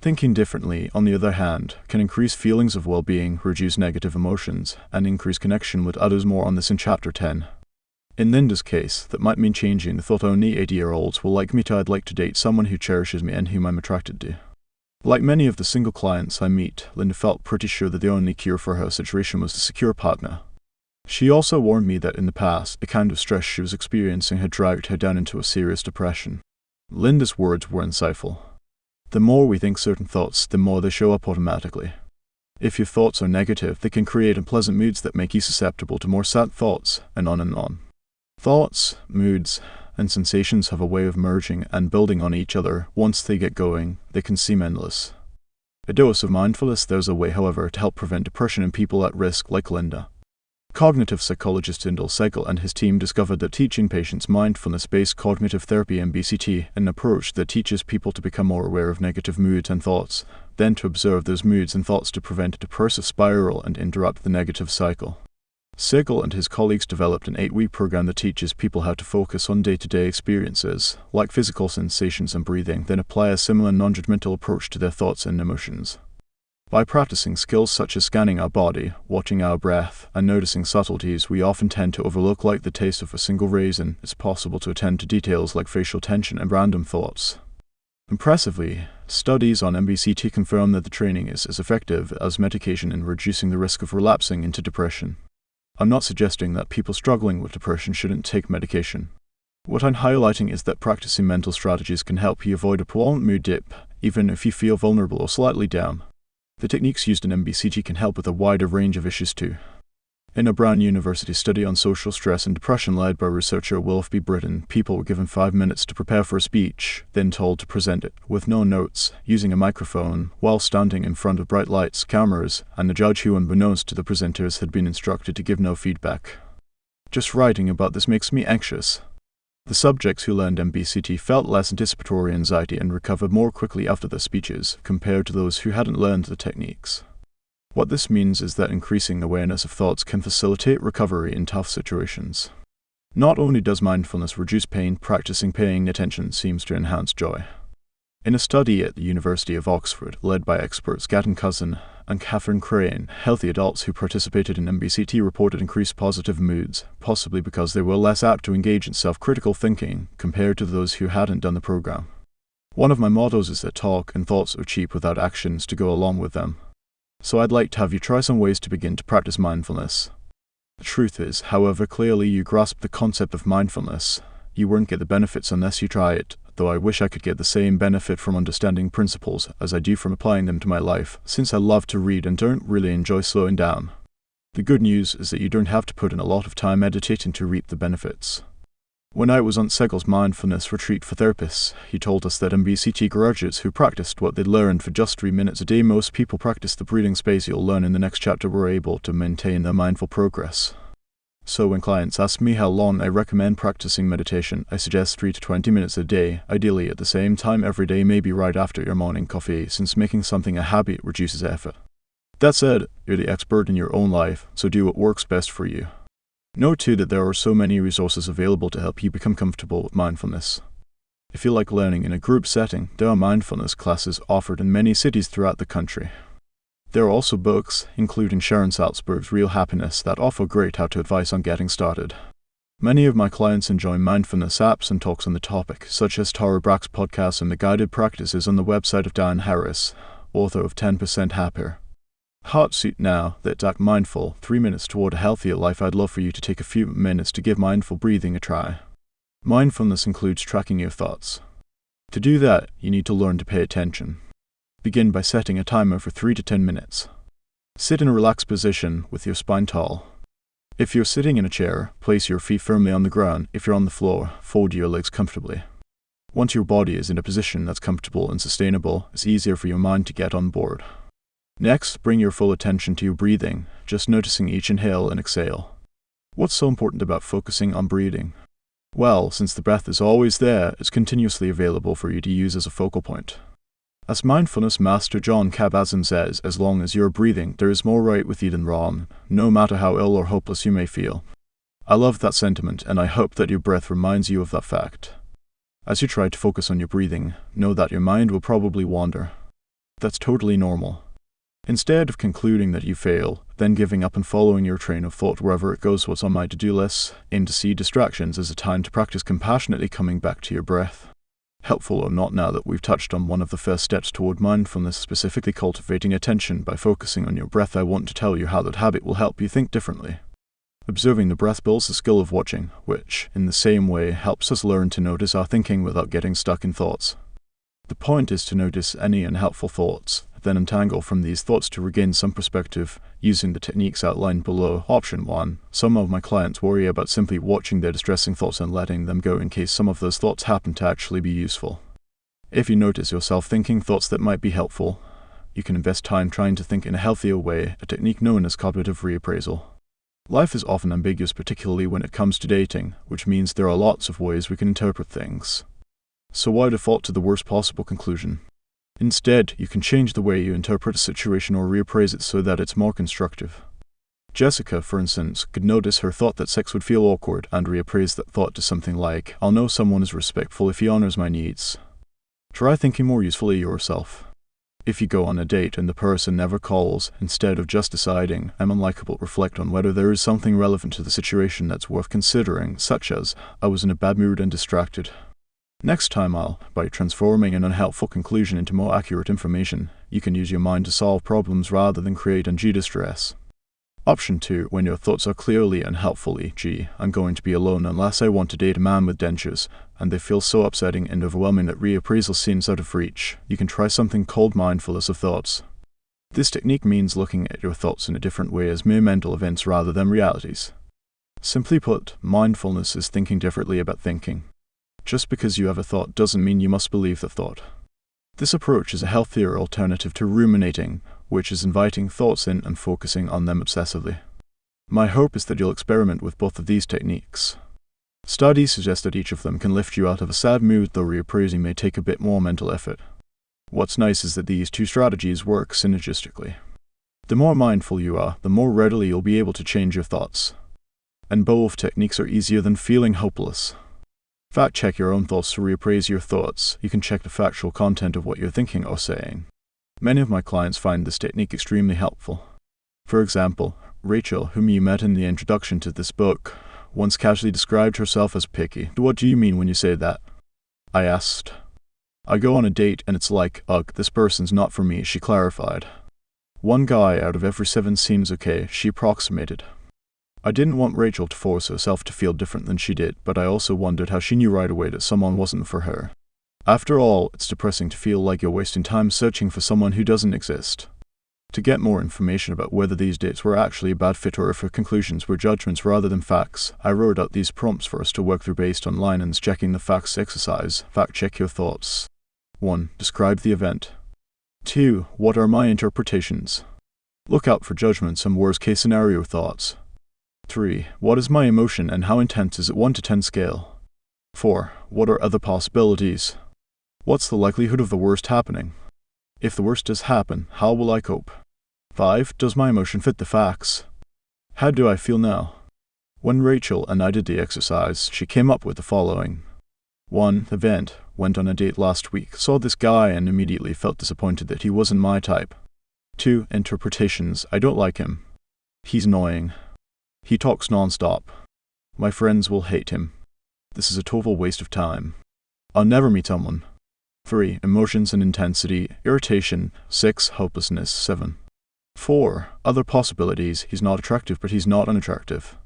S2: Thinking differently, on the other hand, can increase feelings of well-being, reduce negative emotions, and increase connection with others. More on this in Chapter 10. In Linda's case, that might mean changing the thought only 80-year-olds will like me to I'd like to date someone who cherishes me and whom I'm attracted to. Like many of the single clients I meet, Linda felt pretty sure that the only cure for her situation was a secure partner. She also warned me that in the past, the kind of stress she was experiencing had dragged her down into a serious depression. Linda's words were insightful. The more we think certain thoughts, the more they show up automatically. If your thoughts are negative, they can create unpleasant moods that make you susceptible to more sad thoughts, and on and on. Thoughts, moods, and sensations have a way of merging and building on each other. Once they get going, they can seem endless. A dose of mindfulness, there's a way, however, to help prevent depression in people at risk like Linda. Cognitive psychologist Tyndall Segal and his team discovered that teaching patients mindfulness-based cognitive therapy (MBCT), an approach that teaches people to become more aware of negative moods and thoughts, then to observe those moods and thoughts to prevent a depressive spiral and interrupt the negative cycle. Segal and his colleagues developed an 8-week program that teaches people how to focus on day-to-day experiences, like physical sensations and breathing, then apply a similar non-judgmental approach to their thoughts and emotions. By practicing skills such as scanning our body, watching our breath, and noticing subtleties we often tend to overlook, like the taste of a single raisin, it's possible to attend to details like facial tension and random thoughts. Impressively, studies on MBCT confirm that the training is as effective as medication in reducing the risk of relapsing into depression. I'm not suggesting that people struggling with depression shouldn't take medication. What I'm highlighting is that practicing mental strategies can help you avoid a prolonged mood dip, even if you feel vulnerable or slightly down. The techniques used in MBCT can help with a wider range of issues too. In a Brown University study on social stress and depression led by researcher Willoughby Britton, people were given 5 minutes to prepare for a speech, then told to present it, with no notes, using a microphone, while standing in front of bright lights, cameras, and a judge who, unbeknownst to the presenters, had been instructed to give no feedback. Just writing about this makes me anxious. The subjects who learned MBCT felt less anticipatory anxiety and recovered more quickly after their speeches, compared to those who hadn't learned the techniques. What this means is that increasing awareness of thoughts can facilitate recovery in tough situations. Not only does mindfulness reduce pain, practicing paying attention seems to enhance joy. In a study at the University of Oxford, led by experts Gatton Cousin and Catherine Crane, healthy adults who participated in MBCT reported increased positive moods, possibly because they were less apt to engage in self-critical thinking compared to those who hadn't done the program. One of my mottos is that talk and thoughts are cheap without actions to go along with them. So I'd like to have you try some ways to begin to practice mindfulness. The truth is, however clearly you grasp the concept of mindfulness, you won't get the benefits unless you try it, though I wish I could get the same benefit from understanding principles as I do from applying them to my life, since I love to read and don't really enjoy slowing down. The good news is that you don't have to put in a lot of time meditating to reap the benefits. When I was on Segal's mindfulness retreat for therapists, he told us that MBCT graduates who practiced what they'd learned for just 3 minutes a day, most people practice the breathing space you'll learn in the next chapter, were able to maintain their mindful progress. So when clients ask me how long I recommend practicing meditation, I suggest 3 to 20 minutes a day, ideally at the same time every day, maybe right after your morning coffee, since making something a habit reduces effort. That said, you're the expert in your own life, so do what works best for you. Note too that there are so many resources available to help you become comfortable with mindfulness. If you like learning in a group setting, there are mindfulness classes offered in many cities throughout the country. There are also books, including Sharon Salzberg's Real Happiness, that offer great how-to advice on getting started. Many of my clients enjoy mindfulness apps and talks on the topic, such as Tara Brach's podcast and the guided practices on the website of Diane Harris, author of 10% Happier. Heartsuit now, let's act mindful, 3 minutes toward a healthier life. I'd love for you to take a few minutes to give mindful breathing a try. Mindfulness includes tracking your thoughts. To do that, you need to learn to pay attention. Begin by setting a timer for 3 to 10 minutes. Sit in a relaxed position with your spine tall. If you're sitting in a chair, place your feet firmly on the ground. If you're on the floor, fold your legs comfortably. Once your body is in a position that's comfortable and sustainable, it's easier for your mind to get on board. Next, bring your full attention to your breathing, just noticing each inhale and exhale. What's so important about focusing on breathing? Well, since the breath is always there, it's continuously available for you to use as a focal point. As mindfulness master Jon Kabat-Zinn says, as long as you're breathing, there is more right with you than wrong, no matter how ill or hopeless you may feel. I love that sentiment, and I hope that your breath reminds you of that fact. As you try to focus on your breathing, know that your mind will probably wander. That's totally normal. Instead of concluding that you fail, then giving up and following your train of thought wherever it goes, what's on my to-do list, aim to see distractions as a time to practice compassionately coming back to your breath. Helpful or not, now that we've touched on one of the first steps toward mindfulness, specifically cultivating attention by focusing on your breath, I want to tell you how that habit will help you think differently. Observing the breath builds the skill of watching, which, in the same way, helps us learn to notice our thinking without getting stuck in thoughts. The point is to notice any unhelpful thoughts, then untangle from these thoughts to regain some perspective, using the techniques outlined below. Option 1. Some of my clients worry about simply watching their distressing thoughts and letting them go in case some of those thoughts happen to actually be useful. If you notice yourself thinking thoughts that might be helpful, you can invest time trying to think in a healthier way, a technique known as cognitive reappraisal. Life is often ambiguous, particularly when it comes to dating, which means there are lots of ways we can interpret things. So why default to the worst possible conclusion? Instead, you can change the way you interpret a situation or reappraise it so that it's more constructive. Jessica, for instance, could notice her thought that sex would feel awkward and reappraise that thought to something like, I'll know someone is respectful if he honors my needs. Try thinking more usefully yourself. If you go on a date and the person never calls, instead of just deciding, I'm unlikable, reflect on whether there is something relevant to the situation that's worth considering, such as, I was in a bad mood and distracted. Next time by transforming an unhelpful conclusion into more accurate information, you can use your mind to solve problems rather than create undue distress. Option 2. When your thoughts are clearly unhelpful, e.g., I'm going to be alone unless I want to date a man with dentures, and they feel so upsetting and overwhelming that reappraisal seems out of reach, you can try something called mindfulness of thoughts. This technique means looking at your thoughts in a different way as mere mental events rather than realities. Simply put, mindfulness is thinking differently about thinking. Just because you have a thought doesn't mean you must believe the thought. This approach is a healthier alternative to ruminating, which is inviting thoughts in and focusing on them obsessively. My hope is that you'll experiment with both of these techniques. Studies suggest that each of them can lift you out of a sad mood, though reappraising may take a bit more mental effort. What's nice is that these two strategies work synergistically. The more mindful you are, the more readily you'll be able to change your thoughts. And both techniques are easier than feeling hopeless. Fact-check your own thoughts to reappraise your thoughts. You can check the factual content of what you're thinking or saying. Many of my clients find this technique extremely helpful. For example, Rachel, whom you met in the introduction to this book, once casually described herself as picky. What do you mean when you say that? I asked. I go on a date and it's like, ugh, this person's not for me, she clarified. One guy out of every 7 seems okay, she approximated. I didn't want Rachel to force herself to feel different than she did, but I also wondered how she knew right away that someone wasn't for her. After all, it's depressing to feel like you're wasting time searching for someone who doesn't exist. To get more information about whether these dates were actually a bad fit or if her conclusions were judgments rather than facts, I wrote out these prompts for us to work through based on Linen's Checking the Facts exercise. Fact-check your thoughts. 1. Describe the event. 2. What are my interpretations? Look out for judgments and worst-case scenario thoughts. 3. What is my emotion and how intense is it 1 to 10 scale? 4. What are other possibilities? What's the likelihood of the worst happening? If the worst does happen, how will I cope? 5. Does my emotion fit the facts? How do I feel now? When Rachel and I did the exercise, she came up with the following. 1. Event. Went on a date last week, saw this guy and immediately felt disappointed that he wasn't my type. 2. Interpretations. I don't like him. He's annoying. He talks non-stop. My friends will hate him. This is a total waste of time. I'll never meet someone. 3. Emotions and intensity. Irritation. 6. Hopelessness. 7. 4. Other possibilities. He's not attractive, but he's not unattractive.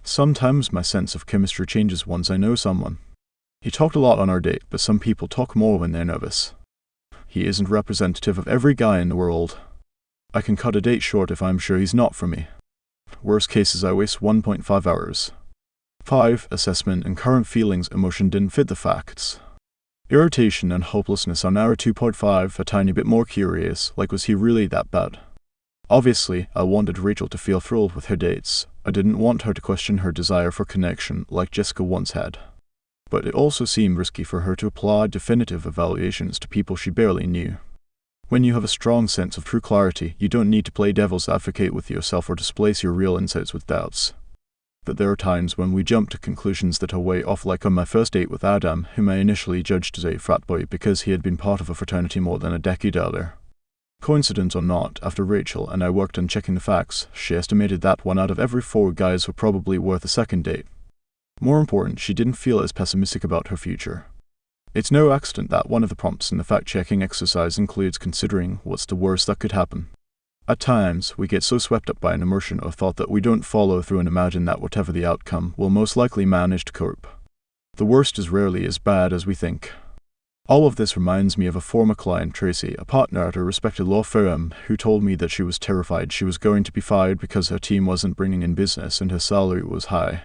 S2: Sometimes my sense of chemistry changes once I know someone. He talked a lot on our date, but some people talk more when they're nervous. He isn't representative of every guy in the world. I can cut a date short if I'm sure he's not for me. Worst cases I waste 1.5 hours. 5. Assessment and current feelings emotion didn't fit the facts. Irritation and hopelessness on hour 2.5, a tiny bit more curious, like was he really that bad? Obviously, I wanted Rachel to feel thrilled with her dates. I didn't want her to question her desire for connection like Jessica once had. But it also seemed risky for her to apply definitive evaluations to people she barely knew. When you have a strong sense of true clarity, you don't need to play devil's advocate with yourself or displace your real insights with doubts. But there are times when we jump to conclusions that are way off, like on my first date with Adam, whom I initially judged as a frat boy because he had been part of a fraternity more than a decade earlier. Coincidence or not, after Rachel and I worked on checking the facts, she estimated that 1 out of every 4 guys were probably worth a second date. More important, she didn't feel as pessimistic about her future. It's no accident that one of the prompts in the fact-checking exercise includes considering what's the worst that could happen. At times, we get so swept up by an emotion or thought that we don't follow through and imagine that whatever the outcome, we'll most likely manage to cope. The worst is rarely as bad as we think. All of this reminds me of a former client, Tracy, a partner at a respected law firm, who told me that she was terrified she was going to be fired because her team wasn't bringing in business and her salary was high.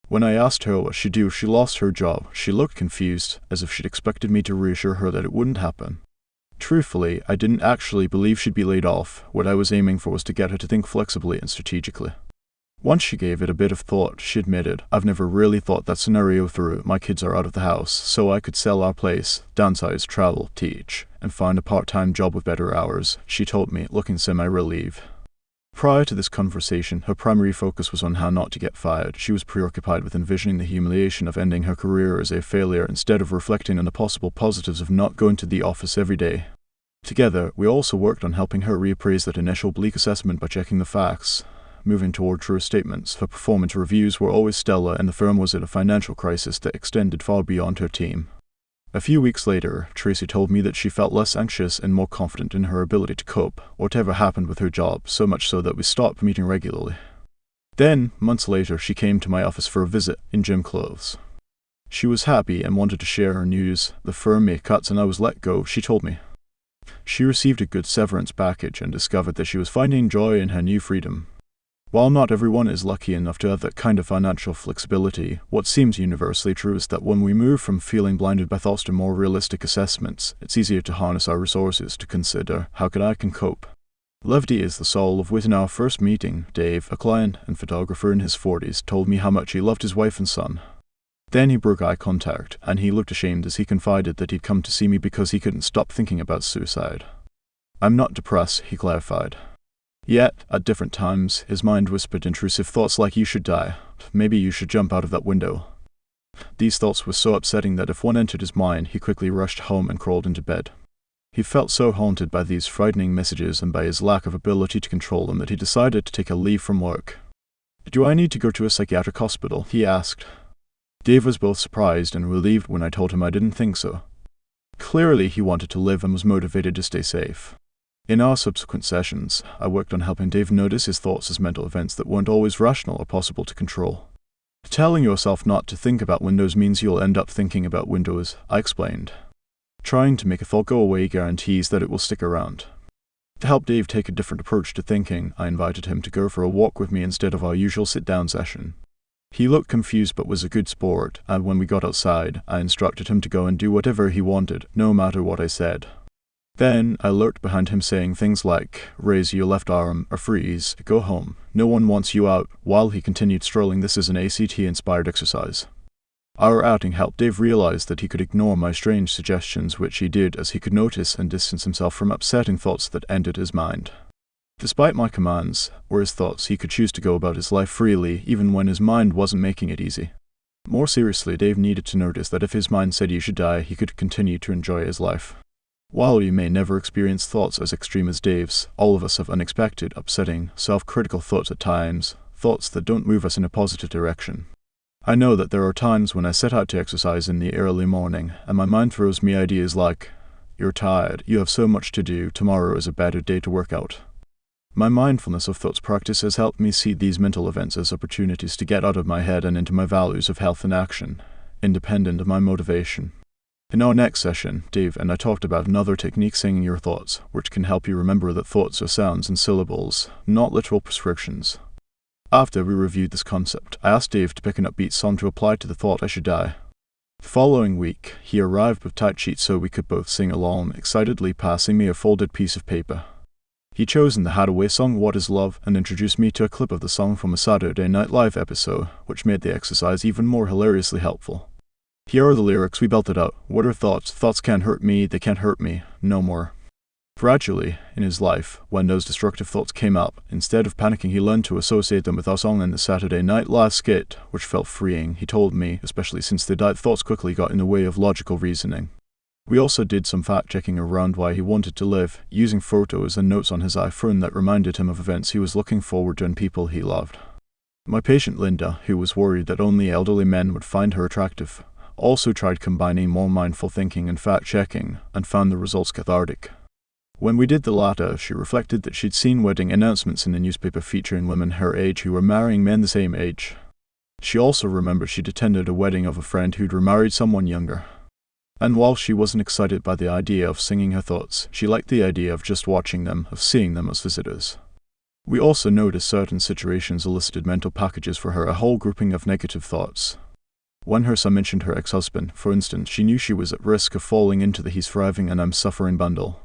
S2: When I asked her what she'd do if she lost her job, she looked confused, as if she'd expected me to reassure her that it wouldn't happen. Truthfully, I didn't actually believe she'd be laid off. What I was aiming for was to get her to think flexibly and strategically. Once she gave it a bit of thought, she admitted, "I've never really thought that scenario through. My kids are out of the house, so I could sell our place, downsize, travel, teach, and find a part-time job with better hours," she told me, looking semi-relieved. Prior to this conversation, her primary focus was on how not to get fired. She was preoccupied with envisioning the humiliation of ending her career as a failure instead of reflecting on the possible positives of not going to the office every day. Together, we also worked on helping her reappraise that initial bleak assessment by checking the facts. Moving toward true statements, her performance reviews were always stellar and the firm was in a financial crisis that extended far beyond her team. A few weeks later, Tracy told me that she felt less anxious and more confident in her ability to cope, whatever happened with her job, so much so that we stopped meeting regularly. Then, months later, she came to my office for a visit, in gym clothes. She was happy and wanted to share her news. The firm made cuts and I was let go, she told me. She received a good severance package and discovered that she was finding joy in her new freedom. While not everyone is lucky enough to have that kind of financial flexibility, what seems universally true is that when we move from feeling blinded by thoughts to more realistic assessments, it's easier to harness our resources to consider, how I can cope. Levity is the soul of wit. In our first meeting, Dave, a client and photographer in his 40s, told me how much he loved his wife and son. Then he broke eye contact, and he looked ashamed as he confided that he'd come to see me because he couldn't stop thinking about suicide. "I'm not depressed," he clarified. Yet, at different times, his mind whispered intrusive thoughts like, "You should die. Maybe you should jump out of that window." These thoughts were so upsetting that if one entered his mind, he quickly rushed home and crawled into bed. He felt so haunted by these frightening messages and by his lack of ability to control them that he decided to take a leave from work. "Do I need to go to a psychiatric hospital?" he asked. Dave was both surprised and relieved when I told him I didn't think so. Clearly, he wanted to live and was motivated to stay safe. In our subsequent sessions, I worked on helping Dave notice his thoughts as mental events that weren't always rational or possible to control. "Telling yourself not to think about windows means you'll end up thinking about windows," I explained. "Trying to make a thought go away guarantees that it will stick around." To help Dave take a different approach to thinking, I invited him to go for a walk with me instead of our usual sit-down session. He looked confused but was a good sport, and when we got outside, I instructed him to go and do whatever he wanted, no matter what I said. Then, I lurked behind him saying things like, "Raise your left arm," or "Freeze," "Go home," "No one wants you out," while he continued strolling. This is an ACT-inspired exercise. Our outing helped Dave realize that he could ignore my strange suggestions, which he did as he could notice and distance himself from upsetting thoughts that entered his mind. Despite my commands, or his thoughts, he could choose to go about his life freely, even when his mind wasn't making it easy. More seriously, Dave needed to notice that if his mind said "you should die," he could continue to enjoy his life. While you may never experience thoughts as extreme as Dave's, all of us have unexpected, upsetting, self-critical thoughts at times, thoughts that don't move us in a positive direction. I know that there are times when I set out to exercise in the early morning, and my mind throws me ideas like, "You're tired, you have so much to do, tomorrow is a better day to work out." My mindfulness of thoughts practice has helped me see these mental events as opportunities to get out of my head and into my values of health and action, independent of my motivation. In our next session, Dave and I talked about another technique, singing your thoughts, which can help you remember that thoughts are sounds and syllables, not literal prescriptions. After we reviewed this concept, I asked Dave to pick an upbeat song to apply to the thought I should die. The following week, he arrived with typesheets so we could both sing along, excitedly passing me a folded piece of paper. He'd chosen the Hadaway song What Is Love and introduced me to a clip of the song from a Saturday Night Live episode, which made the exercise even more hilariously helpful. Here are the lyrics, we belted out. What are thoughts? Thoughts can't hurt me, they can't hurt me. No more. Gradually, in his life, when those destructive thoughts came up, instead of panicking he learned to associate them with our song in the Saturday Night Live skit, which felt freeing, he told me, especially since the thoughts quickly got in the way of logical reasoning. We also did some fact-checking around why he wanted to live, using photos and notes on his iPhone that reminded him of events he was looking forward to and people he loved. My patient Linda, who was worried that only elderly men would find her attractive, also tried combining more mindful thinking and fact-checking, and found the results cathartic. When we did the latter, she reflected that she'd seen wedding announcements in the newspaper featuring women her age who were marrying men the same age. She also remembered she'd attended a wedding of a friend who'd remarried someone younger. And while she wasn't excited by the idea of singing her thoughts, she liked the idea of just watching them, of seeing them as visitors. We also noticed certain situations elicited mental packages for her, a whole grouping of negative thoughts. When her son mentioned her ex-husband, for instance, she knew she was at risk of falling into the he's thriving and I'm suffering bundle.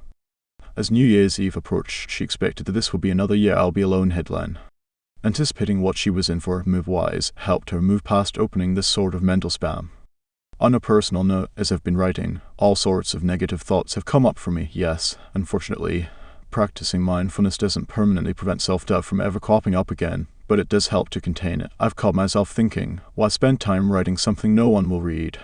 S2: As New Year's Eve approached, she expected that this would be another year I'll be alone headline. Anticipating what she was in for, move-wise, helped her move past opening this sort of mental spam. On a personal note, as I've been writing, all sorts of negative thoughts have come up for me, yes. Unfortunately, practicing mindfulness doesn't permanently prevent self-doubt from ever cropping up again, but it does help to contain it. I've caught myself thinking, why spend time writing something no one will read?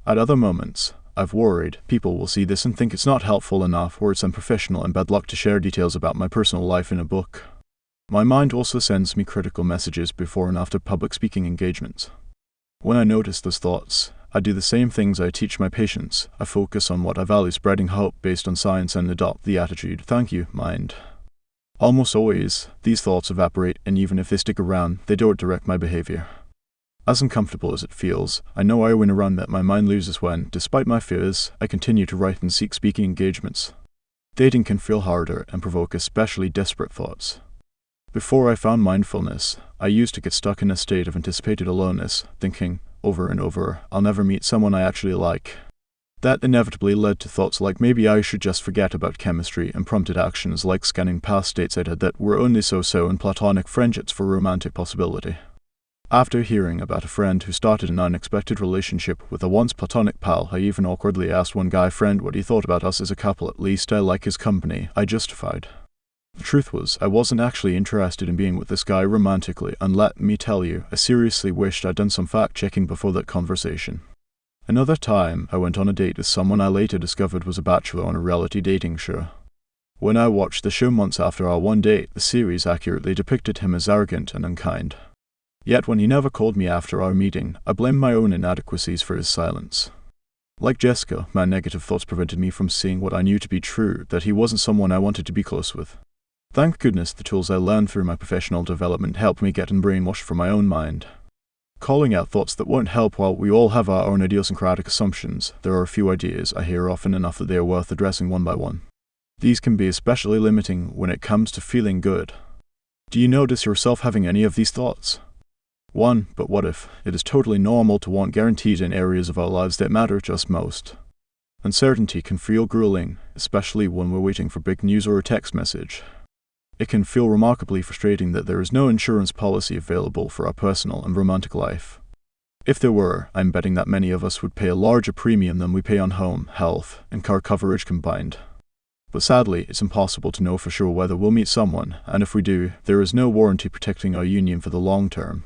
S2: At other moments, I've worried people will see this and think it's not helpful enough or it's unprofessional and bad luck to share details about my personal life in a book. My mind also sends me critical messages before and after public speaking engagements. When I notice those thoughts, I do the same things I teach my patients. I focus on what I value, spreading hope based on science, and adopt the attitude, thank you, mind. Almost always, these thoughts evaporate, and even if they stick around, they don't direct my behavior. As uncomfortable as it feels, I know I win around that my mind loses when, despite my fears, I continue to write and seek speaking engagements. Dating can feel harder and provoke especially desperate thoughts. Before I found mindfulness, I used to get stuck in a state of anticipated aloneness, thinking, over and over, I'll never meet someone I actually like. That inevitably led to thoughts like maybe I should just forget about chemistry and prompted actions like scanning past states I'd had that were only so-so and platonic friendships for romantic possibility. After hearing about a friend who started an unexpected relationship with a once platonic pal, I even awkwardly asked one guy friend what he thought about us as a couple. At least I like his company, I justified. The truth was, I wasn't actually interested in being with this guy romantically, and let me tell you, I seriously wished I'd done some fact-checking before that conversation. Another time, I went on a date with someone I later discovered was a bachelor on a reality dating show. When I watched the show months after our one date, the series accurately depicted him as arrogant and unkind. Yet when he never called me after our meeting, I blamed my own inadequacies for his silence. Like Jessica, my negative thoughts prevented me from seeing what I knew to be true, that he wasn't someone I wanted to be close with. Thank goodness the tools I learned through my professional development helped me get unbrainwashed from my own mind. Calling out thoughts that won't help, while we all have our own idiosyncratic assumptions, there are a few ideas I hear often enough that they are worth addressing one by one. These can be especially limiting when it comes to feeling good. Do you notice yourself having any of these thoughts? 1. But what if? It is totally normal to want guarantees in areas of our lives that matter to us most. Uncertainty can feel grueling, especially when we're waiting for big news or a text message. It can feel remarkably frustrating that there is no insurance policy available for our personal and romantic life. If there were, I'm betting that many of us would pay a larger premium than we pay on home, health, and car coverage combined. But sadly, it's impossible to know for sure whether we'll meet someone, and if we do, there is no warranty protecting our union for the long term.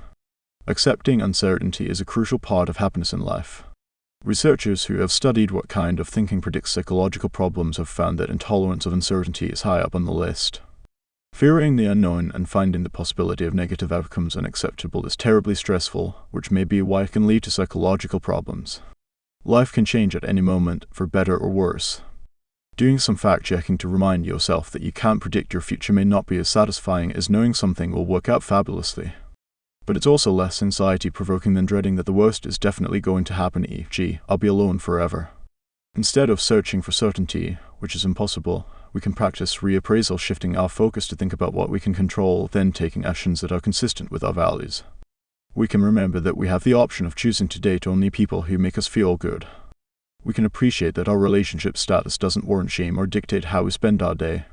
S2: Accepting uncertainty is a crucial part of happiness in life. Researchers who have studied what kind of thinking predicts psychological problems have found that intolerance of uncertainty is high up on the list. Fearing the unknown and finding the possibility of negative outcomes unacceptable is terribly stressful, which may be why it can lead to psychological problems. Life can change at any moment, for better or worse. Doing some fact-checking to remind yourself that you can't predict your future may not be as satisfying as knowing something will work out fabulously. But it's also less anxiety-provoking than dreading that the worst is definitely going to happen, e.g., I'll be alone forever. Instead of searching for certainty, which is impossible, We can practice reappraisal, shifting our focus to think about what we can control, then taking actions that are consistent with our values. We can remember that we have the option of choosing to date only people who make us feel good. We can appreciate that our relationship status doesn't warrant shame or dictate how we spend our day.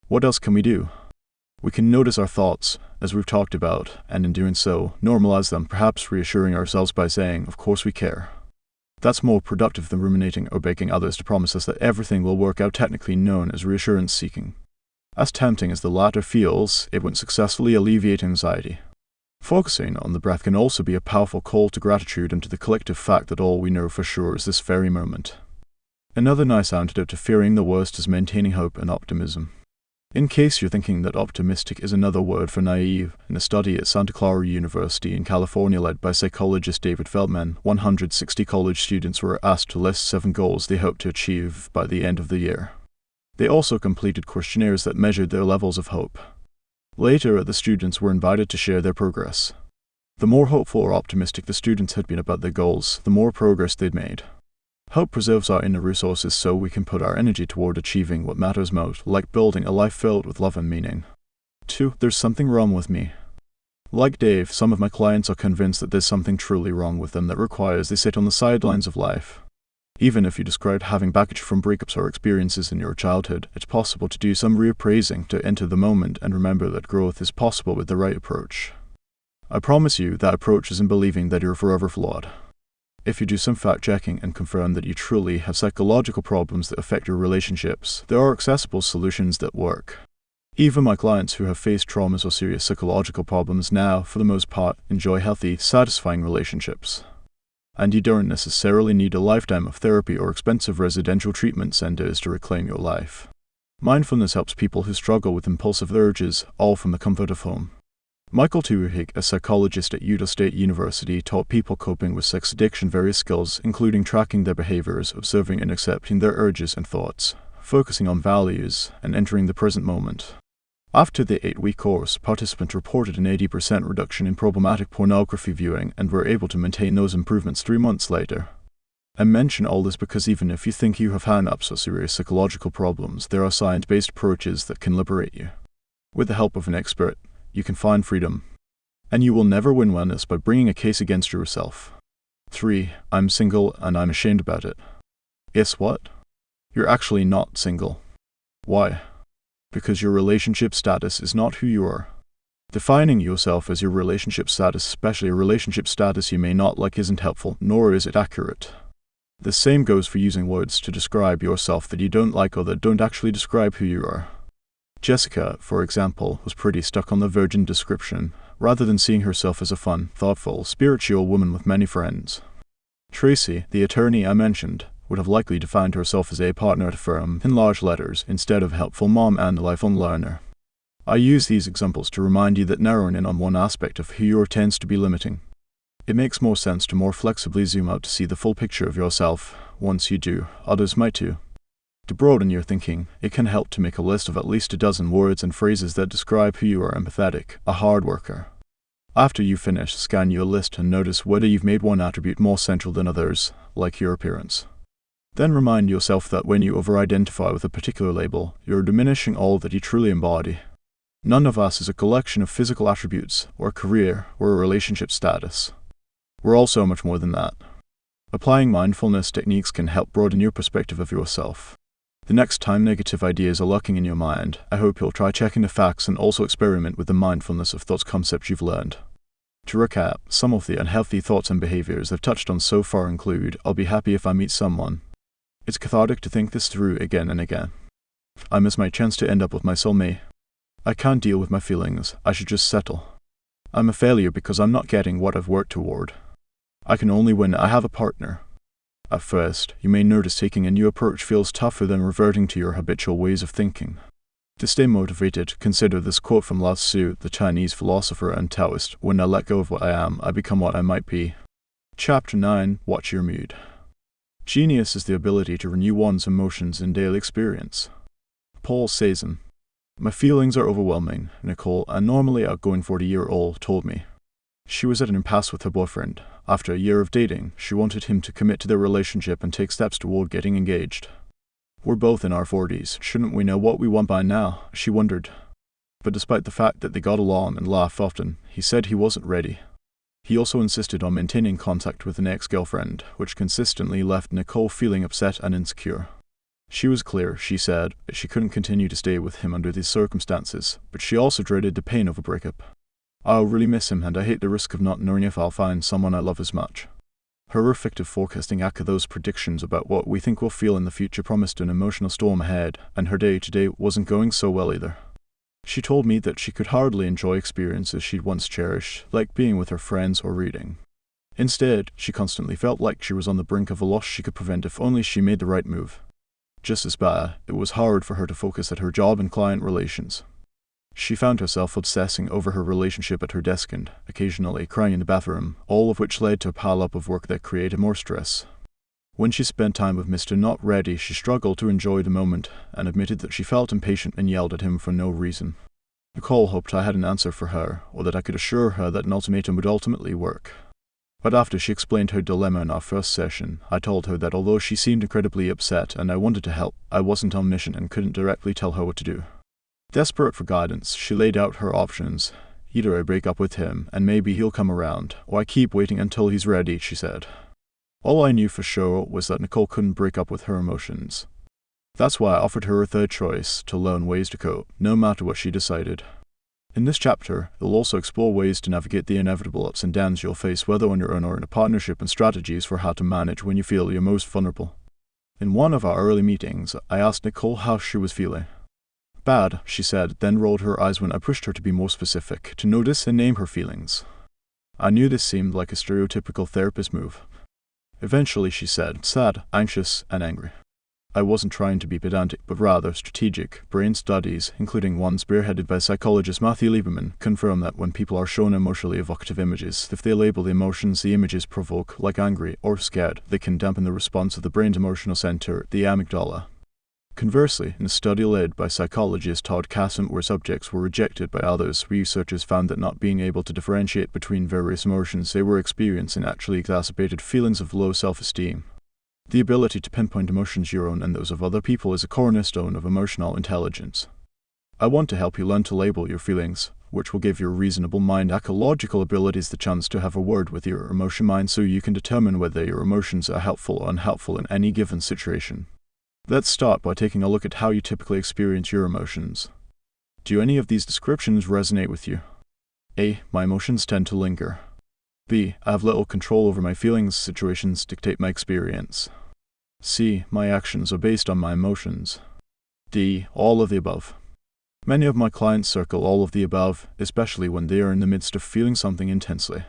S2: What else can we do? We can notice our thoughts, as we've talked about, and in doing so, normalize them, perhaps reassuring ourselves by saying, "Of course we care." That's more productive than ruminating or begging others to promise us that everything will work out, technically known as reassurance seeking. As tempting as the latter feels, it won't successfully alleviate anxiety. Focusing on the breath can also be a powerful call to gratitude and to the collective fact that all we know for sure is this very moment. Another nice antidote to fearing the worst is maintaining hope and optimism. In case you're thinking that optimistic is another word for naive, in a study at Santa Clara University in California led by psychologist David Feldman, 160 college students were asked to list 7 goals they hoped to achieve by the end of the year. They also completed questionnaires that measured their levels of hope. Later, the students were invited to share their progress. The more hopeful or optimistic the students had been about their goals, the more progress they'd made. Hope preserves our inner resources so we can put our energy toward achieving what matters most, like building a life filled with love and meaning. 2. There's something wrong with me. Like Dave, some of my clients are convinced that there's something truly wrong with them that requires they sit on the sidelines of life. Even if you described having baggage from breakups or experiences in your childhood, it's possible to do some reappraising to enter the moment and remember that growth is possible with the right approach. I promise you that approach isn't believing that you're forever flawed. If you do some fact-checking and confirm that you truly have psychological problems that affect your relationships, there are accessible solutions that work. Even my clients who have faced traumas or serious psychological problems now, for the most part, enjoy healthy, satisfying relationships. And you don't necessarily need a lifetime of therapy or expensive residential treatment centers to reclaim your life. Mindfulness helps people who struggle with impulsive urges, all from the comfort of home. Michael Tuihig, a psychologist at Utah State University, taught people coping with sex addiction various skills, including tracking their behaviors, observing and accepting their urges and thoughts, focusing on values, and entering the present moment. After the 8-week course, participants reported an 80% reduction in problematic pornography viewing and were able to maintain those improvements 3 months later. I mention all this because even if you think you have hang-ups or serious psychological problems, there are science-based approaches that can liberate you. With the help of an expert, you can find freedom. And you will never win wellness by bringing a case against yourself. 3. I'm single and I'm ashamed about it. Guess what? You're actually not single. Why? Because your relationship status is not who you are. Defining yourself as your relationship status, especially a relationship status you may not like, isn't helpful, nor is it accurate. The same goes for using words to describe yourself that you don't like or that don't actually describe who you are. Jessica, for example, was pretty stuck on the virgin description, rather than seeing herself as a fun, thoughtful, spiritual woman with many friends. Tracy, the attorney I mentioned, would have likely defined herself as a partner at a firm, in large letters, instead of helpful mom and lifelong learner. I use these examples to remind you that narrowing in on one aspect of who you are tends to be limiting. It makes more sense to more flexibly zoom out to see the full picture of yourself. Once you do, others might too. To broaden your thinking, it can help to make a list of at least a dozen words and phrases that describe who you are: empathetic, a hard worker. After you finish, scan your list and notice whether you've made one attribute more central than others, like your appearance. Then remind yourself that when you over-identify with a particular label, you're diminishing all that you truly embody. None of us is a collection of physical attributes, or a career, or a relationship status. We're all so much more than that. Applying mindfulness techniques can help broaden your perspective of yourself. The next time negative ideas are lurking in your mind, I hope you'll try checking the facts and also experiment with the mindfulness of thoughts concepts you've learned. To recap, some of the unhealthy thoughts and behaviors I've touched on so far include: I'll be happy if I meet someone. It's cathartic to think this through again and again. I miss my chance to end up with my soulmate. I can't deal with my feelings, I should just settle. I'm a failure because I'm not getting what I've worked toward. I can only win I have a partner. At first, you may notice taking a new approach feels tougher than reverting to your habitual ways of thinking. To stay motivated, consider this quote from Lao Tzu, the Chinese philosopher and Taoist: "When I let go of what I am, I become what I might be." Chapter 9. Watch your mood. Genius is the ability to renew one's emotions in daily experience. Paul Cézanne. My feelings are overwhelming, Nicole, a normally outgoing 40-year-old told me. She was at an impasse with her boyfriend. After a year of dating, she wanted him to commit to their relationship and take steps toward getting engaged. We're both in our 40s, shouldn't we know what we want by now? She wondered. But despite the fact that they got along and laughed often, he said he wasn't ready. He also insisted on maintaining contact with an ex-girlfriend, which consistently left Nicole feeling upset and insecure. She was clear, she said, that she couldn't continue to stay with him under these circumstances, but she also dreaded the pain of a breakup. "I'll really miss him, and I hate the risk of not knowing if I'll find someone I love as much." Her effective forecasting echoed those predictions about what we think we'll feel in the future promised an emotional storm ahead, and her day-to-day wasn't going so well either. She told me that she could hardly enjoy experiences she'd once cherished, like being with her friends or reading. Instead, she constantly felt like she was on the brink of a loss she could prevent if only she made the right move. Just as bad, it was hard for her to focus at her job and client relations. She found herself obsessing over her relationship at her desk and, occasionally, crying in the bathroom, all of which led to a pile-up of work that created more stress. When she spent time with Mr. Not Ready, she struggled to enjoy the moment, and admitted that she felt impatient and yelled at him for no reason. Nicole hoped I had an answer for her, or that I could assure her that an ultimatum would ultimately work. But after she explained her dilemma in our first session, I told her that although she seemed incredibly upset and I wanted to help, I wasn't omniscient and couldn't directly tell her what to do. Desperate for guidance, she laid out her options. Either I break up with him, and maybe he'll come around, or I keep waiting until he's ready, she said. All I knew for sure was that Nicole couldn't break up with her emotions. That's why I offered her a third choice, to learn ways to cope, no matter what she decided. In this chapter, you'll also explore ways to navigate the inevitable ups and downs you'll face whether on your own or in a partnership, and strategies for how to manage when you feel you're most vulnerable. In one of our early meetings, I asked Nicole how she was feeling. "Bad," she said, then rolled her eyes when I pushed her to be more specific, to notice and name her feelings. I knew this seemed like a stereotypical therapist move. Eventually she said, "Sad, anxious, and angry." I wasn't trying to be pedantic, but rather strategic. Brain studies, including one spearheaded by psychologist Matthew Lieberman, confirm that when people are shown emotionally evocative images, if they label the emotions the images provoke, like angry or scared, they can dampen the response of the brain's emotional center, the amygdala. Conversely, in a study led by psychologist Todd Kassem where subjects were rejected by others, researchers found that not being able to differentiate between various emotions they were experiencing actually exacerbated feelings of low self-esteem. The ability to pinpoint emotions your own and those of other people is a cornerstone of emotional intelligence. I want to help you learn to label your feelings, which will give your reasonable mind ecological abilities the chance to have a word with your emotion mind so you can determine whether your emotions are helpful or unhelpful in any given situation. Let's start by taking a look at how you typically experience your emotions. Do any of these descriptions resonate with you? A. My emotions tend to linger. B. I have little control over my feelings, situations dictate my experience. C. My actions are based on my emotions. D. All of the above. Many of my clients circle all of the above, especially when they are in the midst of feeling something intensely.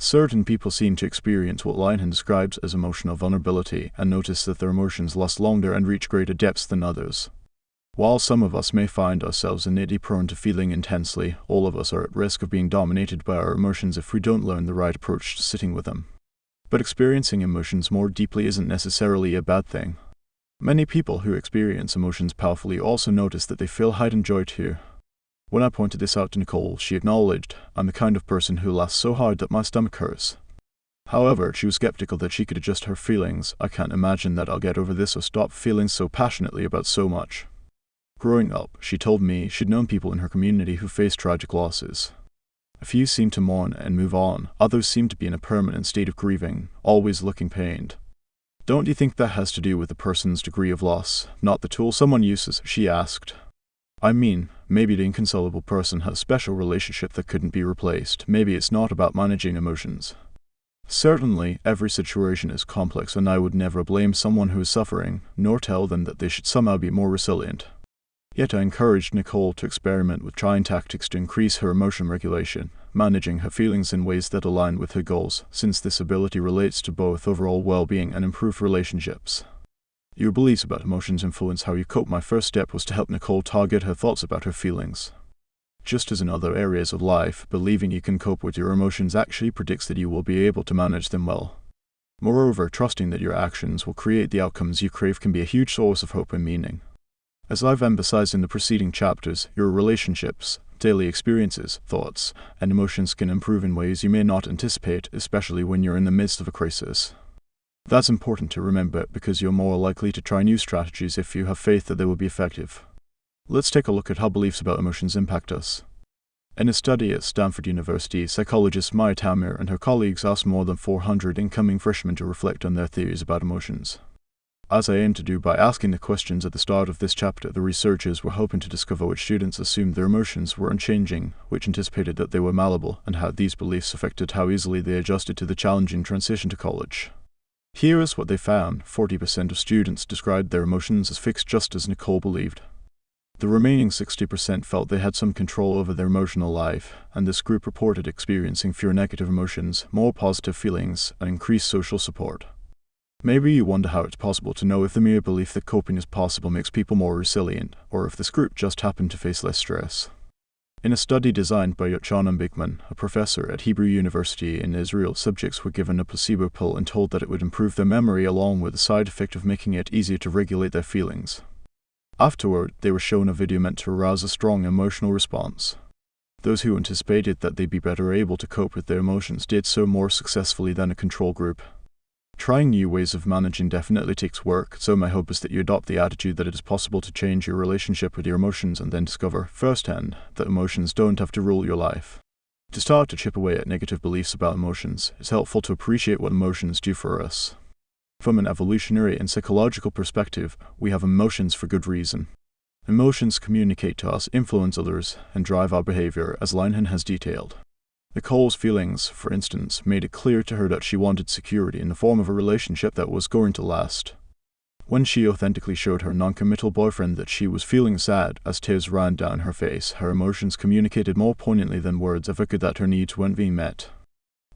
S2: Certain people seem to experience what Linehan describes as emotional vulnerability and notice that their emotions last longer and reach greater depths than others. While some of us may find ourselves innately prone to feeling intensely, all of us are at risk of being dominated by our emotions if we don't learn the right approach to sitting with them. But experiencing emotions more deeply isn't necessarily a bad thing. Many people who experience emotions powerfully also notice that they feel heightened joy too. When I pointed this out to Nicole, she acknowledged, "I'm the kind of person who laughs so hard that my stomach hurts." However, she was skeptical that she could adjust her feelings. "I can't imagine that I'll get over this or stop feeling so passionately about so much." Growing up, she told me she'd known people in her community who faced tragic losses. A few seemed to mourn and move on, others seemed to be in a permanent state of grieving, always looking pained. "Don't you think that has to do with the person's degree of loss, not the tool someone uses?" she asked. "I mean, maybe the inconsolable person has a special relationship that couldn't be replaced. Maybe it's not about managing emotions." Certainly, every situation is complex and I would never blame someone who is suffering, nor tell them that they should somehow be more resilient. Yet I encouraged Nicole to experiment with trying tactics to increase her emotion regulation, managing her feelings in ways that align with her goals, since this ability relates to both overall well-being and improved relationships. Your beliefs about emotions influence how you cope. My first step was to help Nicole target her thoughts about her feelings. Just as in other areas of life, believing you can cope with your emotions actually predicts that you will be able to manage them well. Moreover, trusting that your actions will create the outcomes you crave can be a huge source of hope and meaning. As I've emphasized in the preceding chapters, your relationships, daily experiences, thoughts, and emotions can improve in ways you may not anticipate, especially when you're in the midst of a crisis. That's important to remember because you're more likely to try new strategies if you have faith that they will be effective. Let's take a look at how beliefs about emotions impact us. In a study at Stanford University, psychologist Maya Tamir and her colleagues asked more than 400 incoming freshmen to reflect on their theories about emotions. As I aim to do by asking the questions at the start of this chapter, the researchers were hoping to discover which students assumed their emotions were unchanging, which anticipated that they were malleable, and how these beliefs affected how easily they adjusted to the challenging transition to college. Here is what they found. 40% of students described their emotions as fixed, just as Nicole believed. The remaining 60% felt they had some control over their emotional life, and this group reported experiencing fewer negative emotions, more positive feelings, and increased social support. Maybe you wonder how it's possible to know if the mere belief that coping is possible makes people more resilient, or if this group just happened to face less stress. In a study designed by Yochanan Bigman, a professor at Hebrew University in Israel, subjects were given a placebo pill and told that it would improve their memory along with the side effect of making it easier to regulate their feelings. Afterward, they were shown a video meant to arouse a strong emotional response. Those who anticipated that they'd be better able to cope with their emotions did so more successfully than a control group. Trying new ways of managing definitely takes work, so my hope is that you adopt the attitude that it is possible to change your relationship with your emotions and then discover, firsthand, that emotions don't have to rule your life. To start to chip away at negative beliefs about emotions, it's helpful to appreciate what emotions do for us. From an evolutionary and psychological perspective, we have emotions for good reason. Emotions communicate to us, influence others, and drive our behavior, as Linehan has detailed. Nicole's feelings, for instance, made it clear to her that she wanted security in the form of a relationship that was going to last. When she authentically showed her non-committal boyfriend that she was feeling sad as tears ran down her face, her emotions communicated more poignantly than words ever could that her needs weren't being met.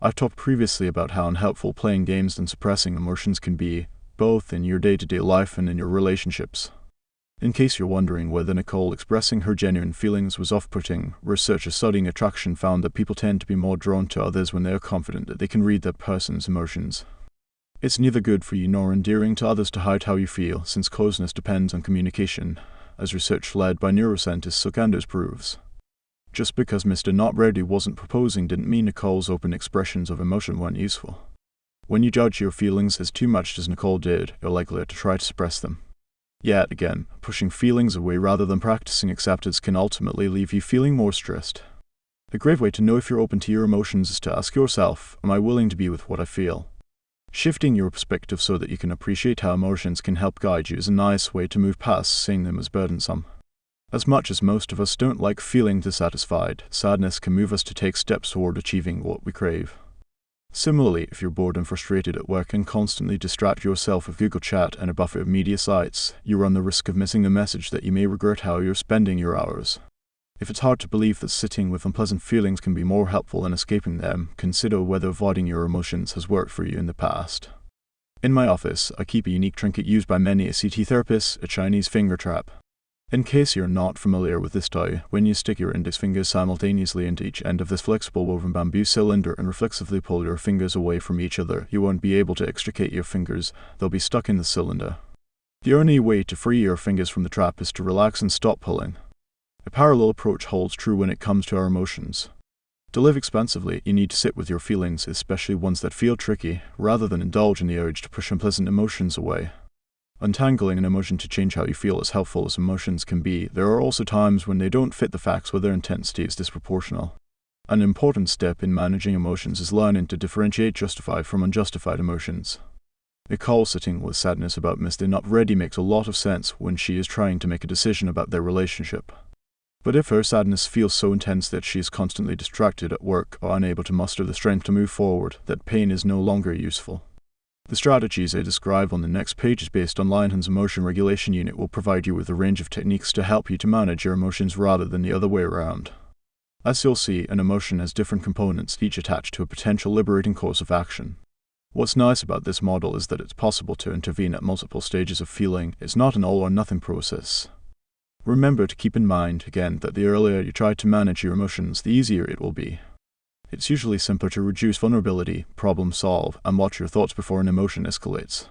S2: I've talked previously about how unhelpful playing games and suppressing emotions can be, both in your day-to-day life and in your relationships. In case you're wondering whether Nicole expressing her genuine feelings was off-putting, researchers studying attraction found that people tend to be more drawn to others when they are confident that they can read that person's emotions. It's neither good for you nor endearing to others to hide how you feel, since closeness depends on communication, as research led by neuroscientist Sokanders proves. Just because Mr. Not Ready wasn't proposing didn't mean Nicole's open expressions of emotion weren't useful. When you judge your feelings as too much as Nicole did, you're likely to try to suppress them. Yet again, pushing feelings away rather than practicing acceptance can ultimately leave you feeling more stressed. A great way to know if you're open to your emotions is to ask yourself, am I willing to be with what I feel? Shifting your perspective so that you can appreciate how emotions can help guide you is a nice way to move past seeing them as burdensome. As much as most of us don't like feeling dissatisfied, sadness can move us to take steps toward achieving what we crave. Similarly, if you're bored and frustrated at work and constantly distract yourself with Google Chat and a buffet of media sites, you run the risk of missing the message that you may regret how you're spending your hours. If it's hard to believe that sitting with unpleasant feelings can be more helpful than escaping them, consider whether avoiding your emotions has worked for you in the past. In my office, I keep a unique trinket used by many ACT therapists, a Chinese finger trap. In case you're not familiar with this toy, when you stick your index fingers simultaneously into each end of this flexible woven bamboo cylinder and reflexively pull your fingers away from each other, you won't be able to extricate your fingers, they'll be stuck in the cylinder. The only way to free your fingers from the trap is to relax and stop pulling. A parallel approach holds true when it comes to our emotions. To live expansively, you need to sit with your feelings, especially ones that feel tricky, rather than indulge in the urge to push unpleasant emotions away. Untangling an emotion to change how you feel, as helpful as emotions can be, there are also times when they don't fit the facts where their intensity is disproportional. An important step in managing emotions is learning to differentiate justified from unjustified emotions. Nicole sitting with sadness about Mr. Not Ready makes a lot of sense when she is trying to make a decision about their relationship. But if her sadness feels so intense that she is constantly distracted at work or unable to muster the strength to move forward, that pain is no longer useful. The strategies I describe on the next pages based on Linehan's emotion regulation unit will provide you with a range of techniques to help you to manage your emotions rather than the other way around. As you'll see, an emotion has different components, each attached to a potential liberating course of action. What's nice about this model is that it's possible to intervene at multiple stages of feeling. It's not an all-or-nothing process. Remember to keep in mind, again, that the earlier you try to manage your emotions, the easier it will be. It's usually simpler to reduce vulnerability, problem solve, and watch your thoughts before an emotion escalates.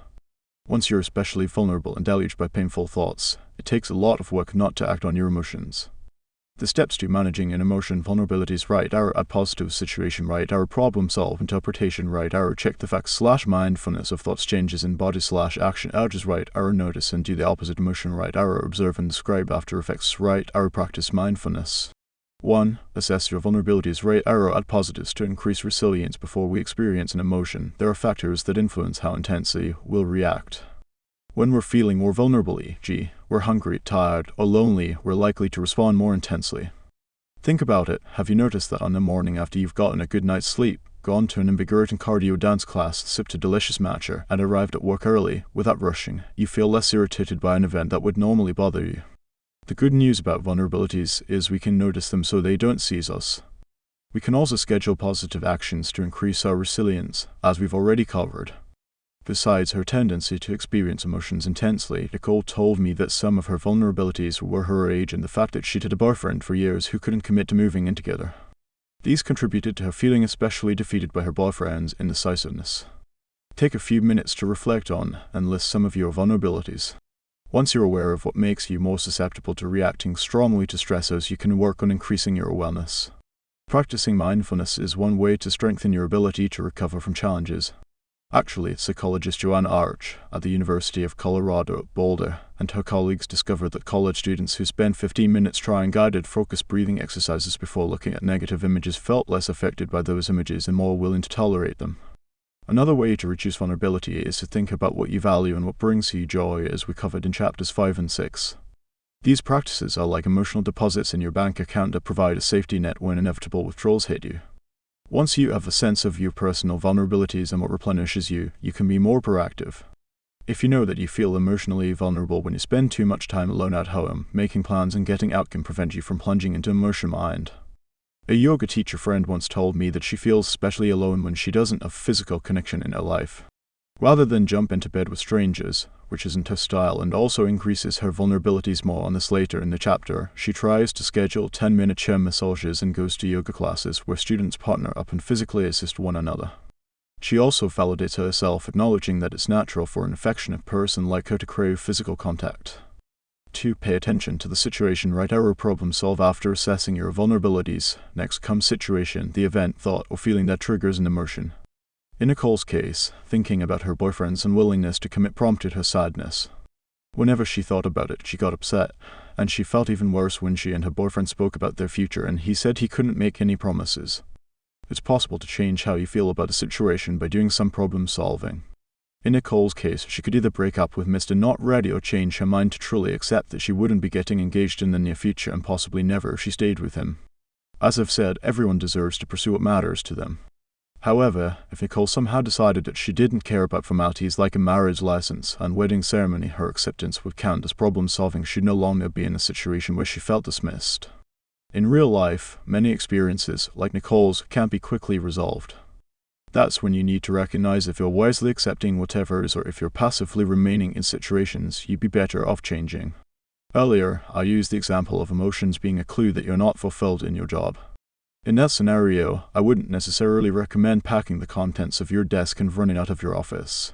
S2: Once you're especially vulnerable and deluged by painful thoughts, it takes a lot of work not to act on your emotions. The steps to managing an emotion vulnerabilities right are add positive situation right, our problem solve interpretation right, our check the facts / mindfulness of thoughts changes in body / action urges right, our notice and do the opposite emotion right, our observe and describe after effects right, our practice mindfulness. 1. Assess your vulnerabilities right, our add positives to increase resilience before we experience an emotion. There are factors that influence how intensely we'll react. When we're feeling more vulnerable, e.g., we're hungry, tired, or lonely, we're likely to respond more intensely. Think about it. Have you noticed that on the morning after you've gotten a good night's sleep, gone to an invigorating cardio dance class, sipped a delicious matcha, and arrived at work early, without rushing, you feel less irritated by an event that would normally bother you? The good news about vulnerabilities is we can notice them so they don't seize us. We can also schedule positive actions to increase our resilience, as we've already covered. Besides her tendency to experience emotions intensely, Nicole told me that some of her vulnerabilities were her age and the fact that she'd had a boyfriend for years who couldn't commit to moving in together. These contributed to her feeling especially defeated by her boyfriend's indecisiveness. Take a few minutes to reflect on and list some of your vulnerabilities. Once you're aware of what makes you more susceptible to reacting strongly to stressors, you can work on increasing your awareness. Practicing mindfulness is one way to strengthen your ability to recover from challenges. Actually, psychologist Joanne Arch at the University of Colorado at Boulder and her colleagues discovered that college students who spent 15 minutes trying guided focused breathing exercises before looking at negative images felt less affected by those images and more willing to tolerate them. Another way to reduce vulnerability is to think about what you value and what brings you joy, as we covered in chapters 5 and 6. These practices are like emotional deposits in your bank account that provide a safety net when inevitable withdrawals hit you. Once you have a sense of your personal vulnerabilities and what replenishes you, you can be more proactive. If you know that you feel emotionally vulnerable when you spend too much time alone at home, making plans and getting out can prevent you from plunging into emotion mind. A yoga teacher friend once told me that she feels especially alone when she doesn't have physical connection in her life. Rather than jump into bed with strangers, which isn't her style and also increases her vulnerabilities. More on this later in the chapter, she tries to schedule 10-minute chair massages and goes to yoga classes where students partner up and physically assist one another. She also validates herself, acknowledging that it's natural for an affectionate person like her to crave physical contact. 2. Pay attention to the situation right, our problem solve after assessing your vulnerabilities. Next comes situation, the event, thought, or feeling that triggers an emotion. In Nicole's case, thinking about her boyfriend's unwillingness to commit prompted her sadness. Whenever she thought about it, she got upset, and she felt even worse when she and her boyfriend spoke about their future and he said he couldn't make any promises. It's possible to change how you feel about a situation by doing some problem solving. In Nicole's case, she could either break up with Mr. Not Ready or change her mind to truly accept that she wouldn't be getting engaged in the near future and possibly never if she stayed with him. As I've said, everyone deserves to pursue what matters to them. However, if Nicole somehow decided that she didn't care about formalities like a marriage license and wedding ceremony, her acceptance would count as problem solving. She'd no longer be in a situation where she felt dismissed. In real life, many experiences, like Nicole's, can't be quickly resolved. That's when you need to recognize if you're wisely accepting whatever is or if you're passively remaining in situations you'd be better off changing. Earlier, I used the example of emotions being a clue that you're not fulfilled in your job. In that scenario, I wouldn't necessarily recommend packing the contents of your desk and running out of your office.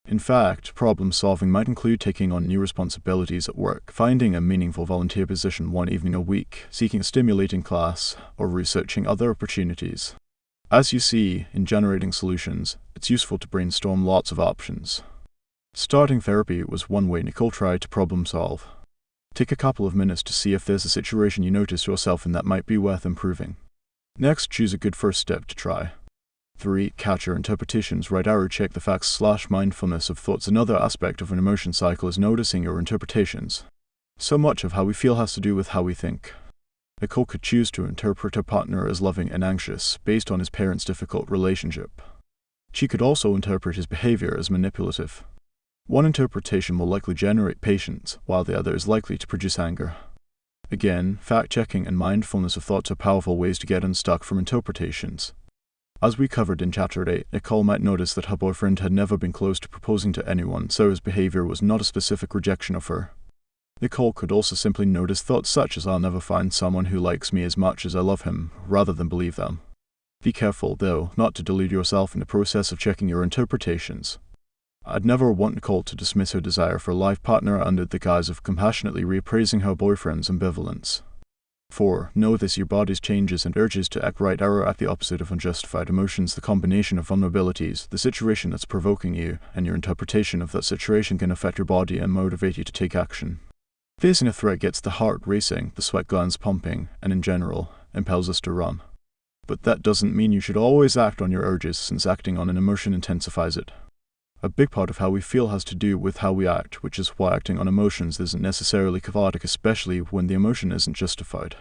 S2: In fact, problem solving might include taking on new responsibilities at work, finding a meaningful volunteer position one evening a week, seeking a stimulating class, or researching other opportunities. As you see, in generating solutions, it's useful to brainstorm lots of options. Starting therapy was one way Nicole tried to problem solve. Take a couple of minutes to see if there's a situation you notice yourself in that might be worth improving. Next, choose a good first step to try. 3. Catch your interpretations right, or check the facts / mindfulness of thoughts. Another aspect of an emotion cycle is noticing your interpretations. So much of how we feel has to do with how we think. Nicole could choose to interpret her partner as loving and anxious, based on his parents' difficult relationship. She could also interpret his behavior as manipulative. One interpretation will likely generate patience, while the other is likely to produce anger. Again, fact-checking and mindfulness of thoughts are powerful ways to get unstuck from interpretations. As we covered in Chapter 8, Nicole might notice that her boyfriend had never been close to proposing to anyone, so his behavior was not a specific rejection of her. Nicole could also simply notice thoughts such as, "I'll never find someone who likes me as much as I love him," rather than believe them. Be careful, though, not to delude yourself in the process of checking your interpretations. I'd never want Nicole to dismiss her desire for a life partner under the guise of compassionately reappraising her boyfriend's ambivalence. 4. Notice your body's changes and urges to act right are at the opposite of unjustified emotions. The combination of vulnerabilities, the situation that's provoking you, and your interpretation of that situation can affect your body and motivate you to take action. Facing a threat gets the heart racing, the sweat glands pumping, and in general, impels us to run. But that doesn't mean you should always act on your urges, since acting on an emotion intensifies it. A big part of how we feel has to do with how we act, which is why acting on emotions isn't necessarily cathartic, especially when the emotion isn't justified.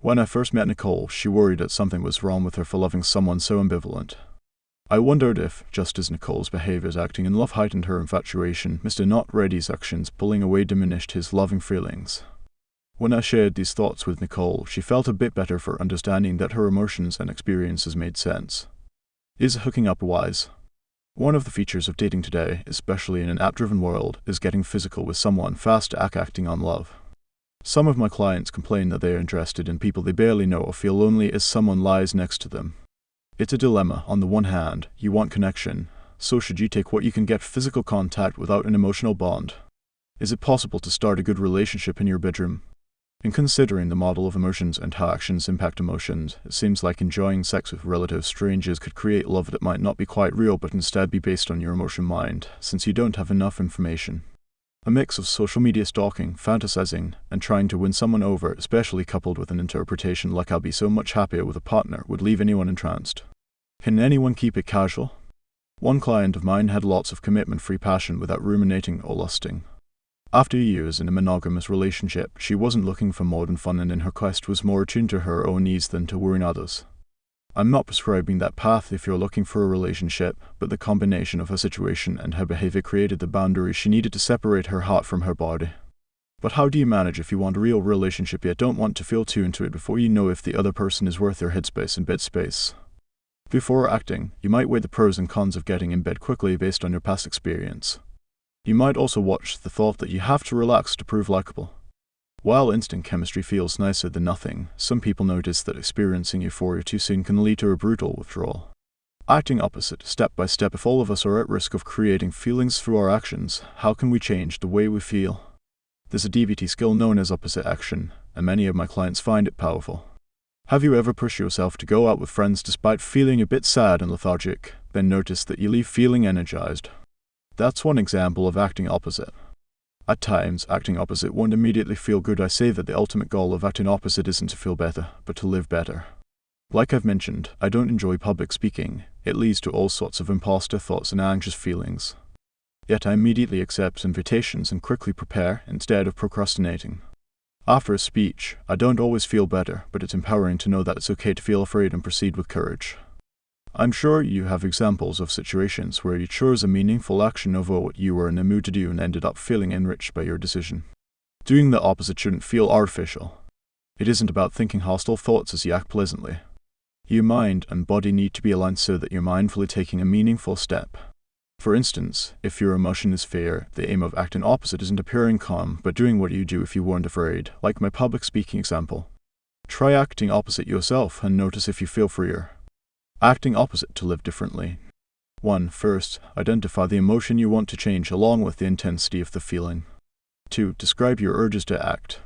S2: When I first met Nicole, she worried that something was wrong with her for loving someone so ambivalent. I wondered if, just as Nicole's behaviors acting in love heightened her infatuation, Mr. Not Ready's actions pulling away diminished his loving feelings. When I shared these thoughts with Nicole, she felt a bit better for understanding that her emotions and experiences made sense. Is hooking up wise? One of the features of dating today, especially in an app-driven world, is getting physical with someone fast at acting on love. Some of my clients complain that they are interested in people they barely know or feel lonely as someone lies next to them. It's a dilemma. On the one hand, you want connection, so should you take what you can get physical contact without an emotional bond? Is it possible to start a good relationship in your bedroom? In considering the model of emotions and how actions impact emotions, it seems like enjoying sex with relative strangers could create love that might not be quite real but instead be based on your emotion mind, since you don't have enough information. A mix of social media stalking, fantasizing, and trying to win someone over, especially coupled with an interpretation like "I'll be so much happier with a partner," would leave anyone entranced. Can anyone keep it casual? One client of mine had lots of commitment-free passion without ruminating or lusting. After years in a monogamous relationship, she wasn't looking for more than fun, and in her quest was more attuned to her own needs than to worrying others. I'm not prescribing that path if you're looking for a relationship, but the combination of her situation and her behavior created the boundaries she needed to separate her heart from her body. But how do you manage if you want a real relationship yet don't want to feel too into it before you know if the other person is worth your headspace and bed space? Before acting, you might weigh the pros and cons of getting in bed quickly based on your past experience. You might also watch the thought that you have to relax to prove likable. While instant chemistry feels nicer than nothing, some people notice that experiencing euphoria too soon can lead to a brutal withdrawal. Acting opposite, step by step. If all of us are at risk of creating feelings through our actions, how can we change the way we feel? There's a DBT skill known as opposite action, and many of my clients find it powerful. Have you ever pushed yourself to go out with friends despite feeling a bit sad and lethargic, then notice that you leave feeling energized? That's one example of acting opposite. At times, acting opposite won't immediately feel good. I say that the ultimate goal of acting opposite isn't to feel better, but to live better. Like I've mentioned, I don't enjoy public speaking. It leads to all sorts of imposter thoughts and anxious feelings. Yet I immediately accept invitations and quickly prepare instead of procrastinating. After a speech, I don't always feel better, but it's empowering to know that it's okay to feel afraid and proceed with courage. I'm sure you have examples of situations where you chose a meaningful action over what you were in the mood to do and ended up feeling enriched by your decision. Doing the opposite shouldn't feel artificial. It isn't about thinking hostile thoughts as you act pleasantly. Your mind and body need to be aligned so that you're mindfully taking a meaningful step. For instance, if your emotion is fear, the aim of acting opposite isn't appearing calm, but doing what you do if you weren't afraid, like my public speaking example. Try acting opposite yourself and notice if you feel freer. Acting opposite to live differently. 1. First, identify the emotion you want to change along with the intensity of the feeling. 2. Describe your urges to act.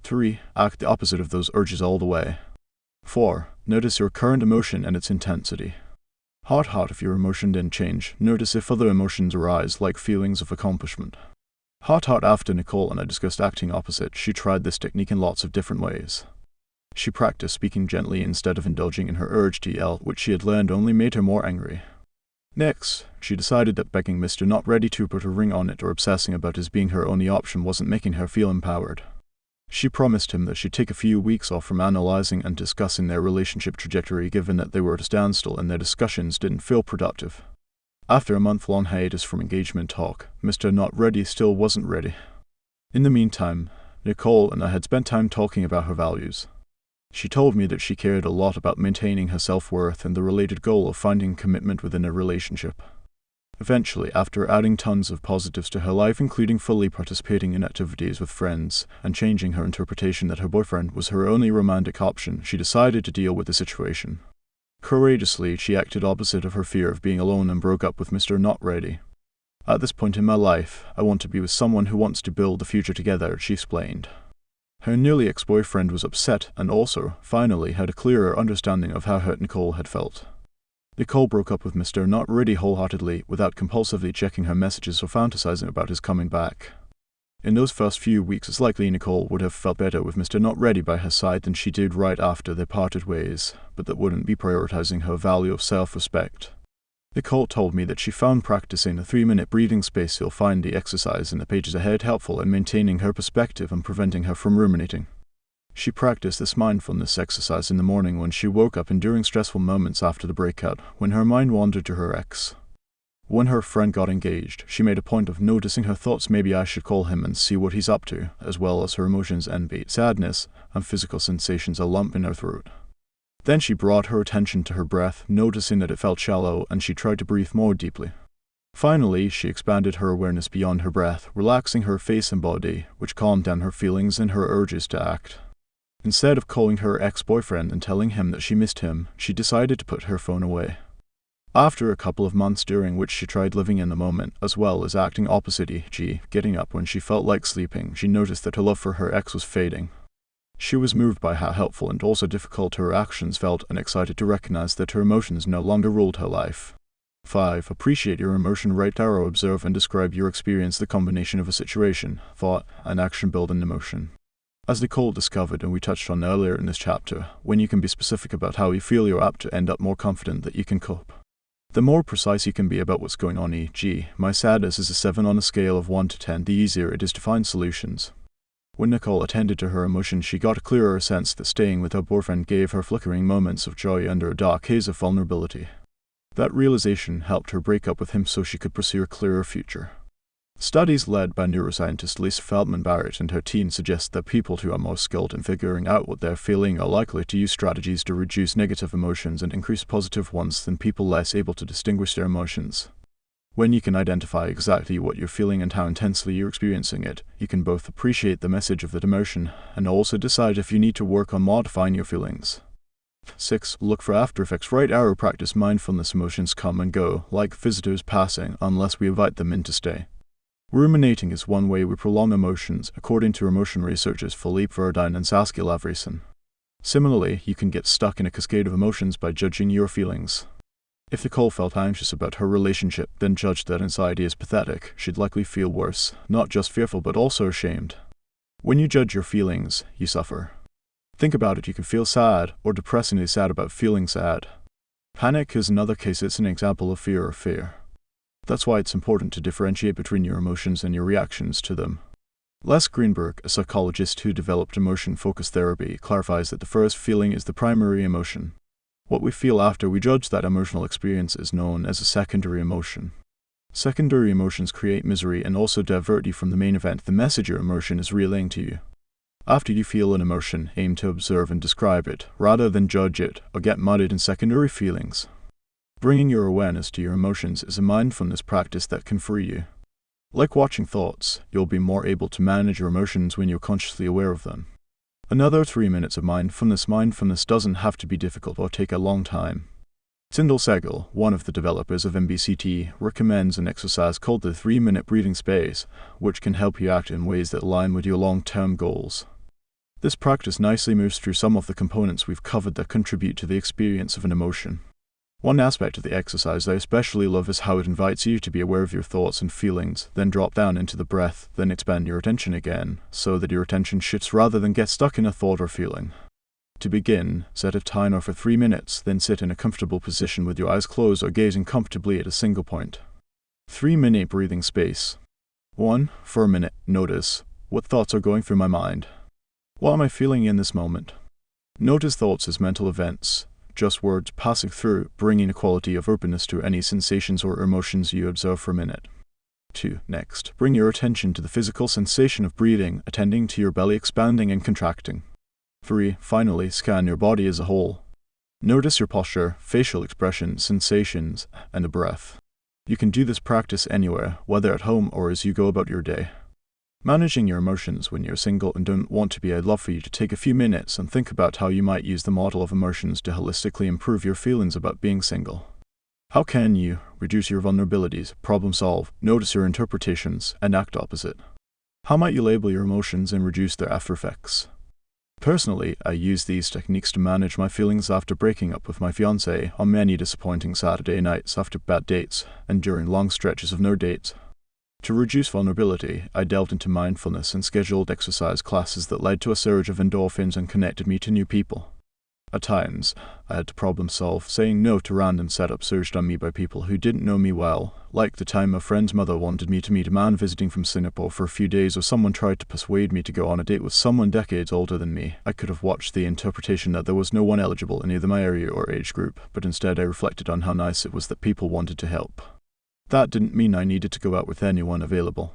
S2: 3. Act the opposite of those urges all the way. 4. Notice your current emotion and its intensity. Heart if your emotion didn't change. Notice if other emotions arise, like feelings of accomplishment. Heart after Nicole and I discussed acting opposite, she tried this technique in lots of different ways. She practiced speaking gently instead of indulging in her urge to yell, which she had learned only made her more angry. Next, she decided that begging Mr. Not Ready to put a ring on it or obsessing about his being her only option wasn't making her feel empowered. She promised him that she'd take a few weeks off from analyzing and discussing their relationship trajectory, given that they were at a standstill and their discussions didn't feel productive. After a month-long hiatus from engagement talk, Mr. Not Ready still wasn't ready. In the meantime, Nicole and I had spent time talking about her values. She told me that she cared a lot about maintaining her self-worth and the related goal of finding commitment within a relationship. Eventually, after adding tons of positives to her life, including fully participating in activities with friends and changing her interpretation that her boyfriend was her only romantic option, she decided to deal with the situation. Courageously, she acted opposite of her fear of being alone and broke up with Mr. Not Ready. At this point in my life, I want to be with someone who wants to build the future together, she explained. Her nearly ex-boyfriend was upset and also, finally, had a clearer understanding of how hurt Nicole had felt. Nicole broke up with Mr. Not Ready wholeheartedly without compulsively checking her messages or fantasizing about his coming back. In those first few weeks, it's likely Nicole would have felt better with Mr. Not Ready by her side than she did right after they parted ways, but that wouldn't be prioritizing her value of self-respect. Nicole told me that she found practicing the 3-minute breathing space you'll find the exercise in the pages ahead helpful in maintaining her perspective and preventing her from ruminating. She practiced this mindfulness exercise in the morning when she woke up and during stressful moments after the breakup, when her mind wandered to her ex. When her friend got engaged, she made a point of noticing her thoughts. Maybe I should call him and see what he's up to, as well as her emotions, envy, sadness, and physical sensations, a lump in her throat. Then she brought her attention to her breath, noticing that it felt shallow, and she tried to breathe more deeply. Finally, she expanded her awareness beyond her breath, relaxing her face and body, which calmed down her feelings and her urges to act. Instead of calling her ex-boyfriend and telling him that she missed him, she decided to put her phone away. After a couple of months during which she tried living in the moment, as well as acting opposite, e.g., getting up when she felt like sleeping, she noticed that her love for her ex was fading. She was moved by how helpful and also difficult her actions felt and excited to recognize that her emotions no longer ruled her life. 5. Appreciate your emotion. Write, arrow, observe, and describe your experience. The combination of a situation, thought, and action build an emotion. As Nicole discovered, and we touched on earlier in this chapter, when you can be specific about how you feel, you're apt to end up more confident that you can cope. The more precise you can be about what's going on, e.g., my sadness is a 7 on a scale of 1 to 10, the easier it is to find solutions. When Nicole attended to her emotions, she got a clearer sense that staying with her boyfriend gave her flickering moments of joy under a dark haze of vulnerability. That realization helped her break up with him so she could pursue a clearer future. Studies led by neuroscientist Lisa Feldman Barrett and her team suggest that people who are most skilled in figuring out what they're feeling are likely to use strategies to reduce negative emotions and increase positive ones than people less able to distinguish their emotions. When you can identify exactly what you're feeling and how intensely you're experiencing it, you can both appreciate the message of that emotion and also decide if you need to work on modifying your feelings. 6. Look for after effects. Right, arrow, practice mindfulness. Emotions come and go, like visitors passing, unless we invite them in to stay. Ruminating is one way we prolong emotions, according to emotion researchers Philippe Verdine and Saskia Lavrieson. Similarly, you can get stuck in a cascade of emotions by judging your feelings. If Nicole felt anxious about her relationship, then judged that anxiety is pathetic, she'd likely feel worse, not just fearful but also ashamed. When you judge your feelings, you suffer. Think about it, you can feel sad or depressingly sad about feeling sad. Panic is another case. It's an example of fear or fear. That's why it's important to differentiate between your emotions and your reactions to them. Les Greenberg, a psychologist who developed emotion-focused therapy, clarifies that the first feeling is the primary emotion. What we feel after we judge that emotional experience is known as a secondary emotion. Secondary emotions create misery and also divert you from the main event, the message your emotion is relaying to you. After you feel an emotion, aim to observe and describe it, rather than judge it or get muddled in secondary feelings. Bringing your awareness to your emotions is a mindfulness practice that can free you. Like watching thoughts, you'll be more able to manage your emotions when you're consciously aware of them. Another 3 minutes of mindfulness. Mindfulness doesn't have to be difficult or take a long time. Tyndall Segal, one of the developers of MBCT, recommends an exercise called the 3-minute breathing space, which can help you act in ways that align with your long-term goals. This practice nicely moves through some of the components we've covered that contribute to the experience of an emotion. One aspect of the exercise I especially love is how it invites you to be aware of your thoughts and feelings, then drop down into the breath, then expand your attention again, so that your attention shifts rather than get stuck in a thought or feeling. To begin, set a timer for 3 minutes, then sit in a comfortable position with your eyes closed or gazing comfortably at a single point. 3-minute breathing space. 1. For a minute, notice, what thoughts are going through my mind? What am I feeling in this moment? Notice thoughts as mental events, just words passing through, bringing a quality of openness to any sensations or emotions you observe for a minute. 2. Next, bring your attention to the physical sensation of breathing, attending to your belly expanding and contracting. 3. Finally, scan your body as a whole. Notice your posture, facial expression, sensations, and the breath. You can do this practice anywhere, whether at home or as you go about your day. Managing your emotions when you're single and don't want to be, I'd love for you to take a few minutes and think about how you might use the model of emotions to holistically improve your feelings about being single. How can you reduce your vulnerabilities, problem solve, notice your interpretations, and act opposite? How might you label your emotions and reduce their after effects? Personally, I use these techniques to manage my feelings after breaking up with my fiancée on many disappointing Saturday nights after bad dates and during long stretches of no dates. To reduce vulnerability, I delved into mindfulness and scheduled exercise classes that led to a surge of endorphins and connected me to new people. At times, I had to problem solve, saying no to random setups urged on me by people who didn't know me well, like the time a friend's mother wanted me to meet a man visiting from Singapore for a few days, or someone tried to persuade me to go on a date with someone decades older than me. I could have watched the interpretation that there was no one eligible in either my area or age group, but instead I reflected on how nice it was that people wanted to help. That didn't mean I needed to go out with anyone available.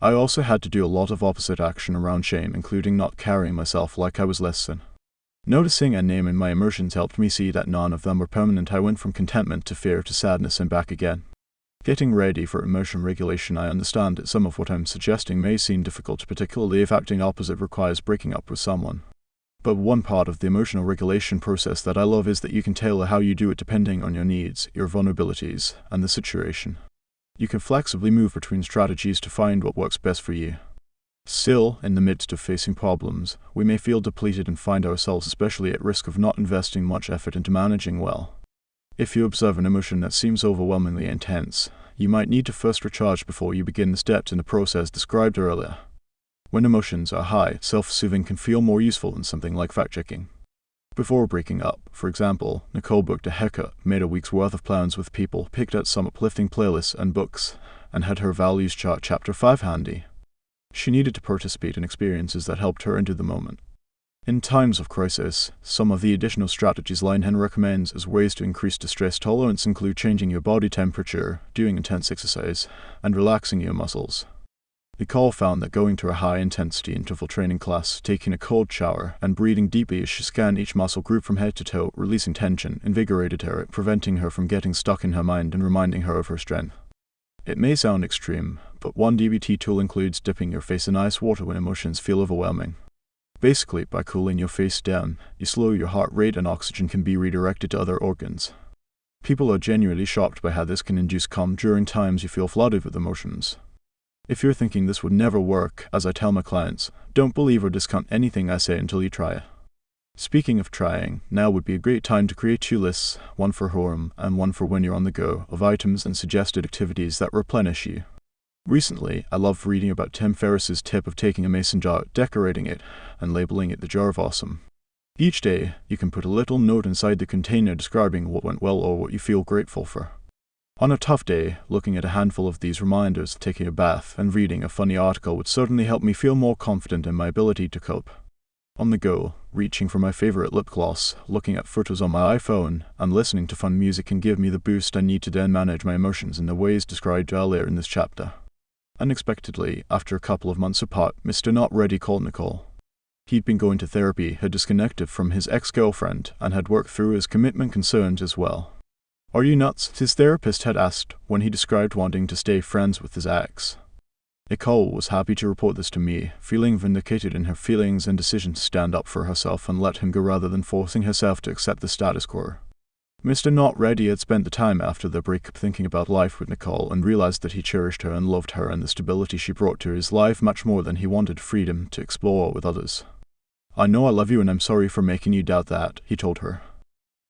S2: I also had to do a lot of opposite action around shame, including not carrying myself like I was less than. Noticing and naming my emotions helped me see that none of them were permanent. I went from contentment to fear to sadness and back again. Getting ready for emotion regulation, I understand that some of what I'm suggesting may seem difficult, particularly if acting opposite requires breaking up with someone. But one part of the emotional regulation process that I love is that you can tailor how you do it depending on your needs, your vulnerabilities, and the situation. You can flexibly move between strategies to find what works best for you. Still, in the midst of facing problems, we may feel depleted and find ourselves especially at risk of not investing much effort into managing well. If you observe an emotion that seems overwhelmingly intense, you might need to first recharge before you begin the steps in the process described earlier. When emotions are high, self-soothing can feel more useful than something like fact-checking. Before breaking up, for example, Nicole booked a haircut, made a week's worth of plans with people, picked out some uplifting playlists and books, and had her values chart chapter 5 handy. She needed to participate in experiences that helped her into the moment. In times of crisis, some of the additional strategies Linehan recommends as ways to increase distress tolerance include changing your body temperature, doing intense exercise, and relaxing your muscles. Nicole found that going to a high-intensity interval training class, taking a cold shower, and breathing deeply as she scanned each muscle group from head to toe, releasing tension, invigorated her, preventing her from getting stuck in her mind and reminding her of her strength. It may sound extreme, but one DBT tool includes dipping your face in ice water when emotions feel overwhelming. Basically, by cooling your face down, you slow your heart rate and oxygen can be redirected to other organs. People are genuinely shocked by how this can induce calm during times you feel flooded with emotions. If you're thinking this would never work, as I tell my clients, don't believe or discount anything I say until you try it. Speaking of trying, now would be a great time to create 2 lists, one for home and one for when you're on the go, of items and suggested activities that replenish you. Recently, I loved reading about Tim Ferriss's tip of taking a mason jar, decorating it, and labeling it the Jar of Awesome. Each day, you can put a little note inside the container describing what went well or what you feel grateful for. On a tough day, looking at a handful of these reminders, taking a bath, and reading a funny article would certainly help me feel more confident in my ability to cope. On the go, reaching for my favorite lip gloss, looking at photos on my iPhone, and listening to fun music can give me the boost I need to then manage my emotions in the ways described earlier in this chapter. Unexpectedly, after a couple of months apart, Mr. Not Ready called Nicole. He'd been going to therapy, had disconnected from his ex-girlfriend, and had worked through his commitment concerns as well. "Are you nuts?" his therapist had asked when he described wanting to stay friends with his ex. Nicole was happy to report this to me, feeling vindicated in her feelings and decision to stand up for herself and let him go rather than forcing herself to accept the status quo. Mr. Not Ready had spent the time after their breakup thinking about life with Nicole and realized that he cherished her and loved her and the stability she brought to his life much more than he wanted freedom to explore with others. "I know I love you and I'm sorry for making you doubt that," he told her.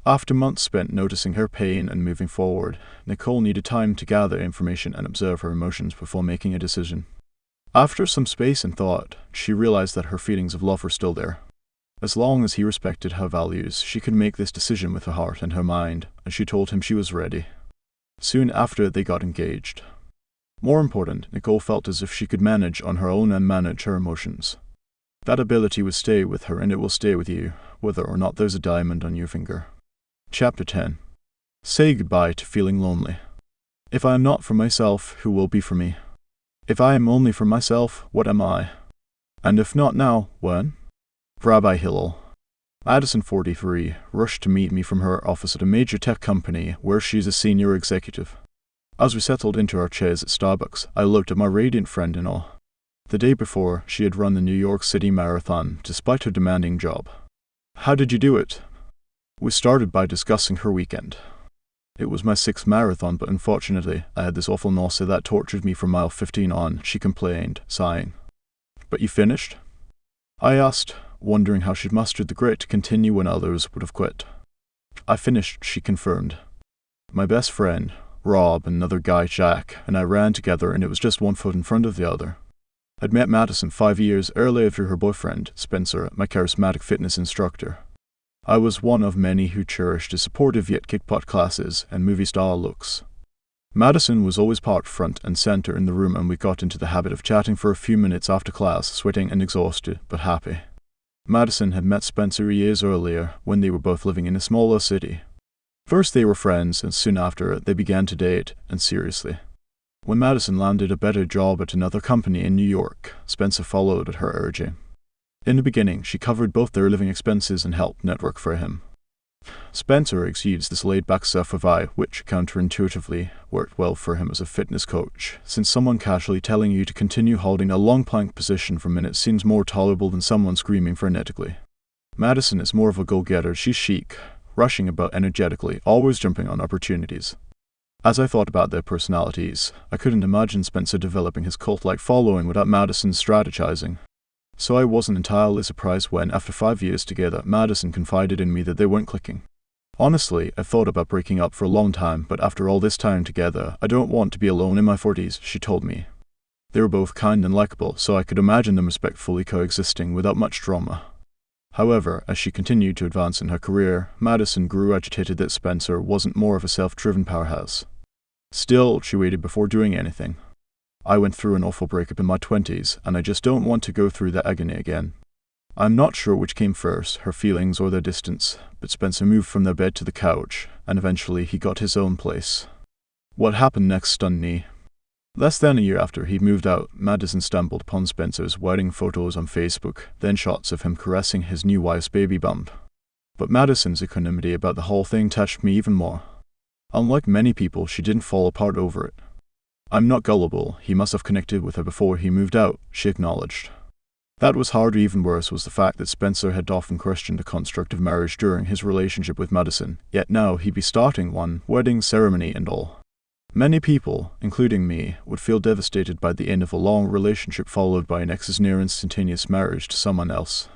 S2: After months spent noticing her pain and moving forward, Nicole needed time to gather information and observe her emotions before making a decision. After some space and thought, she realized that her feelings of love were still there. As long as he respected her values, she could make this decision with her heart and her mind, and she told him she was ready. Soon after, they got engaged. More important, Nicole felt as if she could manage on her own and manage her emotions. That ability would stay with her and it will stay with you, whether or not there's a diamond on your finger. Chapter 10. Say goodbye to feeling lonely. If I am not for myself, who will be for me? If I am only for myself, what am I? And if not now, when? Rabbi Hillel. Addison, 43, rushed to meet me from her office at a major tech company where she's a senior executive. As we settled into our chairs at Starbucks, I looked at my radiant friend in awe. The day before, she had run the New York City Marathon, despite her demanding job. "How did you do it?" We started by discussing her weekend. "It was my 6th marathon, but unfortunately, I had this awful nausea that tortured me from mile 15 on," she complained, sighing. "But you finished?" I asked, wondering how she'd mustered the grit to continue when others would have quit. I finished, she confirmed. My best friend, Rob, and another guy, Jack, and I ran together, and it was just one foot in front of the other. I'd met Madison 5 years earlier through her boyfriend, Spencer, my charismatic fitness instructor. I was one of many who cherished his supportive yet kick-butt classes and movie-style looks. Madison was always parked front and center in the room, and we got into the habit of chatting for a few minutes after class, sweating and exhausted, but happy. Madison had met Spencer years earlier, when they were both living in a smaller city. First they were friends, and soon after they began to date, and seriously. When Madison landed a better job at another company in New York, Spencer followed at her urging. In the beginning, she covered both their living expenses and helped network for him. Spencer exudes this laid-back self-vibe, which counterintuitively worked well for him as a fitness coach, since someone casually telling you to continue holding a long plank position for minutes seems more tolerable than someone screaming frenetically. Madison is more of a go-getter. She's chic, rushing about energetically, always jumping on opportunities. As I thought about their personalities, I couldn't imagine Spencer developing his cult-like following without Madison's strategizing. So I wasn't entirely surprised when, after 5 years together, Madison confided in me that they weren't clicking. Honestly, I thought about breaking up for a long time, but after all this time together, I don't want to be alone in my 40s, she told me. They were both kind and likable, so I could imagine them respectfully coexisting without much drama. However, as she continued to advance in her career, Madison grew agitated that Spencer wasn't more of a self-driven powerhouse. Still, she waited before doing anything. I went through an awful breakup in my 20s, and I just don't want to go through that agony again. I'm not sure which came first, her feelings or their distance, but Spencer moved from their bed to the couch, and eventually he got his own place. What happened next stunned me. Less than a year after he moved out, Madison stumbled upon Spencer's wedding photos on Facebook, then shots of him caressing his new wife's baby bump. But Madison's equanimity about the whole thing touched me even more. Unlike many people, she didn't fall apart over it. I'm not gullible, he must have connected with her before he moved out, she acknowledged. That was hard, or even worse was the fact that Spencer had often questioned the construct of marriage during his relationship with Madison, yet now he'd be starting one, wedding ceremony and all. Many people, including me, would feel devastated by the end of a long relationship followed by an ex's near instantaneous marriage to someone else.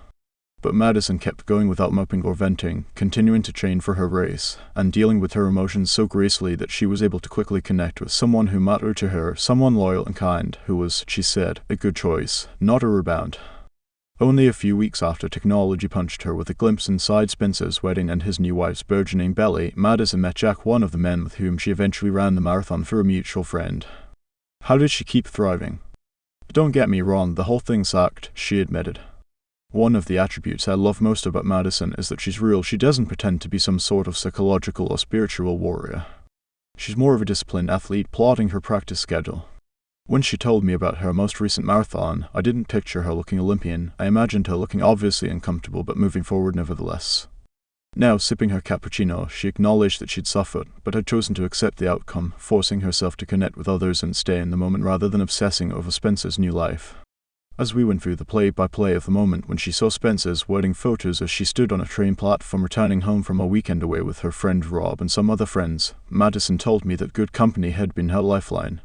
S2: But Madison kept going without moping or venting, continuing to train for her race, and dealing with her emotions so gracefully that she was able to quickly connect with someone who mattered to her, someone loyal and kind, who was, she said, a good choice, not a rebound. Only a few weeks after technology punched her with a glimpse inside Spencer's wedding and his new wife's burgeoning belly, Madison met Jack, one of the men with whom she eventually ran the marathon for a mutual friend. How did she keep thriving? Don't get me wrong, the whole thing sucked, she admitted. One of the attributes I love most about Madison is that she's real. She doesn't pretend to be some sort of psychological or spiritual warrior. She's more of a disciplined athlete plotting her practice schedule. When she told me about her most recent marathon, I didn't picture her looking Olympian. I imagined her looking obviously uncomfortable but moving forward nevertheless. Now, sipping her cappuccino, she acknowledged that she'd suffered, but had chosen to accept the outcome, forcing herself to connect with others and stay in the moment rather than obsessing over Spencer's new life. As we went through the play-by-play of the moment when she saw Spencer's wedding photos as she stood on a train platform returning home from a weekend away with her friend Rob and some other friends, Madison told me that good company had been her lifeline.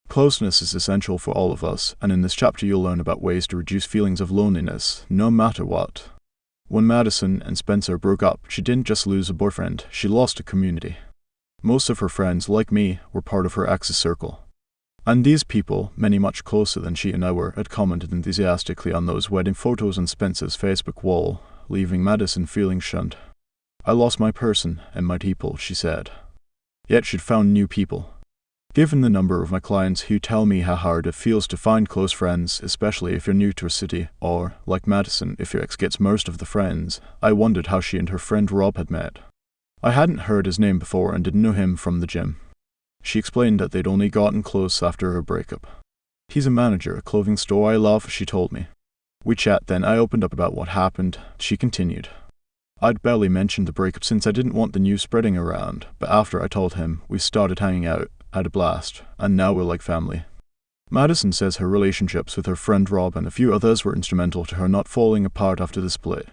S2: Closeness is essential for all of us, and in this chapter you'll learn about ways to reduce feelings of loneliness, no matter what. When Madison and Spencer broke up, she didn't just lose a boyfriend, she lost a community. Most of her friends, like me, were part of her ex's circle. And these people, many much closer than she and I were, had commented enthusiastically on those wedding photos on Spencer's Facebook wall, leaving Madison feeling shunned. I lost my person and my people, she said. Yet she'd found new people. Given the number of my clients who tell me how hard it feels to find close friends, especially if you're new to a city, or, like Madison, if your ex gets most of the friends, I wondered how she and her friend Rob had met. I hadn't heard his name before and didn't know him from the gym. She explained that they'd only gotten close after her breakup. He's a manager at a clothing store I love, she told me. We chat, then I opened up about what happened. She continued. I'd barely mentioned the breakup since I didn't want the news spreading around, but after I told him, we started hanging out, had a blast, and now we're like family. Madison says her relationships with her friend Rob and a few others were instrumental to her not falling apart after the split.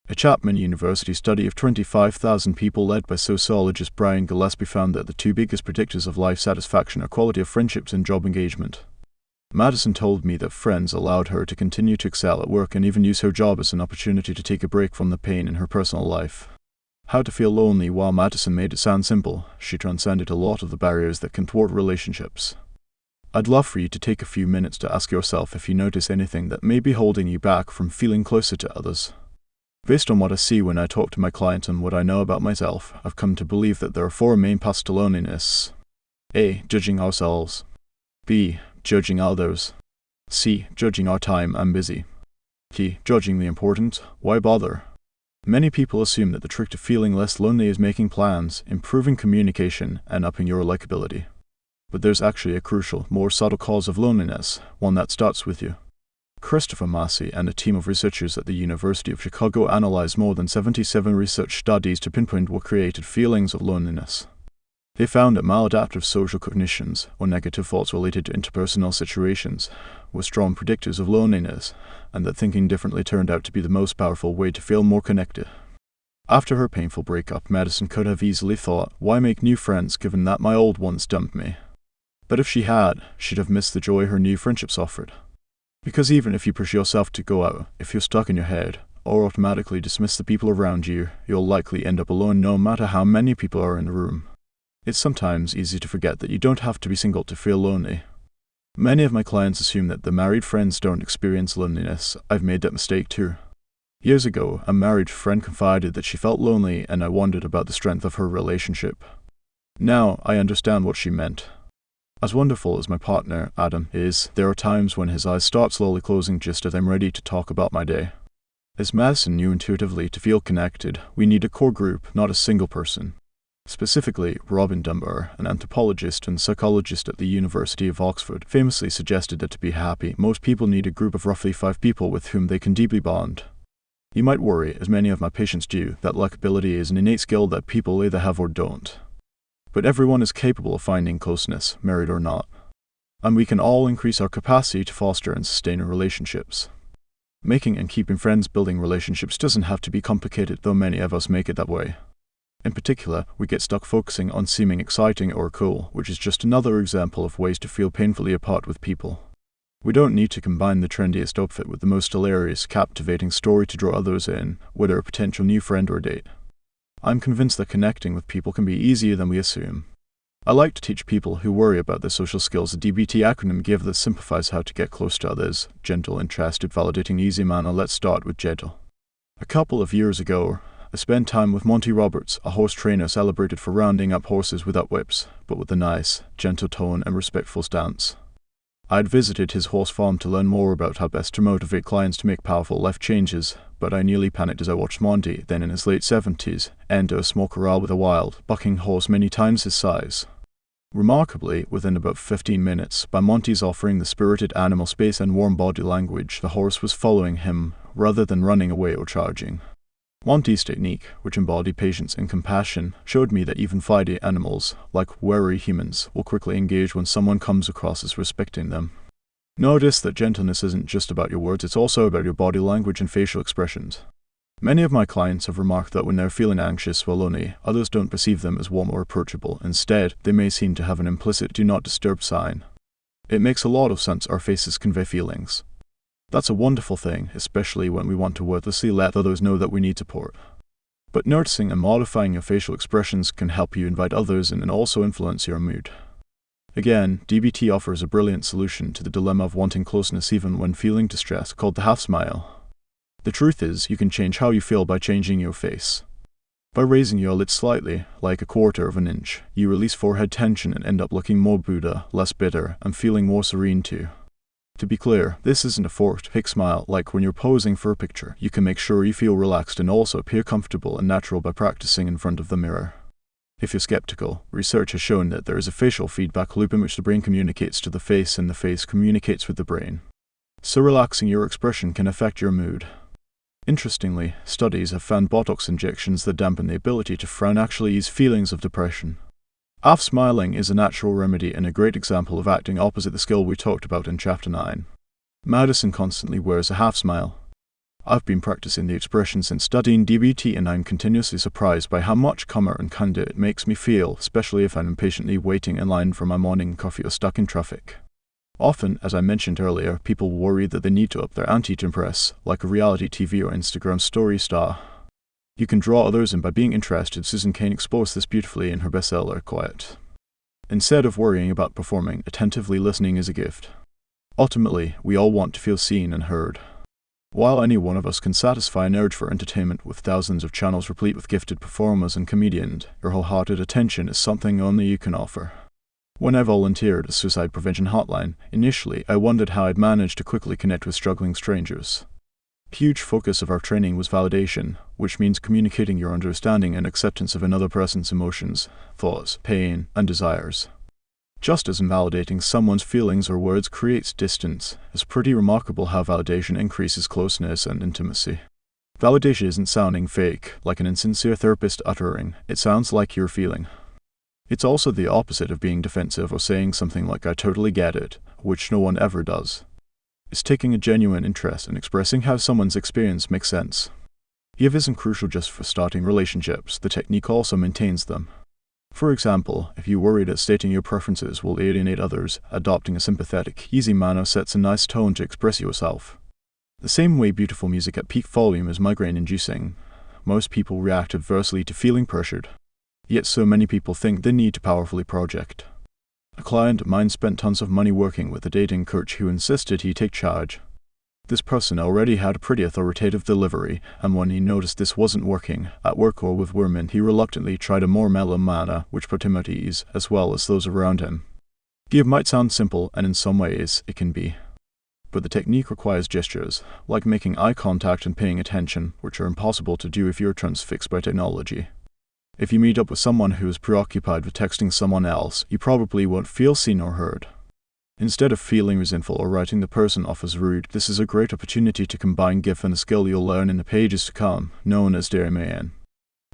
S2: A Chapman University study of 25,000 people led by sociologist Brian Gillespie found that the two biggest predictors of life satisfaction are quality of friendships and job engagement. Madison told me that friends allowed her to continue to excel at work and even use her job as an opportunity to take a break from the pain in her personal life. How to feel lonely, while Madison made it sound simple, she transcended a lot of the barriers that can thwart relationships. I'd love for you to take a few minutes to ask yourself if you notice anything that may be holding you back from feeling closer to others. Based on what I see when I talk to my clients and what I know about myself, I've come to believe that there are 4 main paths to loneliness. A. Judging ourselves. B. Judging others. C. Judging our time I'm busy. D. Judging the important. Why bother? Many people assume that the trick to feeling less lonely is making plans, improving communication, and upping your likability. But there's actually a crucial, more subtle cause of loneliness, one that starts with you. Christopher Massey and a team of researchers at the University of Chicago analyzed more than 77 research studies to pinpoint what created feelings of loneliness. They found that maladaptive social cognitions, or negative thoughts related to interpersonal situations, were strong predictors of loneliness, and that thinking differently turned out to be the most powerful way to feel more connected. After her painful breakup, Madison could have easily thought, why make new friends given that my old ones dumped me? But if she had, she'd have missed the joy her new friendships offered. Because even if you push yourself to go out, if you're stuck in your head, or automatically dismiss the people around you, you'll likely end up alone no matter how many people are in the room. It's sometimes easy to forget that you don't have to be single to feel lonely. Many of my clients assume that the married friends don't experience loneliness. I've made that mistake too. Years ago, a married friend confided that she felt lonely, and I wondered about the strength of her relationship. Now, I understand what she meant. As wonderful as my partner, Adam, is, there are times when his eyes start slowly closing just as I'm ready to talk about my day. As Madison knew intuitively, to feel connected, we need a core group, not a single person. Specifically, Robin Dunbar, an anthropologist and psychologist at the University of Oxford, famously suggested that to be happy, most people need a group of roughly 5 people with whom they can deeply bond. You might worry, as many of my patients do, that likability is an innate skill that people either have or don't. But everyone is capable of finding closeness, married or not. And we can all increase our capacity to foster and sustain relationships. Making and keeping friends, building relationships doesn't have to be complicated, though many of us make it that way. In particular, we get stuck focusing on seeming exciting or cool, which is just another example of ways to feel painfully apart with people. We don't need to combine the trendiest outfit with the most hilarious, captivating story to draw others in, whether a potential new friend or date. I'm convinced that connecting with people can be easier than we assume. I like to teach people who worry about their social skills a DBT acronym give that simplifies how to get close to others: gentle, interested, validating, easy manner. Let's start with gentle. A couple of years ago, I spent time with Monty Roberts, a horse trainer celebrated for rounding up horses without whips, but with a nice, gentle tone and respectful stance. I had visited his horse farm to learn more about how best to motivate clients to make powerful life changes, but I nearly panicked as I watched Monty, then in his late 70s, enter a small corral with a wild, bucking horse many times his size. Remarkably, within about 15 minutes, by Monty's offering the spirited animal space and warm body language, the horse was following him, rather than running away or charging. Monty's technique, which embodied patience and compassion, showed me that even flighty animals, like wary humans, will quickly engage when someone comes across as respecting them. Notice that gentleness isn't just about your words, it's also about your body language and facial expressions. Many of my clients have remarked that when they're feeling anxious or lonely, others don't perceive them as warm or approachable. Instead, they may seem to have an implicit do not disturb sign. It makes a lot of sense our faces convey feelings. That's a wonderful thing, especially when we want to wordlessly let others know that we need support. But noticing and modifying your facial expressions can help you invite others in and also influence your mood. Again, DBT offers a brilliant solution to the dilemma of wanting closeness even when feeling distressed, called the half smile. The truth is, you can change how you feel by changing your face. By raising your lids slightly, like a quarter of an inch, you release forehead tension and end up looking more Buddha, less bitter, and feeling more serene too. To be clear, this isn't a forced fake smile like when you're posing for a picture. You can make sure you feel relaxed and also appear comfortable and natural by practicing in front of the mirror. If you're skeptical, research has shown that there is a facial feedback loop in which the brain communicates to the face and the face communicates with the brain. So relaxing your expression can affect your mood. Interestingly, studies have found Botox injections that dampen the ability to frown actually ease feelings of depression. Half smiling is a natural remedy and a great example of acting opposite the skill we talked about in Chapter 9. Madison constantly wears a half smile. I've been practicing the expression since studying DBT, and I'm continuously surprised by how much calmer and kinder it makes me feel, especially if I'm impatiently waiting in line for my morning coffee or stuck in traffic. Often, as I mentioned earlier, people worry that they need to up their ante to impress, like a reality TV or Instagram story star. You can draw others in by being interested. Susan Cain explores this beautifully in her bestseller, Quiet. Instead of worrying about performing, attentively listening is a gift. Ultimately, we all want to feel seen and heard. While any one of us can satisfy an urge for entertainment with thousands of channels replete with gifted performers and comedians, your wholehearted attention is something only you can offer. When I volunteered at a suicide prevention hotline, initially I wondered how I'd managed to quickly connect with struggling strangers. A huge focus of our training was validation, which means communicating your understanding and acceptance of another person's emotions, thoughts, pain, and desires. Just as invalidating someone's feelings or words creates distance, it's pretty remarkable how validation increases closeness and intimacy. Validation isn't sounding fake, like an insincere therapist uttering, it sounds like you're feeling. It's also the opposite of being defensive or saying something like I totally get it, which no one ever does. It's taking a genuine interest in expressing how someone's experience makes sense. Give isn't crucial just for starting relationships, the technique also maintains them. For example, if you worry that stating your preferences will alienate others, adopting a sympathetic, easy manner sets a nice tone to express yourself. The same way beautiful music at peak volume is migraine-inducing, most people react adversely to feeling pressured. Yet so many people think they need to powerfully project. A client of mine spent tons of money working with a dating coach who insisted he take charge. This person already had a pretty authoritative delivery, and when he noticed this wasn't working, at work or with women, he reluctantly tried a more mellow manner, which put him at ease, as well as those around him. Give might sound simple, and in some ways, it can be. But the technique requires gestures, like making eye contact and paying attention, which are impossible to do if you're transfixed by technology. If you meet up with someone who is preoccupied with texting someone else, you probably won't feel seen or heard. Instead of feeling resentful or writing the person off as rude, this is a great opportunity to combine GIF and a skill you'll learn in the pages to come, known as dismantle.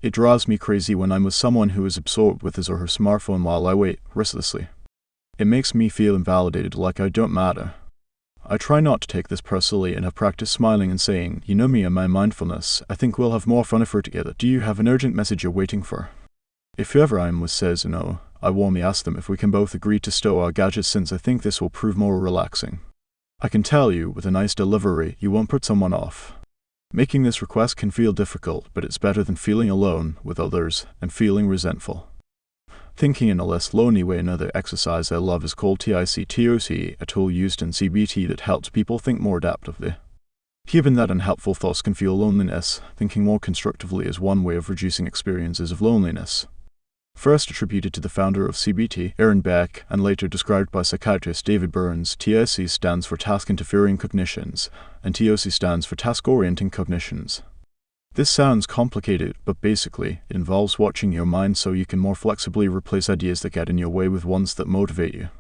S2: It drives me crazy when I'm with someone who is absorbed with his or her smartphone while I wait, restlessly. It makes me feel invalidated, like I don't matter. I try not to take this personally and have practiced smiling and saying, you know me and my mindfulness, I think we'll have more fun if we're together. Do you have an urgent message you're waiting for? If whoever I'm with says no, I warmly ask them if we can both agree to stow our gadgets since I think this will prove more relaxing. I can tell you, with a nice delivery, you won't put someone off. Making this request can feel difficult, but it's better than feeling alone with others and feeling resentful. Thinking in a less lonely way, another exercise I love is called TIC-TOC, a tool used in CBT that helps people think more adaptively. Given that unhelpful thoughts can feel loneliness, thinking more constructively is one way of reducing experiences of loneliness. First attributed to the founder of CBT, Aaron Beck, and later described by psychiatrist David Burns, TIC stands for Task Interfering Cognitions, and TOC stands for Task Orienting Cognitions. This sounds complicated, but basically, it involves watching your mind so you can more flexibly replace ideas that get in your way with ones that motivate you.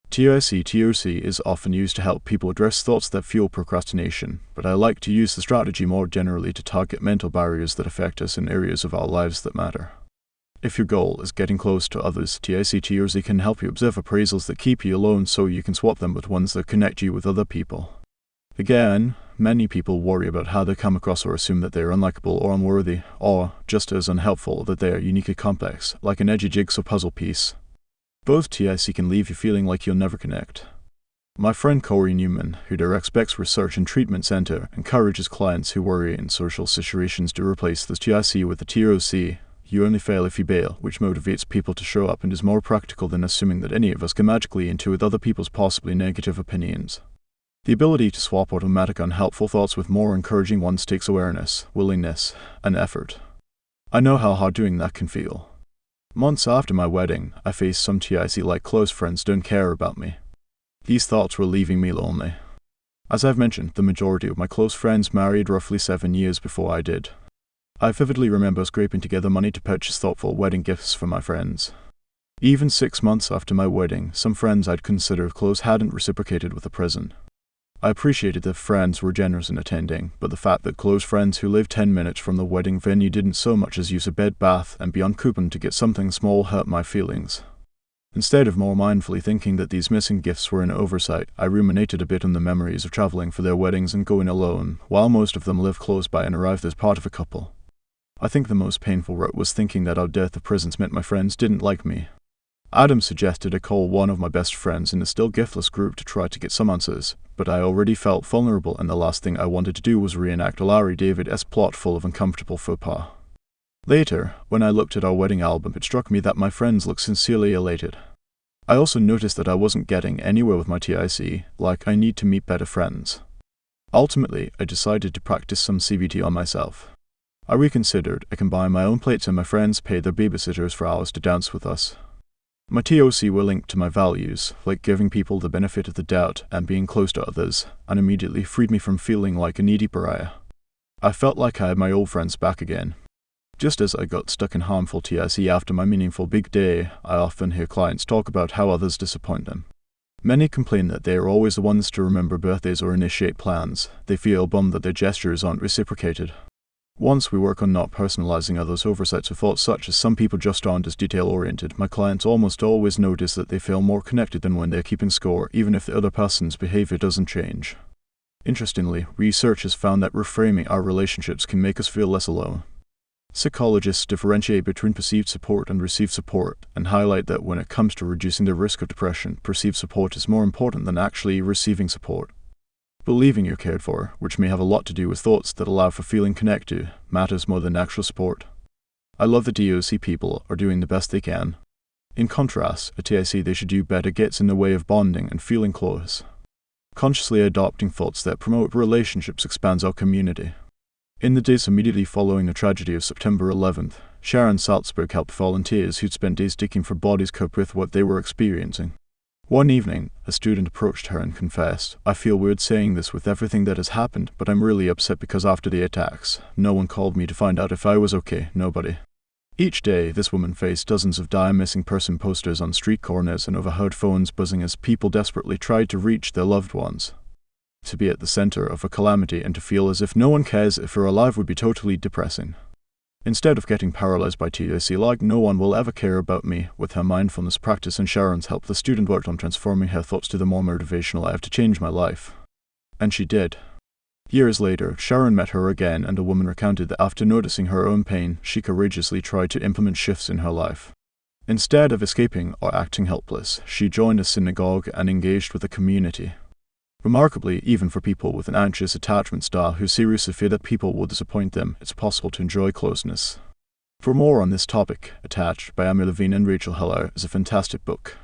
S2: TIC-TOC is often used to help people address thoughts that fuel procrastination, but I like to use the strategy more generally to target mental barriers that affect us in areas of our lives that matter. If your goal is getting close to others, TIC-TOC can help you observe appraisals that keep you alone so you can swap them with ones that connect you with other people. Again, many people worry about how they come across or assume that they are unlikable or unworthy, or, just as unhelpful, that they are uniquely complex, like an edgy jigsaw puzzle piece. Both TIC can leave you feeling like you'll never connect. My friend Corey Newman, who directs Beck's Research and Treatment Center, encourages clients who worry in social situations to replace the TIC with the TOC. You only fail if you bail, which motivates people to show up and is more practical than assuming that any of us can magically intuit other people's possibly negative opinions. The ability to swap automatic unhelpful thoughts with more encouraging ones takes awareness, willingness, and effort. I know how hard doing that can feel. Months after my wedding, I faced some TIC like close friends don't care about me. These thoughts were leaving me lonely. As I've mentioned, the majority of my close friends married roughly 7 years before I did. I vividly remember scraping together money to purchase thoughtful wedding gifts for my friends. Even 6 months after my wedding, some friends I'd considered close hadn't reciprocated with a present. I appreciated that friends were generous in attending, but the fact that close friends who lived 10 minutes from the wedding venue didn't so much as use a bed bath and be on coupon to get something small hurt my feelings. Instead of more mindfully thinking that these missing gifts were an oversight, I ruminated a bit on the memories of traveling for their weddings and going alone, while most of them lived close by and arrived as part of a couple. I think the most painful rut was thinking that our dearth of presents meant my friends didn't like me. Adam suggested I call one of my best friends in the still giftless group to try to get some answers, but I already felt vulnerable and the last thing I wanted to do was reenact a Larry David-esque plot full of uncomfortable faux pas. Later, when I looked at our wedding album, it struck me that my friends looked sincerely elated. I also noticed that I wasn't getting anywhere with my TIC, like I need to meet better friends. Ultimately, I decided to practice some CBT on myself. I reconsidered. I can buy my own plates and my friends pay their babysitters for hours to dance with us. My TOC were linked to my values, like giving people the benefit of the doubt and being close to others, and immediately freed me from feeling like a needy pariah. I felt like I had my old friends back again. Just as I got stuck in harmful TIC after my meaningful big day, I often hear clients talk about how others disappoint them. Many complain that they are always the ones to remember birthdays or initiate plans. They feel bummed that their gestures aren't reciprocated. Once we work on not personalizing others' oversights or thoughts such as some people just aren't as detail-oriented, my clients almost always notice that they feel more connected than when they're keeping score, even if the other person's behavior doesn't change. Interestingly, research has found that reframing our relationships can make us feel less alone. Psychologists differentiate between perceived support and received support, and highlight that when it comes to reducing the risk of depression, perceived support is more important than actually receiving support. Believing you're cared for, which may have a lot to do with thoughts that allow for feeling connected, matters more than actual support. I love that DOC people are doing the best they can. In contrast, a TIC they should do better gets in the way of bonding and feeling close. Consciously adopting thoughts that promote relationships expands our community. In the days immediately following the tragedy of September 11th, Sharon Salzberg helped volunteers who'd spent days digging for bodies cope with what they were experiencing. One evening, a student approached her and confessed, "I feel weird saying this with everything that has happened, but I'm really upset because after the attacks, no one called me to find out if I was okay, nobody." Each day, this woman faced dozens of dire missing person posters on street corners and overheard phones buzzing as people desperately tried to reach their loved ones. To be at the center of a calamity and to feel as if no one cares if you're alive would be totally depressing. Instead of getting paralyzed by TIC like no one will ever care about me, with her mindfulness practice and Sharon's help, the student worked on transforming her thoughts to the more motivational "I have to change my life." And she did. Years later, Sharon met her again and a woman recounted that after noticing her own pain, she courageously tried to implement shifts in her life. Instead of escaping or acting helpless, she joined a synagogue and engaged with a community. Remarkably, even for people with an anxious attachment style who seriously fear that people will disappoint them, it's possible to enjoy closeness. For more on this topic, Attached by Amy Levine and Rachel Heller is a fantastic book.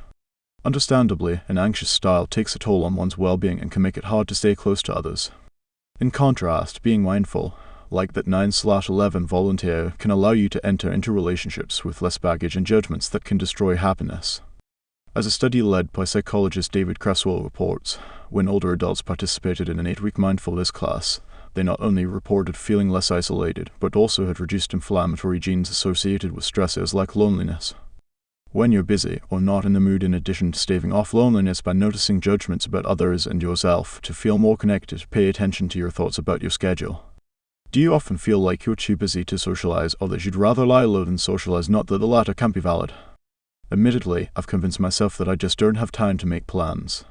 S2: Understandably, an anxious style takes a toll on one's well-being and can make it hard to stay close to others. In contrast, being mindful, like that 9/11 volunteer, can allow you to enter into relationships with less baggage and judgments that can destroy happiness. As a study led by psychologist David Creswell reports, when older adults participated in an 8-week mindfulness class, they not only reported feeling less isolated, but also had reduced inflammatory genes associated with stressors like loneliness. When you're busy or not in the mood, in addition to staving off loneliness by noticing judgments about others and yourself, to feel more connected, pay attention to your thoughts about your schedule. Do you often feel like you're too busy to socialize, or that you'd rather lie low than socialize? Not that the latter can't be valid. Admittedly, I've convinced myself that I just don't have time to make plans.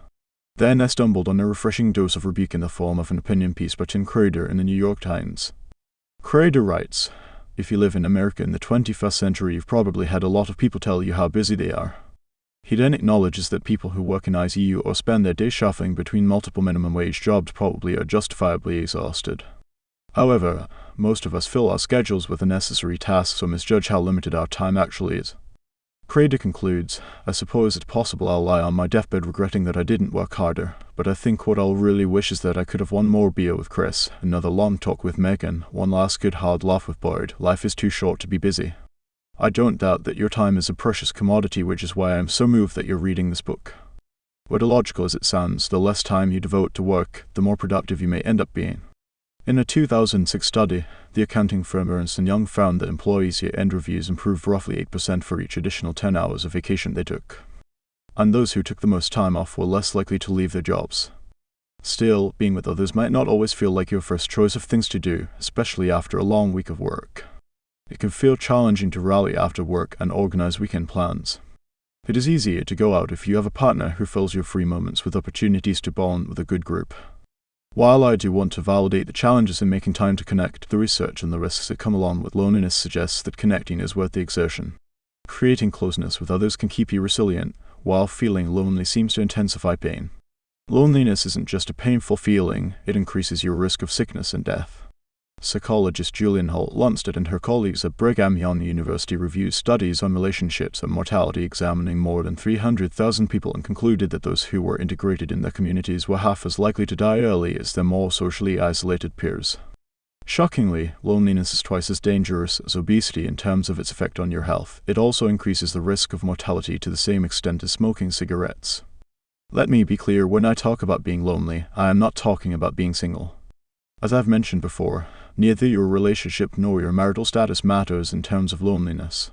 S2: Then I stumbled on a refreshing dose of rebuke in the form of an opinion piece by Tim Crader in the New York Times. Crader writes, "If you live in America in the 21st century, you've probably had a lot of people tell you how busy they are." He then acknowledges that people who work in ICU or spend their day shuffling between multiple minimum wage jobs probably are justifiably exhausted. However, most of us fill our schedules with the necessary tasks or misjudge how limited our time actually is. Crader concludes, "I suppose it's possible I'll lie on my deathbed regretting that I didn't work harder, but I think what I'll really wish is that I could have one more beer with Chris, another long talk with Megan, one last good hard laugh with Boyd. Life is too short to be busy." I don't doubt that your time is a precious commodity, which is why I am so moved that you're reading this book. Whether illogical as it sounds, the less time you devote to work, the more productive you may end up being. In a 2006 study, the accounting firm Ernst & Young found that employees' year-end reviews improved roughly 8% for each additional 10 hours of vacation they took. And those who took the most time off were less likely to leave their jobs. Still, being with others might not always feel like your first choice of things to do, especially after a long week of work. It can feel challenging to rally after work and organize weekend plans. It is easier to go out if you have a partner who fills your free moments with opportunities to bond with a good group. While I do want to validate the challenges in making time to connect, the research and the risks that come along with loneliness suggests that connecting is worth the exertion. Creating closeness with others can keep you resilient, while feeling lonely seems to intensify pain. Loneliness isn't just a painful feeling, it increases your risk of sickness and death. Psychologist Julian Holt-Lunstad and her colleagues at Brigham Young University reviewed studies on relationships and mortality, examining more than 300,000 people, and concluded that those who were integrated in their communities were half as likely to die early as their more socially isolated peers. Shockingly, loneliness is twice as dangerous as obesity in terms of its effect on your health. It also increases the risk of mortality to the same extent as smoking cigarettes. Let me be clear, when I talk about being lonely, I am not talking about being single. As I've mentioned before, neither your relationship nor your marital status matters in terms of loneliness.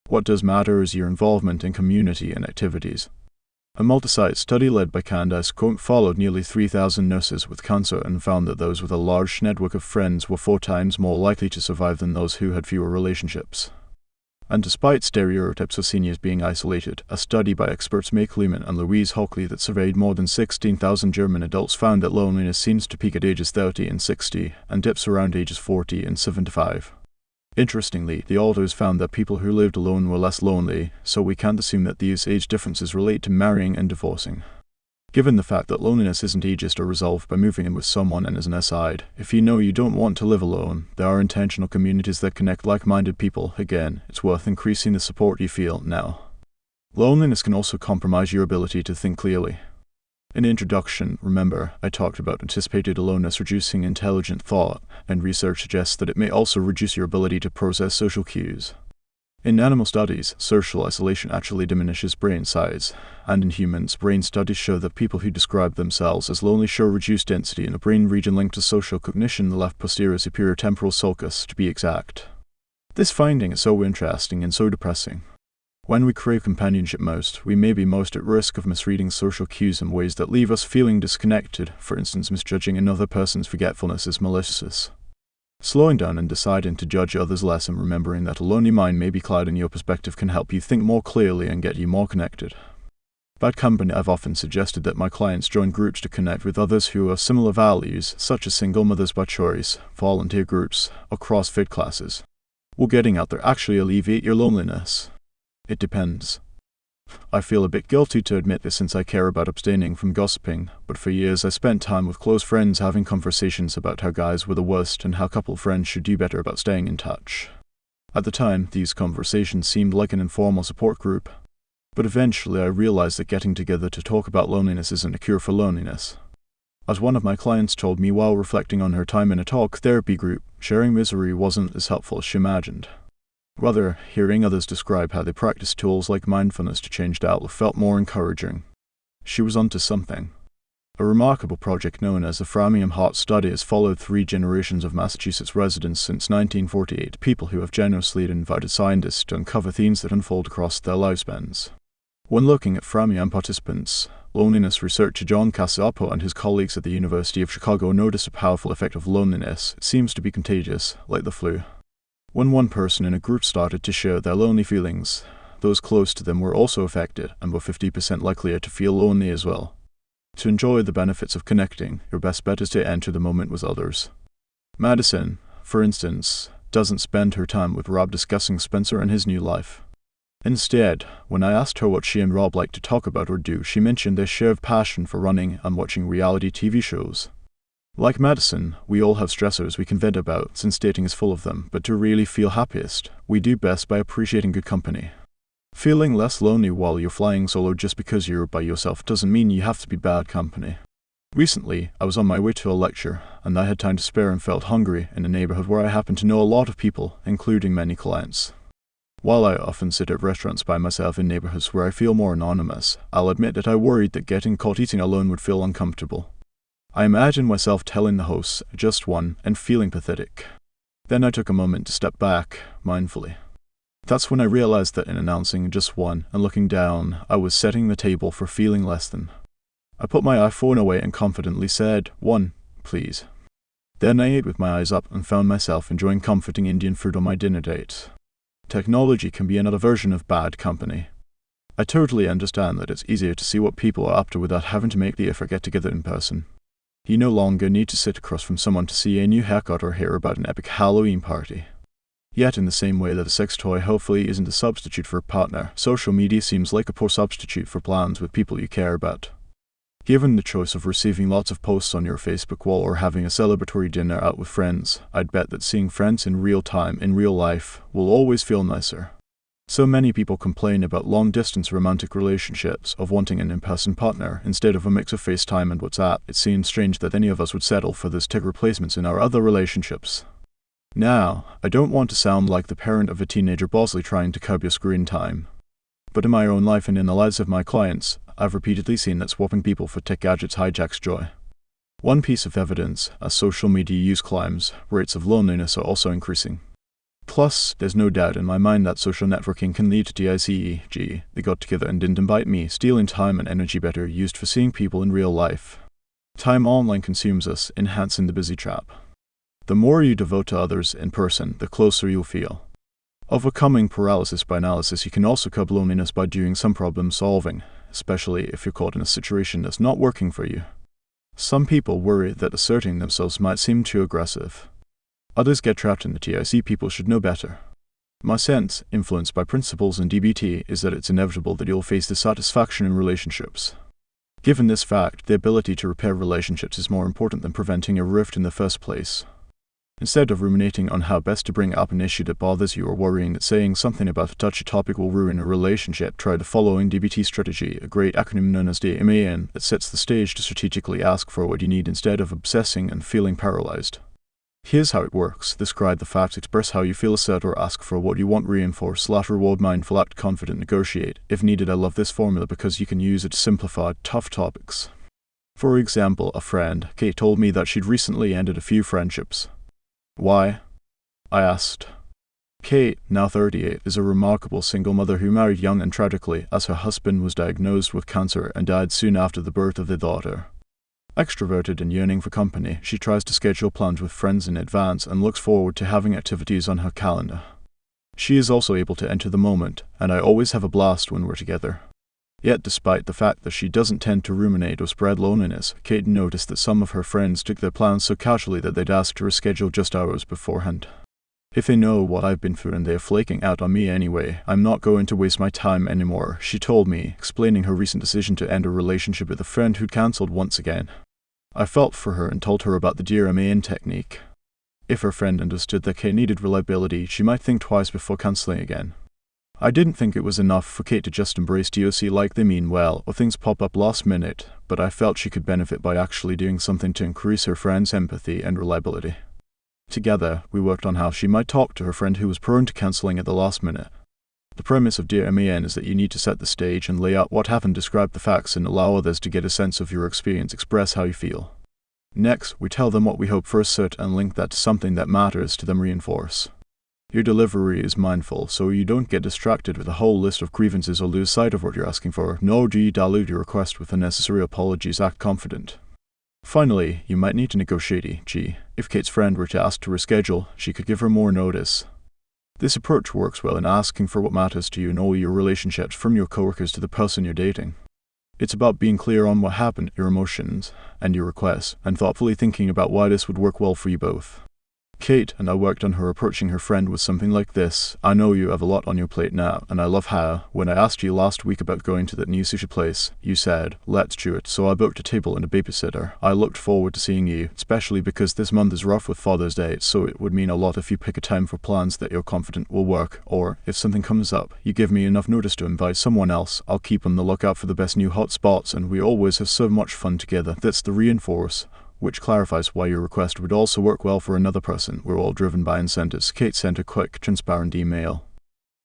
S2: What does matter is your involvement in community and activities. A multi-site study led by Candace followed nearly 3,000 nurses with cancer and found that those with a large network of friends were 4 times more likely to survive than those who had fewer relationships. And despite stereotypes of seniors being isolated, a study by experts May Kleeman and Louise Hockley that surveyed more than 16,000 German adults found that loneliness seems to peak at ages 30 and 60 and dips around ages 40 and 75. Interestingly, the authors found that people who lived alone were less lonely, so we can't assume that these age differences relate to marrying and divorcing. Given the fact that loneliness isn't ageist or resolved by moving in with someone, and as an aside, if you know you don't want to live alone, there are intentional communities that connect like-minded people. Again, it's worth increasing the support you feel now. Loneliness can also compromise your ability to think clearly. In the introduction, remember, I talked about anticipated aloneness reducing intelligent thought, and research suggests that it may also reduce your ability to process social cues. In animal studies, social isolation actually diminishes brain size, and in humans, brain studies show that people who describe themselves as lonely show reduced density in a brain region linked to social cognition, the left posterior superior temporal sulcus, to be exact. This finding is so interesting and so depressing. When we crave companionship most, we may be most at risk of misreading social cues in ways that leave us feeling disconnected, for instance misjudging another person's forgetfulness as malicious. Slowing down and deciding to judge others less and remembering that a lonely mind may be clouding your perspective can help you think more clearly and get you more connected. Bad company. I've often suggested that my clients join groups to connect with others who have similar values, such as single mothers by choice, volunteer groups, or CrossFit classes. Will getting out there actually alleviate your loneliness? It depends. I feel a bit guilty to admit this since I care about abstaining from gossiping, but for years I spent time with close friends having conversations about how guys were the worst and how couple friends should do better about staying in touch. At the time, these conversations seemed like an informal support group, but eventually I realized that getting together to talk about loneliness isn't a cure for loneliness. As one of my clients told me while reflecting on her time in a talk therapy group, sharing misery wasn't as helpful as she imagined. Rather, hearing others describe how they practice tools like mindfulness to change the outlook felt more encouraging. She was onto something. A remarkable project known as the Framingham Heart Study has followed 3 generations of Massachusetts residents since 1948, people who have generously invited scientists to uncover themes that unfold across their lifespans. When looking at Framingham participants, loneliness researcher John Cacioppo and his colleagues at the University of Chicago noticed a powerful effect of loneliness. It seems to be contagious, like the flu. When one person in a group started to share their lonely feelings, those close to them were also affected and were 50% likelier to feel lonely as well. To enjoy the benefits of connecting, your best bet is to enter the moment with others. Madison, for instance, doesn't spend her time with Rob discussing Spencer and his new life. Instead, when I asked her what she and Rob like to talk about or do, she mentioned their shared passion for running and watching reality TV shows. Like Madison, we all have stressors we can vent about, since dating is full of them, but to really feel happiest, we do best by appreciating good company. Feeling less lonely while you're flying solo just because you're by yourself doesn't mean you have to be bad company. Recently, I was on my way to a lecture, and I had time to spare and felt hungry in a neighborhood where I happen to know a lot of people, including many clients. While I often sit at restaurants by myself in neighborhoods where I feel more anonymous, I'll admit that I worried that getting caught eating alone would feel uncomfortable. I imagined myself telling the hosts just one and feeling pathetic. Then I took a moment to step back, mindfully. That's when I realized that in announcing just one and looking down, I was setting the table for feeling less than. I put my iPhone away and confidently said, 1, please. Then I ate with my eyes up and found myself enjoying comforting Indian food on my dinner date. Technology can be another version of bad company. I totally understand that it's easier to see what people are up to without having to make the effort to get together in person. You no longer need to sit across from someone to see a new haircut or hear about an epic Halloween party. Yet in the same way that a sex toy hopefully isn't a substitute for a partner, social media seems like a poor substitute for plans with people you care about. Given the choice of receiving lots of posts on your Facebook wall or having a celebratory dinner out with friends, I'd bet that seeing friends in real time, in real life, will always feel nicer. So many people complain about long-distance romantic relationships, of wanting an in-person partner instead of a mix of FaceTime and WhatsApp. It seems strange that any of us would settle for this tech replacements in our other relationships. Now, I don't want to sound like the parent of a teenager bossily trying to curb your screen time. But in my own life and in the lives of my clients, I've repeatedly seen that swapping people for tech gadgets hijacks joy. One piece of evidence, as social media use climbs, rates of loneliness are also increasing. Plus, there's no doubt in my mind that social networking can lead to DICE, they got together and didn't invite me, stealing time and energy better used for seeing people in real life. Time online consumes us, enhancing the busy trap. The more you devote to others in person, the closer you'll feel. Overcoming paralysis by analysis, you can also curb loneliness by doing some problem solving, especially if you're caught in a situation that's not working for you. Some people worry that asserting themselves might seem too aggressive. Others get trapped in the TIC people should know better. My sense, influenced by principles in DBT, is that it's inevitable that you'll face dissatisfaction in relationships. Given this fact, the ability to repair relationships is more important than preventing a rift in the first place. Instead of ruminating on how best to bring up an issue that bothers you or worrying that saying something about a touchy topic will ruin a relationship, try the following DBT strategy, a great acronym known as DEEPEN, that sets the stage to strategically ask for what you need instead of obsessing and feeling paralyzed. Here's how it works. Describe the facts, express how you feel, assert or ask for what you want, reinforce, /reward, mindful, act confident, negotiate. If needed, I love this formula because you can use it to simplify tough topics. For example, a friend, Kate, told me that she'd recently ended a few friendships. Why? I asked. Kate, now 38, is a remarkable single mother who married young and tragically, as her husband was diagnosed with cancer and died soon after the birth of their daughter. Extroverted and yearning for company, she tries to schedule plans with friends in advance and looks forward to having activities on her calendar. She is also able to enter the moment, and I always have a blast when we're together. Yet despite the fact that she doesn't tend to ruminate or spread loneliness, Kate noticed that some of her friends took their plans so casually that they'd ask to reschedule just hours beforehand. If they know what I've been through and they're flaking out on me anyway, I'm not going to waste my time anymore, she told me, explaining her recent decision to end a relationship with a friend who'd cancelled once again. I felt for her and told her about the DEEPEN technique. If her friend understood that Kate needed reliability, she might think twice before cancelling again. I didn't think it was enough for Kate to just embrace DOC like they mean well, or things pop up last minute, but I felt she could benefit by actually doing something to increase her friend's empathy and reliability. Together, we worked on how she might talk to her friend who was prone to cancelling at the last minute. The premise of DEEPEN is that you need to set the stage and lay out what happened, describe the facts, and allow others to get a sense of your experience, express how you feel. Next, we tell them what we hope for, assert, and link that to something that matters to them, reinforce. Your delivery is mindful, so you don't get distracted with a whole list of grievances or lose sight of what you're asking for, nor do you dilute your request with unnecessary apologies, act confident. Finally, you might need to negotiate. If Kate's friend were to ask to reschedule, she could give her more notice. This approach works well in asking for what matters to you in all your relationships, from your coworkers to the person you're dating. It's about being clear on what happened, your emotions, and your requests, and thoughtfully thinking about why this would work well for you both. Kate and I worked on her approaching her friend with something like this. I know you have a lot on your plate now, and I love how, when I asked you last week about going to that new sushi place, you said, let's do it, so I booked a table and a babysitter. I looked forward to seeing you, especially because this month is rough with Father's Day, so it would mean a lot if you pick a time for plans that you're confident will work, or, if something comes up, you give me enough notice to invite someone else. I'll keep on the lookout for the best new hot spots, and we always have so much fun together. That's the reinforce, which clarifies why your request would also work well for another person. We're all driven by incentives. Kate sent a quick, transparent email.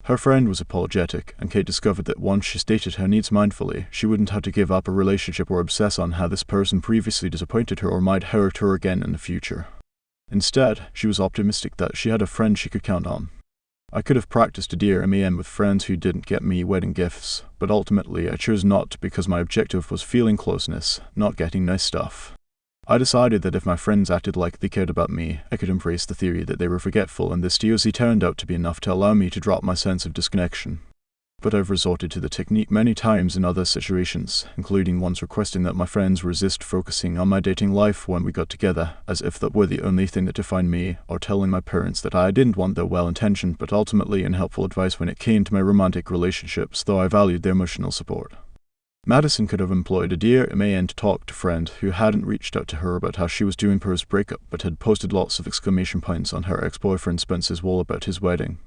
S2: Her friend was apologetic, and Kate discovered that once she stated her needs mindfully, she wouldn't have to give up a relationship or obsess on how this person previously disappointed her or might hurt her again in the future. Instead, she was optimistic that she had a friend she could count on. I could have practiced a DEEPEN with friends who didn't get me wedding gifts, but ultimately I chose not to because my objective was feeling closeness, not getting nice stuff. I decided that if my friends acted like they cared about me, I could embrace the theory that they were forgetful, and this DOC turned out to be enough to allow me to drop my sense of disconnection. but I've resorted to the technique many times in other situations, including once requesting that my friends resist focusing on my dating life when we got together, as if that were the only thing that defined me, or telling my parents that I didn't want their well-intentioned but ultimately unhelpful advice when it came to my romantic relationships, though I valued their emotional support. Madison could have employed a Dear MAN to talk to a friend who hadn't reached out to her about how she was doing post-breakup, but had posted lots of exclamation points on her ex-boyfriend Spencer's wall about his wedding.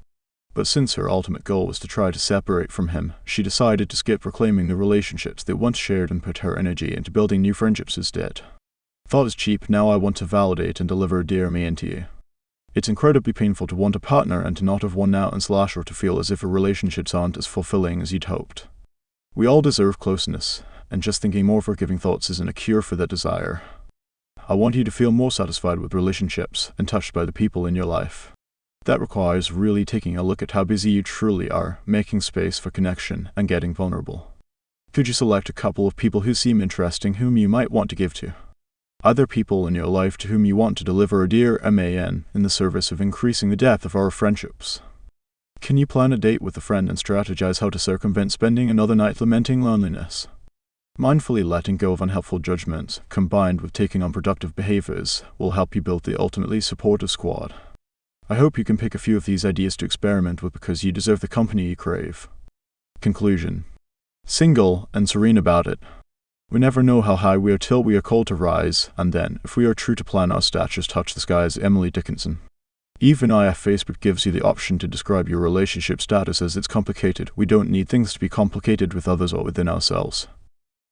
S2: But since her ultimate goal was to try to separate from him, she decided to skip reclaiming the relationships they once shared and put her energy into building new friendships instead. Thought is cheap, now I want to validate and deliver a Dear MAN to you. It's incredibly painful to want a partner and to not have one now, and or to feel as if a relationships aren't as fulfilling as you'd hoped. We all deserve closeness, and just thinking more forgiving thoughts isn't a cure for that desire. I want you to feel more satisfied with relationships and touched by the people in your life. That requires really taking a look at how busy you truly are, making space for connection, and getting vulnerable. Could you select a couple of people who seem interesting whom you might want to give to? Are there people in your life to whom you want to deliver a Dear MAN in the service of increasing the depth of our friendships? Can you plan a date with a friend and strategize how to circumvent spending another night lamenting loneliness? Mindfully letting go of unhelpful judgments, combined with taking on productive behaviors, will help you build the ultimately supportive squad. I hope you can pick a few of these ideas to experiment with because you deserve the company you crave. Conclusion. Single and serene about it. We never know how high we are till we are called to rise, and then, if we are true to plan, our statures touch the skies. Emily Dickinson. Even if Facebook gives you the option to describe your relationship status as it's complicated, we don't need things to be complicated with others or within ourselves.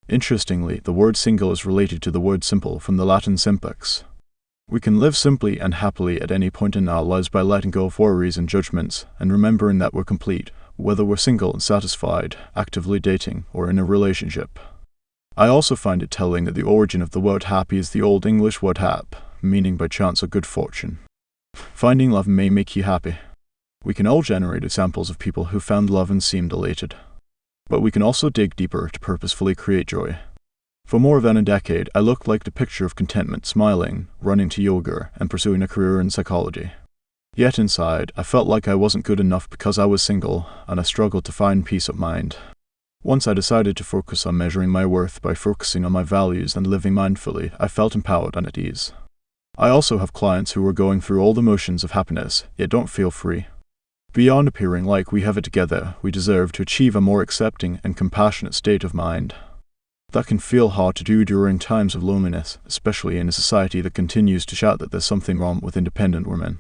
S2: Interestingly, the word single is related to the word simple from the Latin simplex. We can live simply and happily at any point in our lives by letting go of worries and judgments, and remembering that we're complete, whether we're single and satisfied, actively dating, or in a relationship. I also find it telling that the origin of the word happy is the Old English word hap, meaning by chance or good fortune. Finding love may make you happy. We can all generate examples of people who found love and seemed elated. But we can also dig deeper to purposefully create joy. For more than a decade, I looked like the picture of contentment, smiling, running to yoga, and pursuing a career in psychology. Yet inside, I felt like I wasn't good enough because I was single, and I struggled to find peace of mind. Once I decided to focus on measuring my worth by focusing on my values and living mindfully, I felt empowered and at ease. I also have clients who are going through all the motions of happiness, yet don't feel free. Beyond appearing like we have it together, we deserve to achieve a more accepting and compassionate state of mind. That can feel hard to do during times of loneliness, especially in a society that continues to shout that there's something wrong with independent women.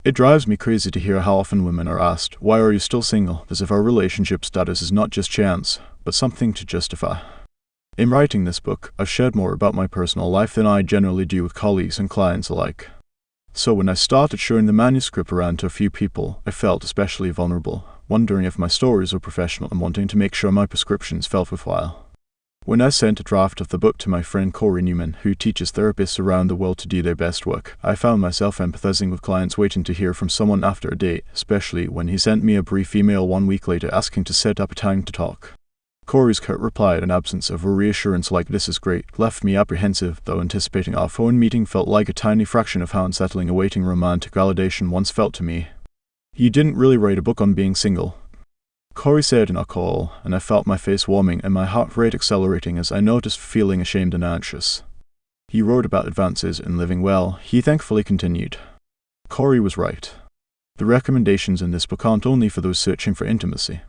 S2: It drives me crazy to hear how often women are asked, "Why are you still single?" as if our relationship status is not just chance, but something to justify. In writing this book, I've shared more about my personal life than I generally do with colleagues and clients alike. So when I started showing the manuscript around to a few people, I felt especially vulnerable, wondering if my stories were professional and wanting to make sure my prescriptions felt worthwhile. When I sent a draft of the book to my friend Corey Newman, who teaches therapists around the world to do their best work, I found myself empathizing with clients waiting to hear from someone after a date, especially when he sent me a brief email 1 week later asking to set up a time to talk. Corey's curt reply in absence of a reassurance like "this is great" left me apprehensive, though anticipating our phone meeting felt like a tiny fraction of how unsettling awaiting romantic validation once felt to me. "You didn't really write a book on being single," Corey said in our call, and I felt my face warming and my heart rate accelerating as I noticed feeling ashamed and anxious. He wrote about advances in living well. He thankfully continued. Corey was right. The recommendations in this book aren't only for those searching for intimacy.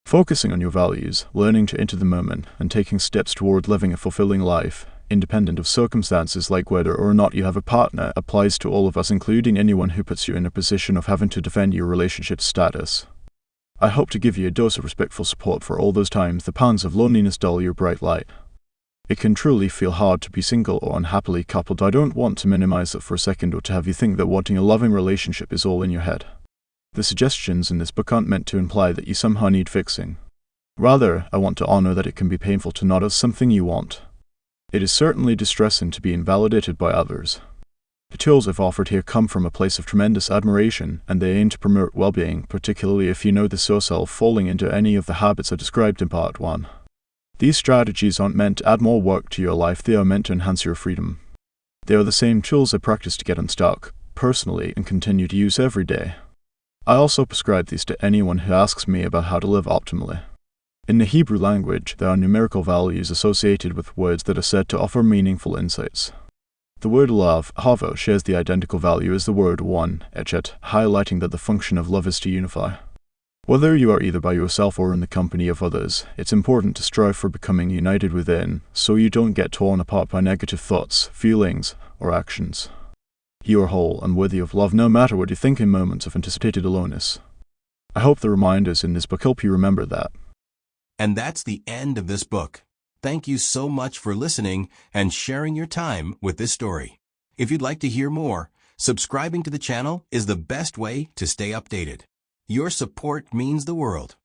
S2: Focusing on your values, learning to enter the moment, and taking steps toward living a fulfilling life, independent of circumstances like whether or not you have a partner, applies to all of us, including anyone who puts you in a position of having to defend your relationship status. I hope to give you a dose of respectful support for all those times the pangs of loneliness dull your bright light. It can truly feel hard to be single or unhappily coupled. I don't want to minimize that for a second or to have you think that wanting a loving relationship is all in your head. The suggestions in this book aren't meant to imply that you somehow need fixing. Rather, I want to honor that it can be painful to not have something you want. It is certainly distressing to be invalidated by others. The tools I've offered here come from a place of tremendous admiration, and they aim to promote well-being, particularly if you know this yourself, falling into any of the habits I described in Part 1. These strategies aren't meant to add more work to your life, they are meant to enhance your freedom. They are the same tools I practice to get unstuck, personally, and continue to use every day. I also prescribe these to anyone who asks me about how to live optimally. In the Hebrew language, there are numerical values associated with words that are said to offer meaningful insights. The word love, however, shares the identical value as the word one, echet, highlighting that the function of love is to unify. Whether you are either by yourself or in the company of others, it's important to strive for becoming united within, so you don't get torn apart by negative thoughts, feelings, or actions. You are whole and worthy of love no matter what you think in moments of anticipated aloneness. I hope the reminders in this book help you remember that.
S1: And that's the end of this book. Thank you so much for listening and sharing your time with this story. If you'd like to hear more, subscribing to the channel is the best way to stay updated. Your support means the world.